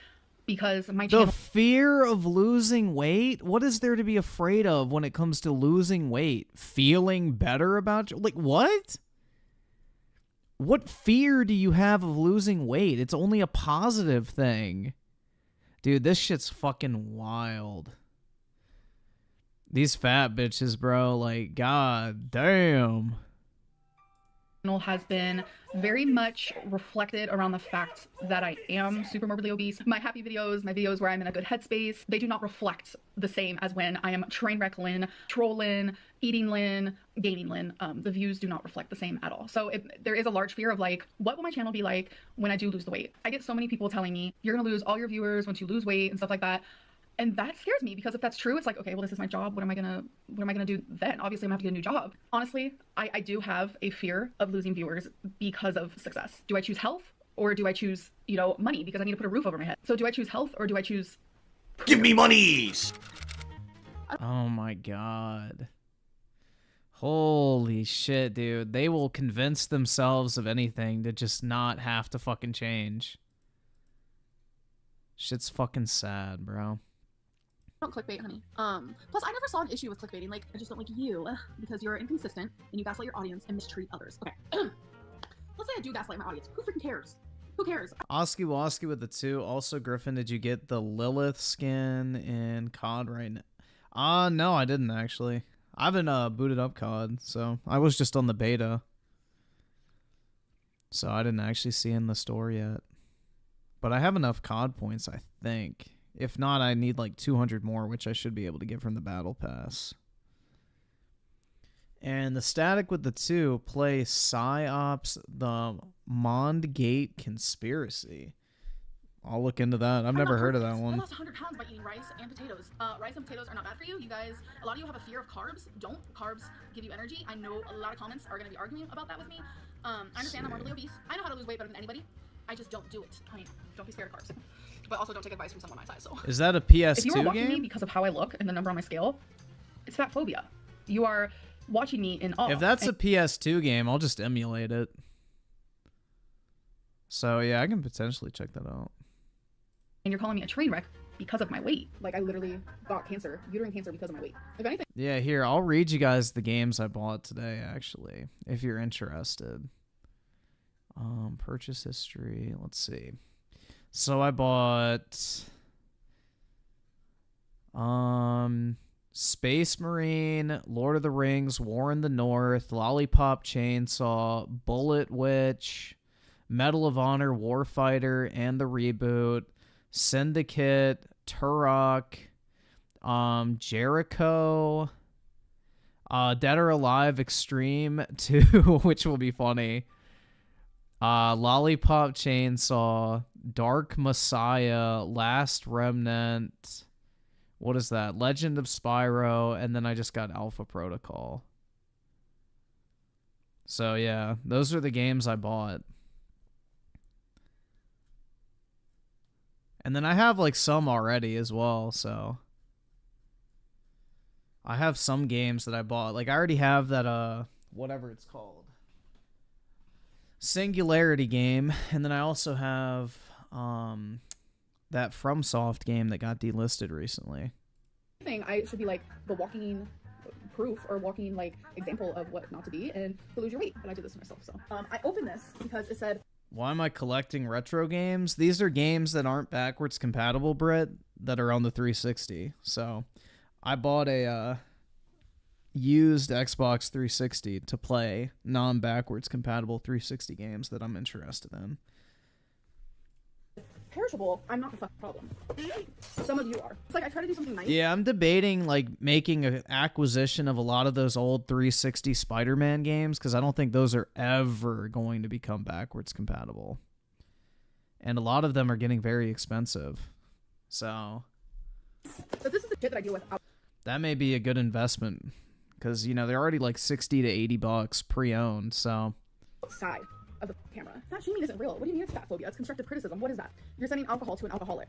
because my channel... The fear of losing weight? What is there to be afraid of when it comes to losing weight? Feeling better about you? Like, what? What fear do you have of losing weight? It's only a positive thing. Dude, this shit's fucking wild. These fat bitches, bro, like, god damn. Has been very much reflected around the fact that I am super morbidly obese. My happy videos, my videos where I'm in a good headspace, they do not reflect the same as when I am train wreck Lynn, troll Lynn, eating Lynn, gaining Lynn. The views do not reflect the same at all. So there is a large fear of like, what will my channel be like when I do lose the weight? I get so many people telling me, you're gonna lose all your viewers once you lose weight and stuff like that. And that scares me because if that's true, it's like, okay, well, this is my job. What am I gonna do then? Obviously, I'm gonna have to get a new job. Honestly, I do have a fear of losing viewers because of success. Do I choose health or do I choose, you know, money because I need to put a roof over my head? So do I choose health or do I choose? Give me monies! Oh my god. Holy shit, dude. They will convince themselves of anything to just not have to fucking change. Shit's fucking sad, bro. Don't clickbait, honey. Plus I never saw an issue with clickbaiting. Like, I just don't like you because you're inconsistent and you gaslight your audience and mistreat others. Okay. Let's say I do gaslight my audience. Who freaking cares? Who cares? Oski Woski with the 2. Also, Griffin, did you get the Lilith skin in COD right now? No, I didn't actually. I haven't booted up COD, so I was just on the beta. So I didn't actually see in the store yet. But I have enough COD points, I think. If not, I need like 200 more, which I should be able to get from the Battle Pass. And the static with the 2, play PsyOps, the Mondgate Conspiracy. I'll look into that. I've never heard of that one. I lost 100 pounds by eating rice and potatoes. Rice and potatoes are not bad for you. You guys, a lot of you have a fear of carbs. Don't. Carbs give you energy. I know a lot of comments are going to be arguing about that with me. I understand I'm morbidly obese. I know how to lose weight better than anybody. I just don't do it. Honey, don't be scared of carbs. But also don't take advice from someone my size. So. Is that a PS2 if you are watching game? me because of how I look and the number on my scale, it's fat phobia. You are watching me in awe. If that's a PS2 game, I'll just emulate it. So yeah, I can potentially check that out. And you're calling me a train wreck because of my weight. Like, I literally got cancer, uterine cancer, because of my weight. If anything. Yeah, here, I'll read you guys the games I bought today, actually, if you're interested. Purchase history, let's see. So I bought Space Marine, Lord of the Rings, War in the North, Lollipop Chainsaw, Bullet Witch, Medal of Honor, Warfighter, and the reboot, Syndicate, Turok, Jericho, Dead or Alive Extreme 2, which will be funny, Lollipop Chainsaw, Dark Messiah, Last Remnant, what is that? Legend of Spyro, and then I just got Alpha Protocol. So yeah, those are the games I bought. And then I have like some already as well, so I have some games that I bought. Like I already have that whatever it's called, Singularity game, and then I also have that FromSoft game that got delisted recently. I think I should be like the walking proof or walking like example of what not to be and to lose your weight. But I did this myself, so I opened this because it said, why am I collecting retro games? These are games that aren't backwards compatible, Britt, that are on the 360. So I bought a used Xbox 360 to play non-backwards compatible 360 games that I'm interested in. perishable, I'm not the fucking problem. Some of you are. It's like I try to do something nice. Yeah, I'm debating like making an acquisition of a lot of those old 360 Spider-Man games because I don't think those are ever going to become backwards compatible. And a lot of them are getting very expensive. So But this is the shit that I deal with. that may be a good investment because, you know, they're already like 60 to 80 bucks pre-owned, so Outside of the camera. Fat shaming isn't real. What do you mean it's fat phobia? It's constructive criticism. What is that? You're sending alcohol to an alcoholic.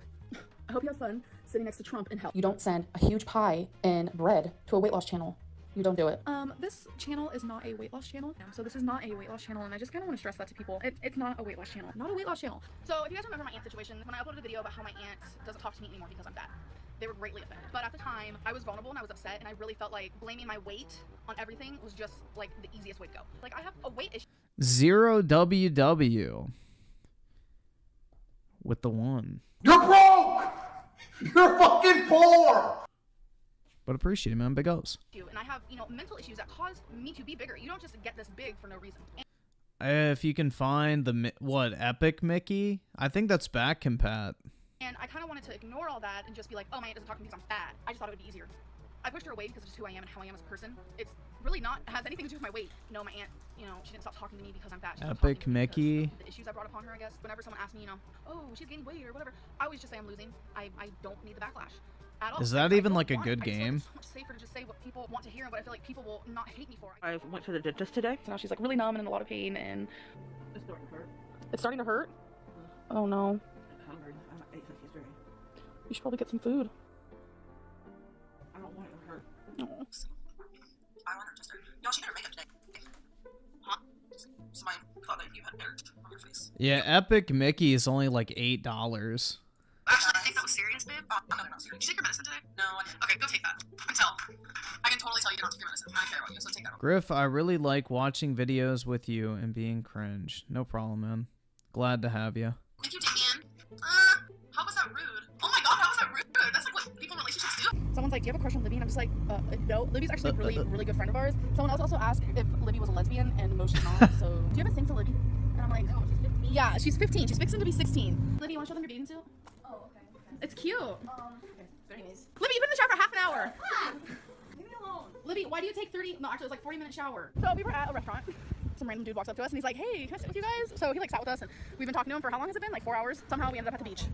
I hope you have fun sitting next to Trump in hell. You don't send a huge pie and bread to a weight loss channel. You don't do it. This channel is not a weight loss channel. So this is not a weight loss channel, and I just kind of want to stress that to people. It's not a weight loss channel. Not a weight loss channel. So if you guys remember my aunt situation, when I uploaded a video about how my aunt doesn't talk to me anymore because I'm fat, they were greatly offended. But at the time, I was vulnerable and I was upset, and I really felt like blaming my weight on everything was just like the easiest way to go. Like I have a weight issue. 0WW with the one. You're broke! You're fucking poor! But appreciate it, man. Big ups. And I have, mental issues that caused me to be bigger. You don't just get this big for no reason. If you can find the what Epic Mickey, I think that's back compat. And I kind of wanted to ignore all that and just be like, oh, my aunt doesn't talk to me because I'm fat. I just thought it would be easier. I pushed her away because it's just who I am and how I am as a person. It's really not has anything to do with my weight. You know, my aunt, you know, she didn't stop talking to me because I'm fat. She stopped talking Epic to me because Mickey. of the issues I brought upon her, I guess. Whenever someone asks me, you know, oh, she's gaining weight or whatever, I always just say I'm losing. I don't need the backlash at all. Is that I even don't like a want good it. I just feel like game? it's so much safer to just say what people want to hear and what I feel like people will not hate me for. I went to the dentist today. So now she's like really numb and in a lot of pain and It's starting to hurt. it's starting to hurt. Oh no. I'm hungry. I ate some cheeseberry. You should probably get some food. I don't want it to hurt. No. Eyeliner tester. Y'all, she did her makeup today. Huh? Somebody thought that you had dirt on your face. Yeah, Epic Mickey is only like $8. Actually, I think that was serious, babe. Oh, no, they're not serious. Did you take your medicine today? No, I didn't. Okay, go take that. Until I can totally tell you don't take your medicine. I don't care about you, so take that. Griff, I really like watching videos with you and being cringe. No problem, man. Glad to have you. Thank you, Damien. How was that rude? Oh my god, how was that rude? That's like what people in relationships do. Someone's like, do you have a crush on Libby? And I'm just like, no. Libby's actually a really good friend of ours. Someone else also asked if Libby was a lesbian, and no, she's not. So, do you have a thing for Libby? And I'm like, oh, she's 15. Yeah, she's 15. She's fixing to be 16. Libby, you want to show them your bathing suit? Oh, okay. It's cute. Okay, very nice. Libby, you've been in the shower for half an hour. Leave me alone. Libby, why do you take 30? No, actually, it was like 40-minute shower. So we were at a restaurant. Some random dude walks up to us and he's like, hey, can I sit with you guys? So he like sat with us and we've been talking to him for how long has it been? Like 4 hours. Somehow we ended up at the beach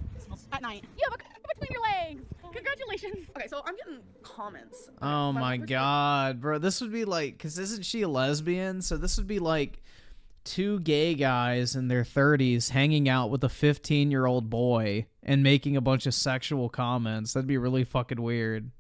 at night. You have a cup between your legs. Congratulations. Okay, so I'm getting comments. Oh my god, bro. This would be like, because isn't she a lesbian? So this would be like two gay guys in their 30s hanging out with a 15-year-old boy and making a bunch of sexual comments. That'd be really fucking weird.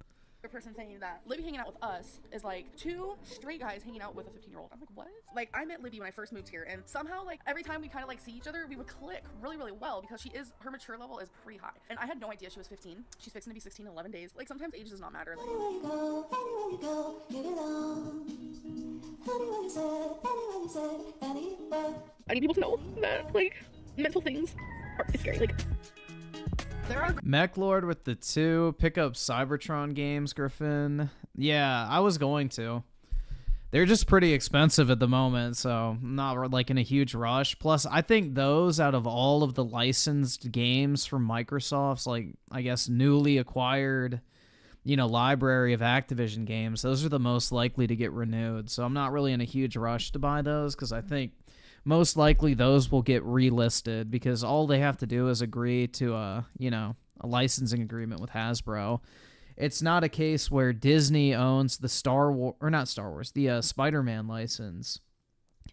Person saying that Libby hanging out with us is like two straight guys hanging out with a 15-year-old. I'm like, what? Like, I met Libby when I first moved here, and somehow, like, every time we kind of like see each other, we would click really, really well because her mature level is pretty high. And I had no idea she was 15. She's fixing to be 16 in 11 days. Like, sometimes age does not matter. Like, Anywhere you go, get it on. Anywhere you said, anywhere. I need people to know that, like, mental things are scary. Like, there are Mechlord with the 2. Pick up Cybertron games, Griffin. Yeah, I was going to. They're just pretty expensive at the moment, so I'm not like in a huge rush. Plus, I think those out of all of the licensed games from Microsoft's, like, I guess, newly acquired, you know, library of Activision games, those are the most likely to get renewed. So I'm not really in a huge rush to buy those because I think most likely those will get relisted because all they have to do is agree to a licensing agreement with Hasbro. It's not a case where Disney owns the the Spider-Man license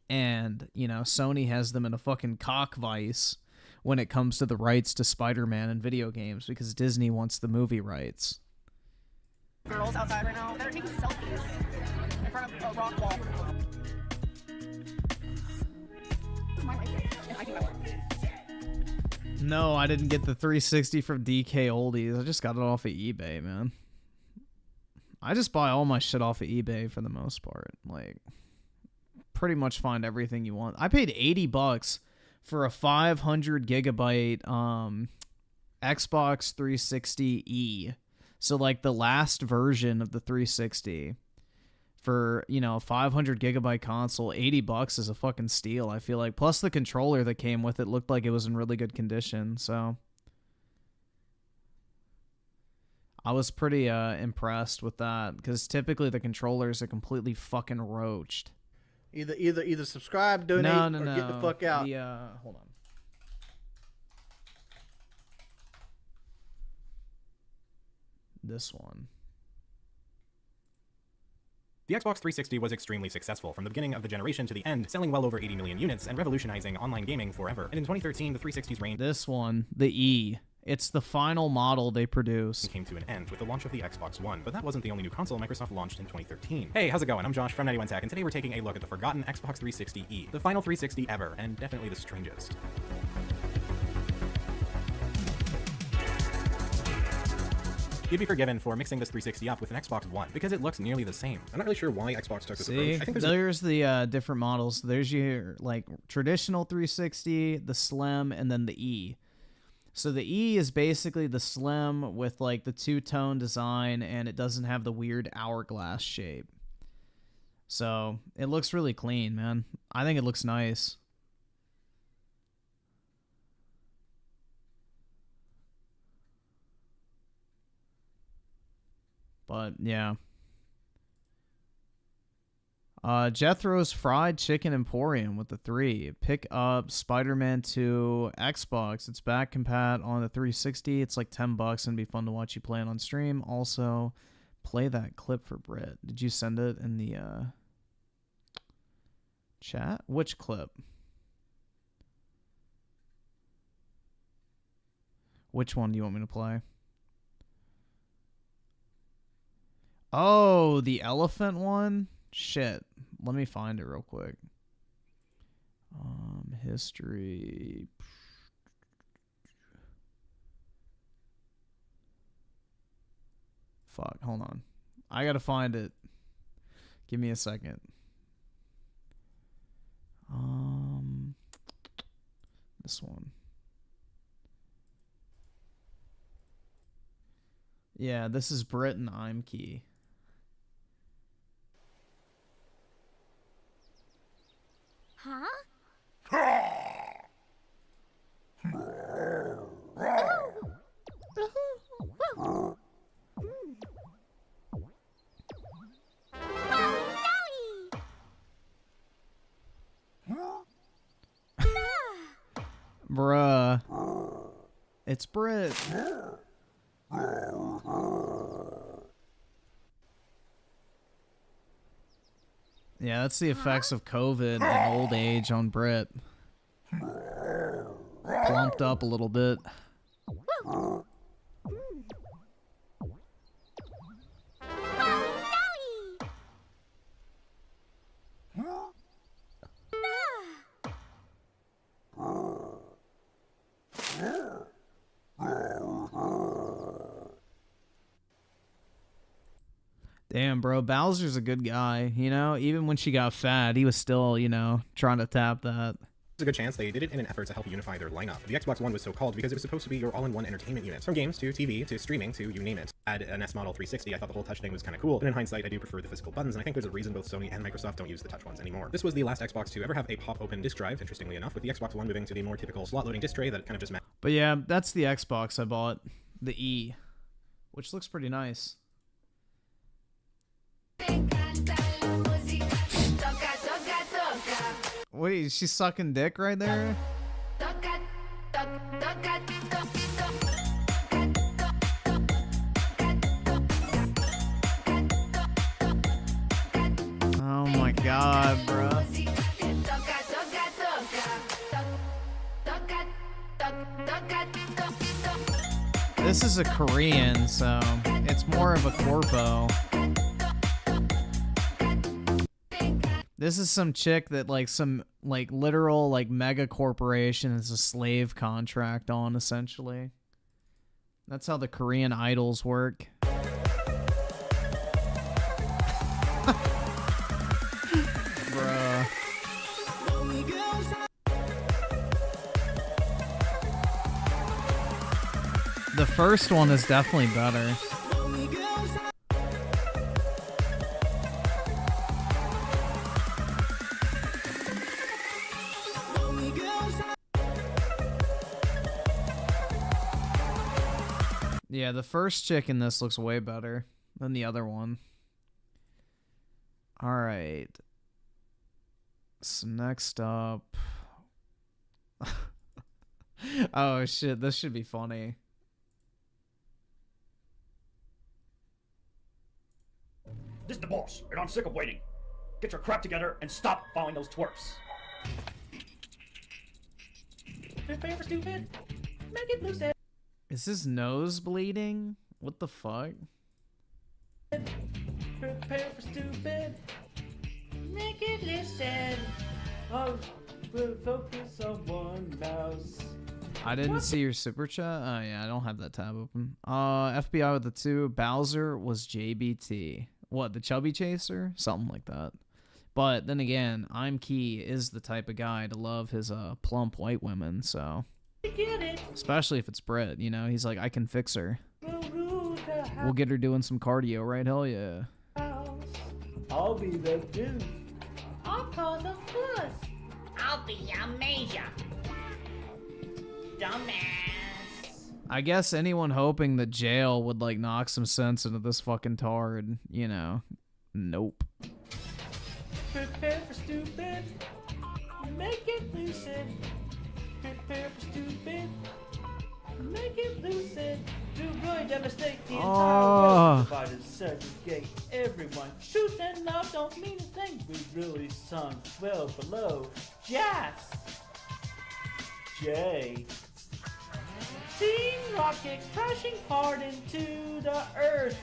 and, you know, Sony has them in a fucking cock vice when it comes to the rights to Spider-Man in video games because Disney wants the movie rights. girls outside right now that are taking selfies in front of a rock wall. No, I didn't get the 360 from DK Oldies. I just got it off of eBay, man. I just buy all my shit off of eBay for the most part. Like, pretty much find everything you want. I paid $80 for a 500 gigabyte Xbox 360E. So, like, the last version of the 360 for, you know, a 500 gigabyte console, $80 is a fucking steal, I feel like. Plus the controller that came with it looked like it was in really good condition, so I was pretty impressed with that, because typically the controllers are completely fucking roached. Either subscribe, donate, or get the fuck out. Hold on. This one. The Xbox 360 was extremely successful from the beginning of the generation to the end, selling well over 80 million units and revolutionizing online gaming forever. And in 2013, the 360's reign This one, the E. It's the final model they produce. Came to an end with the launch of the Xbox One, but that wasn't the only new console Microsoft launched in 2013. Hey, how's it going? I'm Josh from 91 Tech, and today we're taking a look at the forgotten Xbox 360E, the final 360 ever, and definitely the strangest. You'd be forgiven for mixing this 360 up with an Xbox One, because it looks nearly the same. I'm not really sure why Xbox took this approach. I think there's the different models. There's your, like, traditional 360, the Slim, and then the E. So the E is basically the Slim with, like, the two-tone design, and it doesn't have the weird hourglass shape. So it looks really clean, man. I think it looks nice. But yeah. Jethro's Fried Chicken Emporium with the 3. Pick up Spider-Man 2 Xbox. It's back compat on the 360. It's like $10 and be fun to watch you play it on stream. Also, play that clip for Britt. Did you send it in the chat? Which clip? Which one do you want me to play? Oh, the elephant one? Shit. Let me find it real quick. History. Fuck, hold on. I gotta find it. Give me a second. This one. Yeah, this is Brit and I'm Key. Bruh. It's Brit. Yeah, that's the effects of COVID and old age on Brit. Plumped up a little bit. Damn, bro, Bowser's a good guy, you know? Even when she got fat, he was still, you know, trying to tap that. There's a good chance they did it in an effort to help unify their lineup. The Xbox One was so called because it was supposed to be your all-in-one entertainment unit. From games to TV to streaming to you name it. Add an S model 360, I thought the whole touch thing was kind of cool, but in hindsight, I do prefer the physical buttons, and I think there's a reason both Sony and Microsoft don't use the touch ones anymore. This was the last Xbox to ever have a pop-open disk drive, interestingly enough, with the Xbox One moving to the more typical slot-loading disk tray that kind of just But yeah, that's the Xbox I bought. The E. Which looks pretty nice. Wait, she's sucking dick right there? Oh my god, bro. This is a Korean, so it's more of a corpo. This is some chick that some literal mega corporation is a slave contract on, essentially. That's how the Korean idols work. Bruh. The first one is definitely better. Yeah, the first chick in this looks way better than the other one. Alright. So next up... oh shit, this should be funny. This is the boss, and I'm sick of waiting. Get your crap together and stop following those twerps. Prepare for stupid. Make it loose. Is his nose bleeding? What the fuck? Prepare for stupid. Make it listen. Oh, we'll focus on one mouse. I didn't see your super chat. Oh yeah, I don't have that tab open. FBI with the 2. Bowser was JBT. What, the chubby chaser? Something like that. But then again, I'm Key is the type of guy to love his plump white women, so. Especially if it's Brit, you know, he's like, I can fix her. We'll get her doing some cardio, right? Hell yeah. I'll be the dude. I'll cause a fuss. I'll be a major. Dumbass. I guess anyone hoping that jail would like knock some sense into this fucking tard, you know. Nope. Prepare for stupid. Make it lucid. Prepare for stupid. Make it lucid. Do really devastate the entire world. Divide and segregate everyone. Truth and love don't mean a thing. We really sung well below. Jazz. J. Team Rocket crashing hard into the earth.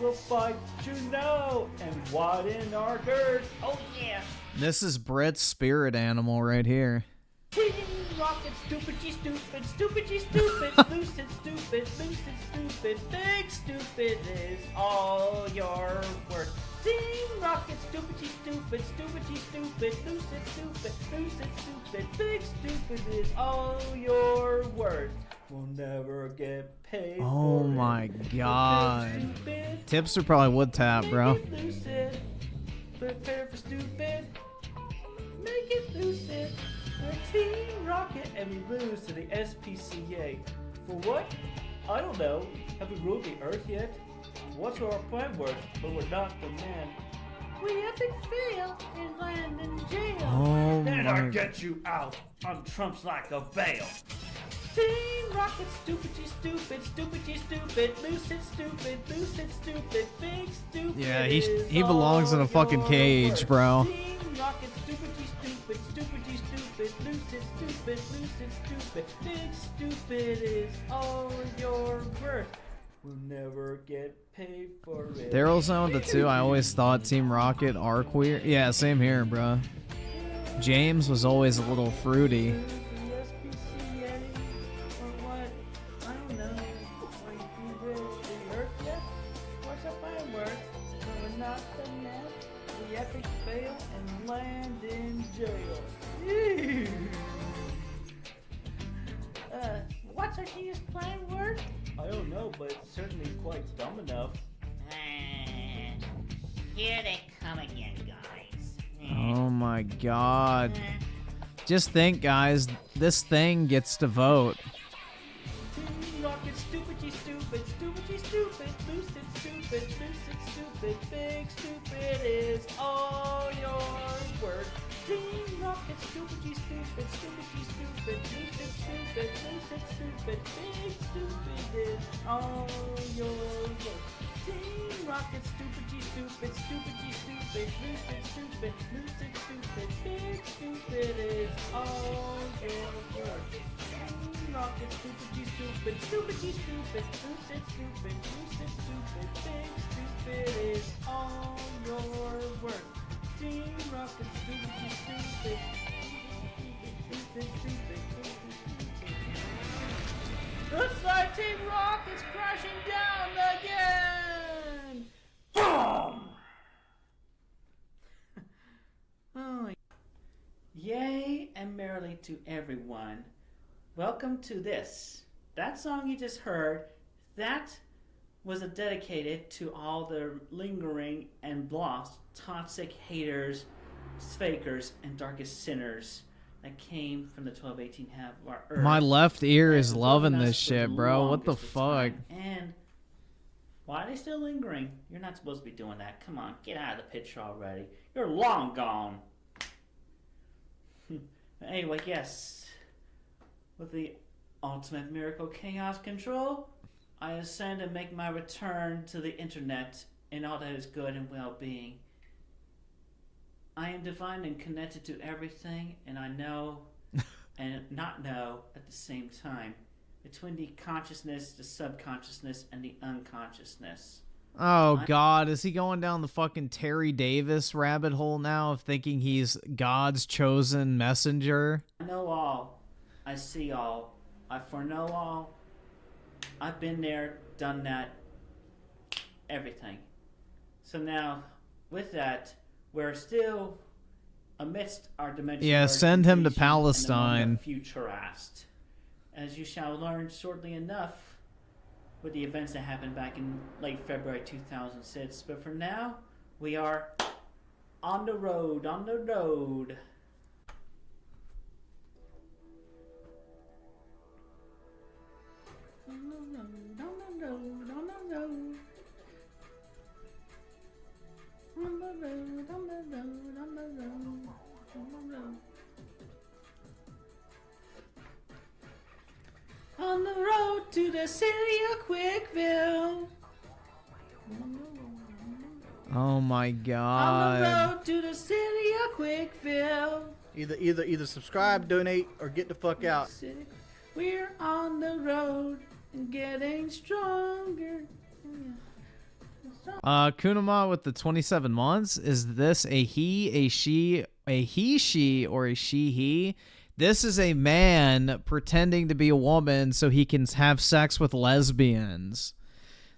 We'll fight to know and widen our girth. Oh yeah. This is Brett's spirit animal right here. Team Rocket, stupid, stupid, stupid, stupid, lucid, stupid, lucid, stupid, big stupid is all your work. Team Rocket, stupid, stupid, stupid, stupid, lucid, stupid, lucid, stupid, big stupid is all your worth. We'll never get paid. Oh for my it. god. Stupid, Tipster probably would tap, bro. make it lucid. Prepare for stupid. Make it lucid. We're Team Rocket and we lose to the SPCA. For what? I don't know. Have we ruled the Earth yet? What's our plan worth, but we're not the man? We epic fail and land in jail. Oh then my- I get you out on Trump's like a veil. Team Rocket, stupid, stupid, stupid, stupid, lucid, stupid, lucid, stupid, big stupid. Yeah, he belongs in a fucking cage, bro. Team Rocket, stupid, stupid, stupid, stupid, lucid, stupid, lucid, stupid, big stupid is all your worth. We'll never get paid for it. Daryl's on the 2. I always thought Team Rocket are queer. Yeah, same here, bro. James was always a little fruity. What's our genius plan worth? I don't know, but it's certainly quite dumb enough. Here they come again, guys. Oh my god. Just think, guys, this thing gets to vote. Team Rocket, stupid, stupid, stupid, stupid, lucid, stupid, lucid, stupid, big stupid is all your worth. Team Rocket, stupid, stupid, stupid, stupid, lucid, stupid, lucid, stupid, big stupid is all your worth. Team Rocket, stupid, stupid, stupid, stupid, lucid, stupid, lucid, stupid, big stupid is all your worth. Team Rocket, stupid, stupid, stupid, stupid, lucid, stupid, lucid, stupid, big stupid is all your worth. Team Rocket, stupid, stupid, stupid, stupid. Looks like Team Rocket's crashing down again! Boom! Oh, yay and merrily to everyone. Welcome to this. That song you just heard, that was dedicated to all the lingering and lost toxic haters, fakers, and darkest sinners that came from the 1218 half of our earth. My left ear and is loving loving us this for shit, bro. What the longest of fuck? time. And why are they still lingering? You're not supposed to be doing that. Come on, get out of the picture already. You're long gone. Anyway, yes. With the ultimate miracle chaos control, I ascend and make my return to the internet in all that is good and well-being. I am divine and connected to everything, and I know and not know at the same time. Between the consciousness, the subconsciousness, and the unconsciousness. Oh god, is he going down the fucking Terry Davis rabbit hole now of thinking he's God's chosen messenger? I know all. I see all. I foreknow all. I've been there, done that, everything. So now, with that, we're still amidst our dimension. Yeah, send him to Palestine. Futurast. As you shall learn shortly enough with the events that happened back in late February 2006. But for now, we are on the road, on the road. On the road to the city of Quickville. Oh my On the god. road to the city of Quickville. Either subscribe, donate, or get the fuck out. We're on the road and getting stronger. Kunama with the 27 months. Is this a he, a she, she, or a she, he? This is a man pretending to be a woman so he can have sex with lesbians.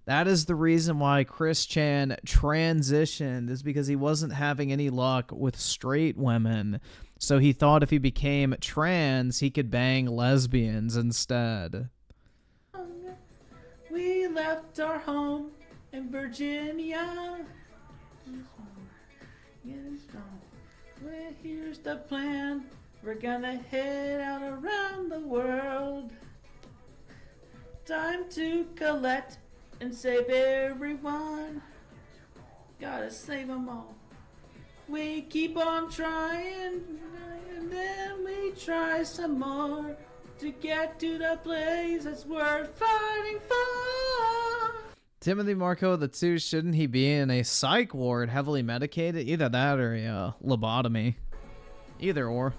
That is the reason why Chris Chan transitioned, is because he wasn't having any luck with straight women. So he thought if he became trans, he could bang lesbians instead. We left our home in Virginia. Well, here's the plan. We're gonna head out around the world. Time to collect and save everyone. Gotta save them all. We keep on trying, and then we try some more to get to the place that's worth fighting for. Timothy Marco the 2, shouldn't he be in a psych ward heavily medicated? Either that or a lobotomy. Either or.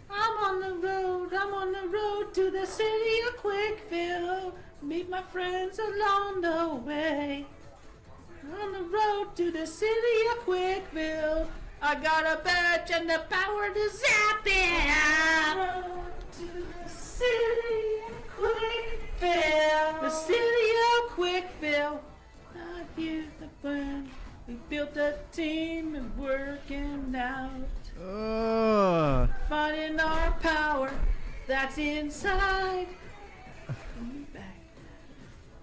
I'm on the road to the city of Quickville. Meet my friends along the way. On the road to the city of Quickville. I got a badge and the power to zap it. Road to the city of Quickville. The city of Quickville. I hear the band. We built a team and working out. Finding our power that's inside.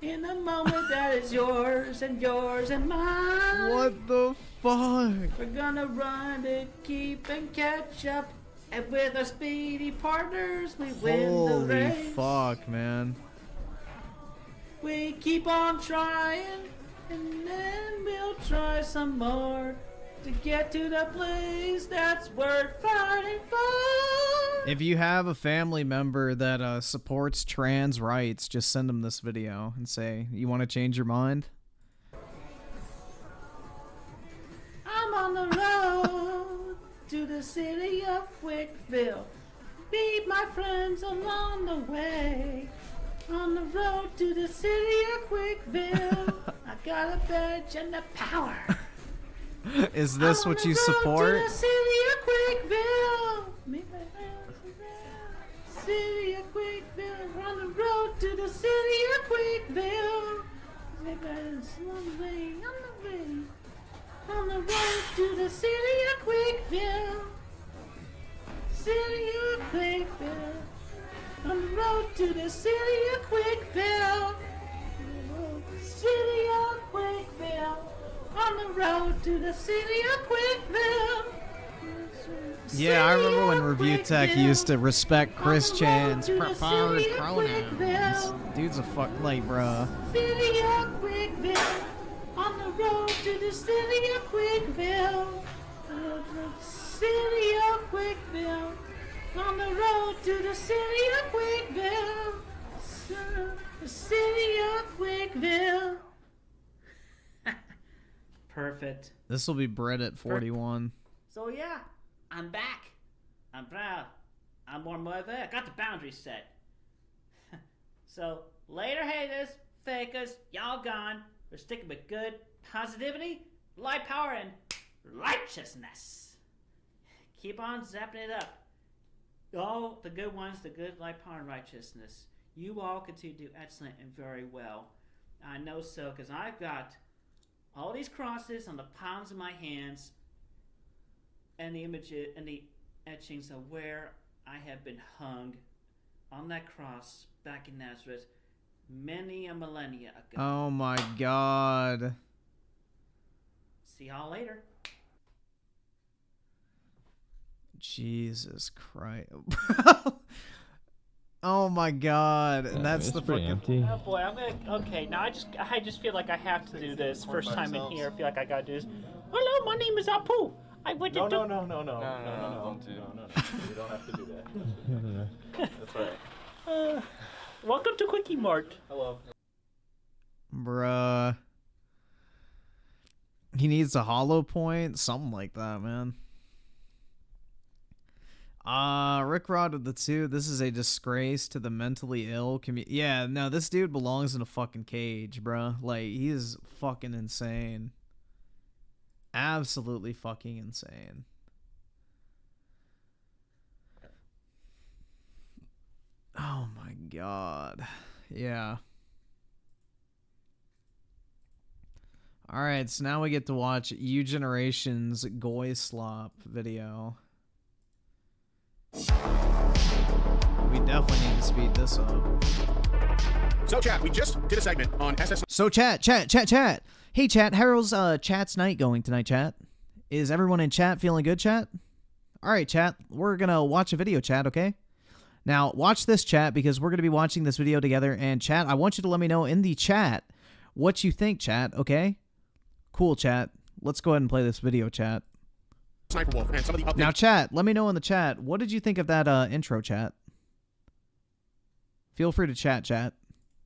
In a moment that is yours and yours and mine. What the fuck? We're gonna run to keep and catch up. And with our speedy partners, we win the Holy race. fuck, man. We keep on trying, and then we'll try some more to get to the place that's worth fighting for. If you have a family member that supports trans rights, just send them this video and say, you want to change your mind? I'm on the road to the city of Quickville. Meet my friends along the way. On the road to the city of Quickville. I got a badge and the power. Is this what you support? To the city of Quickville. Meet my friends around. City of Quickville. On the road to the city of Quickville. On the way. On the road to the city of Quickville. City of Quickville. On the road to the city of Quickville. City of Quickville. On the road to the city of Quickville. Yeah, I remember when Review Tech used to respect Chris Chan's preferred pronouns. Dude's a fuck like, bruh. City of Quickville. On the road to the city of Quickville. City of Quickville. On the road to the city of Quickville. The city of Quickville. Perfect. This will be bred at 41. So yeah, I'm back. I'm proud. I'm more motivated. I got the boundaries set. So later haters, fakers, y'all gone. We're sticking with good positivity, light power, and righteousness. Keep on zapping it up. All the good ones, the good light power and righteousness. You all continue to do excellent and very well. I know so, because I've got all these crosses on the palms of my hands and the images and the etchings of where I have been hung on that cross back in Nazareth many a millennia ago. Oh my god. See y'all later. Jesus Christ. Oh my god. And that's the pretty fucking... empty. Oh boy, I'm gonna. Okay, now I just feel like I have to do this first time in here. I feel like I gotta do this. Hello, my name is Apu. I went to. No. Don't do. You don't have to do that. That's right. Welcome to Quickie Mart. Hello. Bruh. He needs a hollow point? Something like that, man. Rick Rod of the 2, this is a disgrace to the mentally ill community. Yeah, no, this dude belongs in a fucking cage, bruh. Like, he is fucking insane. Absolutely fucking insane. Oh my god. Yeah. Alright, so now we get to watch U-Generation's Goy Slop video. We definitely need to speed this up. So, chat, we just did a segment on SS... So, chat. Hey, chat, how's chat's night going tonight, chat? Is everyone in chat feeling good, chat? Alright, chat, we're gonna watch a video, chat, okay? Now, watch this, chat, because we're gonna be watching this video together, and chat, I want you to let me know in the chat what you think, chat, okay? Cool, chat. Let's go ahead and play this video, chat. Sniper Wolf and some of the updates. Now, chat, let me know in the chat, what did you think of that intro, chat? Feel free to chat.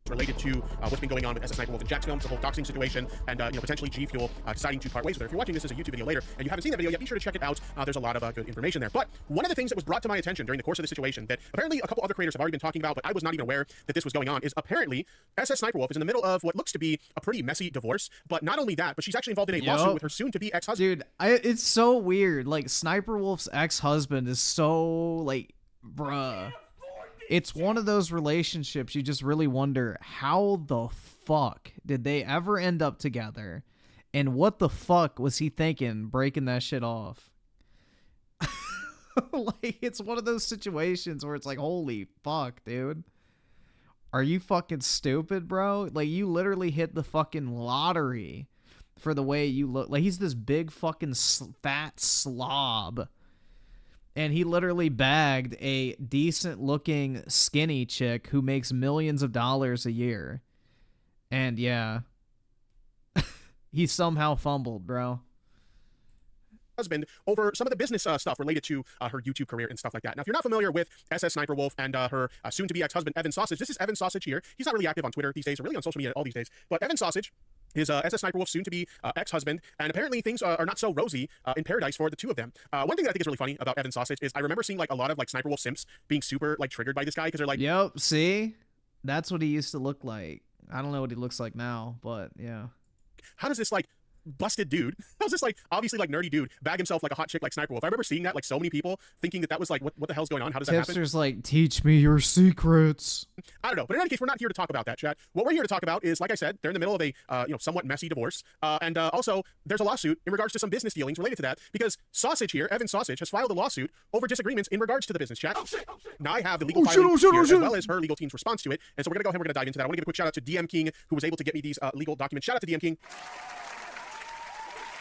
Related to what's been going on with SS Sniper Wolf and Jack's films, the whole doxing situation, and potentially G Fuel deciding to part ways with her. If you're watching this as a YouTube video later and you haven't seen the video yet, be sure to check it out. There's a lot of good information there. But one of the things that was brought to my attention during the course of the situation that apparently a couple other creators have already been talking about, but I was not even aware that this was going on, is apparently SS Sniper Wolf is in the middle of what looks to be a pretty messy divorce. But not only that, but she's actually involved in a lawsuit with her soon-to-be ex-husband. Dude, it's so weird. Like, Sniper Wolf's ex-husband is so, like, bruh. It's one of those relationships you just really wonder, how the fuck did they ever end up together? And what the fuck was he thinking breaking that shit off? Like, it's one of those situations where it's like, holy fuck, dude. Are you fucking stupid, bro? Like, you literally hit the fucking lottery for the way you look. Like, he's this big fucking fat slob. And he literally bagged a decent-looking, skinny chick who makes millions of dollars a year. And, yeah. He somehow fumbled, bro. Husband over some of the business stuff related to her YouTube career and stuff like that. Now, if you're not familiar with SS Sniper Wolf and her soon-to-be ex-husband, Evan Sausage, this is Evan Sausage here. He's not really active on Twitter these days, or really on social media all these days. But Evan Sausage is SS Sniper Wolf's soon-to-be ex-husband, and apparently things are not so rosy in paradise for the two of them. One thing that I think is really funny about Evan Sausage is I remember seeing like a lot of like Sniper Wolf simps being super like triggered by this guy because they're like, yep, see? That's what he used to look like. I don't know what he looks like now, but yeah. How does this like busted dude, how's this like obviously like nerdy dude bag himself like a hot chick like Sniper Wolf? I remember seeing that, like so many people thinking that was like what the hell's going on? How does that happen? Tipster's like, teach me your secrets. I don't know, but in any case, we're not here to talk about that, chat. What we're here to talk about is, like I said, they're in the middle of a somewhat messy divorce, and also there's a lawsuit in regards to some business dealings related to that, because Sausage here, Evan Sausage, has filed a lawsuit over disagreements in regards to the business, chat. Now I have the legal filing here, as well as her legal team's response to it, and so we're gonna go ahead and we're gonna dive into that. I want to give a quick shout out to DM King, who was able to get me these legal documents. Shout out to DM King.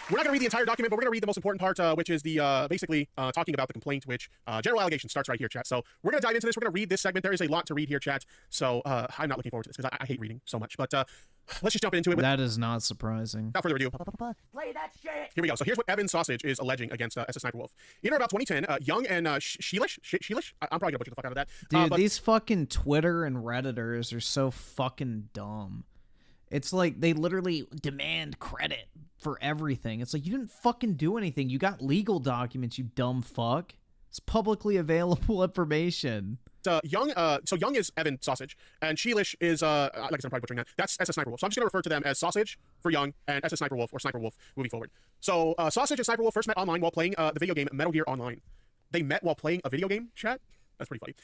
We're not going to read the entire document, but we're going to read the most important part, which is the basically talking about the complaint, which general allegation starts right here, chat. So we're going to dive into this. We're going to read this segment. There is a lot to read here, chat. So I'm not looking forward to this because I hate reading so much. But let's just jump into it. That is not surprising. Without further ado, Play that shit. Here we go. So here's what Evan Sausage is alleging against SS Sniper Wolf. In or about 2010, Young and Sheelish? I'm probably going to butcher the fuck out of that. Dude, these fucking Twitter and Redditors are so fucking dumb. It's like they literally demand credit for everything. It's like, you didn't fucking do anything. You got legal documents, you dumb fuck. It's publicly available information. Young is Evan Sausage, and Sheelish is, like I said, I'm probably butchering that. That's SS Sniper Wolf. So I'm just going to refer to them as Sausage for Young and SS Sniper Wolf or Sniper Wolf moving forward. So Sausage and Sniper Wolf first met online while playing the video game Metal Gear Online. They met while playing a video game, chat? That's pretty funny.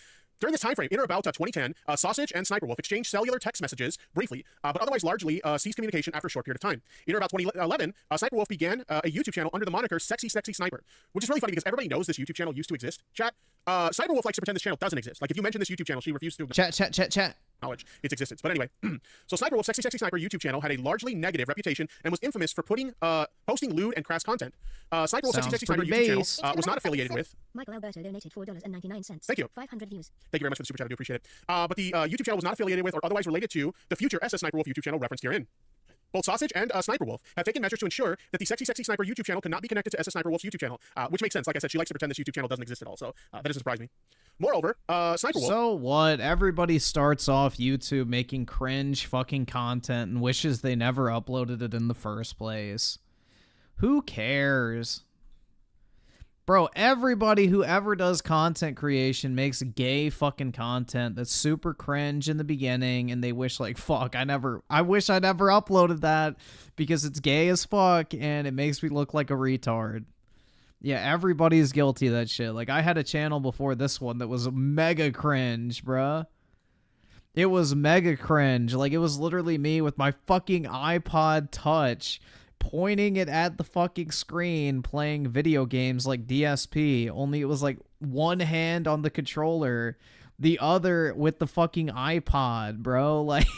During this time frame, in or about 2010, Sausage and Sniper Wolf exchanged cellular text messages briefly, but otherwise largely ceased communication after a short period of time. In or about 2011, Sniper Wolf began a YouTube channel under the moniker Sexy Sniper, which is really funny because everybody knows this YouTube channel used to exist. Chat, Sniper Wolf likes to pretend this channel doesn't exist. Like, if you mention this YouTube channel, she refuses to. Chat. acknowledge its existence. But anyway, so Sniper Wolf Sexy Sniper YouTube channel had a largely negative reputation and was infamous for posting lewd and crass content. Sniper Wolf Sexy Sniper YouTube channel was not affiliated with. Michael Alberto donated $4.99. Thank you. 500 views. Thank you very much for the super chat. I do appreciate it. But the YouTube channel was not affiliated with or otherwise related to the future SS Sniper Wolf YouTube channel referenced herein. Both Sausage and Sniper Wolf have taken measures to ensure that the Sexy Sniper YouTube channel cannot be connected to SS Sniper Wolf's YouTube channel, which makes sense. Like I said, she likes to pretend this YouTube channel doesn't exist at all, so that doesn't surprise me. Moreover, Sniper Wolf... So what? Everybody starts off YouTube making cringe fucking content and wishes they never uploaded it in the first place. Who cares? Bro, everybody who ever does content creation makes gay fucking content that's super cringe in the beginning, and they wish like, fuck, I wish I never uploaded that because it's gay as fuck and it makes me look like a retard. Yeah, everybody's guilty of that shit. Like, I had a channel before this one that was mega cringe, bruh. It was mega cringe. Like, it was literally me with my fucking iPod Touch pointing it at the fucking screen playing video games like DSP, only it was like one hand on the controller, the other with the fucking iPod, bro. Like,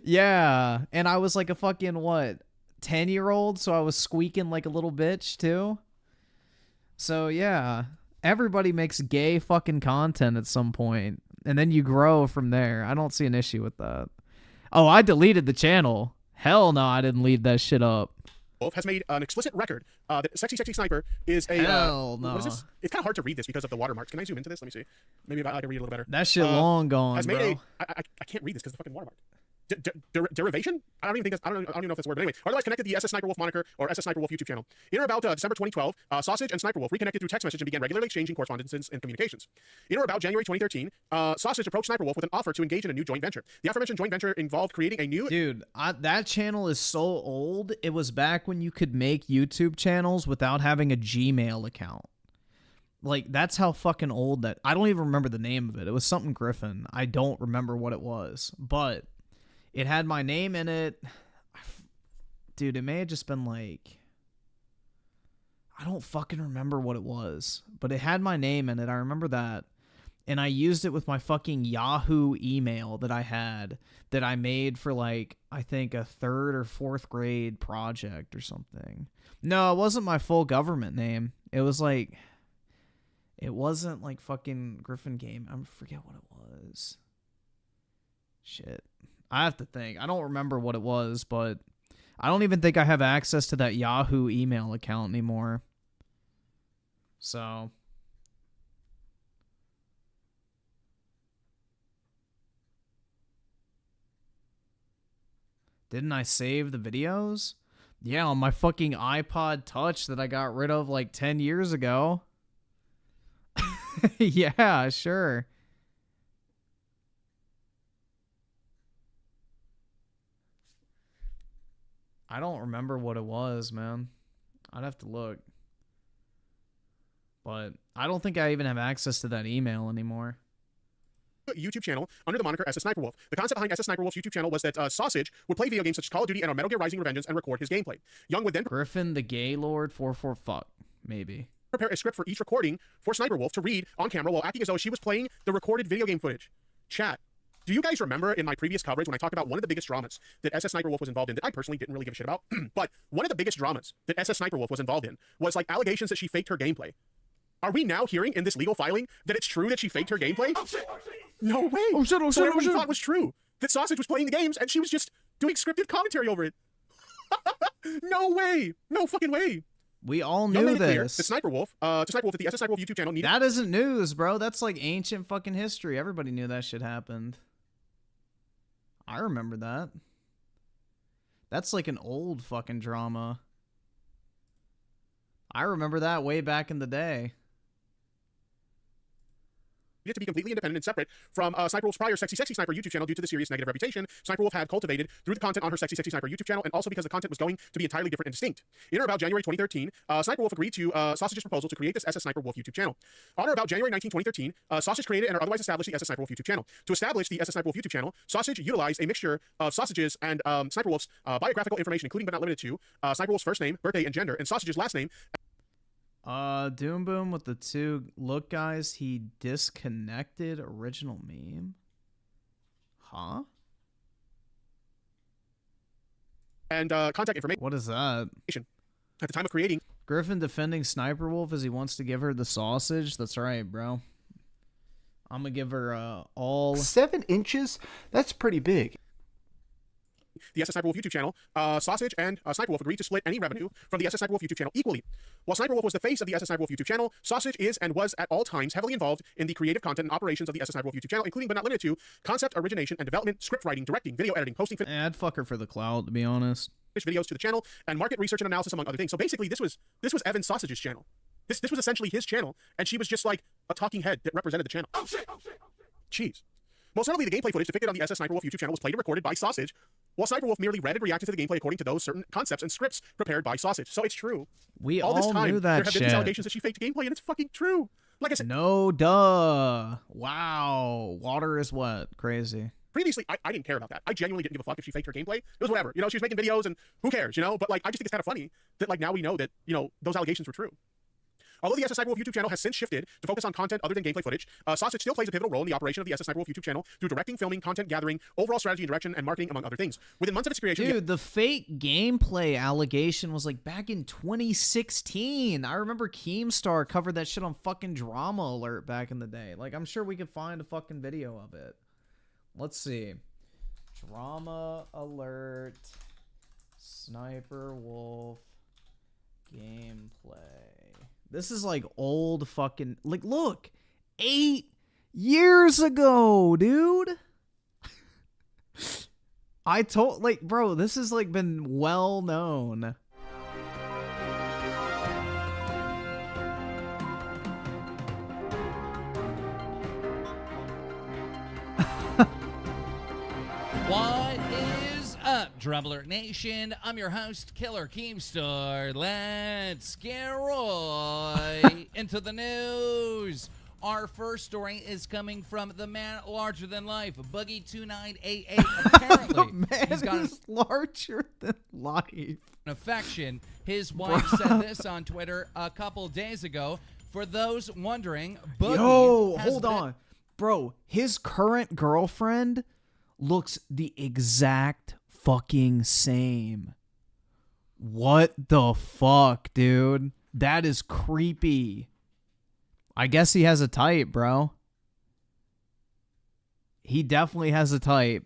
yeah. And I was like a fucking, what, 10-year-old, so I was squeaking like a little bitch too. So yeah, everybody makes gay fucking content at some point, and then you grow from there. I don't see an issue with that. Oh, I deleted the channel. Hell no, I didn't leave that shit up. Wolf has made an explicit record that Sexy Sniper is a... Hell no. What is this? It's kind of hard to read this because of the watermarks. Can I zoom into this? Let me see. Maybe if I can read it a little better. That shit long gone, has bro. made I can't read this because of the fucking watermark. Derivation? I don't even know if that's a word. But anyway, otherwise connected the SS Sniper Wolf moniker or SS Sniper Wolf YouTube channel. In or about December 2012, Sausage and Sniper Wolf reconnected through text message and began regularly exchanging correspondences and communications. In or about January 2013, Sausage approached Sniper Wolf with an offer to engage in a new joint venture. The aforementioned joint venture involved creating a new... Dude, that channel is so old. It was back when you could make YouTube channels without having a Gmail account. Like, that's how fucking old that... I don't even remember the name of it. It was something Griffin. I don't remember what it was, but... it had my name in it. Dude, it may have just been like... I don't fucking remember what it was. But it had my name in it. I remember that. And I used it with my fucking Yahoo email that I had. That I made for like, I think a 3rd or 4th grade project or something. No, it wasn't my full government name. It was like... it wasn't like fucking Griffin Game. I forget what it was. Shit. I have to think. I don't remember what it was, but I don't even think I have access to that Yahoo email account anymore. So. Didn't I save the videos? Yeah, on my fucking iPod Touch that I got rid of like 10 years ago. Yeah, sure. I don't remember what it was, man. I'd have to look. But I don't think I even have access to that email anymore. YouTube channel under the moniker SS Sniper Wolf. The concept behind SS Sniper Wolf's YouTube channel was that Sausage would play video games such as Call of Duty and Metal Gear Rising: Revengeance and record his gameplay. Young would then... Griffin the Gay Lord 44 fuck, maybe. ...prepare a script for each recording for Sniper Wolf to read on camera while acting as though she was playing the recorded video game footage. Chat. Do you guys remember in my previous coverage when I talked about one of the biggest dramas that SS Sniper Wolf was involved in that I personally didn't really give a shit about? But one of the biggest dramas that SS Sniper Wolf was involved in was like allegations that she faked her gameplay. Are we now hearing in this legal filing that it's true that she faked her gameplay? Oh, shit. No way. Oh shit, oh shit, so everyone thought was true. That Sausage was playing the games and she was just doing scripted commentary over it. No way. No fucking way. We all knew this. The Sniper Wolf, to Sniper Wolf at the SS Sniper Wolf YouTube channel needed... That isn't news, bro. That's like ancient fucking history. Everybody knew that shit happened. I remember that. That's like an old fucking drama. I remember that way back in the day. To be completely independent and separate from Sniper Wolf's prior Sexy Sniper YouTube channel due to the serious negative reputation Sniper Wolf had cultivated through the content on her Sexy Sniper YouTube channel, and also because the content was going to be entirely different and distinct. In or about January 2013, Sniper Wolf agreed to Sausage's proposal to create this SS Sniper Wolf YouTube channel. On or about January 19, 2013, Sausage created and or otherwise established the SS Sniper Wolf YouTube channel. To establish the SS Sniper Wolf YouTube channel, Sausage utilized a mixture of Sausage's and Sniper Wolf's biographical information, including but not limited to Sniper Wolf's first name, birthday, and gender, and Sausage's last name. Doom Boom with the 2 look guys, he disconnected original meme. Huh? And contact information. What is that? At the time of creating. Griffin defending Sniper Wolf as he wants to give her the sausage. That's right, bro. I'm gonna give her all 7 inches. That's pretty big. The SS Sniper Wolf YouTube channel, Sausage and Sniper Wolf agreed to split any revenue from the SS Sniper Wolf YouTube channel equally. While Sniper Wolf was the face of the SS Sniper Wolf YouTube channel, Sausage is and was at all times heavily involved in the creative content and operations of the SS Sniper Wolf YouTube channel, including but not limited to concept origination and development, script writing, directing, video editing, posting. I'd fuck her for the clout, to be honest. Videos to the channel and market research and analysis, among other things. So basically, this was Evan Sausage's channel. This was essentially his channel, and she was just like a talking head that represented the channel. Oh shit! Jeez. Most notably, the gameplay footage depicted on the SS Sniper Wolf YouTube channel was played and recorded by Sausage, while Sniper Wolf merely read and reacted to the gameplay according to those certain concepts and scripts prepared by Sausage. So it's true. We all this time, knew there that have shit. been these allegations that she faked gameplay, and it's fucking true. Like I said, No, duh. Wow. Water is wet. Crazy. previously, I didn't care about that. I genuinely didn't give a fuck if she faked her gameplay. It was whatever. You know, she was making videos, and who cares, you know? But, like, I just think it's kind of funny that, like, now we know that, you know, those allegations were true. Although the SS Sniper Wolf YouTube channel has since shifted to focus on content other than gameplay footage, Sausage still plays a pivotal role in the operation of the SS Sniper Wolf YouTube channel through directing, filming, content gathering, overall strategy and direction, and marketing, among other things. Within months of its creation... Dude, the fake gameplay allegation was like back in 2016. I remember Keemstar covered that shit on fucking Drama Alert back in the day. Like, I'm sure we could find a fucking video of it. Let's see. Drama Alert Sniper Wolf gameplay. This is like old fucking, like, look, 8 years ago, dude. I told, like, bro, this has like been well known. What is up, Drumbler Nation? I'm your host, Killer Keemstar. Let's get right into the news. Our first story is coming from the man larger than life, Boogie2988. Apparently, he's got is larger than life. An affection. His wife said this on Twitter a couple days ago. For those wondering, Boogie Yo, has hold been- on. Bro, his current girlfriend looks the exact fucking same. What the fuck, dude? That is creepy. I guess he has a type, bro. He definitely has a type.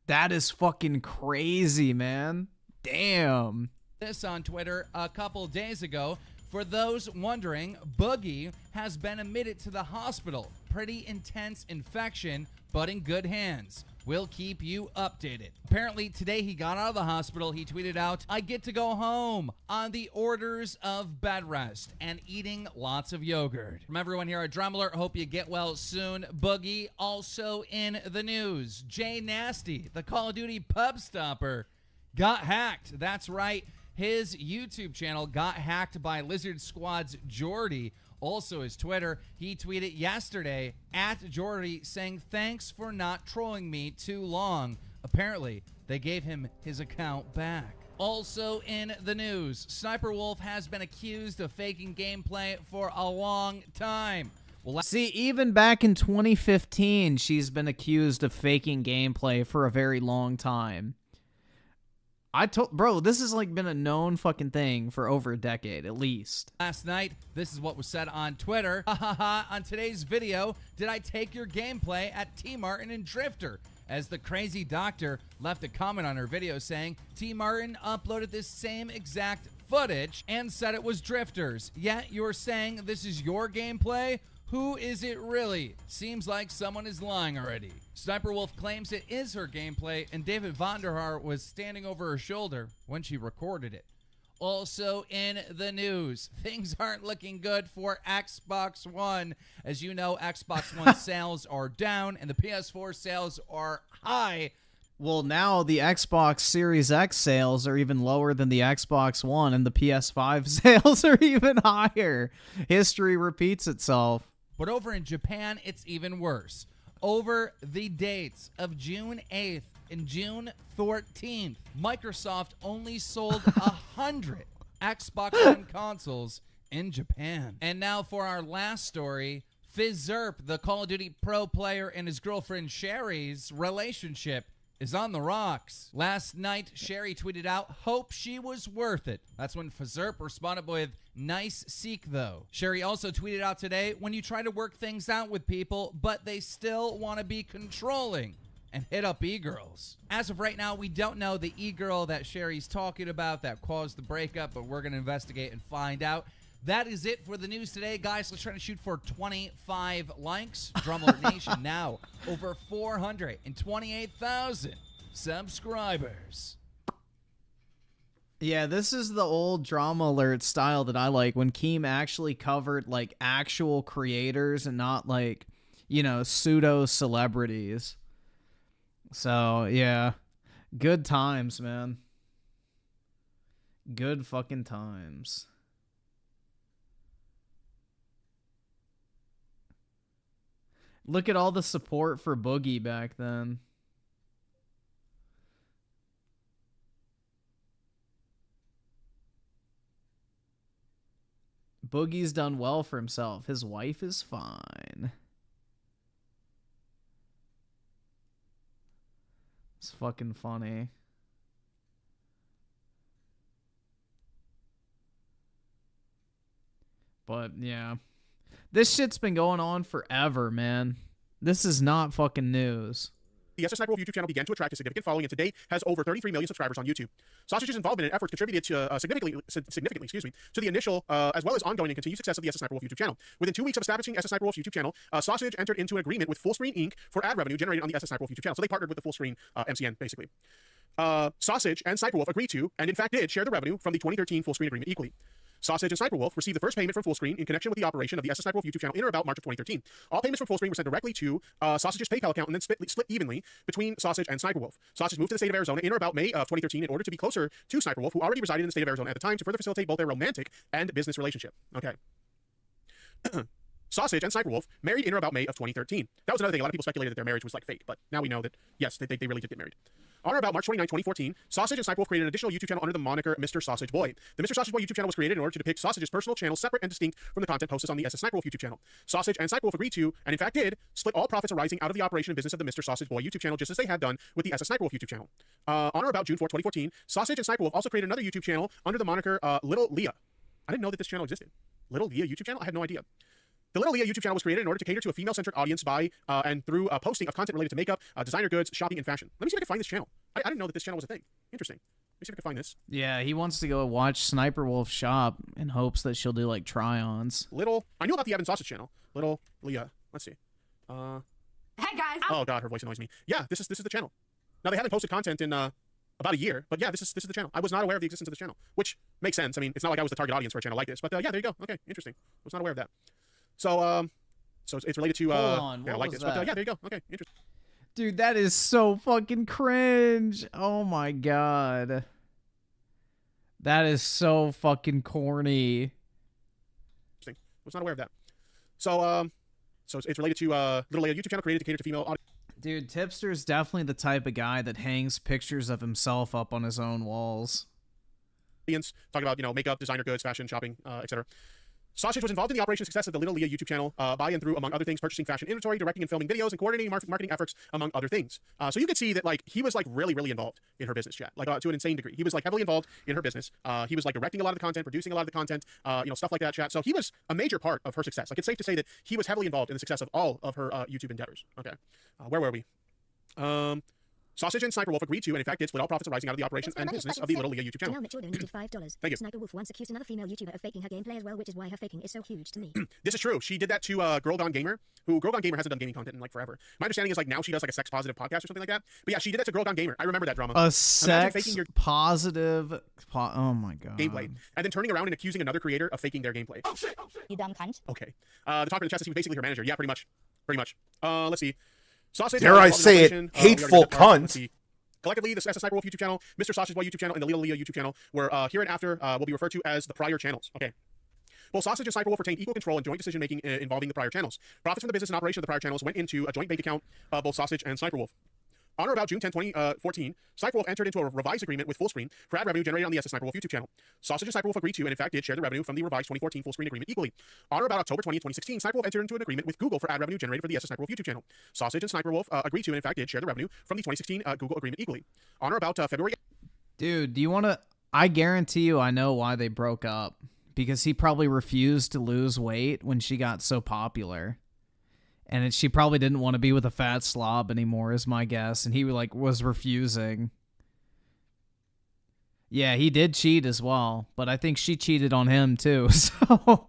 That is fucking crazy, man. Damn. This on Twitter a couple days ago. For those wondering, Boogie has been admitted to the hospital. Pretty intense infection, but in good hands. We'll keep you updated. Apparently, today he got out of the hospital. He tweeted out, I get to go home on the orders of bed rest and eating lots of yogurt. From everyone here at Drumbler, hope you get well soon. Boogie, also in the news. Jay Nasty, the Call of Duty pub stopper, got hacked. That's right. His YouTube channel got hacked by Lizard Squad's Jordy. Also his Twitter, he tweeted yesterday at Jordy saying, thanks for not trolling me too long. Apparently, they gave him his account back. Also in the news, Sniper Wolf has been accused of faking gameplay for a long time. Well, see, even back in 2015, she's been accused of faking gameplay for a very long time. Bro, this has like been a known fucking thing for over a decade, at least. Last night, this is what was said on Twitter. On today's video, did I take your gameplay at T Martin and Drifter? As the crazy doctor left a comment on her video saying, T Martin uploaded this same exact footage and said it was Drifter's. Yet you're saying this is your gameplay? Who is it really? Seems like someone is lying already. Sniper Wolf claims it is her gameplay, and David Vonderhaar was standing over her shoulder when she recorded it. Also in the news, things aren't looking good for Xbox One. As you know, Xbox One sales are down, and the PS4 sales are high. Well, now the Xbox Series X sales are even lower than the Xbox One, and the PS5 sales are even higher. History repeats itself. But over in Japan, it's even worse. Over the dates of June 8th and June 14th, Microsoft only sold 100 Xbox One consoles in Japan. And now for our last story, Fizzerp, the Call of Duty pro player, and his girlfriend Sherry's relationship is on the rocks. Last night, Sherry tweeted out, "Hope she was worth it." That's when Fizzerp responded with, "Nice seek, though." Sherry also tweeted out today, "When you try to work things out with people, but they still want to be controlling, and hit up e-girls." As of right now, we don't know the e-girl that Sherry's talking about that caused the breakup, but we're going to investigate and find out. That is it for the news today, guys. Let's try to shoot for 25 likes. Drummer Nation now over 428,000 subscribers. Yeah, this is the old drama alert style that I like, when Keem actually covered like actual creators and not like, you know, pseudo celebrities. So, yeah. Good times, man. Good fucking times. Look at all the support for Boogie back then. Boogie's done well for himself. His wife is fine. It's fucking funny. But, yeah. This shit's been going on forever, man. This is not fucking news. The SS Sniper Wolf YouTube channel began to attract a significant following and to date has over 33 million subscribers on YouTube. Sausage's involvement and efforts contributed to, significantly, to the initial as well as ongoing and continued success of the SS Sniper Wolf YouTube channel. Within 2 weeks of establishing SS Sniper Wolf's YouTube channel, Sausage entered into an agreement with Fullscreen Inc. for ad revenue generated on the SS Sniper Wolf YouTube channel. So they partnered with the Fullscreen MCN, basically. Sausage and Sniper Wolf agreed to, and in fact did, share the revenue from the 2013 Fullscreen agreement equally. Sausage and Sniper Wolf received the first payment from Fullscreen in connection with the operation of the SS Sniper Wolf YouTube channel in or about March of 2013. All payments from Fullscreen were sent directly to Sausage's PayPal account and then split evenly between Sausage and Sniper Wolf. Sausage moved to the state of Arizona in or about May of 2013 in order to be closer to Sniper Wolf, who already resided in the state of Arizona at the time, to further facilitate both their romantic and business relationship. Okay. Sausage and Sniper Wolf married in or about May of 2013. That was another thing. A lot of people speculated that their marriage was like fake, but now we know that, yes, they really did get married. On or about March 29, 2014, Sausage and Sniper Wolf created an additional YouTube channel under the moniker Mr. Sausage Boy. The Mr. Sausage Boy YouTube channel was created in order to depict Sausage's personal channel separate and distinct from the content posted on the SS Sniper Wolf YouTube channel. Sausage and Sniper Wolf agreed to, and in fact did, split all profits arising out of the operation and business of the Mr. Sausage Boy YouTube channel, just as they had done with the SS Sniper Wolf YouTube channel. On or about June 4, 2014, Sausage and Sniper Wolf also created another YouTube channel under the moniker Little Leah. I didn't know that this channel existed. Little Leah YouTube channel? I had no idea. The Little Leah YouTube channel was created in order to cater to a female-centric audience by and through posting of content related to makeup, designer goods, shopping, and fashion. Let me see if I can find this channel. I didn't know that this channel was a thing. Interesting. Let me see if I can find this. Yeah, he wants to go watch Sniper Wolf shop in hopes that she'll do like try-ons. I knew about the Evan Sausage channel. Little Leah. Let's see. Hey guys. Oh god, her voice annoys me. Yeah, this is the channel. Now they haven't posted content in about a year, but yeah, this is the channel. I was not aware of the existence of the channel, which makes sense. I mean, it's not like I was the target audience for a channel like this, but yeah, there you go. Okay, interesting. I was not aware of that. So so it's related to Hold on, yeah, what like was this. But that? yeah, there you go. Okay, interesting. Dude, that is so fucking cringe. Oh my god. That is so fucking corny. Interesting. I was not aware of that. So so it's related to Little Leah YouTube channel created to cater to female audience. Dude, Tipster's definitely the type of guy that hangs pictures of himself up on his own walls. Talking about, you know, makeup, designer goods, fashion, shopping, etc. Sausage was involved in the operation success of the Little Leah YouTube channel by and through, among other things, purchasing fashion inventory, directing and filming videos, and coordinating marketing efforts, among other things. So you could see that, like, he was, like, really involved in her business, chat, like, to an insane degree. He was, like, heavily involved in her business. He was, like, directing a lot of the content, producing a lot of the content, you know, stuff like that, chat. So he was a major part of her success. Like, it's safe to say that he was heavily involved in the success of all of her YouTube endeavors. Okay. Where were we? Sausage and Sniper Wolf agreed to, and in fact did, split all profits arising out of the operation and business of the Little Leah YouTube channel. $5. Thank you. Sniper Wolf once accused another female YouTuber of faking her gameplay as well, which is why her faking is so huge to me. This is true. She did that to Girl Gone Gamer, who Girl Gone Gamer hasn't done gaming content in like forever. My understanding is like now she does like a sex positive podcast or something like that. But yeah, she did that to Girl Gone Gamer. I remember that drama. A sex positive oh my god. Gameplay. And then turning around and accusing another creator of faking their gameplay. Oh shit. You dumb cunt. Okay. The talker in the chat says he was basically her manager. Yeah, pretty much. Pretty much. Let's see. Sausage. Dare I say it, hateful cunt. Collectively, the SS Sniper Wolf YouTube channel, Mr. Sausage Boy YouTube channel, and the Little Leah YouTube channel were hereinafter will be referred to as the prior channels. Okay. Both Sausage and Sniper Wolf retained equal control and joint decision-making involving the prior channels. Profits from the business and operation of the prior channels went into a joint bank account of both Sausage and Sniper Wolf. On or about June 10, 2014, Sniper Wolf entered into a revised agreement with Fullscreen for ad revenue generated on the Sniper Wolf YouTube channel. Sausage and Sniper Wolf agreed to, and in fact did, share the revenue from the revised 2014 Fullscreen agreement equally. On or about October 20, 2016, Sniper Wolf entered into an agreement with Google for ad revenue generated for the Sniper Wolf YouTube channel. Sausage and Sniper Wolf agreed to, and in fact did, share the revenue from the 2016 Google agreement equally. On or about February... Dude, do you want to... I guarantee you I know why they broke up. Because he probably refused to lose weight when she got so popular. And she probably didn't want to be with a fat slob anymore, is my guess. And he like was refusing. Yeah, he did cheat as well. But I think she cheated on him too. So,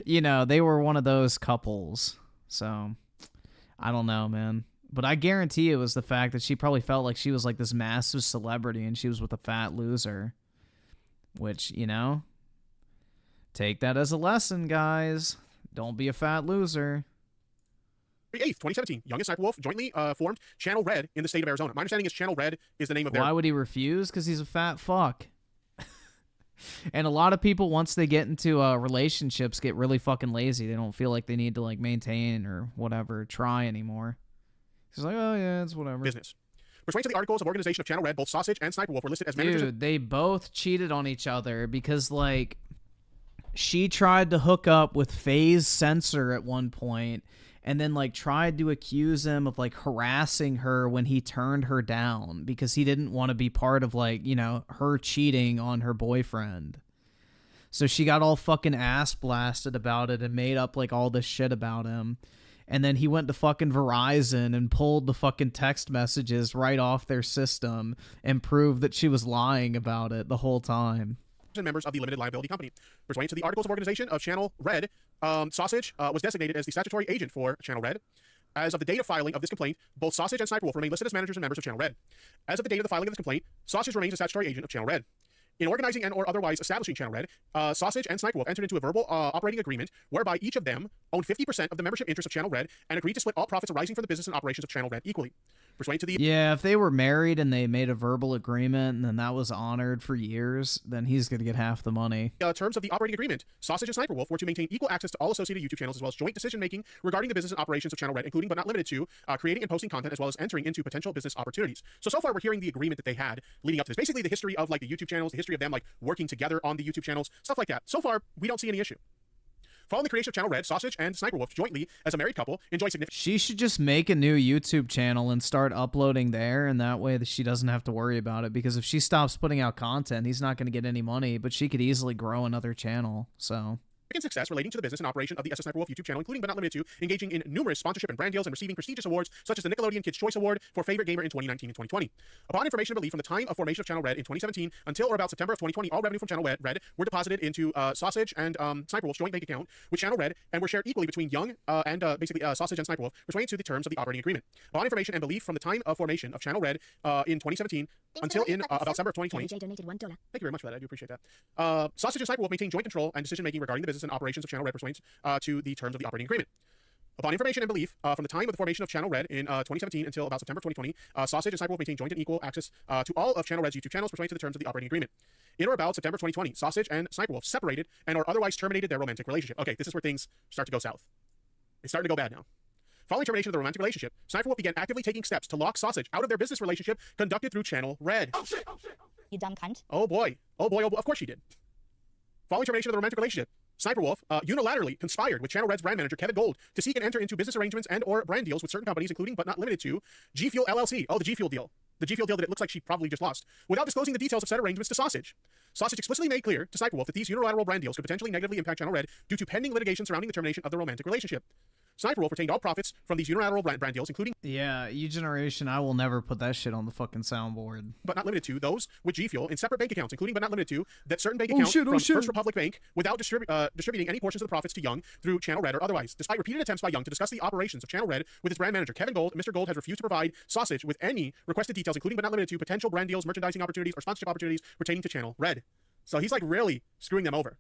you know, they were one of those couples. So, I don't know, man. But I guarantee it was the fact that she probably felt like she was like this massive celebrity and she was with a fat loser. Which, you know, take that as a lesson, guys. Don't be a fat loser. 8th, 2017, Young and Sniper Wolf jointly formed Channel Red in the state of Arizona. My understanding is Channel Red is the name of their... Why would he refuse? Because he's a fat fuck. And a lot of people, once they get into relationships, get really fucking lazy. They don't feel like they need to like maintain or whatever, try anymore. He's like, oh yeah, it's whatever. Business. Pursuant to the articles of organization of Channel Red, both Sausage and Sniper Wolf were listed as managers... Dude, they both cheated on each other because like she tried to hook up with FaZe Censor at one point and then like tried to accuse him of like harassing her when he turned her down because he didn't want to be part of like, you know, her cheating on her boyfriend. So she got all fucking ass blasted about it and made up like all this shit about him. And then he went to fucking Verizon and pulled the fucking text messages right off their system and proved that she was lying about it the whole time. And members of the limited liability company. Pursuant to the articles of organization of Channel Red, Sausage was designated as the statutory agent for Channel Red. As of the date of filing of this complaint, both Sausage and Sniper Wolf remain listed as managers and members of Channel Red. As of the date of the filing of this complaint, Sausage remains a statutory agent of Channel Red. In organizing and or otherwise establishing Channel Red, Sausage and Sniper Wolf entered into a verbal operating agreement whereby each of them owned 50% of the membership interest of Channel Red and agreed to split all profits arising from the business and operations of Channel Red equally. Pursuant to the... Yeah, if they were married and they made a verbal agreement and then that was honored for years, then he's going to get half the money. Terms of the operating agreement, Sausage and Sniper Wolf were to maintain equal access to all associated YouTube channels as well as joint decision-making regarding the business and operations of Channel Red, including but not limited to creating and posting content as well as entering into potential business opportunities. So far we're hearing the agreement that they had leading up to this. Basically the history of like the YouTube channels, the history of them like working together on the YouTube channels, stuff like that. So far, we don't see any issue. Following the creation of Channel Red, Sausage and Sniper Wolf jointly, as a married couple, enjoy significant... She should just make a new YouTube channel and start uploading there, and that way that she doesn't have to worry about it, because if she stops putting out content, he's not going to get any money, but she could easily grow another channel, so... success relating to the business and operation of the Sniper Wolf YouTube channel, including but not limited to engaging in numerous sponsorship and brand deals and receiving prestigious awards such as the Nickelodeon Kids' Choice Award for Favorite Gamer in 2019 and 2020. Upon information and belief from the time of formation of Channel Red in 2017 until or about September of 2020, all revenue from Channel Red were deposited into Sausage and Sniper Wolf's joint bank account with Channel Red and were shared equally between Young and basically Sausage and Sniper Wolf, pursuant to the terms of the operating agreement. Upon information and belief from the time of formation of Channel Red in 2017 until in about December of 2020. Thank you very much for that. I do appreciate that. Sausage and Sniper Wolf maintain joint control and decision making regarding the business and operations of Channel Red pursuant to the terms of the operating agreement. Upon information and belief from the time of the formation of Channel Red in 2017 until about September 2020, Sausage and Sniper Wolf maintain joint and equal access to all of Channel Red's YouTube channels pursuant to the terms of the operating agreement. In or about September 2020, Sausage and Sniper Wolf separated and or otherwise terminated their romantic relationship. Okay, this is where things start to go south. It's starting to go bad now. Following termination of the romantic relationship, Sniper Wolf began actively taking steps to lock Sausage out of their business relationship conducted through Channel Red. Oh shit, oh shit. You dumb cunt. Oh boy, oh boy, oh boy, of course she did. Following termination of the romantic relationship, Sniper Wolf unilaterally conspired with Channel Red's brand manager Kevin Gold to seek and enter into business arrangements and or brand deals with certain companies, including but not limited to G Fuel LLC. Oh, the G Fuel deal. The G Fuel deal that it looks like she probably just lost, without disclosing the details of said arrangements to Sausage. Sausage explicitly made clear to Sniper Wolf that these unilateral brand deals could potentially negatively impact Channel Red due to pending litigation surrounding the termination of the romantic relationship. Sniper Wolf retained all profits from these unilateral brand deals, including... Yeah, U-Generation, I will never put that shit on the fucking soundboard. But not limited to those with G Fuel in separate bank accounts, including but not limited to that certain bank account from First Republic Bank without distributing any portions of the profits to Young through Channel Red or otherwise. Despite repeated attempts by Young to discuss the operations of Channel Red with its brand manager Kevin Gold, Mr. Gold has refused to provide Sausage with any requested details, including but not limited to potential brand deals, merchandising opportunities, or sponsorship opportunities pertaining to Channel Red. So he's like really screwing them over.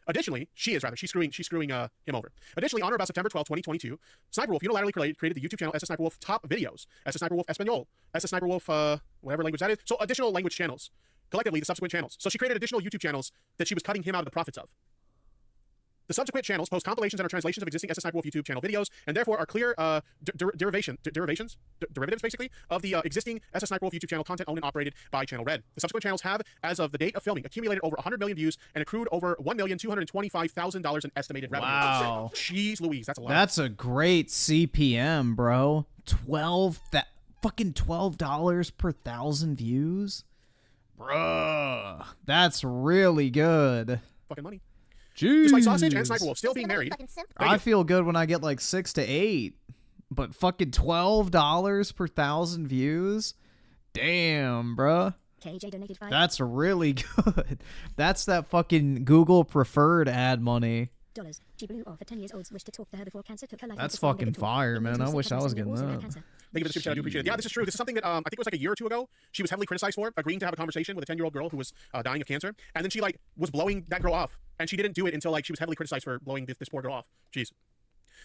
Additionally, she's screwing him over. Additionally, on or about September 12, 2022, Sniper Wolf unilaterally created the YouTube channel SS Sniper Wolf Top Videos, SS Sniper Wolf Espanol, SS Sniper Wolf, whatever language that is. So additional language channels. Collectively, the subsequent channels. So she created additional YouTube channels that she was cutting him out of the profits of. The subsequent channels post compilations and or translations of existing SS Sniper Wolf YouTube channel videos, and therefore are clear derivatives, basically, of the existing SS Sniper Wolf YouTube channel content owned and operated by Channel Red. The subsequent channels have, as of the date of filming, accumulated over 100 million views and accrued over $1,225,000 in estimated revenue. Wow. Jeez Louise, that's a lot. That's a great CPM, bro. Fucking $12 per 1,000 views? Bruh. That's really good. Fucking money. Jeez. Despite Sausage and Sniper Wolf still being married. I feel good when I get like 6 to 8. But fucking $12 per 1,000 views? Damn, bruh. KJ donated 5. That's really good. That's that fucking Google preferred ad money. She blew off a 10 years old wish to talk to her before cancer took her life. That's fucking fire, man. I wish I was getting that. Thank you for the super chat. I do appreciate it. Yeah, this is true. This is something that I think it was like a year or two ago. She was heavily criticized for agreeing to have a conversation with a 10-year-old girl who was dying of cancer, and then she like was blowing that girl off, and she didn't do it until like she was heavily criticized for blowing this poor girl off. Jeez.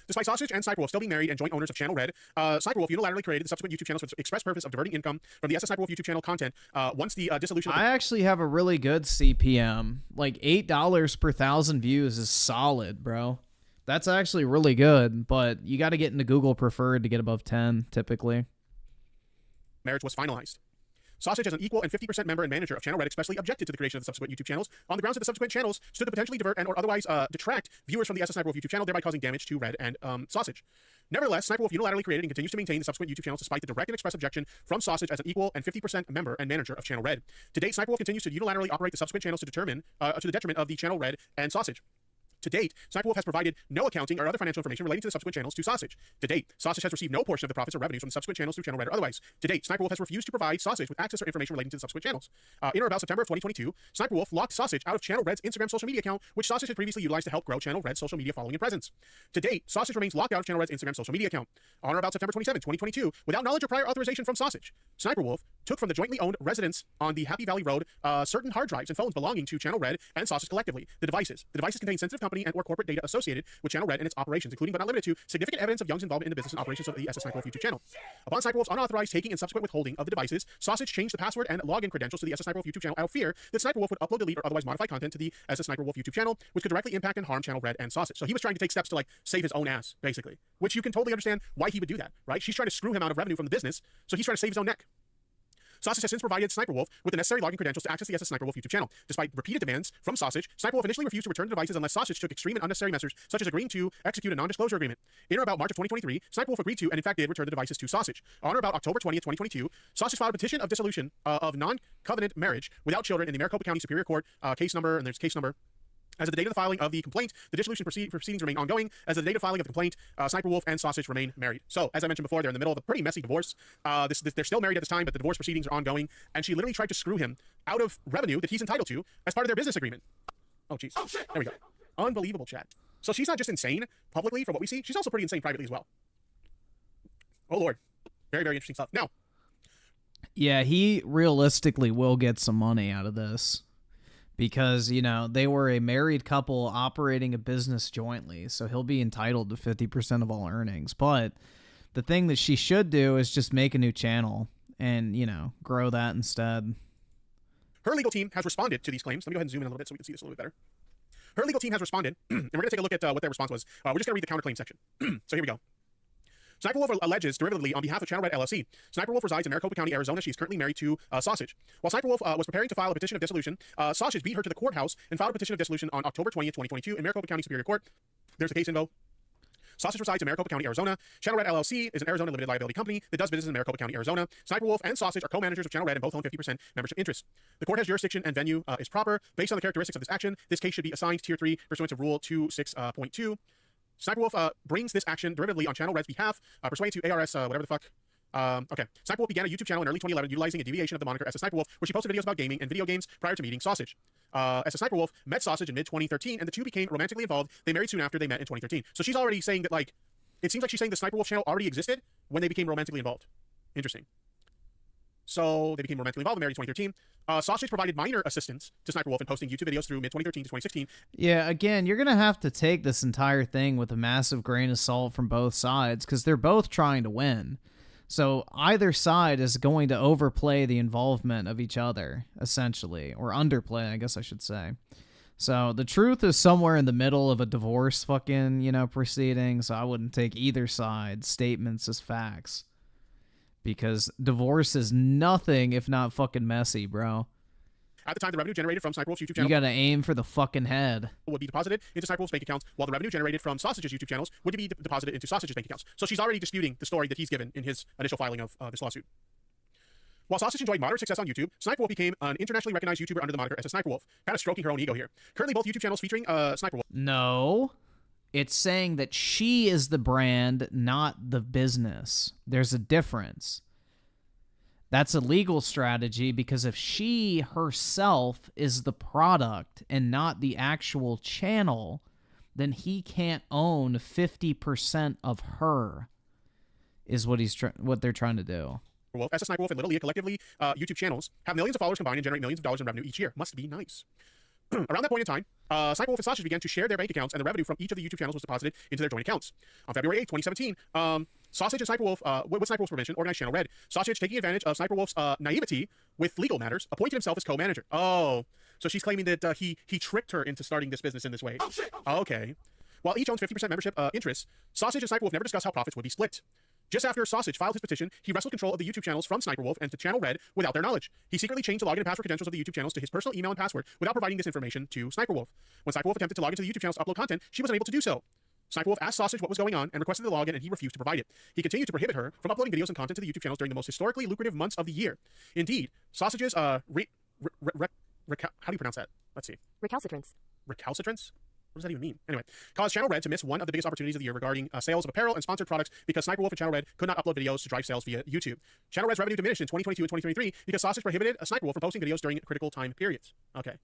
Despite Sausage and Sniper Wolf still being married and joint owners of Channel Red, Sniper Wolf unilaterally created the subsequent YouTube channels for the express purpose of diverting income from the SS Sniper Wolf YouTube channel content once the dissolution of I actually have a really good CPM. Like $8 per 1,000 views is solid, bro. That's actually really good, but you got to get into Google Preferred to get above 10, typically. marriage was finalized. Sausage, as an equal and 50% member and manager of Channel Red, expressly objected to the creation of the subsequent YouTube channels on the grounds that the subsequent channels stood to potentially divert and or otherwise detract viewers from the SS Sniper Wolf YouTube channel, thereby causing damage to Red and Sausage. Nevertheless, Sniper Wolf unilaterally created and continues to maintain the subsequent YouTube channels despite the direct and express objection from Sausage as an equal and 50% member and manager of Channel Red. To date, Sniper Wolf continues to unilaterally operate the subsequent channels to the detriment of the Channel Red and Sausage. To date, Sniper Wolf has provided no accounting or other financial information relating to the subsequent channels to Sausage. To date, Sausage has received no portion of the profits or revenues from the subsequent channels through Channel Red or otherwise. To date, Sniper Wolf has refused to provide Sausage with access or information relating to the subsequent channels. In or about September of 2022, Sniper Wolf locked Sausage out of Channel Red's Instagram social media account, which Sausage had previously utilized to help grow Channel Red's social media following and presence. To date, Sausage remains locked out of Channel Red's Instagram social media account. On or about September 27, 2022, without knowledge or prior authorization from Sausage, Sniper Wolf took from the jointly owned residence on the Happy Valley Road certain hard drives and phones belonging to Channel Red and Sausage collectively. The devices contain sensitive company and or corporate data associated with Channel Red and its operations, including but not limited to significant evidence of Young's involvement in the business and operations of the SS Sniper Wolf YouTube channel. Upon Sniper Wolf's unauthorized taking and subsequent withholding of the devices, Sausage changed the password and login credentials to the SS Sniper Wolf YouTube channel out of fear that Sniper Wolf would upload, delete, or otherwise modify content to the SS Sniper Wolf YouTube channel, which could directly impact and harm Channel Red and Sausage. So he was trying to take steps to like save his own ass, basically, which you can totally understand why he would do that, right? She's trying to screw him out of revenue from the business, so he's trying to save his own neck. Sausage has since provided Sniper Wolf with the necessary login credentials to access the SS Sniper Wolf YouTube channel. Despite repeated demands from Sausage, Sniper Wolf initially refused to return the devices unless Sausage took extreme and unnecessary measures, such as agreeing to execute a non-disclosure agreement. In or about March of 2023, Sniper Wolf agreed to and in fact did return the devices to Sausage. On or about October 20th, 2022, Sausage filed a petition of dissolution of non-covenant marriage without children in the Maricopa County Superior Court, case number, and there's case number. As of the date of the filing of the complaint, the dissolution proceedings remain ongoing. As of the date of filing of the complaint, Sniper Wolf and Sausage remain married. So, as I mentioned before, they're in the middle of a pretty messy divorce. They're still married at this time, but the divorce proceedings are ongoing. And she literally tried to screw him out of revenue that he's entitled to as part of their business agreement. Oh, jeez. There we go. Unbelievable, chat. So she's not just insane publicly from what we see. She's also pretty insane privately as well. Oh, Lord. Very, very interesting stuff. Now. Yeah, he realistically will get some money out of this. Because, you know, they were a married couple operating a business jointly, so he'll be entitled to 50% of all earnings. But the thing that she should do is just make a new channel and, you know, grow that instead. Her legal team has responded to these claims. Let me go ahead and zoom in a little bit so we can see this a little bit better. Her legal team has responded, and we're going to take a look at what their response was. We're just going to read the counterclaim section. So here we go. Sniper Wolf alleges derivatively on behalf of Channel Red LLC. Sniper Wolf resides in Maricopa County, Arizona. She is currently married to Sausage. While Sniper Wolf was preparing to file a petition of dissolution, Sausage beat her to the courthouse and filed a petition of dissolution on October 20th, 2022 in Maricopa County Superior Court. There's the case info. Sausage resides in Maricopa County, Arizona. Channel Red LLC is an Arizona limited liability company that does business in Maricopa County, Arizona. Sniper Wolf and Sausage are co-managers of Channel Red and both own 50% membership interest. The court has jurisdiction and venue is proper. Based on the characteristics of this action, this case should be assigned Tier 3 pursuant to Rule 26.2. Sniper Wolf brings this action derivatively on Channel Red's behalf, pursuant to ARS, whatever the fuck. Okay. Sniper Wolf began a YouTube channel in early 2011 utilizing a deviation of the moniker SS Sniper Wolf, where she posted videos about gaming and video games prior to meeting Sausage. SS Sniper Wolf met Sausage in mid-2013, and the two became romantically involved. They married soon after they met in 2013. So she's already saying that, like, it seems like she's saying the Sniper Wolf channel already existed when they became romantically involved. Interesting. So they became romantically involved and married in 2013. Sausage provided minor assistance to Sniper Wolf in posting YouTube videos through mid-2013 to 2016. Yeah, again, you're going to have to take this entire thing with a massive grain of salt from both sides because they're both trying to win. So either side is going to overplay the involvement of each other, essentially, or underplay, I guess I should say. So the truth is somewhere in the middle of a divorce fucking, proceeding. So I wouldn't take either side's statements as facts. Because divorce is nothing if not fucking messy, bro. At the time, the revenue generated from Sniperwolf's YouTube channel You gotta aim for the fucking head. would be deposited into Sniperwolf's bank accounts, while the revenue generated from Sausage's YouTube channels would be deposited into Sausage's bank accounts. So she's already disputing the story that he's given in his initial filing of this lawsuit. While Sausage enjoyed moderate success on YouTube, Sniperwolf became an internationally recognized YouTuber under the moniker as a Sniperwolf, kind of stroking her own ego here. Currently, both YouTube channels featuring Sniperwolf. No. It's saying that she is the brand, not the business. There's a difference. That's a legal strategy because if she herself is the product and not the actual channel, then he can't own 50% of her, is what they're trying to do. As a Sniperwolf and Little Leah collectively, YouTube channels have millions of followers combined and generate millions of dollars in revenue each year. Must be nice. Around that point in time, Sniperwolf and Sausage began to share their bank accounts, and the revenue from each of the YouTube channels was deposited into their joint accounts. On February 8, 2017, Sausage and Sniperwolf, with Sniperwolf's permission, organized Channel Red. Sausage, taking advantage of Sniperwolf's naivety with legal matters, appointed himself as co-manager. Oh, so she's claiming that he tricked her into starting this business in this way. Okay. While each owns 50% membership interests, Sausage and Sniperwolf never discussed how profits would be split. Just after Sausage filed his petition, he wrestled control of the YouTube channels from Sniperwolf and to Channel Red without their knowledge. He secretly changed the login and password credentials of the YouTube channels to his personal email and password without providing this information to Sniperwolf. When Sniperwolf attempted to log into the YouTube channels to upload content, she was unable to do so. Sniperwolf asked Sausage what was going on and requested the login, and he refused to provide it. He continued to prohibit her from uploading videos and content to the YouTube channels during the most historically lucrative months of the year. Indeed, Sausage's how do you pronounce that? Let's see. Recalcitrance. Recalcitrance? What does that even mean? Anyway, caused Channel Red to miss one of the biggest opportunities of the year regarding sales of apparel and sponsored products because Sniperwolf and Channel Red could not upload videos to drive sales via YouTube. Channel Red's revenue diminished in 2022 and 2023 because Sausage prohibited Sniperwolf from posting videos during critical time periods. Okay.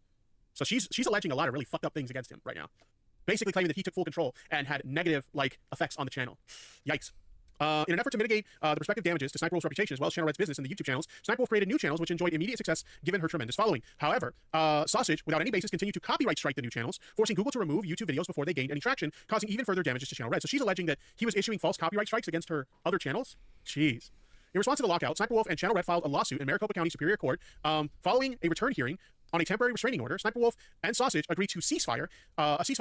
So she's alleging a lot of really fucked up things against him right now. Basically claiming that he took full control and had negative, effects on the channel. Yikes. In an effort to mitigate the prospective damages to Sniperwolf's reputation as well as Channel Red's business and the YouTube channels, Sniperwolf created new channels which enjoyed immediate success given her tremendous following. However, Sausage, without any basis, continued to copyright strike the new channels, forcing Google to remove YouTube videos before they gained any traction, causing even further damages to Channel Red. So she's alleging that he was issuing false copyright strikes against her other channels? Jeez. In response to the lockout, Sniperwolf and Channel Red filed a lawsuit in Maricopa County Superior Court. Following a return hearing on a temporary restraining order, Sniperwolf and Sausage agreed to a ceasefire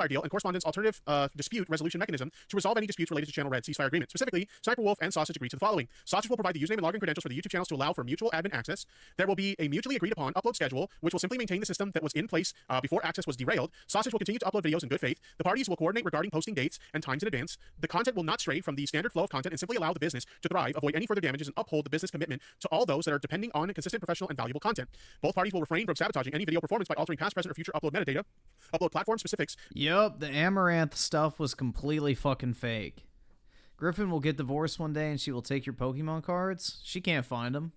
deal and correspondence alternative dispute resolution mechanism to resolve any disputes related to Channel Red's ceasefire agreement. Specifically, Sniperwolf and Sausage agreed to the following. Sausage will provide the username and login credentials for the YouTube channels to allow for mutual admin access. There will be a mutually agreed upon upload schedule, which will simply maintain the system that was in place before access was derailed. Sausage will continue to upload videos in good faith. The parties will coordinate regarding posting dates and times in advance. The content will not stray from the standard flow of content and simply allow the business to thrive, avoid any further damages, and uphold the business commitment to all those that are depending on consistent, professional, and valuable content. Both parties will refrain from sabotaging any video performance by altering past, present, or future upload metadata, upload platform specifics. Yup, the Amaranth stuff was completely fucking fake. Griffin will get divorced one day and she will take your Pokemon cards. She can't find them.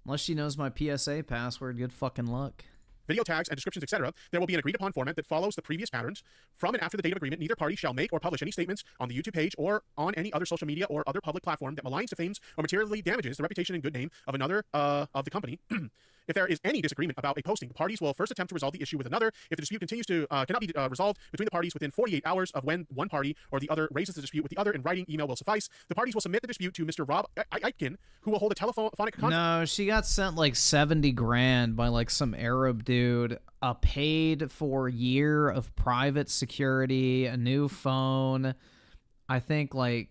Unless she knows my PSA password, good fucking luck. Video tags and descriptions, etc. There will be an agreed-upon format that follows the previous patterns. From and after the date of agreement, neither party shall make or publish any statements on the YouTube page or on any other social media or other public platform that maligns, defames, or materially damages the reputation and good name of another of the company. If there is any disagreement about a posting, the parties will first attempt to resolve the issue with another. If the dispute continues to cannot be resolved between the parties within 48 hours of when one party or the other raises the dispute with the other in writing, email will suffice. The parties will submit the dispute to Mr. Rob Aitken, who will hold a telephonic contact. No, she got sent like 70 grand by like some Arab dude. Paid for a year of private security, a new phone. I think like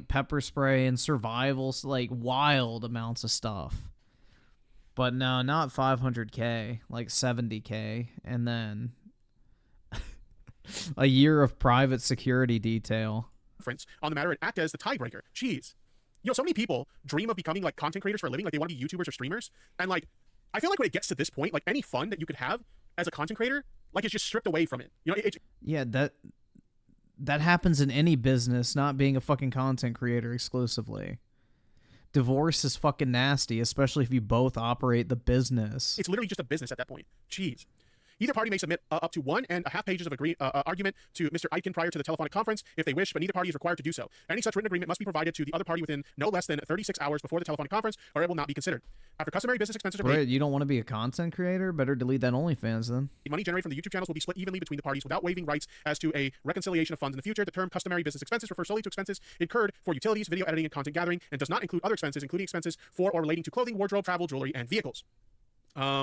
pepper spray and survivals, like wild amounts of stuff. But no, not 500K, like 70K, and then a year of private security detail. On the matter and act as the tiebreaker. Jeez. So many people dream of becoming like content creators for a living, like they want to be YouTubers or streamers. And like, I feel like when it gets to this point, like any fun that you could have as a content creator, like it's just stripped away from it. Yeah, that happens in any business, not being a fucking content creator exclusively. Divorce is fucking nasty, especially if you both operate the business. It's literally just a business at that point. Jeez. Either party may submit up to 1.5 pages of argument to Mr. Aitken prior to the telephonic conference if they wish, but neither party is required to do so. Any such written agreement must be provided to the other party within no less than 36 hours before the telephonic conference, or it will not be considered. After customary business expenses are paid, you don't want to be a content creator? Better delete that OnlyFans then. The money generated from the YouTube channels will be split evenly between the parties without waiving rights as to a reconciliation of funds in the future. The term customary business expenses refers solely to expenses incurred for utilities, video editing, and content gathering, and does not include other expenses, including expenses for or relating to clothing, wardrobe, travel, jewelry, and vehicles. Okay,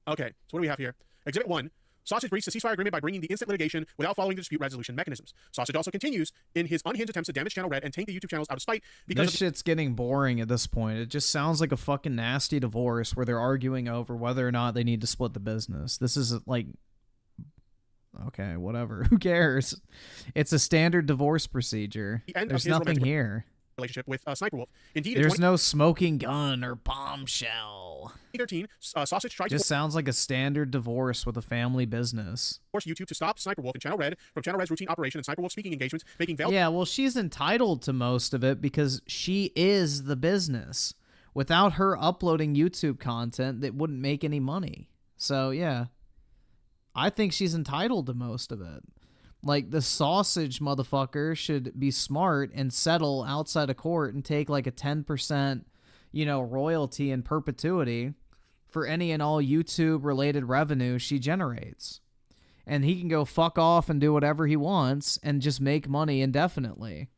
so what do we have here? Exhibit 1. Sausage breached the ceasefire agreement by bringing the instant litigation without following the dispute resolution mechanisms. Sausage also continues in his unhinged attempts to damage Channel Red and taint the YouTube channels out of spite because this shit's getting boring at this point. It just sounds like a fucking nasty divorce where they're arguing over whether or not they need to split the business. This is like, okay, whatever. Who cares? It's a standard divorce procedure. There's nothing here. Relationship with Sniper Wolf. Indeed, there's no smoking gun or bombshell. 2013, Sausage tried to just sounds like a standard divorce with a family business. Force YouTube to stop Sniper Wolf and Channel Red from Channel Red's routine operation and Sniper Wolf speaking engagements, making veiled. Yeah, well, she's entitled to most of it because she is the business. Without her uploading YouTube content, that wouldn't make any money. So yeah, I think she's entitled to most of it. Like, the sausage motherfucker should be smart and settle outside of court and take like a 10%, you know, royalty in perpetuity for any and all YouTube related revenue she generates. And he can go fuck off and do whatever he wants and just make money indefinitely.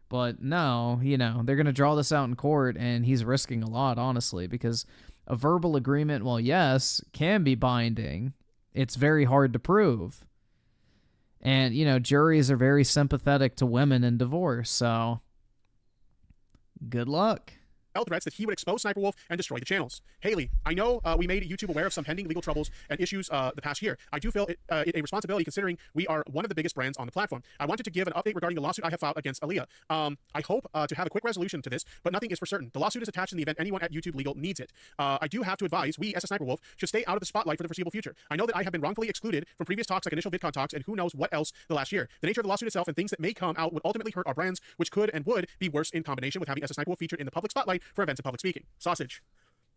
But no, you know, they're going to draw this out in court and he's risking a lot, honestly, because a verbal agreement, well, yes, can be binding. It's very hard to prove. And, you know, juries are very sympathetic to women in divorce, so good luck. Threats that he would expose Sniper Wolf and destroy the channels. Haley, I know we made YouTube aware of some pending legal troubles and issues the past year. I do feel it a responsibility considering we are one of the biggest brands on the platform. I wanted to give an update regarding the lawsuit I have filed against Aaliyah. I hope to have a quick resolution to this, but nothing is for certain. The lawsuit is attached in the event anyone at YouTube Legal needs it. I do have to advise we, as a Sniper Wolf, should stay out of the spotlight for the foreseeable future. I know that I have been wrongfully excluded from previous talks like initial VidCon talks and who knows what else the last year. The nature of the lawsuit itself and things that may come out would ultimately hurt our brands, which could and would be worse in combination with having as a Sniper Wolf featured in the public spotlight for events and public speaking. Sausage.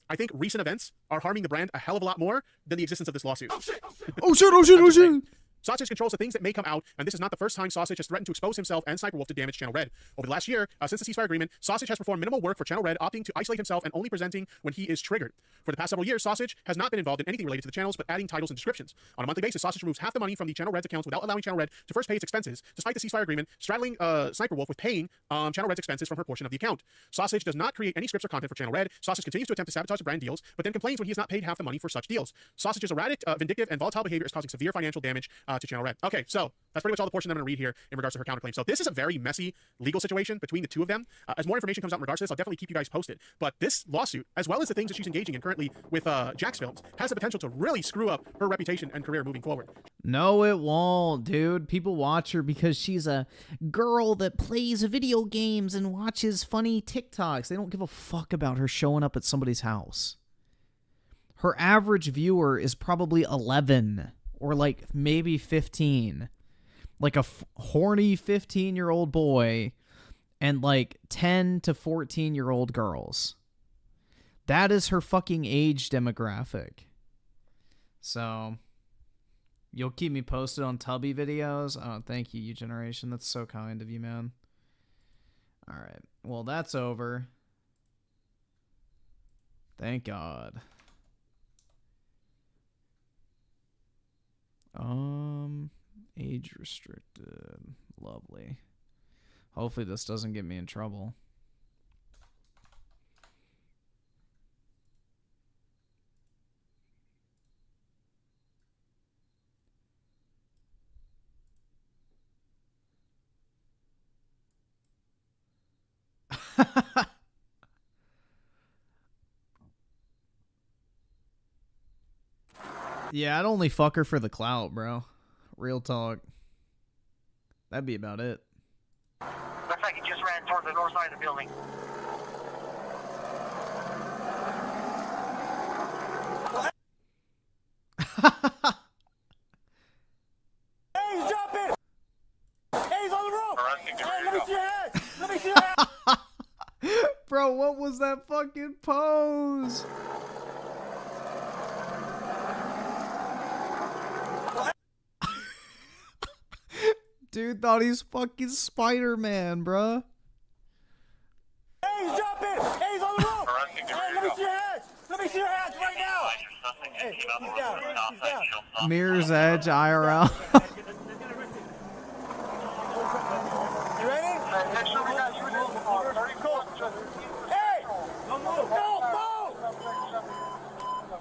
I think recent events are harming the brand a hell of a lot more than the existence of this lawsuit. Oh shit. Sausage controls the things that may come out, and this is not the first time Sausage has threatened to expose himself and Sniper Wolf to damage Channel Red. Over the last year, since the ceasefire agreement, Sausage has performed minimal work for Channel Red, opting to isolate himself and only presenting when he is triggered. For the past several years, Sausage has not been involved in anything related to the channels, but adding titles and descriptions. On a monthly basis, Sausage removes half the money from the Channel Red's accounts without allowing Channel Red to first pay its expenses, despite the ceasefire agreement, straddling Sniper Wolf with paying Channel Red's expenses from her portion of the account. Sausage does not create any scripts or content for Channel Red. Sausage continues to attempt to sabotage the brand deals, but then complains when he is not paid half the money for such deals. Sausage's erratic, vindictive, and volatile behavior is causing severe financial damage to Channel Red. Okay, so that's pretty much all the portion I'm going to read here in regards to her counterclaim. So this is a very messy legal situation between the two of them. As more information comes out in regards to this, I'll definitely keep you guys posted. But this lawsuit, as well as the things that she's engaging in currently with Jax Films, has the potential to really screw up her reputation and career moving forward. No, it won't, dude. People watch her because she's a girl that plays video games and watches funny TikToks. They don't give a fuck about her showing up at somebody's house. Her average viewer is probably 11 or like maybe 15. Like a horny 15-year-old boy and like 10 to 14-year-old girls. That is her fucking age demographic. So, you'll keep me posted on Tubby videos? Oh, thank you, U-Generation. That's so kind of you, man. Alright, well, that's over. Thank God. Age restricted. Lovely. Hopefully this doesn't get me in trouble. Yeah, I'd only fuck her for the clout, bro. Real talk. That'd be about it. Looks like he just ran toward the north side of the building. Hey, he's jumping! Hey, he's on the roof! Hey, let me see your head! Let me see your head! Bro, what was that fucking pose? Dude thought he's fucking Spider-Man, bruh. Hey, he's jumping! Hey, he's on the roof! Hey, let me see your head! Let me see your head right now! Hey, he's down. He's down. Mirror's Edge, IRL. You ready? Make sure we got you very cool. Hey! Don't move!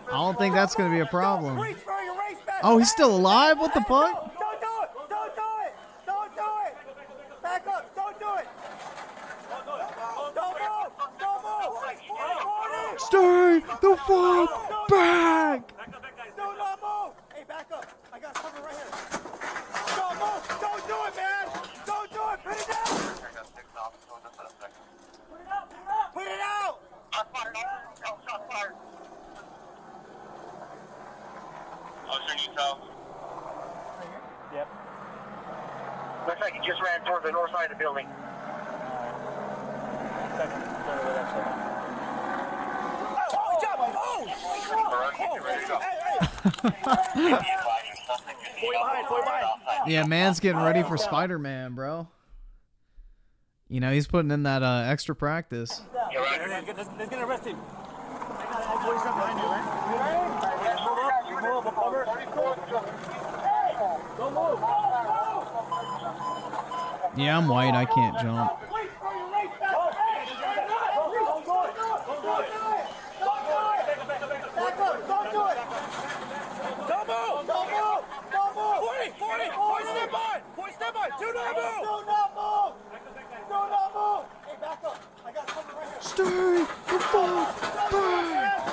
I don't think that's gonna be a problem. Reach for your race back! Oh, he's still alive? What the fuck? Don't do it! Don't do it! Don't do it! Back up! Don't do it! Don't move! Don't move! Stay the fuck back! Do not move! Hey, back up! I got cover right here. Don't move! Don't do it, man! Don't do it! Put it down! Put it out! Put it out! Yep. Looks like he just ran towards the north side of the building. Yeah, man's getting ready for Spider-Man, bro. You know, he's putting in that extra practice. Let's get arrested. Behind you, right? Yeah, I'm white. I can't jump. Stay the fuck back!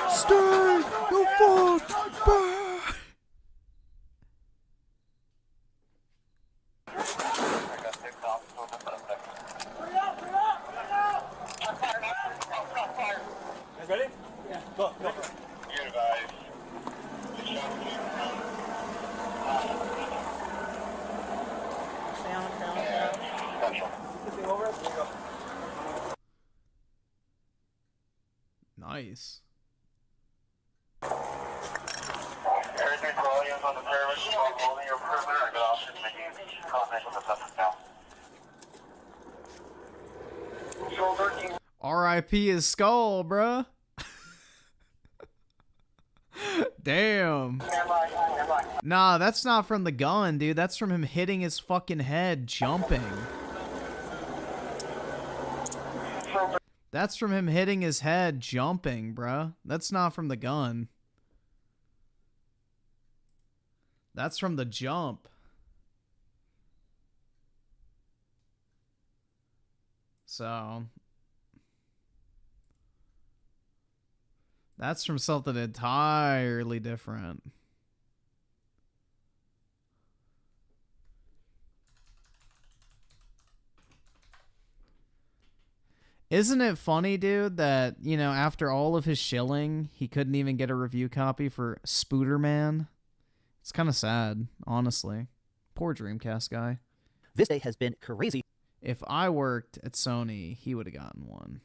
Stay the fuck back! Ready? Yeah. Go. Nice. R.I.P. his skull, bruh. Damn. Nah, that's not from the gun, dude. That's from him hitting his fucking head, jumping. That's from him hitting his head, jumping, bruh. That's not from the gun. That's from the jump. So... that's from something entirely different. Isn't it funny, dude, that, you know, after all of his shilling, he couldn't even get a review copy for Spooderman? It's kind of sad, honestly. Poor Dreamcast guy. This day has been crazy. If I worked at Sony, he would have gotten one.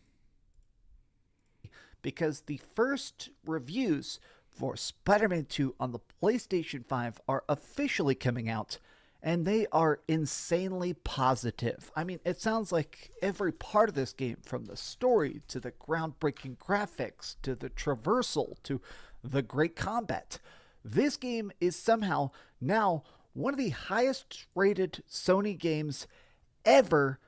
Because the first reviews for Spider-Man 2 on the PlayStation 5 are officially coming out, and they are insanely positive. I mean, it sounds like every part of this game, from the story to the groundbreaking graphics to the traversal to the great combat, this game is somehow now one of the highest rated Sony games ever.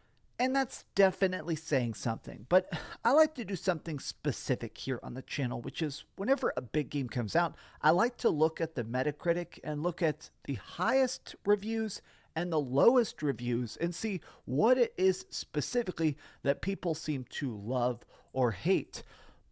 And that's definitely saying something. But I like to do something specific here on the channel, which is whenever a big game comes out, I like to look at the Metacritic and look at the highest reviews and the lowest reviews and see what it is specifically that people seem to love or hate.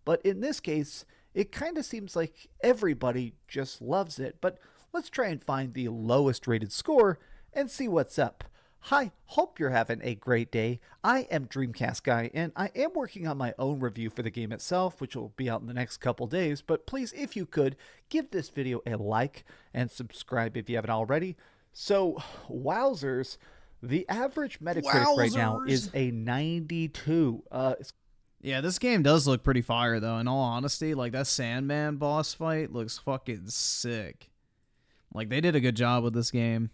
But in this case, it kind of seems like everybody just loves it. But let's try and find the lowest rated score and see what's up. Hi, hope you're having a great day. I am DreamCastGuy, and I am working on my own review for the game itself, which will be out in the next couple days. But please, if you could, give this video a like and subscribe if you haven't already. So, wowzers, the average Metacritic right now is a 92. Yeah, this game does look pretty fire, though. In all honesty, like, that Sandman boss fight looks fucking sick. Like, they did a good job with this game.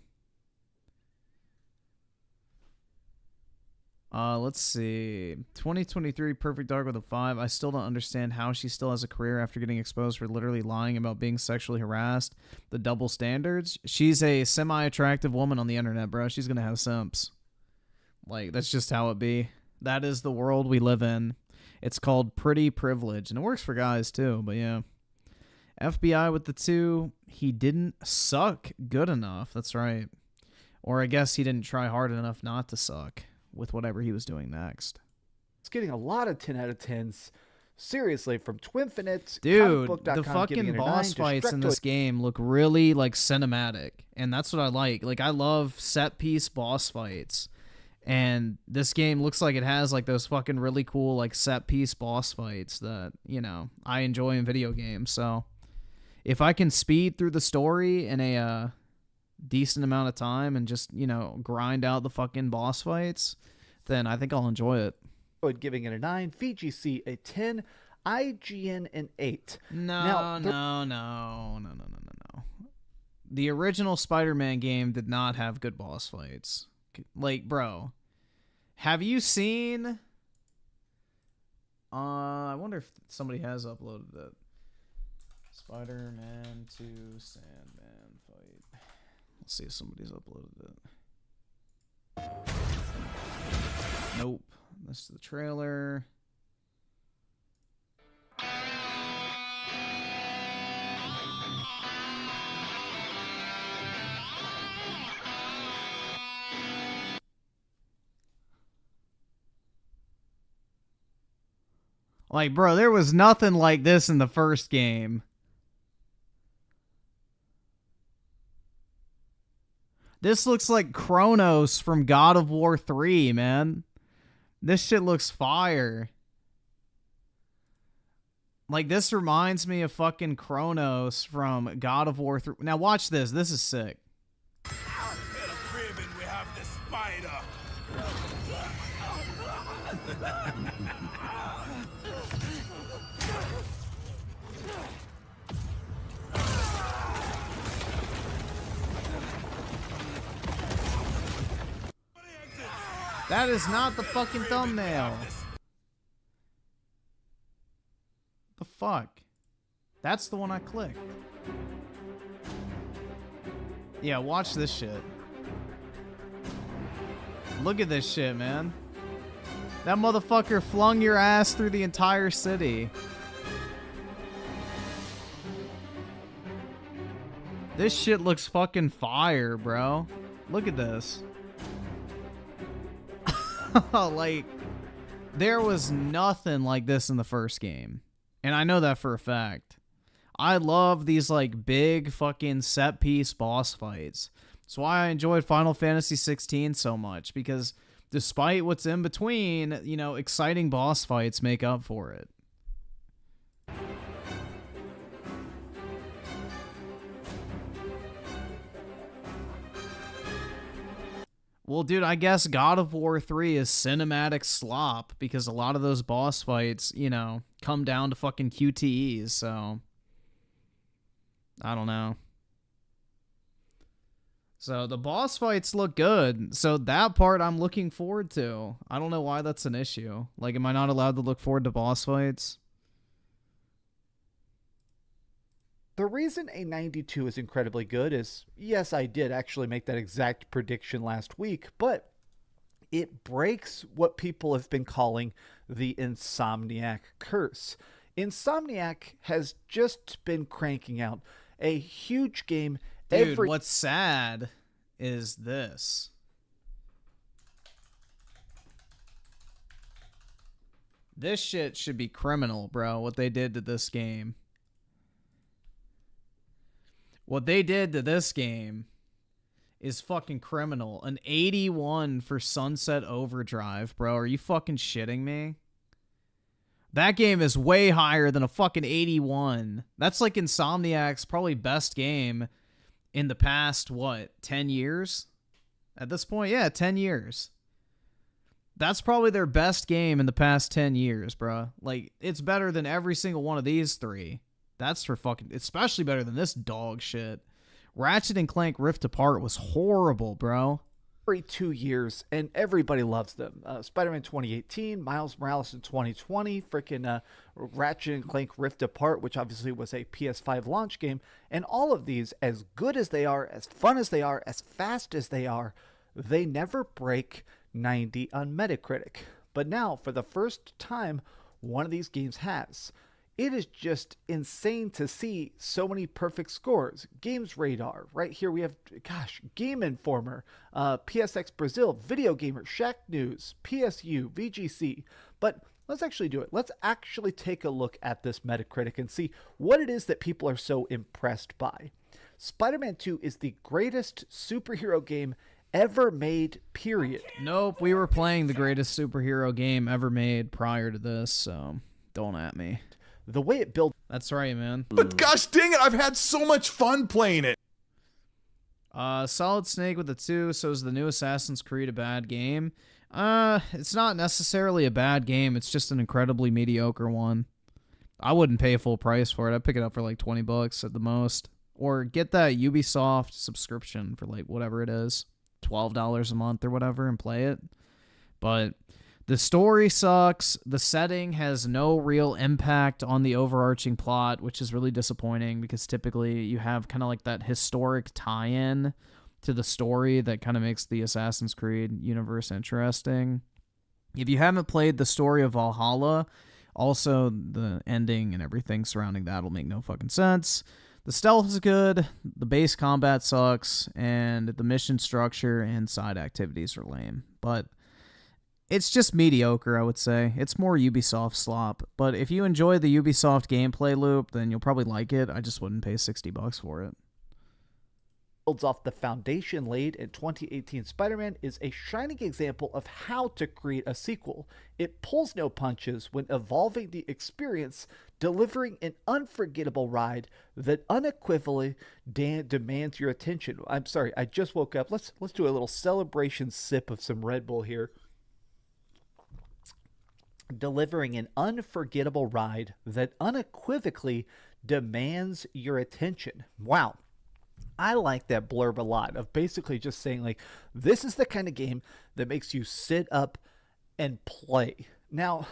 Let's see. 2023 Perfect Dark with a 5. I still don't understand how she still has a career after getting exposed for literally lying about being sexually harassed. The double standards. She's a semi-attractive woman on the internet, bro. She's gonna have simps. Like, that's just how it be. That is the world we live in. It's called pretty privilege, and it works for guys too, but yeah. FBI with the 2. He didn't suck good enough. That's right. Or I guess he didn't try hard enough not to suck with whatever he was doing next. It's getting a lot of 10 out of 10s. Seriously, from Twinfinite, dude, comicbook.com, the fucking boss fights in Destructo- this game look really like cinematic, and that's what I like. Like, I love set piece boss fights, and this game looks like it has like those fucking really cool like set piece boss fights that, you know, I enjoy in video games. So if I can speed through the story in a decent amount of time and just, you know, grind out the fucking boss fights, then I think I'll enjoy it. Giving it a 9, VGC a 10, IGN an 8. No. The original Spider-Man game did not have good boss fights. Like, bro, have you seen... I wonder if somebody has uploaded it. Spider-Man 2 Sandman fight. Let's see if somebody's uploaded it. Nope. This is the trailer. Like, bro, there was nothing like this in the first game. This looks like Kronos from God of War 3, man. This shit looks fire. Like, this reminds me of fucking Kronos from God of War 3. Now, watch this. This is sick. Griffin, we have the spider. That is not the fucking thumbnail. The fuck? That's the one I clicked. Yeah, watch this shit. Look at this shit, man. That motherfucker flung your ass through the entire city. This shit looks fucking fire, bro. Look at this. Like, there was nothing like this in the first game. And I know that for a fact. I love these, like, big fucking set-piece boss fights. That's why I enjoyed Final Fantasy 16 so much. Because despite what's in between, you know, exciting boss fights make up for it. Well, dude, I guess God of War 3 is cinematic slop because a lot of those boss fights, you know, come down to fucking QTEs, so I don't know. So the boss fights look good, so that part I'm looking forward to. I don't know why that's an issue. Like, am I not allowed to look forward to boss fights? The reason a 92 is incredibly good is, yes, I did actually make that exact prediction last week, but it breaks what people have been calling the Insomniac curse. Insomniac has just been cranking out a huge game Dude, what's sad is this. This shit should be criminal, bro, what they did to this game. What they did to this game is fucking criminal. An 81 for Sunset Overdrive, bro. Are you fucking shitting me? That game is way higher than a fucking 81. That's like Insomniac's probably best game in the past, what, 10 years? At this point, yeah, 10 years. That's probably their best game in the past 10 years, bro. Like, it's better than every single one of these three. That's for fucking, especially better than this dog shit. Ratchet and Clank Rift Apart was horrible, bro. every 2 years, and everybody loves them. Spider-Man 2018, Miles Morales in 2020, freaking Ratchet and Clank Rift Apart, which obviously was a PS5 launch game, and all of these, as good as they are, as fun as they are, as fast as they are, they never break 90 on Metacritic. But now, for the first time, one of these games has. It is just insane to see so many perfect scores. Games Radar, right here we have, Game Informer, PSX Brazil, Video Gamer, Shack News, PSU, VGC. But let's actually do it. Let's actually take a look at this Metacritic and see what it is that people are so impressed by. Spider-Man 2 is the greatest superhero game ever made, period. Nope, we were playing the greatest superhero game ever made prior to this, so don't at me. The way it builds... That's right, man. But gosh dang it, I've had so much fun playing it. Solid Snake with a 2, so is the new Assassin's Creed a bad game? It's not necessarily a bad game, it's just an incredibly mediocre one. I wouldn't pay full price for it. I'd pick it up for like $20 at the most. Or get that Ubisoft subscription for like whatever it is, $12 a month or whatever, and play it. But the story sucks. The setting has no real impact on the overarching plot, which is really disappointing because typically you have kind of like that historic tie-in to the story that kind of makes the Assassin's Creed universe interesting. If you haven't played the story of Valhalla, also the ending and everything surrounding that will make no fucking sense. The stealth is good, the base combat sucks, and the mission structure and side activities are lame. But it's just mediocre, I would say. It's more Ubisoft slop. But if you enjoy the Ubisoft gameplay loop, then you'll probably like it. I just wouldn't pay $60 for it. Builds off the foundation laid in 2018 Spider-Man is a shining example of how to create a sequel. It pulls no punches when evolving the experience, delivering an unforgettable ride that unequivocally demands your attention. I'm sorry, I just woke up. Let's do a little celebration sip of some Red Bull here. Delivering an unforgettable ride that unequivocally demands your attention. Wow. I like that blurb a lot, of basically just saying, like, this is the kind of game that makes you sit up and play. Now,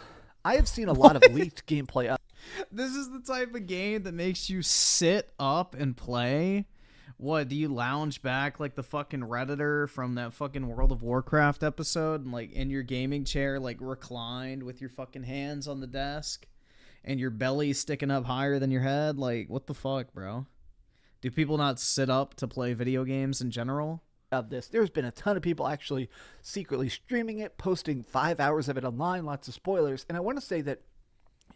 I have seen a lot of leaked gameplay. This is the type of game that makes you sit up and play? What, do you lounge back like the fucking Redditor from that fucking World of Warcraft episode, and like in your gaming chair, like reclined with your fucking hands on the desk and your belly sticking up higher than your head? Like, what the fuck, bro? Do people not sit up to play video games in general? Of this, there's been a ton of people actually secretly streaming it, posting 5 hours of it online, lots of spoilers, and I want to say that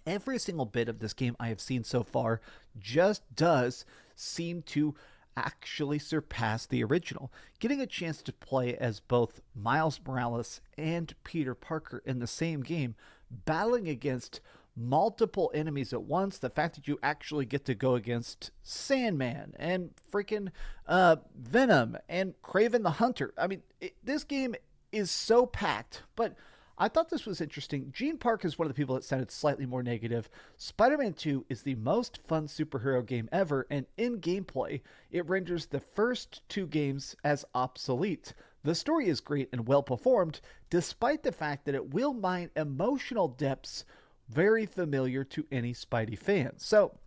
every single bit of this game I have seen so far just does seem to actually surpass the original. Getting a chance to play as both Miles Morales and Peter Parker in the same game, battling against multiple enemies at once, the fact that you actually get to go against Sandman and freaking Venom and Kraven the Hunter. I mean, this game is so packed, but I thought this was interesting. Gene Park is one of the people that sounded slightly more negative. Spider-Man 2 is the most fun superhero game ever, and in gameplay, it renders the first 2 games as obsolete. The story is great and well performed, despite the fact that it will mine emotional depths very familiar to any Spidey fans. So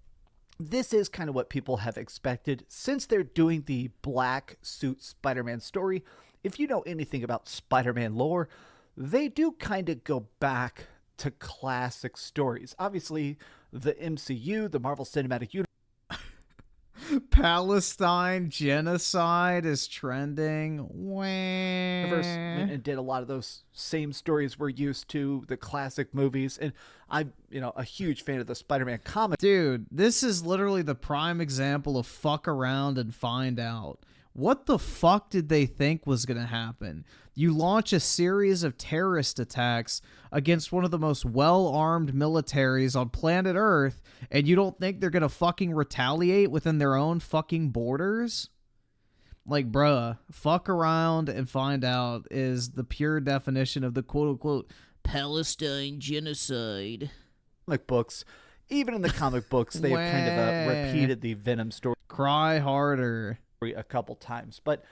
this is kind of what people have expected since they're doing the black suit Spider-Man story. If you know anything about Spider-Man lore, they do kind of go back to classic stories. Obviously, the MCU, the Marvel Cinematic Universe. Palestine genocide is trending. And did a lot of those same stories we're used to, the classic movies. And I'm, a huge fan of the Spider-Man comic. Dude, this is literally the prime example of fuck around and find out. What the fuck did they think was going to happen? You launch a series of terrorist attacks against one of the most well-armed militaries on planet Earth, and you don't think they're going to fucking retaliate within their own fucking borders? Like, bruh, fuck around and find out is the pure definition of the quote-unquote Palestine genocide. Comic books. Even in the comic books, they've kind of repeated the Venom story. Cry harder. A couple times. But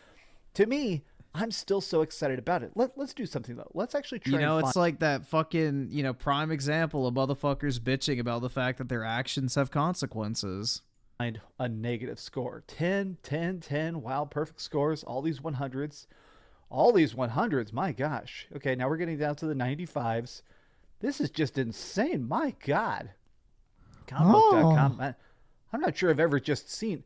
to me, I'm still so excited about it. Let's do something, though. Let's actually try it's like that fucking, prime example of motherfuckers bitching about the fact that their actions have consequences. Find a negative score. 10, 10, 10. Wow, perfect scores. All these 100s. All these 100s. My gosh. Okay, now we're getting down to the 95s. This is just insane. My God. Comicbook.com. I'm not sure I've ever just seen...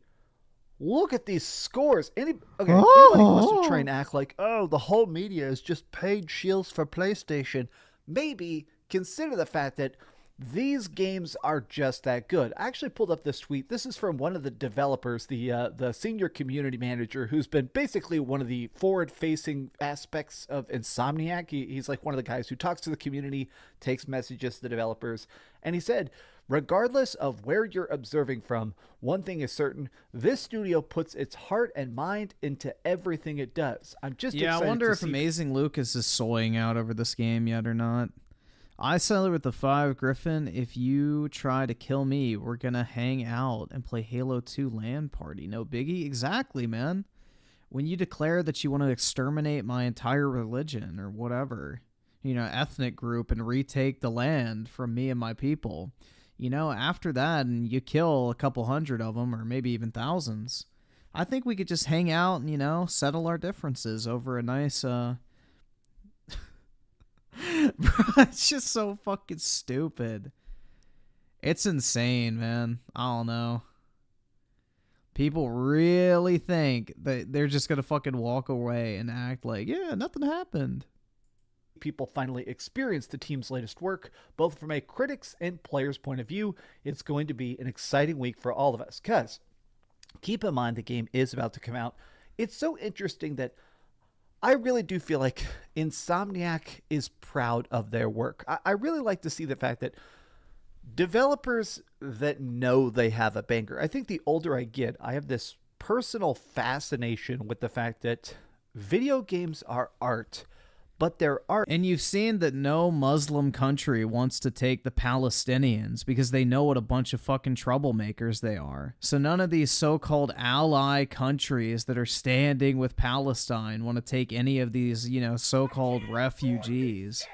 Look at these scores. Anybody wants to try and act like, oh, the whole media is just paid shields for PlayStation. Maybe consider the fact that these games are just that good. I actually pulled up this tweet. This is from one of the developers, the senior community manager, who's been basically one of the forward-facing aspects of Insomniac. He's like one of the guys who talks to the community, takes messages to the developers, and he said, regardless of where you're observing from, one thing is certain, this studio puts its heart and mind into everything it does. I'm just excited I wonder to if see... Amazing Lucas is soying out over this game yet or not. I settled with the 5, Griffin. If you try to kill me, we're gonna hang out and play Halo 2 LAN party. No biggie? Exactly, man. When you declare that you want to exterminate my entire religion or whatever, ethnic group and retake the land from me and my people... after that, and you kill a couple hundred of them, or maybe even thousands, I think we could just hang out and, settle our differences over a nice, It's just so fucking stupid. It's insane, man. I don't know. People really think that they're just gonna fucking walk away and act like, yeah, nothing happened. People finally experience the team's latest work, both from a critic's and player's point of view. It's going to be an exciting week for all of us, because keep in mind the game is about to come out. It's so interesting that I really do feel like Insomniac is proud of their work. I really like to see the fact that developers that know they have a banger. I think the older I get, I have this personal fascination with the fact that video games are art, but there are... And you've seen that no Muslim country wants to take the Palestinians because they know what a bunch of fucking troublemakers they are. So none of these so-called ally countries that are standing with Palestine want to take any of these, so-called refugees.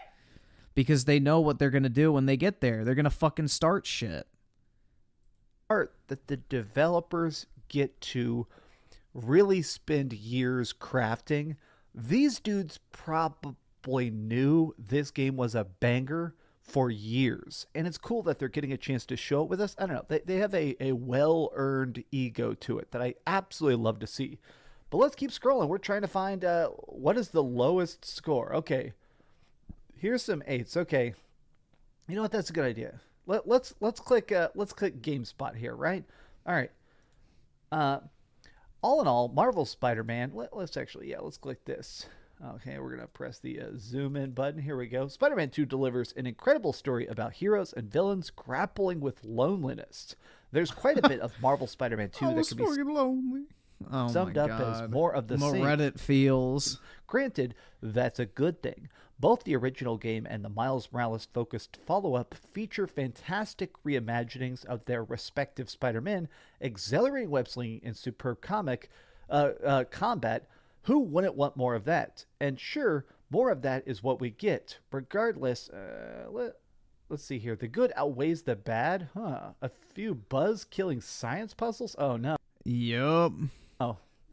Because they know what they're going to do when they get there. They're going to fucking start shit. Art that the developers get to really spend years crafting. These dudes probably knew this game was a banger for years. And it's cool that they're getting a chance to show it with us. I don't know. They have a well-earned ego to it that I absolutely love to see. But let's keep scrolling. We're trying to find what is the lowest score. Okay. Here's some 8s. Okay. You know what? That's a good idea. Let's click GameSpot here, right? All right. All in all, Marvel Spider-Man, let's click this. Okay, we're going to press the zoom in button. Here we go. Spider-Man 2 delivers an incredible story about heroes and villains grappling with loneliness. There's quite a bit of Marvel Spider-Man 2 that can be lonely. summed up as more of the same. Reddit feels. Granted, that's a good thing. Both the original game and the Miles Morales-focused follow-up feature fantastic reimaginings of their respective Spider-Men, exhilarating web-slinging, and superb combat. Who wouldn't want more of that? And sure, more of that is what we get. Regardless, let's see here. The good outweighs the bad? Huh. A few buzz-killing science puzzles? Oh, no. Yup.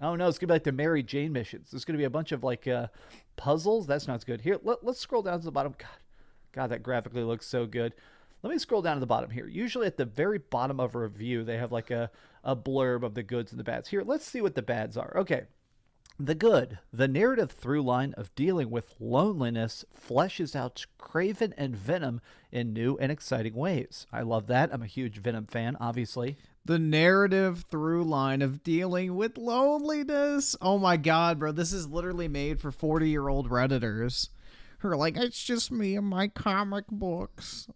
Oh no, it's going to be like the Mary Jane missions. There's going to be a bunch of puzzles. That sounds good. Here, let's scroll down to the bottom. God, that graphically looks so good. Let me scroll down to the bottom here. Usually at the very bottom of a review, they have like a blurb of the goods and the bads. Here, let's see what the bads are. Okay. The good. The narrative through line of dealing with loneliness fleshes out Craven and Venom in new and exciting ways. I love that. I'm a huge Venom fan, obviously. The narrative through line of dealing with loneliness. Oh my god, bro. This is literally made for 40-year-old Redditors who are like, it's just me and my comic books.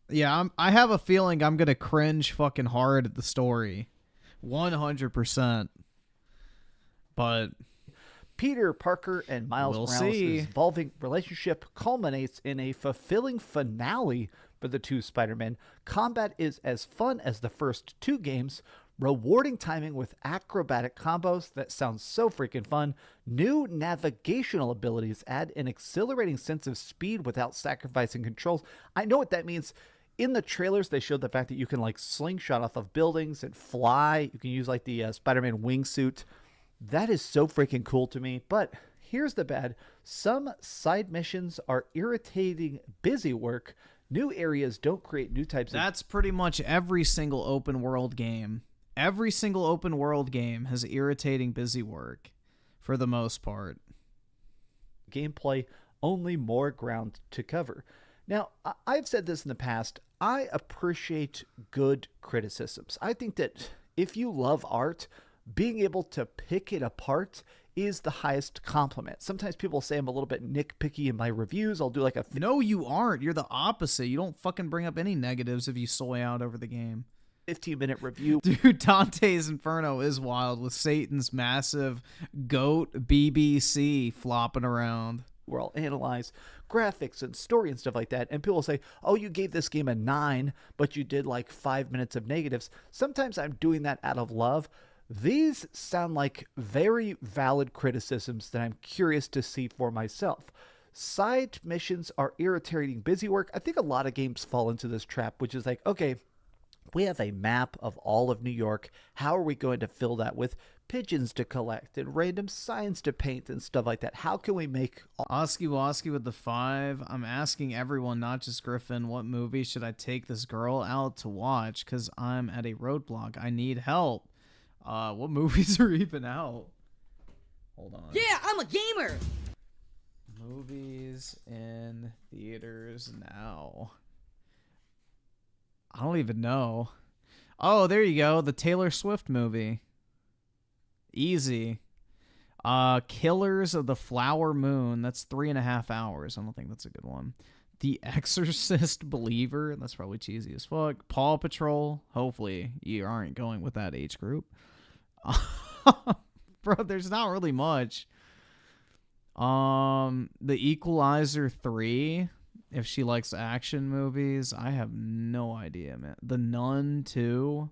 Yeah, I have a feeling I'm going to cringe fucking hard at the story. 100%. But Peter Parker and Miles Morales' evolving relationship culminates in a fulfilling finale for the two Spider-Men. Combat is as fun as the first two games. rewarding timing with acrobatic combos that sounds so freaking fun. New navigational abilities add an exhilarating sense of speed without sacrificing controls. I know what that means. In the trailers, they showed the fact that you can like slingshot off of buildings and fly. You can use like the Spider-Man wingsuit. That is so freaking cool to me. But here's the bad. Some side missions are irritating busy work. New areas don't create new types That's pretty much every single open world game. Every single open world game has irritating busy work for the most part. Gameplay, only more ground to cover. Now, I've said this in the past. I appreciate good criticisms. I think that if you love art, being able to pick it apart is the highest compliment. Sometimes people say I'm a little bit nitpicky in my reviews. I'll do like a... No, you aren't. You're the opposite. You don't fucking bring up any negatives if you soy out over the game. 15-minute review. Dude, Dante's Inferno is wild with Satan's massive goat BBC flopping around. Where I'll analyze graphics and story and stuff like that. And people will say, oh, you gave this game a 9, but you did like 5 minutes of negatives. Sometimes I'm doing that out of love. These sound like very valid criticisms that I'm curious to see for myself. Side missions are irritating busy work. I think a lot of games fall into this trap, which is like, okay, we have a map of all of New York. How are we going to fill that with pigeons to collect and random signs to paint and stuff like that? How can we make... Oski Woski with the 5. I'm asking everyone, not just Griffin, what movie should I take this girl out to watch? Because I'm at a roadblock. I need help. What movies are even out? Hold on. Yeah, I'm a gamer! Movies in theaters now. I don't even know. Oh, there you go. The Taylor Swift movie. Easy. Killers of the Flower Moon. That's 3.5 hours. I don't think that's a good one. The Exorcist Believer. That's probably cheesy as fuck. Paw Patrol. Hopefully you aren't going with that age group. Bro, there's not really much. The Equalizer 3. If she likes action movies, I have no idea, man. The Nun 2.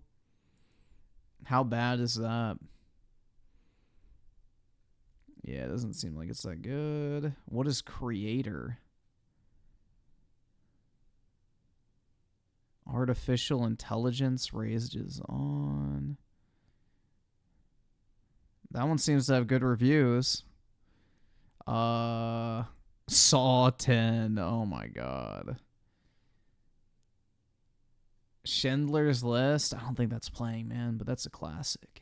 How bad is that? Yeah, it doesn't seem like it's that good. What is Creator? Artificial intelligence rages on. That one seems to have good reviews. Saw 10. Oh my god. Schindler's List. I don't think that's playing, man, but that's a classic.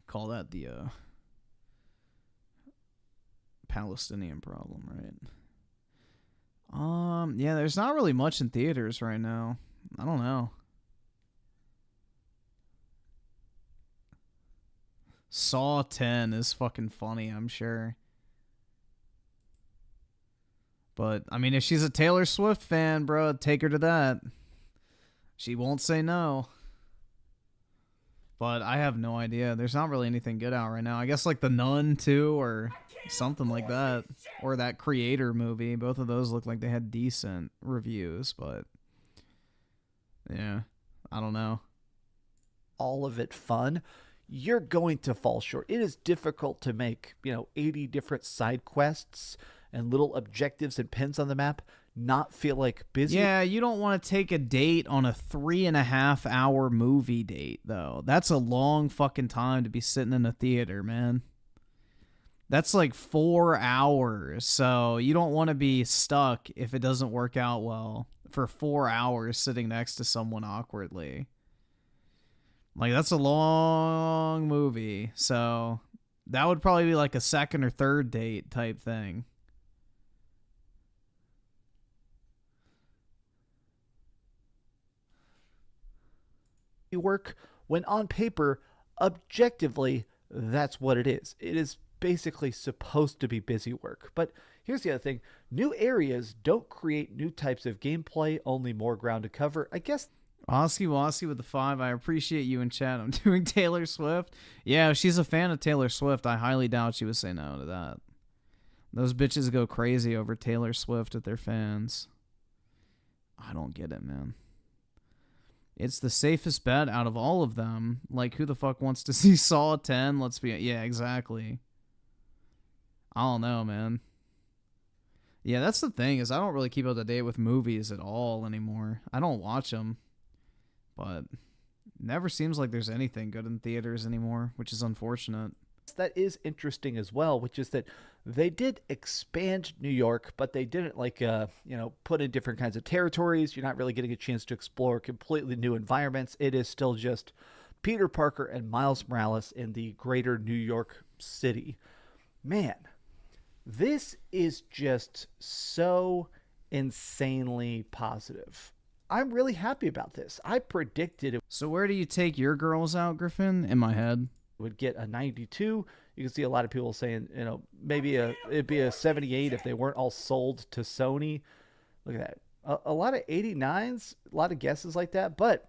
Call that the Palestinian problem, right? Yeah, there's not really much in theaters right now. I don't know. Saw 10 is fucking funny, I'm sure. But, I mean, if she's a Taylor Swift fan, bro, take her to that. She won't say no. But I have no idea. There's not really anything good out right now. I guess like The Nun 2 or something like that. Or that Creator movie. Both of those look like they had decent reviews, but yeah, I don't know. All of it fun. You're going to fall short. It is difficult to make, 80 different side quests and little objectives and pins on the map not feel like busy. Yeah, you don't want to take a date on a 3.5 hour movie date, though. That's a long fucking time to be sitting in a theater, man. That's like 4 hours. So you don't want to be stuck if it doesn't work out well for 4 hours sitting next to someone awkwardly. Like, that's a long movie. So that would probably be like a second or third date type thing. Work when on paper, objectively, that's what it is. It is basically supposed to be busy work. But here's the other thing. New areas don't create new types of gameplay, only more ground to cover. I guess... Oski Woski with the 5. I appreciate you in chat. I'm doing Taylor Swift. Yeah, if she's a fan of Taylor Swift, I highly doubt she would say no to that. Those bitches go crazy over Taylor Swift with their fans. I don't get it, man. It's the safest bet out of all of them. Like, who the fuck wants to see Saw 10? Let's be... Yeah, exactly. I don't know, man. Yeah, that's the thing, is I don't really keep up to date with movies at all anymore. I don't watch them. But never seems like there's anything good in theaters anymore, which is unfortunate. That is interesting as well, which is that they did expand New York, but they didn't put in different kinds of territories. You're not really getting a chance to explore completely new environments. It is still just Peter Parker and Miles Morales in the greater New York City. Man, this is just so insanely positive. I'm really happy about this. I predicted it. So where do you take your girls out, Griffin? In my head. Would get a 92. You can see a lot of people saying, maybe it'd be a 78 if they weren't all sold to Sony. Look at that. A lot of 89s, a lot of guesses like that, but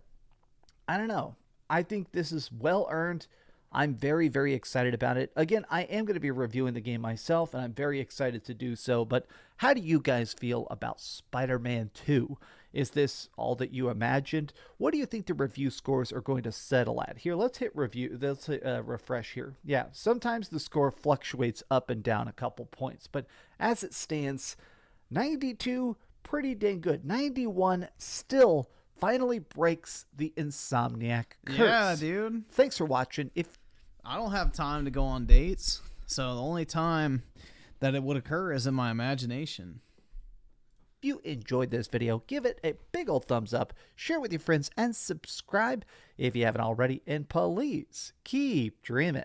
I don't know. I think this is well earned. I'm very, very excited about it. Again, I am going to be reviewing the game myself, and I'm very excited to do so, but how do you guys feel about Spider-Man 2? Is this all that you imagined? What do you think the review scores are going to settle at? Here, let's hit review. Let's hit refresh here. Yeah, sometimes the score fluctuates up and down a couple points, but as it stands, 92, pretty dang good. 91 still finally breaks the Insomniac curse. Yeah, dude. Thanks for watching. If I don't have time to go on dates, so the only time that it would occur is in my imagination. If you enjoyed this video, give it a big old thumbs up, share it with your friends, and subscribe if you haven't already, and please keep dreaming.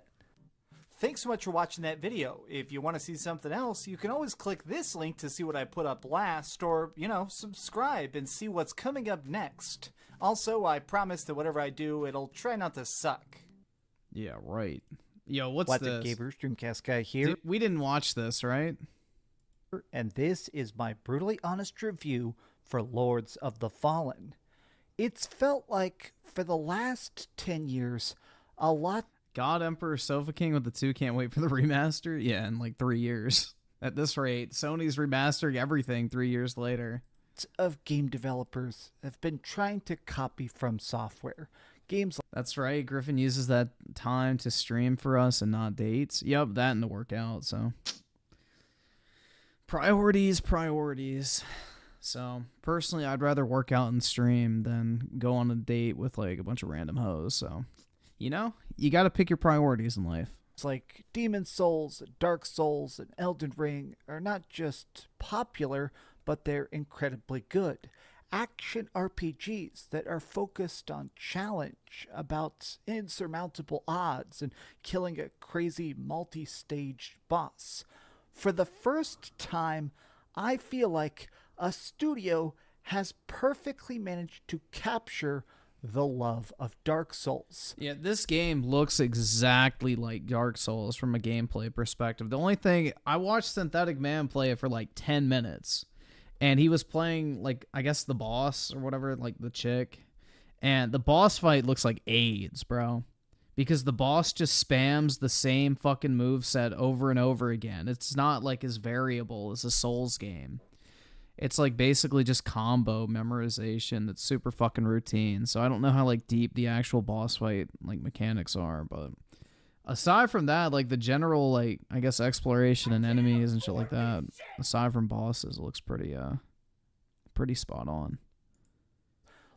Thanks so much for watching that video. If you want to see something else, you can always click this link to see what I put up last, or, subscribe and see what's coming up next. Also, I promise that whatever I do, it'll try not to suck. Yeah, right. Yo, what's What's this? up, Gamers? DreamCastGuy here. We didn't watch this, right? And this is my brutally honest review for Lords of the Fallen. It's felt like, for the last 10 years, a lot... God, Emperor, Sofa King with the 2 can't wait for the remaster? Yeah, in like 3 years. At this rate, Sony's remastering everything 3 years later. Of game developers have been trying to copy from software. Games like... That's right, Griffin uses that time to stream for us and not dates. Yep, that and the workout, so... Priorities. So, personally, I'd rather work out and stream than go on a date with, like, a bunch of random hoes, so... You gotta pick your priorities in life. It's like Demon Souls, Dark Souls, and Elden Ring are not just popular, but they're incredibly good. Action RPGs that are focused on challenge, about insurmountable odds, and killing a crazy multi-stage boss. For the first time, I feel like a studio has perfectly managed to capture the love of Dark Souls. Yeah, this game looks exactly like Dark Souls from a gameplay perspective. The only thing, I watched Synthetic Man play it for like 10 minutes, and he was playing, like, I guess the boss or whatever, like the chick, and the boss fight looks like AIDS, bro. Because the boss just spams the same fucking moveset over and over again. It's not like as variable as a Souls game. It's like basically just combo memorization that's super fucking routine. So I don't know how like deep the actual boss fight like mechanics are, but aside from that, like the general like I guess exploration and enemies and shit like that, aside from bosses, it looks pretty spot on.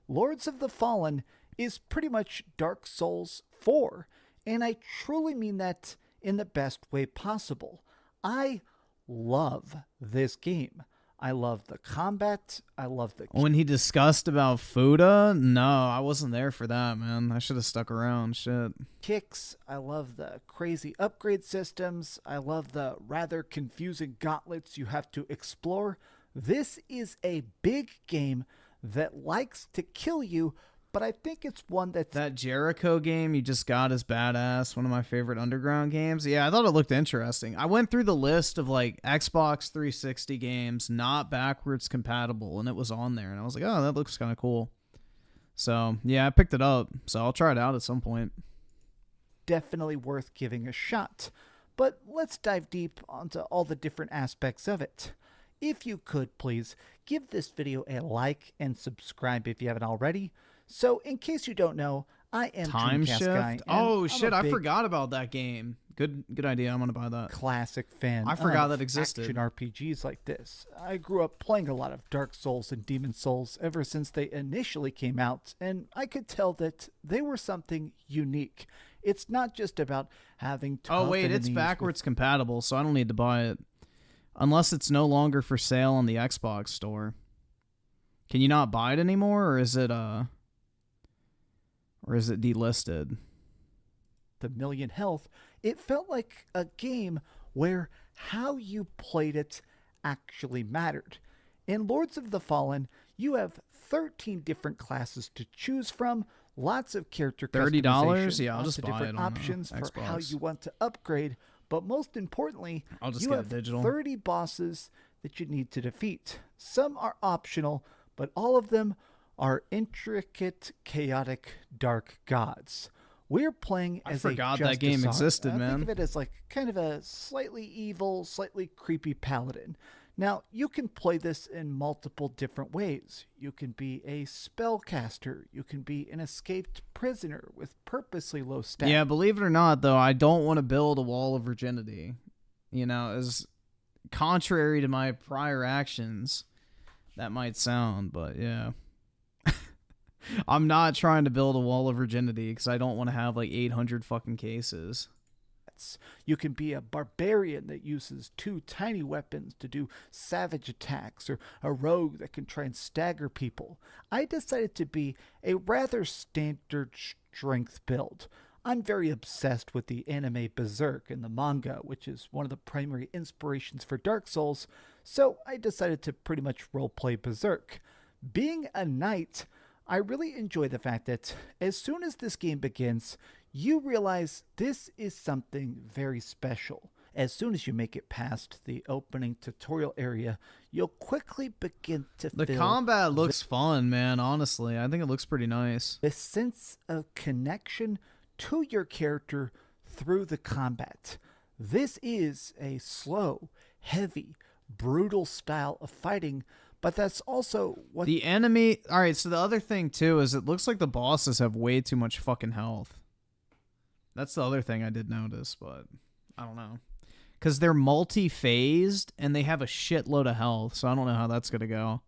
Lords of the Fallen is pretty much Dark Souls 4, and I truly mean that in the best way possible. I love this game. I love the combat. I love the... When he discussed about Fuda, no, I wasn't there for that, man. I should have stuck around, shit. Kicks. I love the crazy upgrade systems. I love the rather confusing gauntlets you have to explore. This is a big game that likes to kill you, but I think it's one that's... That Jericho game you just got is badass. One of my favorite Underground games. Yeah, I thought it looked interesting. I went through the list of like Xbox 360 games not backwards compatible, and it was on there. And I was like, oh, that looks kind of cool. So, yeah, I picked it up. So I'll try it out at some point. Definitely worth giving a shot. But let's dive deep onto all the different aspects of it. If you could, please, give this video a like and subscribe if you haven't already. So, in case you don't know, I am Time DreamCastGuy. Shift. Oh I'm shit! a I big forgot about that game. Good idea. I'm gonna buy that. classic fan. I forgot of that existed. Action RPGs like this. I grew up playing a lot of Dark Souls and Demon Souls ever since they initially came out, and I could tell that they were something unique. It's not just about having tough Oh wait, it's enemies with backwards compatible, so I don't need to buy it unless it's no longer for sale on the Xbox store. Can you not buy it anymore, or is it delisted? the million health. It felt like a game where how you played it actually mattered. In Lords of the Fallen, you have 13 different classes to choose from, lots of character $30? customization, Yeah, I'll lots just of buy different it on options for Xbox. how you want to upgrade, but most importantly, I'll just you get have it digital. 30 bosses that you need to defeat. Some are optional, but all of them are intricate, chaotic, dark gods. We're playing I as forgot a that game Justice existed, Arc. man. Think of it as like kind of a slightly evil, slightly creepy paladin. Now, you can play this in multiple different ways. You can be a spellcaster. You can be an escaped prisoner with purposely low stats. Yeah, believe it or not, though, I don't want to build a wall of virginity. You know, as contrary to my prior actions, that might sound, but yeah. I'm not trying to build a wall of virginity because I don't want to have like 800 fucking cases. You can be a barbarian that uses 2 tiny weapons to do savage attacks, or a rogue that can try and stagger people. I decided to be a rather standard strength build. I'm very obsessed with the anime Berserk and the manga, which is one of the primary inspirations for Dark Souls, so I decided to pretty much roleplay Berserk. Being a knight, I really enjoy the fact that as soon as this game begins, you realize this is something very special. As soon as you make it past the opening tutorial area, you'll quickly begin to The feel combat looks fun, man, honestly. I think it looks pretty nice. a sense of connection to your character through the combat. This is a slow, heavy, brutal style of fighting, but that's also what The enemy... Alright, so the other thing, too, is it looks like the bosses have way too much fucking health. That's the other thing I did notice, but I don't know. Because they're multi-phased, and they have a shitload of health, so I don't know how that's going to go.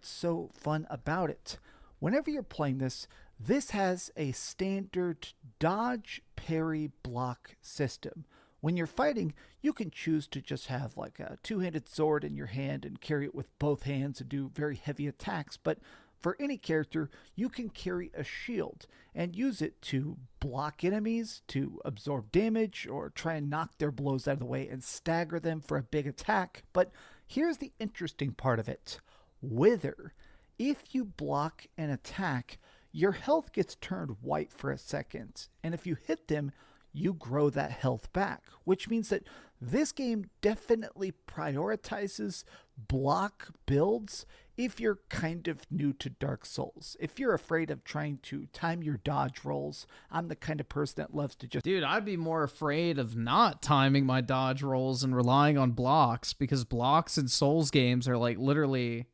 so fun about it. Whenever you're playing this, this has a standard dodge, parry, block system. When you're fighting, you can choose to just have like a 2-handed sword in your hand and carry it with both hands and do very heavy attacks, but for any character, you can carry a shield and use it to block enemies, to absorb damage, or try and knock their blows out of the way and stagger them for a big attack. But here's the interesting part of it. Wither. If you block an attack, your health gets turned white for a second, and if you hit them, you grow that health back, which means that this game definitely prioritizes block builds if you're kind of new to Dark Souls. If you're afraid of trying to time your dodge rolls, I'm the kind of person that loves to just... Dude, I'd be more afraid of not timing my dodge rolls and relying on blocks, because blocks in Souls games are like literally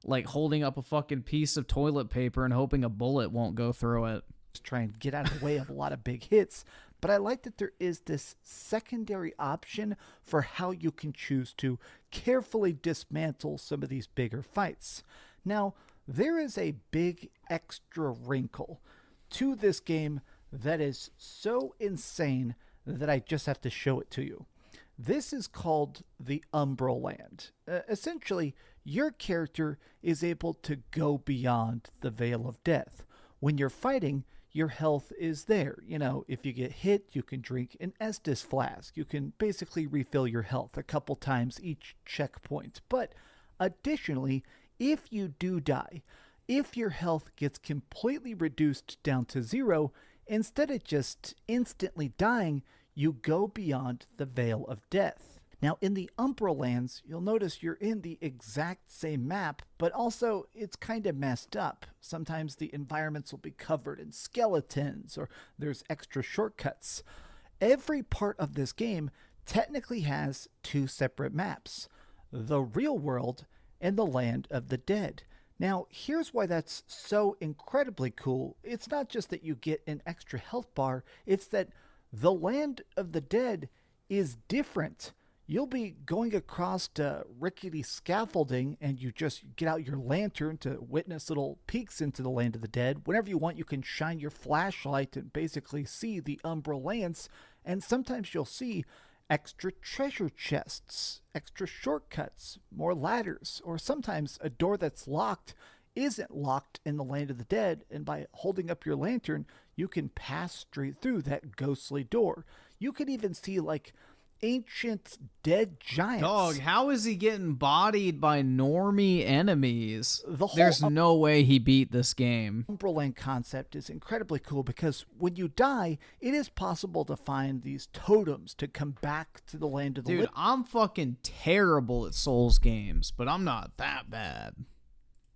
like holding up a fucking piece of toilet paper and hoping a bullet won't go through it. Try and get out of the way of a lot of big hits. But I like that there is this secondary option for how you can choose to carefully dismantle some of these bigger fights. Now, there is a big extra wrinkle to this game that is so insane that I just have to show it to you. This is called the Umbral Land. Essentially, your character is able to go beyond the Veil of Death. When you're fighting, your health is there. You know, if you get hit, you can drink an Estus flask. You can basically refill your health a couple times each checkpoint. But additionally, if you do die, if your health gets completely reduced down to 0, instead of just instantly dying, you go beyond the Veil of Death. Now, in the Umbral Lands, you'll notice you're in the exact same map, but also it's kind of messed up. Sometimes the environments will be covered in skeletons, or there's extra shortcuts. Every part of this game technically has 2 separate maps: the real world and the Land of the Dead. Now, here's why that's so incredibly cool. It's not just that you get an extra health bar, it's that the land of the dead is different. You'll be going across rickety scaffolding and you just get out your lantern to witness little peeks into the land of the dead. Whenever you want, you can shine your flashlight and basically see the Umbral lands. And sometimes you'll see extra treasure chests, extra shortcuts, more ladders, or sometimes a door that's locked isn't locked in the land of the dead, and by holding up your lantern, you can pass straight through that ghostly door. You could even see, like, ancient dead giants. Dog, how is he getting bodied by normie enemies? There's no way he beat this game. Umbral Land concept is incredibly cool because when you die, it is possible to find these totems to come back to the land of the Dude, I'm fucking terrible at Souls games, but I'm not that bad.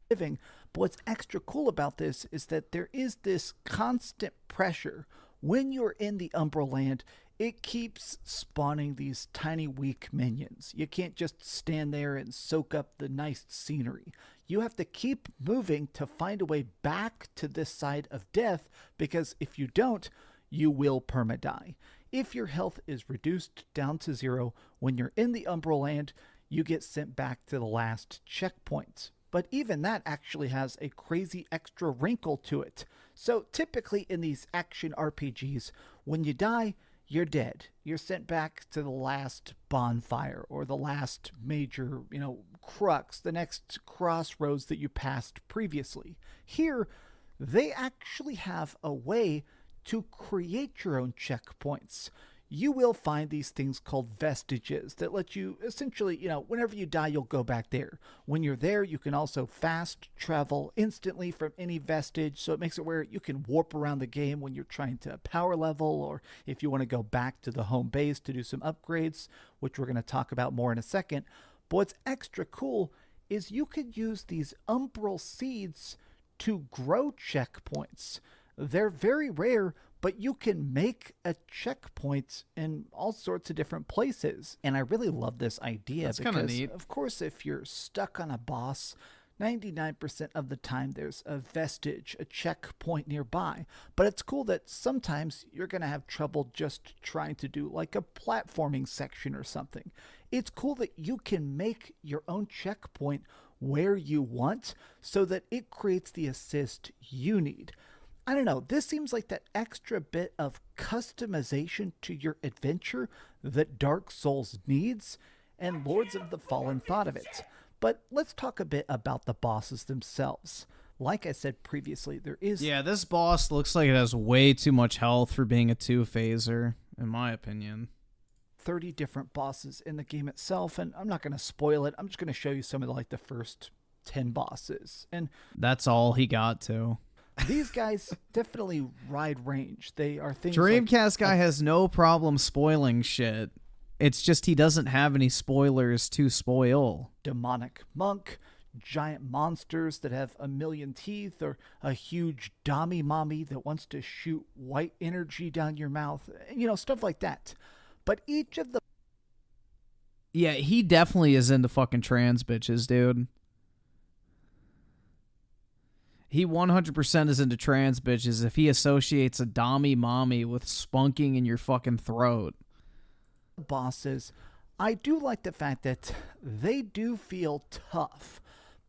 living. But what's extra cool about this is that there is this constant pressure. When you're in the Umbral Land, it keeps spawning these tiny weak minions. You can't just stand there and soak up the nice scenery. You have to keep moving to find a way back to this side of death, because if you don't, you will perma-die. If your health is reduced down to 0 when you're in the Umbral Land, you get sent back to the last checkpoint. But even that actually has a crazy extra wrinkle to it. So typically in these action RPGs, when you die, you're dead. You're sent back to the last bonfire or the last major, crux, the next crossroads that you passed previously. Here, they actually have a way to create your own checkpoints. You will find these things called vestiges that let you essentially, whenever you die, you'll go back there. When you're there, you can also fast travel instantly from any vestige. So it makes it where you can warp around the game when you're trying to power level, or if you want to go back to the home base to do some upgrades, which we're going to talk about more in a second. But what's extra cool is you could use these umbral seeds to grow checkpoints. They're very rare, but you can make a checkpoint in all sorts of different places. And I really love this idea. That's kind of because, neat. of course, if you're stuck on a boss, 99% of the time there's a vestige, a checkpoint nearby. But it's cool that sometimes you're going to have trouble just trying to do like a platforming section or something. It's cool that you can make your own checkpoint where you want so that it creates the assist you need. I don't know, this seems like that extra bit of customization to your adventure that Dark Souls needs, and Lords of the Fallen thought of it. But let's talk a bit about the bosses themselves. Like I said previously, there is... Yeah, this boss looks like it has way too much health for being a two-phaser, in my opinion. 30 different bosses in the game itself, and I'm not going to spoil it. I'm just going to show you some of the first 10 bosses. And that's all he got to. These guys definitely ride range. They are things DreamCastGuy has no problem spoiling shit. It's just he doesn't have any spoilers to spoil. Demonic monk, giant monsters that have a million teeth, or a huge Dami mommy that wants to shoot white energy down your mouth. Stuff like that. But each of the... Yeah, he definitely is into fucking trans bitches, dude. He 100% is into trans bitches if he associates a Dami mommy with spunking in your fucking throat. Bosses, I do like the fact that they do feel tough,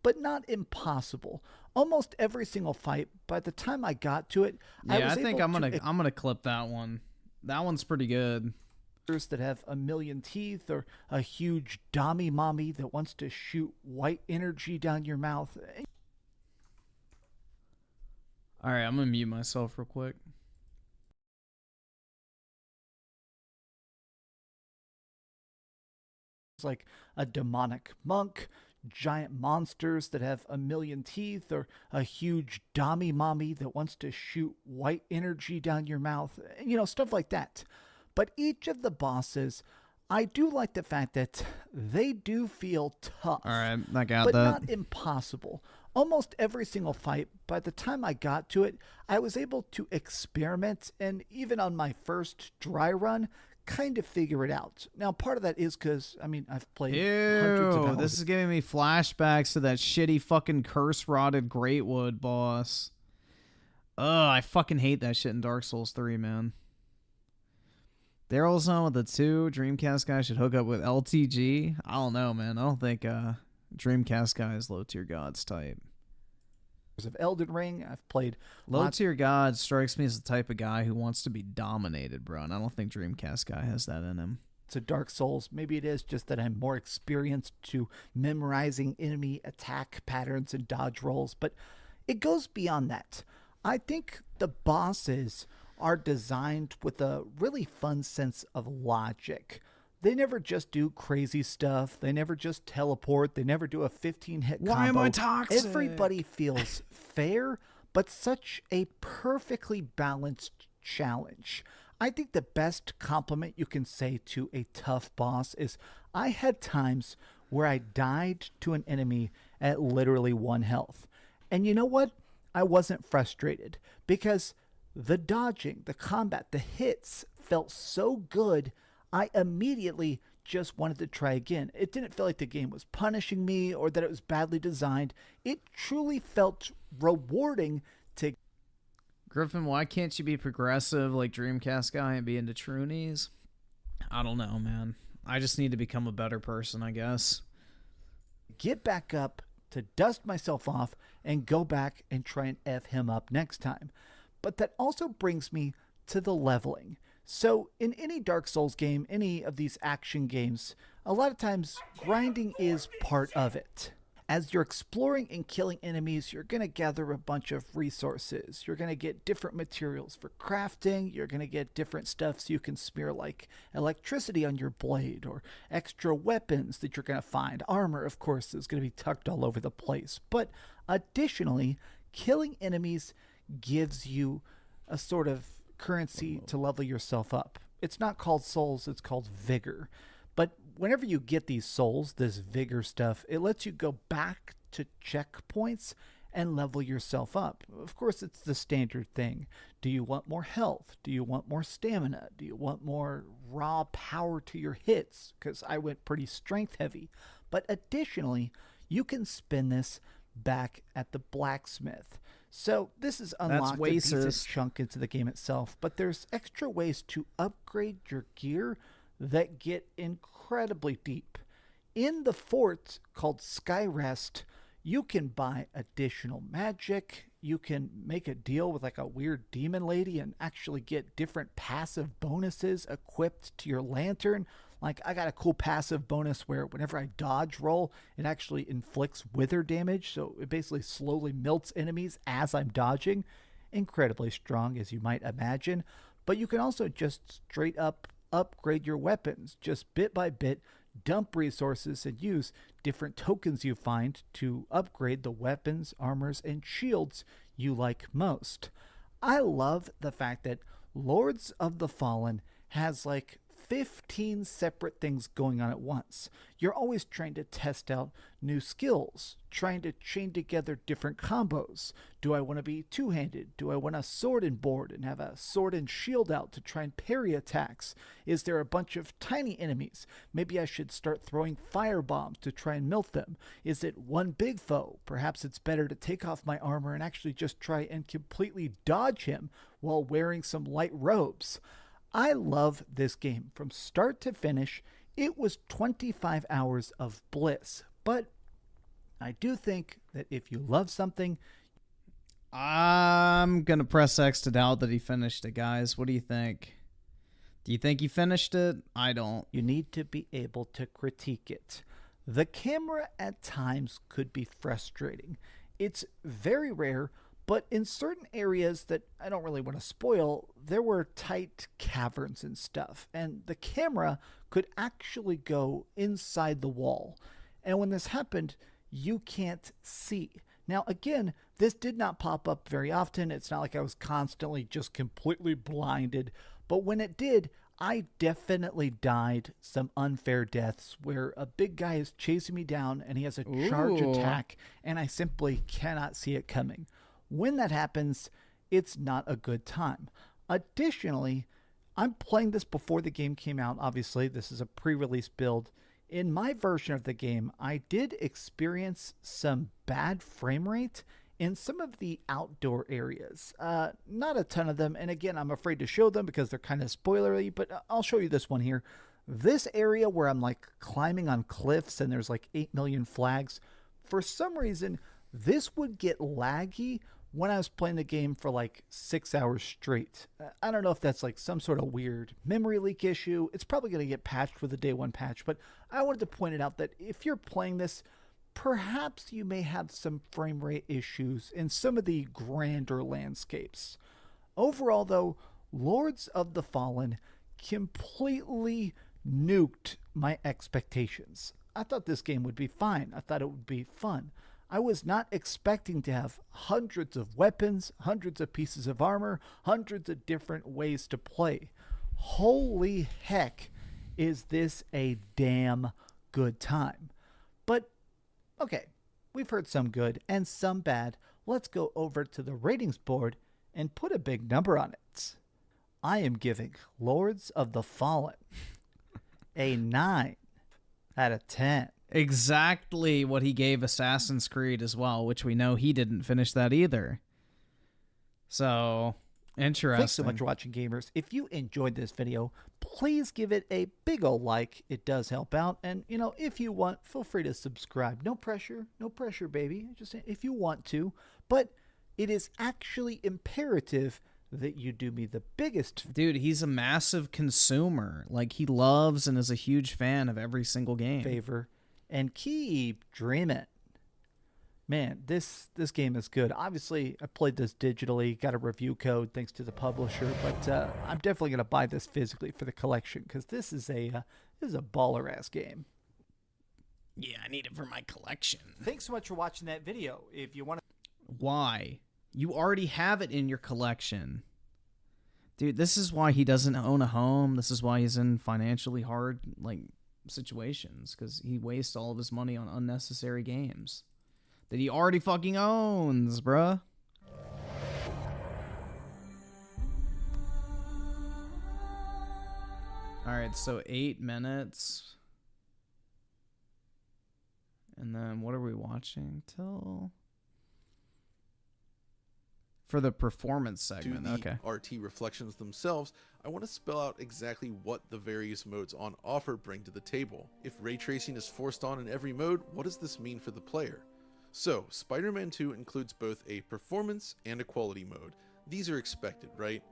but not impossible. Almost every single fight, by the time I got to it, I think I'm gonna clip that one. That one's pretty good. That have a million teeth, or a huge Dami mommy that wants to shoot white energy down your mouth. All right, I'm gonna mute myself real quick. It's like a demonic monk, giant monsters that have a million teeth, or a huge Dami mommy that wants to shoot white energy down your mouth. Stuff like that. But each of the bosses, I do like the fact that they do feel tough. All right, I got but that. Not impossible. Almost every single fight, by the time I got to it, I was able to experiment, and even on my first dry run, kind of figure it out. Now, part of that is because, I mean, I've played hundreds of Ew, hours. this is giving me flashbacks to that shitty fucking curse-rotted Greatwood boss. Ugh, I fucking hate that shit in Dark Souls 3, man. Daryl's on with the 2. Dreamcast Guy should hook up with LTG. I don't know, man. I don't think Dreamcast Guy is low-tier gods type. Of Elden Ring, I've played Low-tier god strikes me as the type of guy who wants to be dominated, bro, and I don't think Dreamcast Guy has that in him. to Dark Souls. Maybe it is just that I'm more experienced to memorizing enemy attack patterns and dodge rolls, but it goes beyond that. I think the bosses are designed with a really fun sense of logic. They never just do crazy stuff. They never just teleport. They never do a 15-hit combo. Why am I toxic? Everybody feels fair, but such a perfectly balanced challenge. I think the best compliment you can say to a tough boss is I had times where I died to an enemy at literally 1 health. And you know what? I wasn't frustrated because the dodging, the combat, the hits felt so good, I immediately just wanted to try again. It didn't feel like the game was punishing me or that it was badly designed. It truly felt rewarding to... Griffin, why can't you be progressive like Dreamcast Guy and be into Troonies? I don't know, man. I just need to become a better person, I guess. Get back up, to dust myself off, and go back and try and F him up next time. But that also brings me to the leveling. So in any Dark Souls game, any of these action games, a lot of times grinding is part of it. As you're exploring and killing enemies, you're going to gather a bunch of resources. You're going to get different materials for crafting. You're going to get different stuff so you can smear like electricity on your blade or extra weapons that you're going to find. Armor, of course, is going to be tucked all over the place. But additionally, killing enemies gives you a sort of currency to level yourself up. It's not called souls, it's called vigor. But whenever you get these souls, this vigor stuff, it lets you go back to checkpoints and level yourself up. Of course, it's the standard thing. Do you want more health? Do you want more stamina? Do you want more raw power to your hits? Because I went pretty strength heavy. But additionally, you can spend this back at the blacksmith. So this is unlocked a decent chunk into the game itself, but there's extra ways to upgrade your gear that get incredibly deep. In the fort called Skyrest, you can buy additional magic. You can make a deal with like a weird demon lady and actually get different passive bonuses equipped to your lantern. Like I got a cool passive bonus where whenever I dodge roll, it actually inflicts wither damage. So it basically slowly melts enemies as I'm dodging. Incredibly strong, as you might imagine. But you can also just straight up upgrade your weapons, just bit by bit, dump resources and use different tokens you find to upgrade the weapons, armors, and shields you like most. I love the fact that Lords of the Fallen has like 15 separate things going on at once. You're always trying to test out new skills, trying to chain together different combos. Do I want to be two-handed? Do I want a sword and board and have a sword and shield out to try and parry attacks? Is there a bunch of tiny enemies? Maybe I should start throwing fire bombs to try and melt them. Is it one big foe? Perhaps it's better to take off my armor and actually just try and completely dodge him while wearing some light robes. I love this game from start to finish. It was 25 hours of bliss, but I do think that if you love something, I'm gonna press X to doubt that he finished it, guys. What do you think? Do you think he finished it? I don't. You need to be able to critique it. The camera at times could be frustrating. It's very rare, but in certain areas that I don't really want to spoil, there were tight caverns and stuff, and the camera could actually go inside the wall. And when this happened, you can't see. Now, again, this did not pop up very often. It's not like I was constantly just completely blinded, but when it did, I definitely died some unfair deaths where a big guy is chasing me down and he has a charge attack, and I simply cannot see it coming. When that happens, it's not a good time. Additionally, I'm playing this before the game came out. Obviously, this is a pre-release build. In my version of the game, I did experience some bad frame rate in some of the outdoor areas. Not a ton of them, and again, I'm afraid to show them because they're kind of spoilery, but I'll show you this one here. This area where I'm like climbing on cliffs and there's like 8 million flags, for some reason, this would get laggy when I was playing the game for like 6 hours straight. I don't know if that's like some sort of weird memory leak issue. It's probably going to get patched with the day one patch, but I wanted to point it out that if you're playing this, perhaps you may have some frame rate issues in some of the grander landscapes. Overall, though, Lords of the Fallen completely nuked my expectations. I thought this game would be fine. I thought it would be fun. I was not expecting to have hundreds of weapons, hundreds of pieces of armor, hundreds of different ways to play. Holy heck, is this a damn good time. But, okay, we've heard some good and some bad. Let's go over to the ratings board and put a big number on it. I am giving Lords of the Fallen a 9 out of 10. Exactly what he gave Assassin's Creed as well, which we know he didn't finish that either. So, interesting. Thanks so much for watching, gamers. If you enjoyed this video, please give it a big ol' like. It does help out. And, you know, if you want, feel free to subscribe. No pressure. No pressure, baby. Just if you want to. But it is actually imperative that you do me the biggest. Dude, he's a massive consumer. Like, he loves and is a huge fan of every single game. Favor. And keep dreaming. Man, this game is good. Obviously, I played this digitally, got a review code thanks to the publisher, but I'm definitely going to buy this physically for the collection because this is a baller-ass game. Yeah, I need it for my collection. Thanks so much for watching that video. If you want to... Why? You already have it in your collection. Dude, this is why he doesn't own a home. This is why he's in financially hard, like, situations, because he wastes all of his money on unnecessary games that he already fucking owns, bruh. Alright, so 8 minutes. And then what are we watching till? For the performance segment, okay. RT reflections themselves, I want to spell out exactly what the various modes on offer bring to the table. If ray tracing is forced on in every mode, what does this mean for the player? So, Spider-Man 2 includes both a performance and a quality mode. These are expected, right?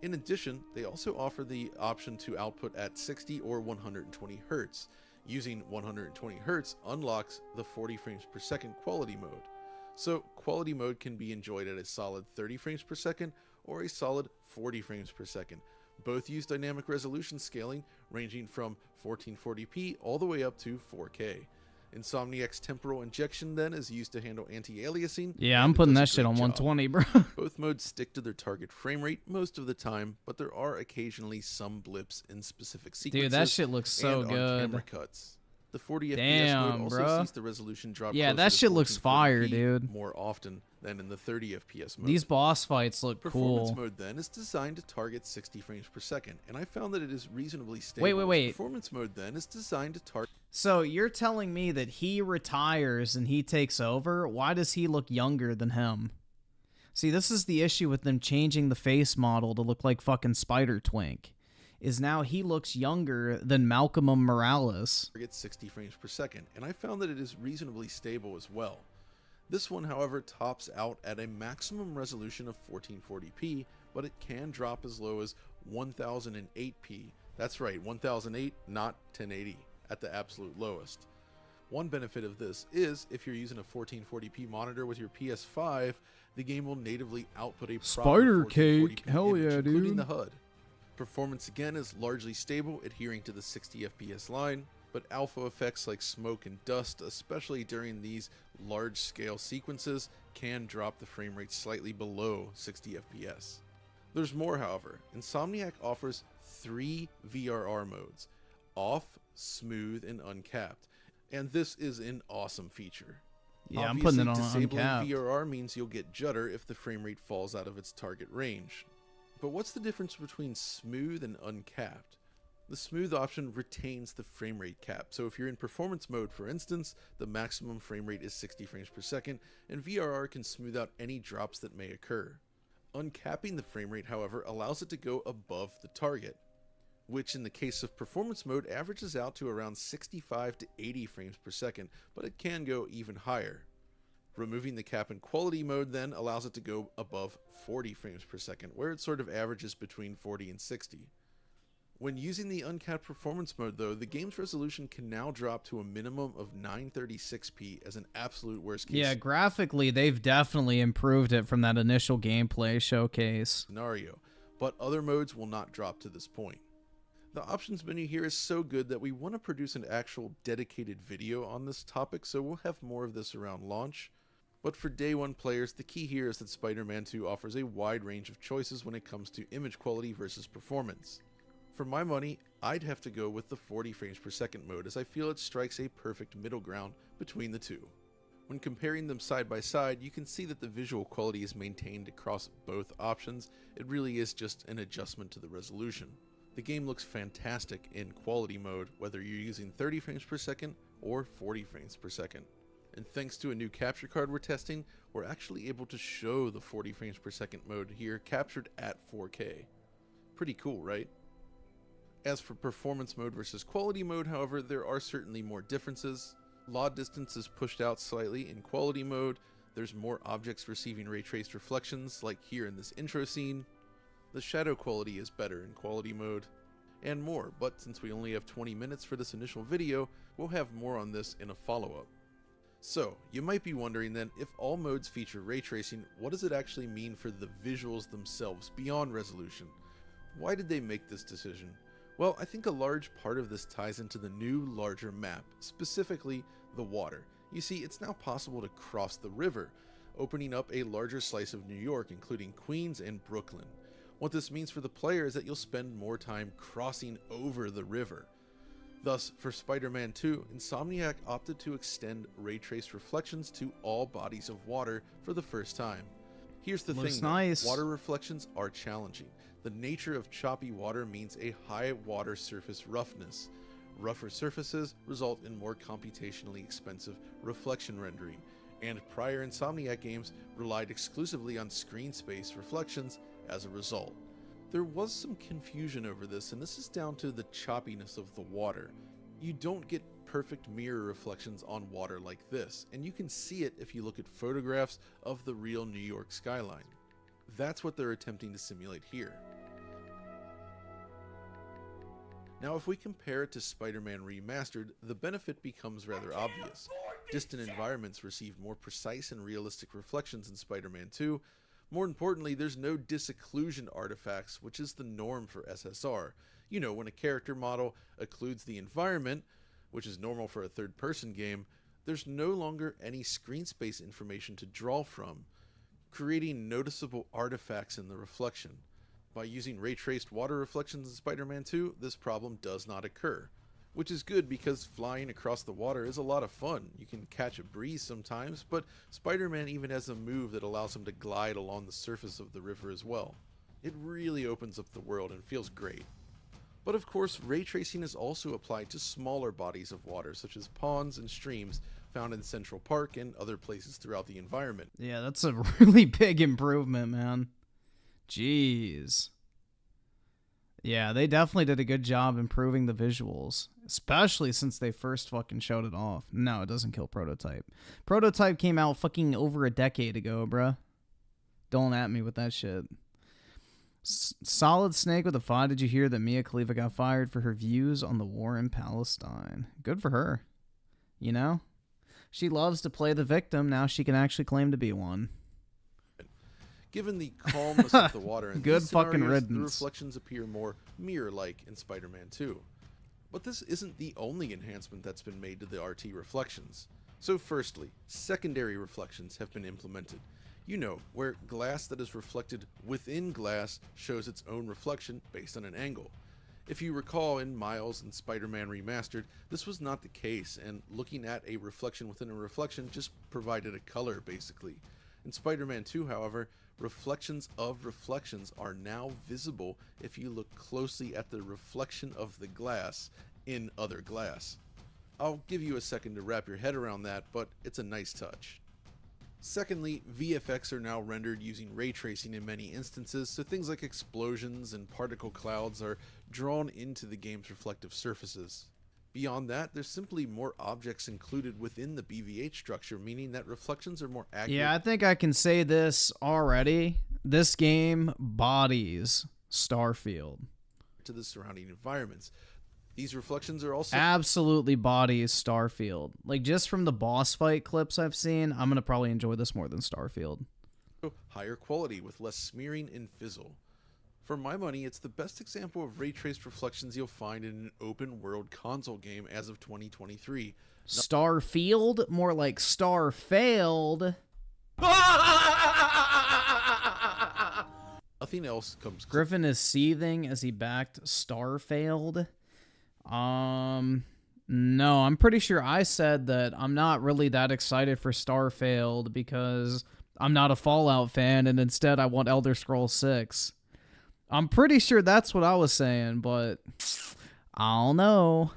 In addition, they also offer the option to output at 60 or 120 Hz. Using 120 Hz unlocks the 40 frames per second quality mode. So, quality mode can be enjoyed at a solid 30 frames per second or a solid 40 frames per second. Both use dynamic resolution scaling, ranging from 1440p all the way up to 4K. Insomniac's temporal injection then is used to handle anti-aliasing. Yeah, I'm putting that shit on 120, bro. Both modes stick to their target frame rate most of the time, but there are occasionally some blips in specific sequences. Dude, that shit looks so good. On camera cuts. The 40 FPS mode also sees the resolution drop. Yeah, that shit looks fire, dude. More often than in the 30 FPS mode. These boss fights look Performance cool. mode then is designed to target 60 frames per second, and I found that it is reasonably stable. Wait. Performance mode then is designed to target. So you're telling me that he retires and he takes over? Why does he look younger than him? See, this is the issue with them changing the face model to look like fucking Spider-Twink. Is now he looks younger than Malcolm Morales. Target 60 frames per second, and I found that it is reasonably stable as well. This one, however, tops out at a maximum resolution of 1440p, but it can drop as low as 1008p. That's right, 1008, not 1080, at the absolute lowest. One benefit of this is, if you're using a 1440p monitor with your PS5, the game will natively output a Spider cake, hell yeah, dude. Including the HUD. Performance again is largely stable, adhering to the 60 FPS line, but alpha effects like smoke and dust, especially during these large-scale sequences, can drop the frame rate slightly below 60 FPS. There's more, however. Insomniac offers 3 VRR modes: off, smooth, and uncapped, and this is an awesome feature. Yeah, I'm putting it on disabling uncapped. VRR means you'll get judder if the frame rate falls out of its target range. But what's the difference between smooth and uncapped? The smooth option retains the frame rate cap, so if you're in performance mode, for instance, the maximum frame rate is 60 frames per second, and VRR can smooth out any drops that may occur. Uncapping the frame rate, however, allows it to go above the target, which in the case of performance mode averages out to around 65 to 80 frames per second, but it can go even higher. Removing the cap in quality mode then allows it to go above 40 frames per second, where it sort of averages between 40 and 60. When using the uncapped performance mode though, the game's resolution can now drop to a minimum of 936p as an absolute worst case Yeah, graphically, they've definitely improved it from that initial gameplay showcase. scenario, but other modes will not drop to this point. The options menu here is so good that we want to produce an actual dedicated video on this topic, so we'll have more of this around launch. But for day one players, the key here is that Spider-Man 2 offers a wide range of choices when it comes to image quality versus performance. For my money, I'd have to go with the 40 frames per second mode, as I feel it strikes a perfect middle ground between the two. When comparing them side by side, you can see that the visual quality is maintained across both options. It really is just an adjustment to the resolution. The game looks fantastic in quality mode, whether you're using 30 frames per second or 40 frames per second. And thanks to a new capture card we're testing, we're actually able to show the 40 frames per second mode here captured at 4K. Pretty cool, right? As for performance mode versus quality mode, however, there are certainly more differences. Law distance is pushed out slightly in quality mode, there's more objects receiving ray traced reflections, like here in this intro scene. The shadow quality is better in quality mode, and more, but since we only have 20 minutes for this initial video, we'll have more on this in a follow-up. So, you might be wondering then, if all modes feature ray tracing, what does it actually mean for the visuals themselves beyond resolution? Why did they make this decision? Well, I think a large part of this ties into the new, larger map, specifically the water. You see, it's now possible to cross the river, opening up a larger slice of New York, including Queens and Brooklyn. What this means for the player is that you'll spend more time crossing over the river. Thus, for Spider-Man 2, Insomniac opted to extend ray traced reflections to all bodies of water for the first time. Here's the thing, nice. Water reflections are challenging. The nature of choppy water means a high water surface roughness. Rougher surfaces result in more computationally expensive reflection rendering, and prior Insomniac games relied exclusively on screen space reflections as a result. There was some confusion over this, and this is down to the choppiness of the water. You don't get perfect mirror reflections on water like this, and you can see it if you look at photographs of the real New York skyline. That's what they're attempting to simulate here. Now, if we compare it to Spider-Man Remastered, the benefit becomes rather obvious. Distant environments receive more precise and realistic reflections in Spider-Man 2. More importantly, there's no disocclusion artifacts, which is the norm for SSR. You know, when a character model occludes the environment, which is normal for a third-person game, there's no longer any screen space information to draw from, creating noticeable artifacts in the reflection. By using ray-traced water reflections in Spider-Man 2, this problem does not occur. Which is good because flying across the water is a lot of fun. You can catch a breeze sometimes, but Spider-Man even has a move that allows him to glide along the surface of the river as well. It really opens up the world and feels great. But of course, ray tracing is also applied to smaller bodies of water, such as ponds and streams found in Central Park and other places throughout the environment. Yeah, that's a really big improvement, man. Jeez. Yeah, they definitely did a good job improving the visuals, especially since they first fucking showed it off. No, it doesn't kill Prototype. Prototype came out fucking over a decade ago, bruh. Don't at me with that shit. Solid Snake with a 5. Did you hear that Mia Khalifa got fired for her views on the war in Palestine? Good for her. You know? She loves to play the victim. Now she can actually claim to be one. Given the calmness of the water in Good these fucking scenarios, riddance. the reflections appear more mirror-like in Spider-Man 2. But this isn't the only enhancement that's been made to the RT reflections. So firstly, secondary reflections have been implemented. You know, where glass that is reflected within glass shows its own reflection based on an angle. If you recall in Miles and Spider-Man Remastered, this was not the case, and looking at a reflection within a reflection just provided a color basically. In Spider-Man 2, however, reflections of reflections are now visible if you look closely at the reflection of the glass in other glass. I'll give you a second to wrap your head around that, but it's a nice touch. Secondly, VFX are now rendered using ray tracing in many instances, so things like explosions and particle clouds are drawn into the game's reflective surfaces. Beyond that, there's simply more objects included within the BVH structure, meaning that reflections are more accurate. Yeah, I think I can say this already. This game bodies Starfield. To the surrounding environments. These reflections are also absolutely bodies Starfield. Like, just from the boss fight clips I've seen, I'm going to probably enjoy this more than Starfield. higher quality with less smearing and fizzle. For my money, it's the best example of ray-traced reflections you'll find in an open-world console game as of 2023. Starfield? More like Starfailed. Nothing else comes close. Griffin is seething as he backed Starfailed. No, I'm pretty sure I said that I'm not really that excited for Starfailed because I'm not a Fallout fan, and instead I want Elder Scrolls 6. I'm pretty sure that's what I was saying, but I don't know.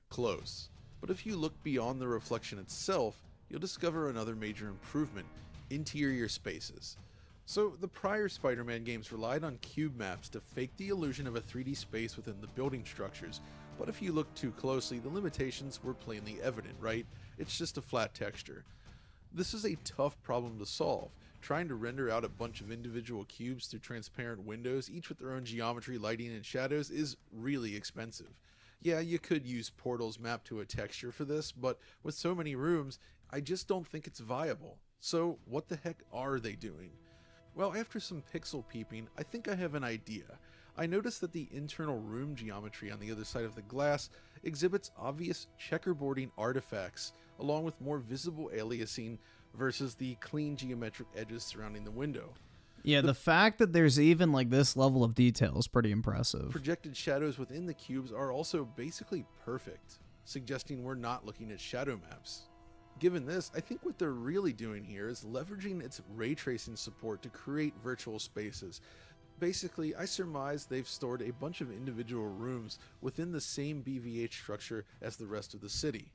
Close. But if you look beyond the reflection itself, you'll discover another major improvement: interior spaces. So the prior Spider-Man games relied on cube maps to fake the illusion of a 3D space within the building structures, but if you look too closely, the limitations were plainly evident, right? It's just a flat texture. This is a tough problem to solve. Trying to render out a bunch of individual cubes through transparent windows, each with their own geometry, lighting, and shadows, is really expensive. Yeah, you could use Portal's map to a texture for this, but with so many rooms, I just don't think it's viable. So what the heck are they doing? Well, after some pixel peeping, I think I have an idea. I noticed that the internal room geometry on the other side of the glass exhibits obvious checkerboarding artifacts, along with more visible aliasing versus the clean geometric edges surrounding the window. Yeah, the fact that there's even like this level of detail is pretty impressive. Projected shadows within the cubes are also basically perfect, suggesting we're not looking at shadow maps. Given this, I think what they're really doing here is leveraging its ray tracing support to create virtual spaces. Basically, I surmise they've stored a bunch of individual rooms within the same BVH structure as the rest of the city.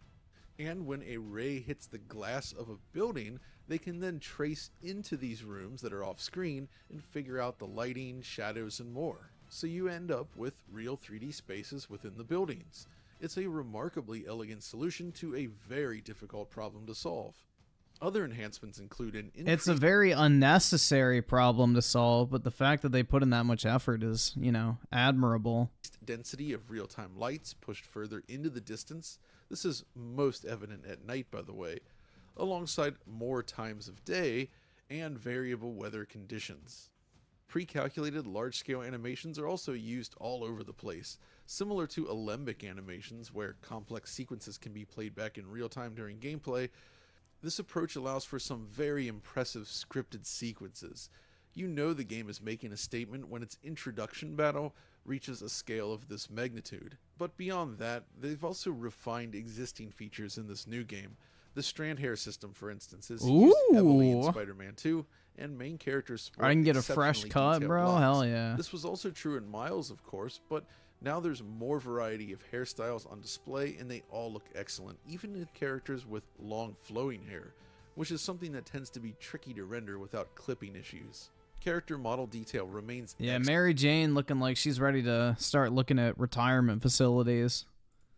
And when a ray hits the glass of a building, they can then trace into these rooms that are off screen and figure out the lighting, shadows, and more. So you end up with real 3D spaces within the buildings. It's a remarkably elegant solution to a very difficult problem to solve. Other enhancements include an It's a very unnecessary problem to solve, but the fact that they put in that much effort is, you know, admirable. Density of real-time lights pushed further into the distance. This is most evident at night, by the way, alongside more times of day and variable weather conditions. Pre-calculated large-scale animations are also used all over the place, similar to alembic animations where complex sequences can be played back in real time during gameplay. This approach allows for some very impressive scripted sequences. You know the game is making a statement when its introduction battle reaches a scale of this magnitude. But beyond that, they've also refined existing features in this new game. The strand hair system, for instance, is used heavily in Spider-Man 2, and main characters sport I can get a fresh cut, bro. locks. Hell yeah. This was also true in Miles, of course, but now there's more variety of hairstyles on display, and they all look excellent, even in characters with long flowing hair, which is something that tends to be tricky to render without clipping issues. Character model detail remains Yeah, Mary Jane looking like she's ready to start looking at retirement facilities.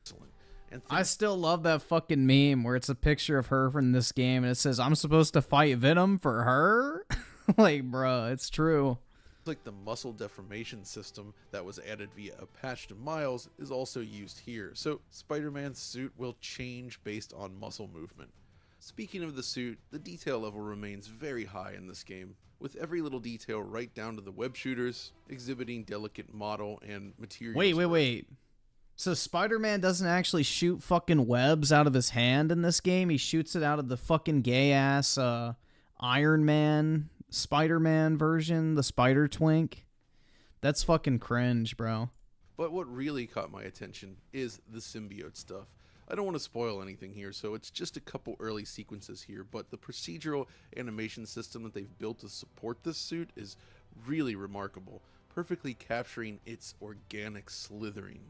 excellent. And I still love that fucking meme where it's a picture of her from this game and it says, I'm supposed to fight Venom for her? Like, bruh, it's true. like the muscle deformation system that was added via a patch to Miles is also used here, so Spider-Man's suit will change based on muscle movement. Speaking of the suit, the detail level remains very high in this game, with every little detail right down to the web shooters, exhibiting delicate model and material. Wait. So Spider-Man doesn't actually shoot fucking webs out of his hand in this game? He shoots it out of the fucking gay-ass Iron Man, Spider-Man version, the Spider-Twink? That's fucking cringe, bro. But what really caught my attention is the symbiote stuff. I don't want to spoil anything here, so it's just a couple early sequences here, but the procedural animation system that they've built to support this suit is really remarkable, perfectly capturing its organic slithering.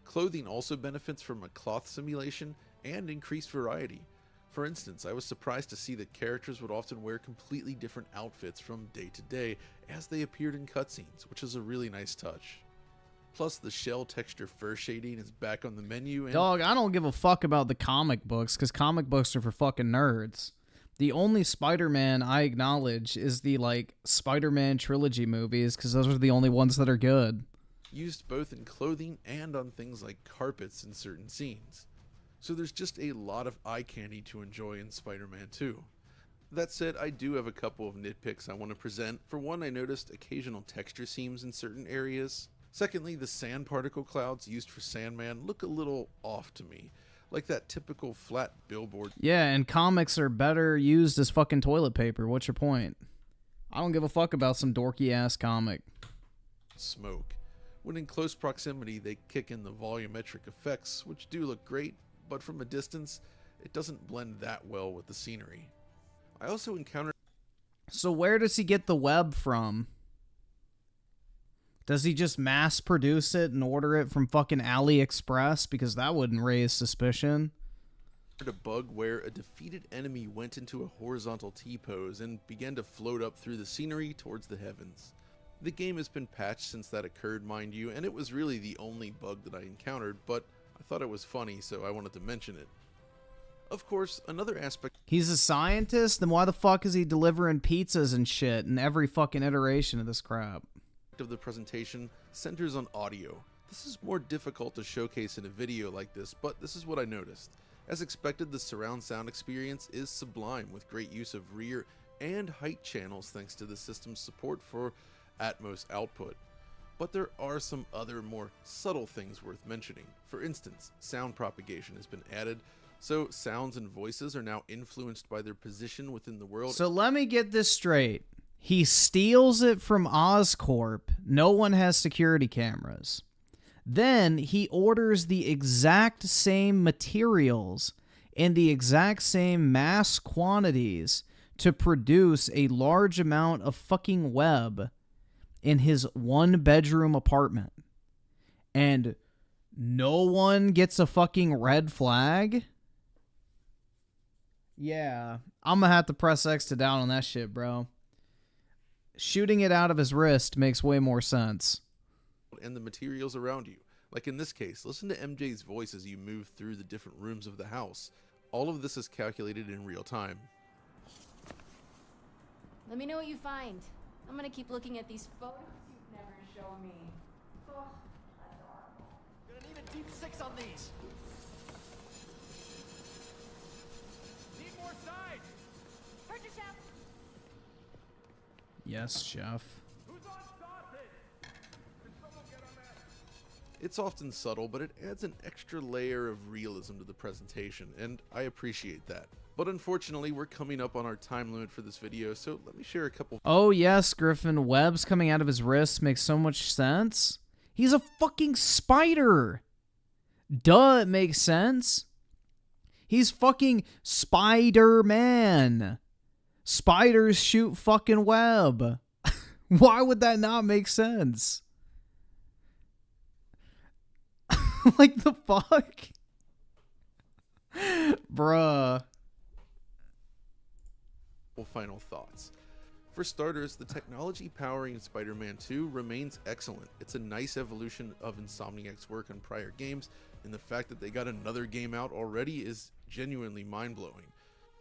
Clothing also benefits from a cloth simulation and increased variety. For instance, I was surprised to see that characters would often wear completely different outfits from day to day as they appeared in cutscenes, which is a really nice touch. Plus, the shell texture fur shading is back on the menu and— Dog, I don't give a fuck about the comic books, because comic books are for fucking nerds. The only Spider-Man I acknowledge is the, like, Spider-Man trilogy movies, because those are the only ones that are good. Used both in clothing and on things like carpets in certain scenes. So there's just a lot of eye candy to enjoy in Spider-Man 2. That said, I do have a couple of nitpicks I want to present. For one, I noticed occasional texture seams in certain areas. Secondly, the sand particle clouds used for Sandman look a little off to me, like that typical flat billboard. Yeah, and comics are better used as fucking toilet paper. What's your point? I don't give a fuck about some dorky-ass comic. Smoke. When in close proximity, they kick in the volumetric effects, which do look great, but from a distance, it doesn't blend that well with the scenery. I also encountered— So where does he get the web from? Does he just mass produce it and order it from fucking AliExpress? Because that wouldn't raise suspicion. A bug where a defeated enemy went into a horizontal T-pose and began to float up through the scenery towards the heavens. The game has been patched since that occurred, mind you, and it was really the only bug that I encountered, but I thought it was funny, so I wanted to mention it. Of course, another aspect— He's a scientist? Then why the fuck is he delivering pizzas and shit in every fucking iteration of this crap? Of the presentation centers on audio. This is more difficult to showcase in a video like this, but this is what I noticed. As expected, the surround sound experience is sublime with great use of rear and height channels thanks to the system's support for Atmos output. But there are some other more subtle things worth mentioning. For instance, sound propagation has been added, so sounds and voices are now influenced by their position within the world. So let me get this straight. He steals it from Oscorp. No one has security cameras. Then he orders the exact same materials in the exact same mass quantities to produce a large amount of fucking web in his one-bedroom apartment. And no one gets a fucking red flag? Yeah, I'm gonna have to press X to down on that shit, bro. Shooting it out of his wrist makes way more sense. And the materials around you. Like in this case, listen to MJ's voice as you move through the different rooms of the house. All of this is calculated in real time. Let me know what you find. I'm gonna keep looking at these photos you've never shown me. Oh, adorable. Gonna need a deep 6 on these. Need more sides. Purchase, chef. Yes, chef. It's often subtle, but it adds an extra layer of realism to the presentation, and I appreciate that. But unfortunately, we're coming up on our time limit for this video, so let me share a couple— Oh yes, Griffin, webs coming out of his wrists makes so much sense. He's a fucking spider! Duh, it makes sense. He's fucking Spider-Man. Spiders shoot fucking web. Why would that not make sense? Like the fuck? Bruh. Final thoughts. For starters, the technology powering Spider-Man 2 remains excellent. It's a nice evolution of Insomniac's work on prior games, and the fact that they got another game out already is genuinely mind-blowing.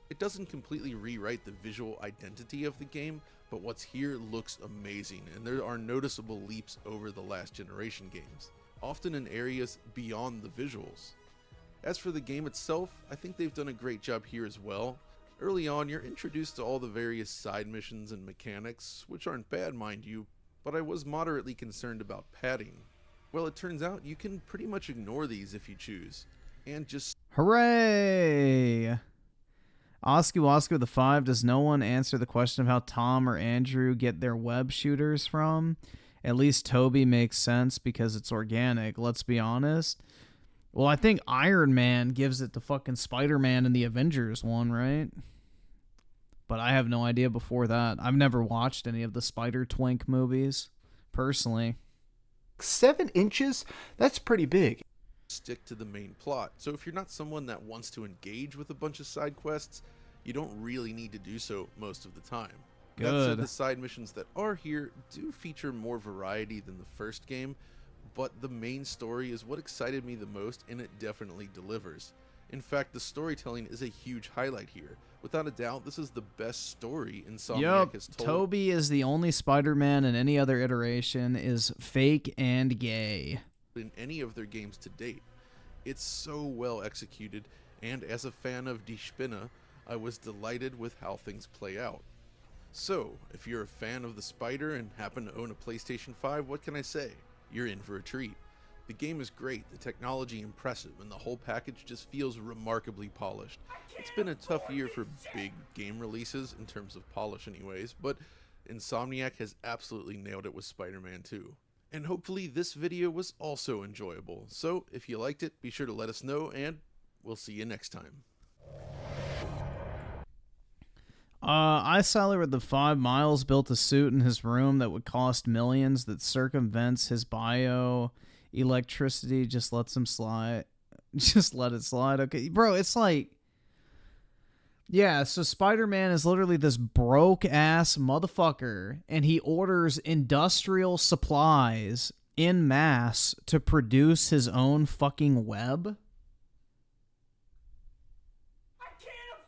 It doesn't completely rewrite the visual identity of the game, but what's here looks amazing, and there are noticeable leaps over the last generation games, often in areas beyond the visuals. As for the game itself, I think they've done a great job here as well. Early on, you're introduced to all the various side missions and mechanics, which aren't bad, mind you, but I was moderately concerned about padding. Well, it turns out you can pretty much ignore these if you choose, and just— Hooray! Oscar the 5, does no one answer the question of how Tom or Andrew get their web shooters from? At least Toby makes sense because it's organic, let's be honest. Well, I think Iron Man gives it to fucking Spider-Man in the Avengers one, right? But I have no idea before that. I've never watched any of the Spider-Twink movies, personally. 7 inches? That's pretty big. Stick to the main plot. So if you're not someone that wants to engage with a bunch of side quests, you don't really need to do so most of the time. That said, Good. the side missions that are here do feature more variety than the first game, but the main story is what excited me the most, and it definitely delivers. In fact, the storytelling is a huge highlight here. Without a doubt, this is the best story Insomniac has told. Toby is the only Spider-Man, and any other iteration is fake and gay. In any of their games to date. It's so well executed, and as a fan of Die Spinne, I was delighted with how things play out. So, if you're a fan of the Spider and happen to own a PlayStation 5, what can I say? You're in for a treat. The game is great, the technology impressive, and the whole package just feels remarkably polished. It's been a tough year for big game releases, in terms of polish anyways, but Insomniac has absolutely nailed it with Spider-Man 2. And hopefully this video was also enjoyable. So if you liked it, be sure to let us know, and we'll see you next time. I with the 5 miles built a suit in his room that would cost millions that circumvents his bio electricity, just lets him slide. Just let it slide. Okay, bro, it's like, yeah, so Spider-Man is literally this broke-ass motherfucker, and he orders industrial supplies in mass to produce his own fucking web?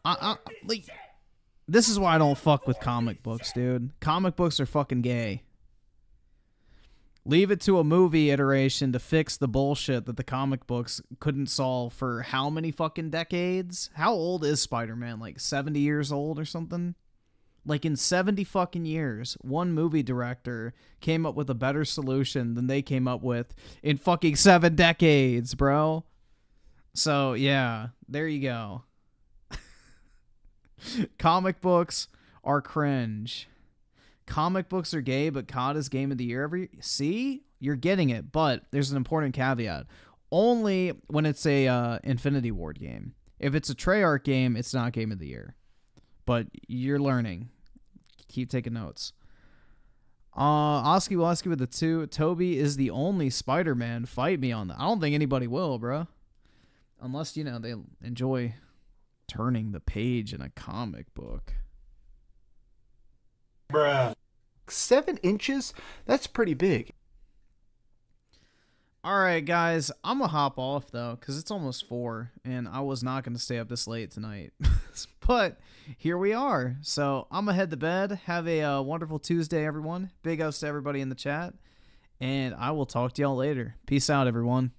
Like, this is why I don't fuck with comic books, dude. Comic books are fucking gay. Leave it to a movie iteration to fix the bullshit that the comic books couldn't solve for how many fucking decades? How old is Spider-Man? Like 70 years old or something? Like in 70 fucking years, one movie director came up with a better solution than they came up with in fucking 7 decades, bro. So, yeah, there you go. Comic books are cringe. Comic books are gay, but COD is Game of the Year every... See? You're getting it, but there's an important caveat. Only when it's a Infinity Ward game. If it's a Treyarch game, it's not Game of the Year. But you're learning. Keep taking notes. Oski Woski with the 2. Toby is the only Spider-Man. Fight me on that. I don't think anybody will, bro. Unless, you know, they enjoy turning the page in a comic book. Bruh. 7 inches? That's pretty big. Alright, guys. I'm going to hop off, though, because it's almost 4, and I was not going to stay up this late tonight. But here we are. So I'm going to head to bed. Have a wonderful Tuesday, everyone. Big ups to everybody in the chat. And I will talk to y'all later. Peace out, everyone.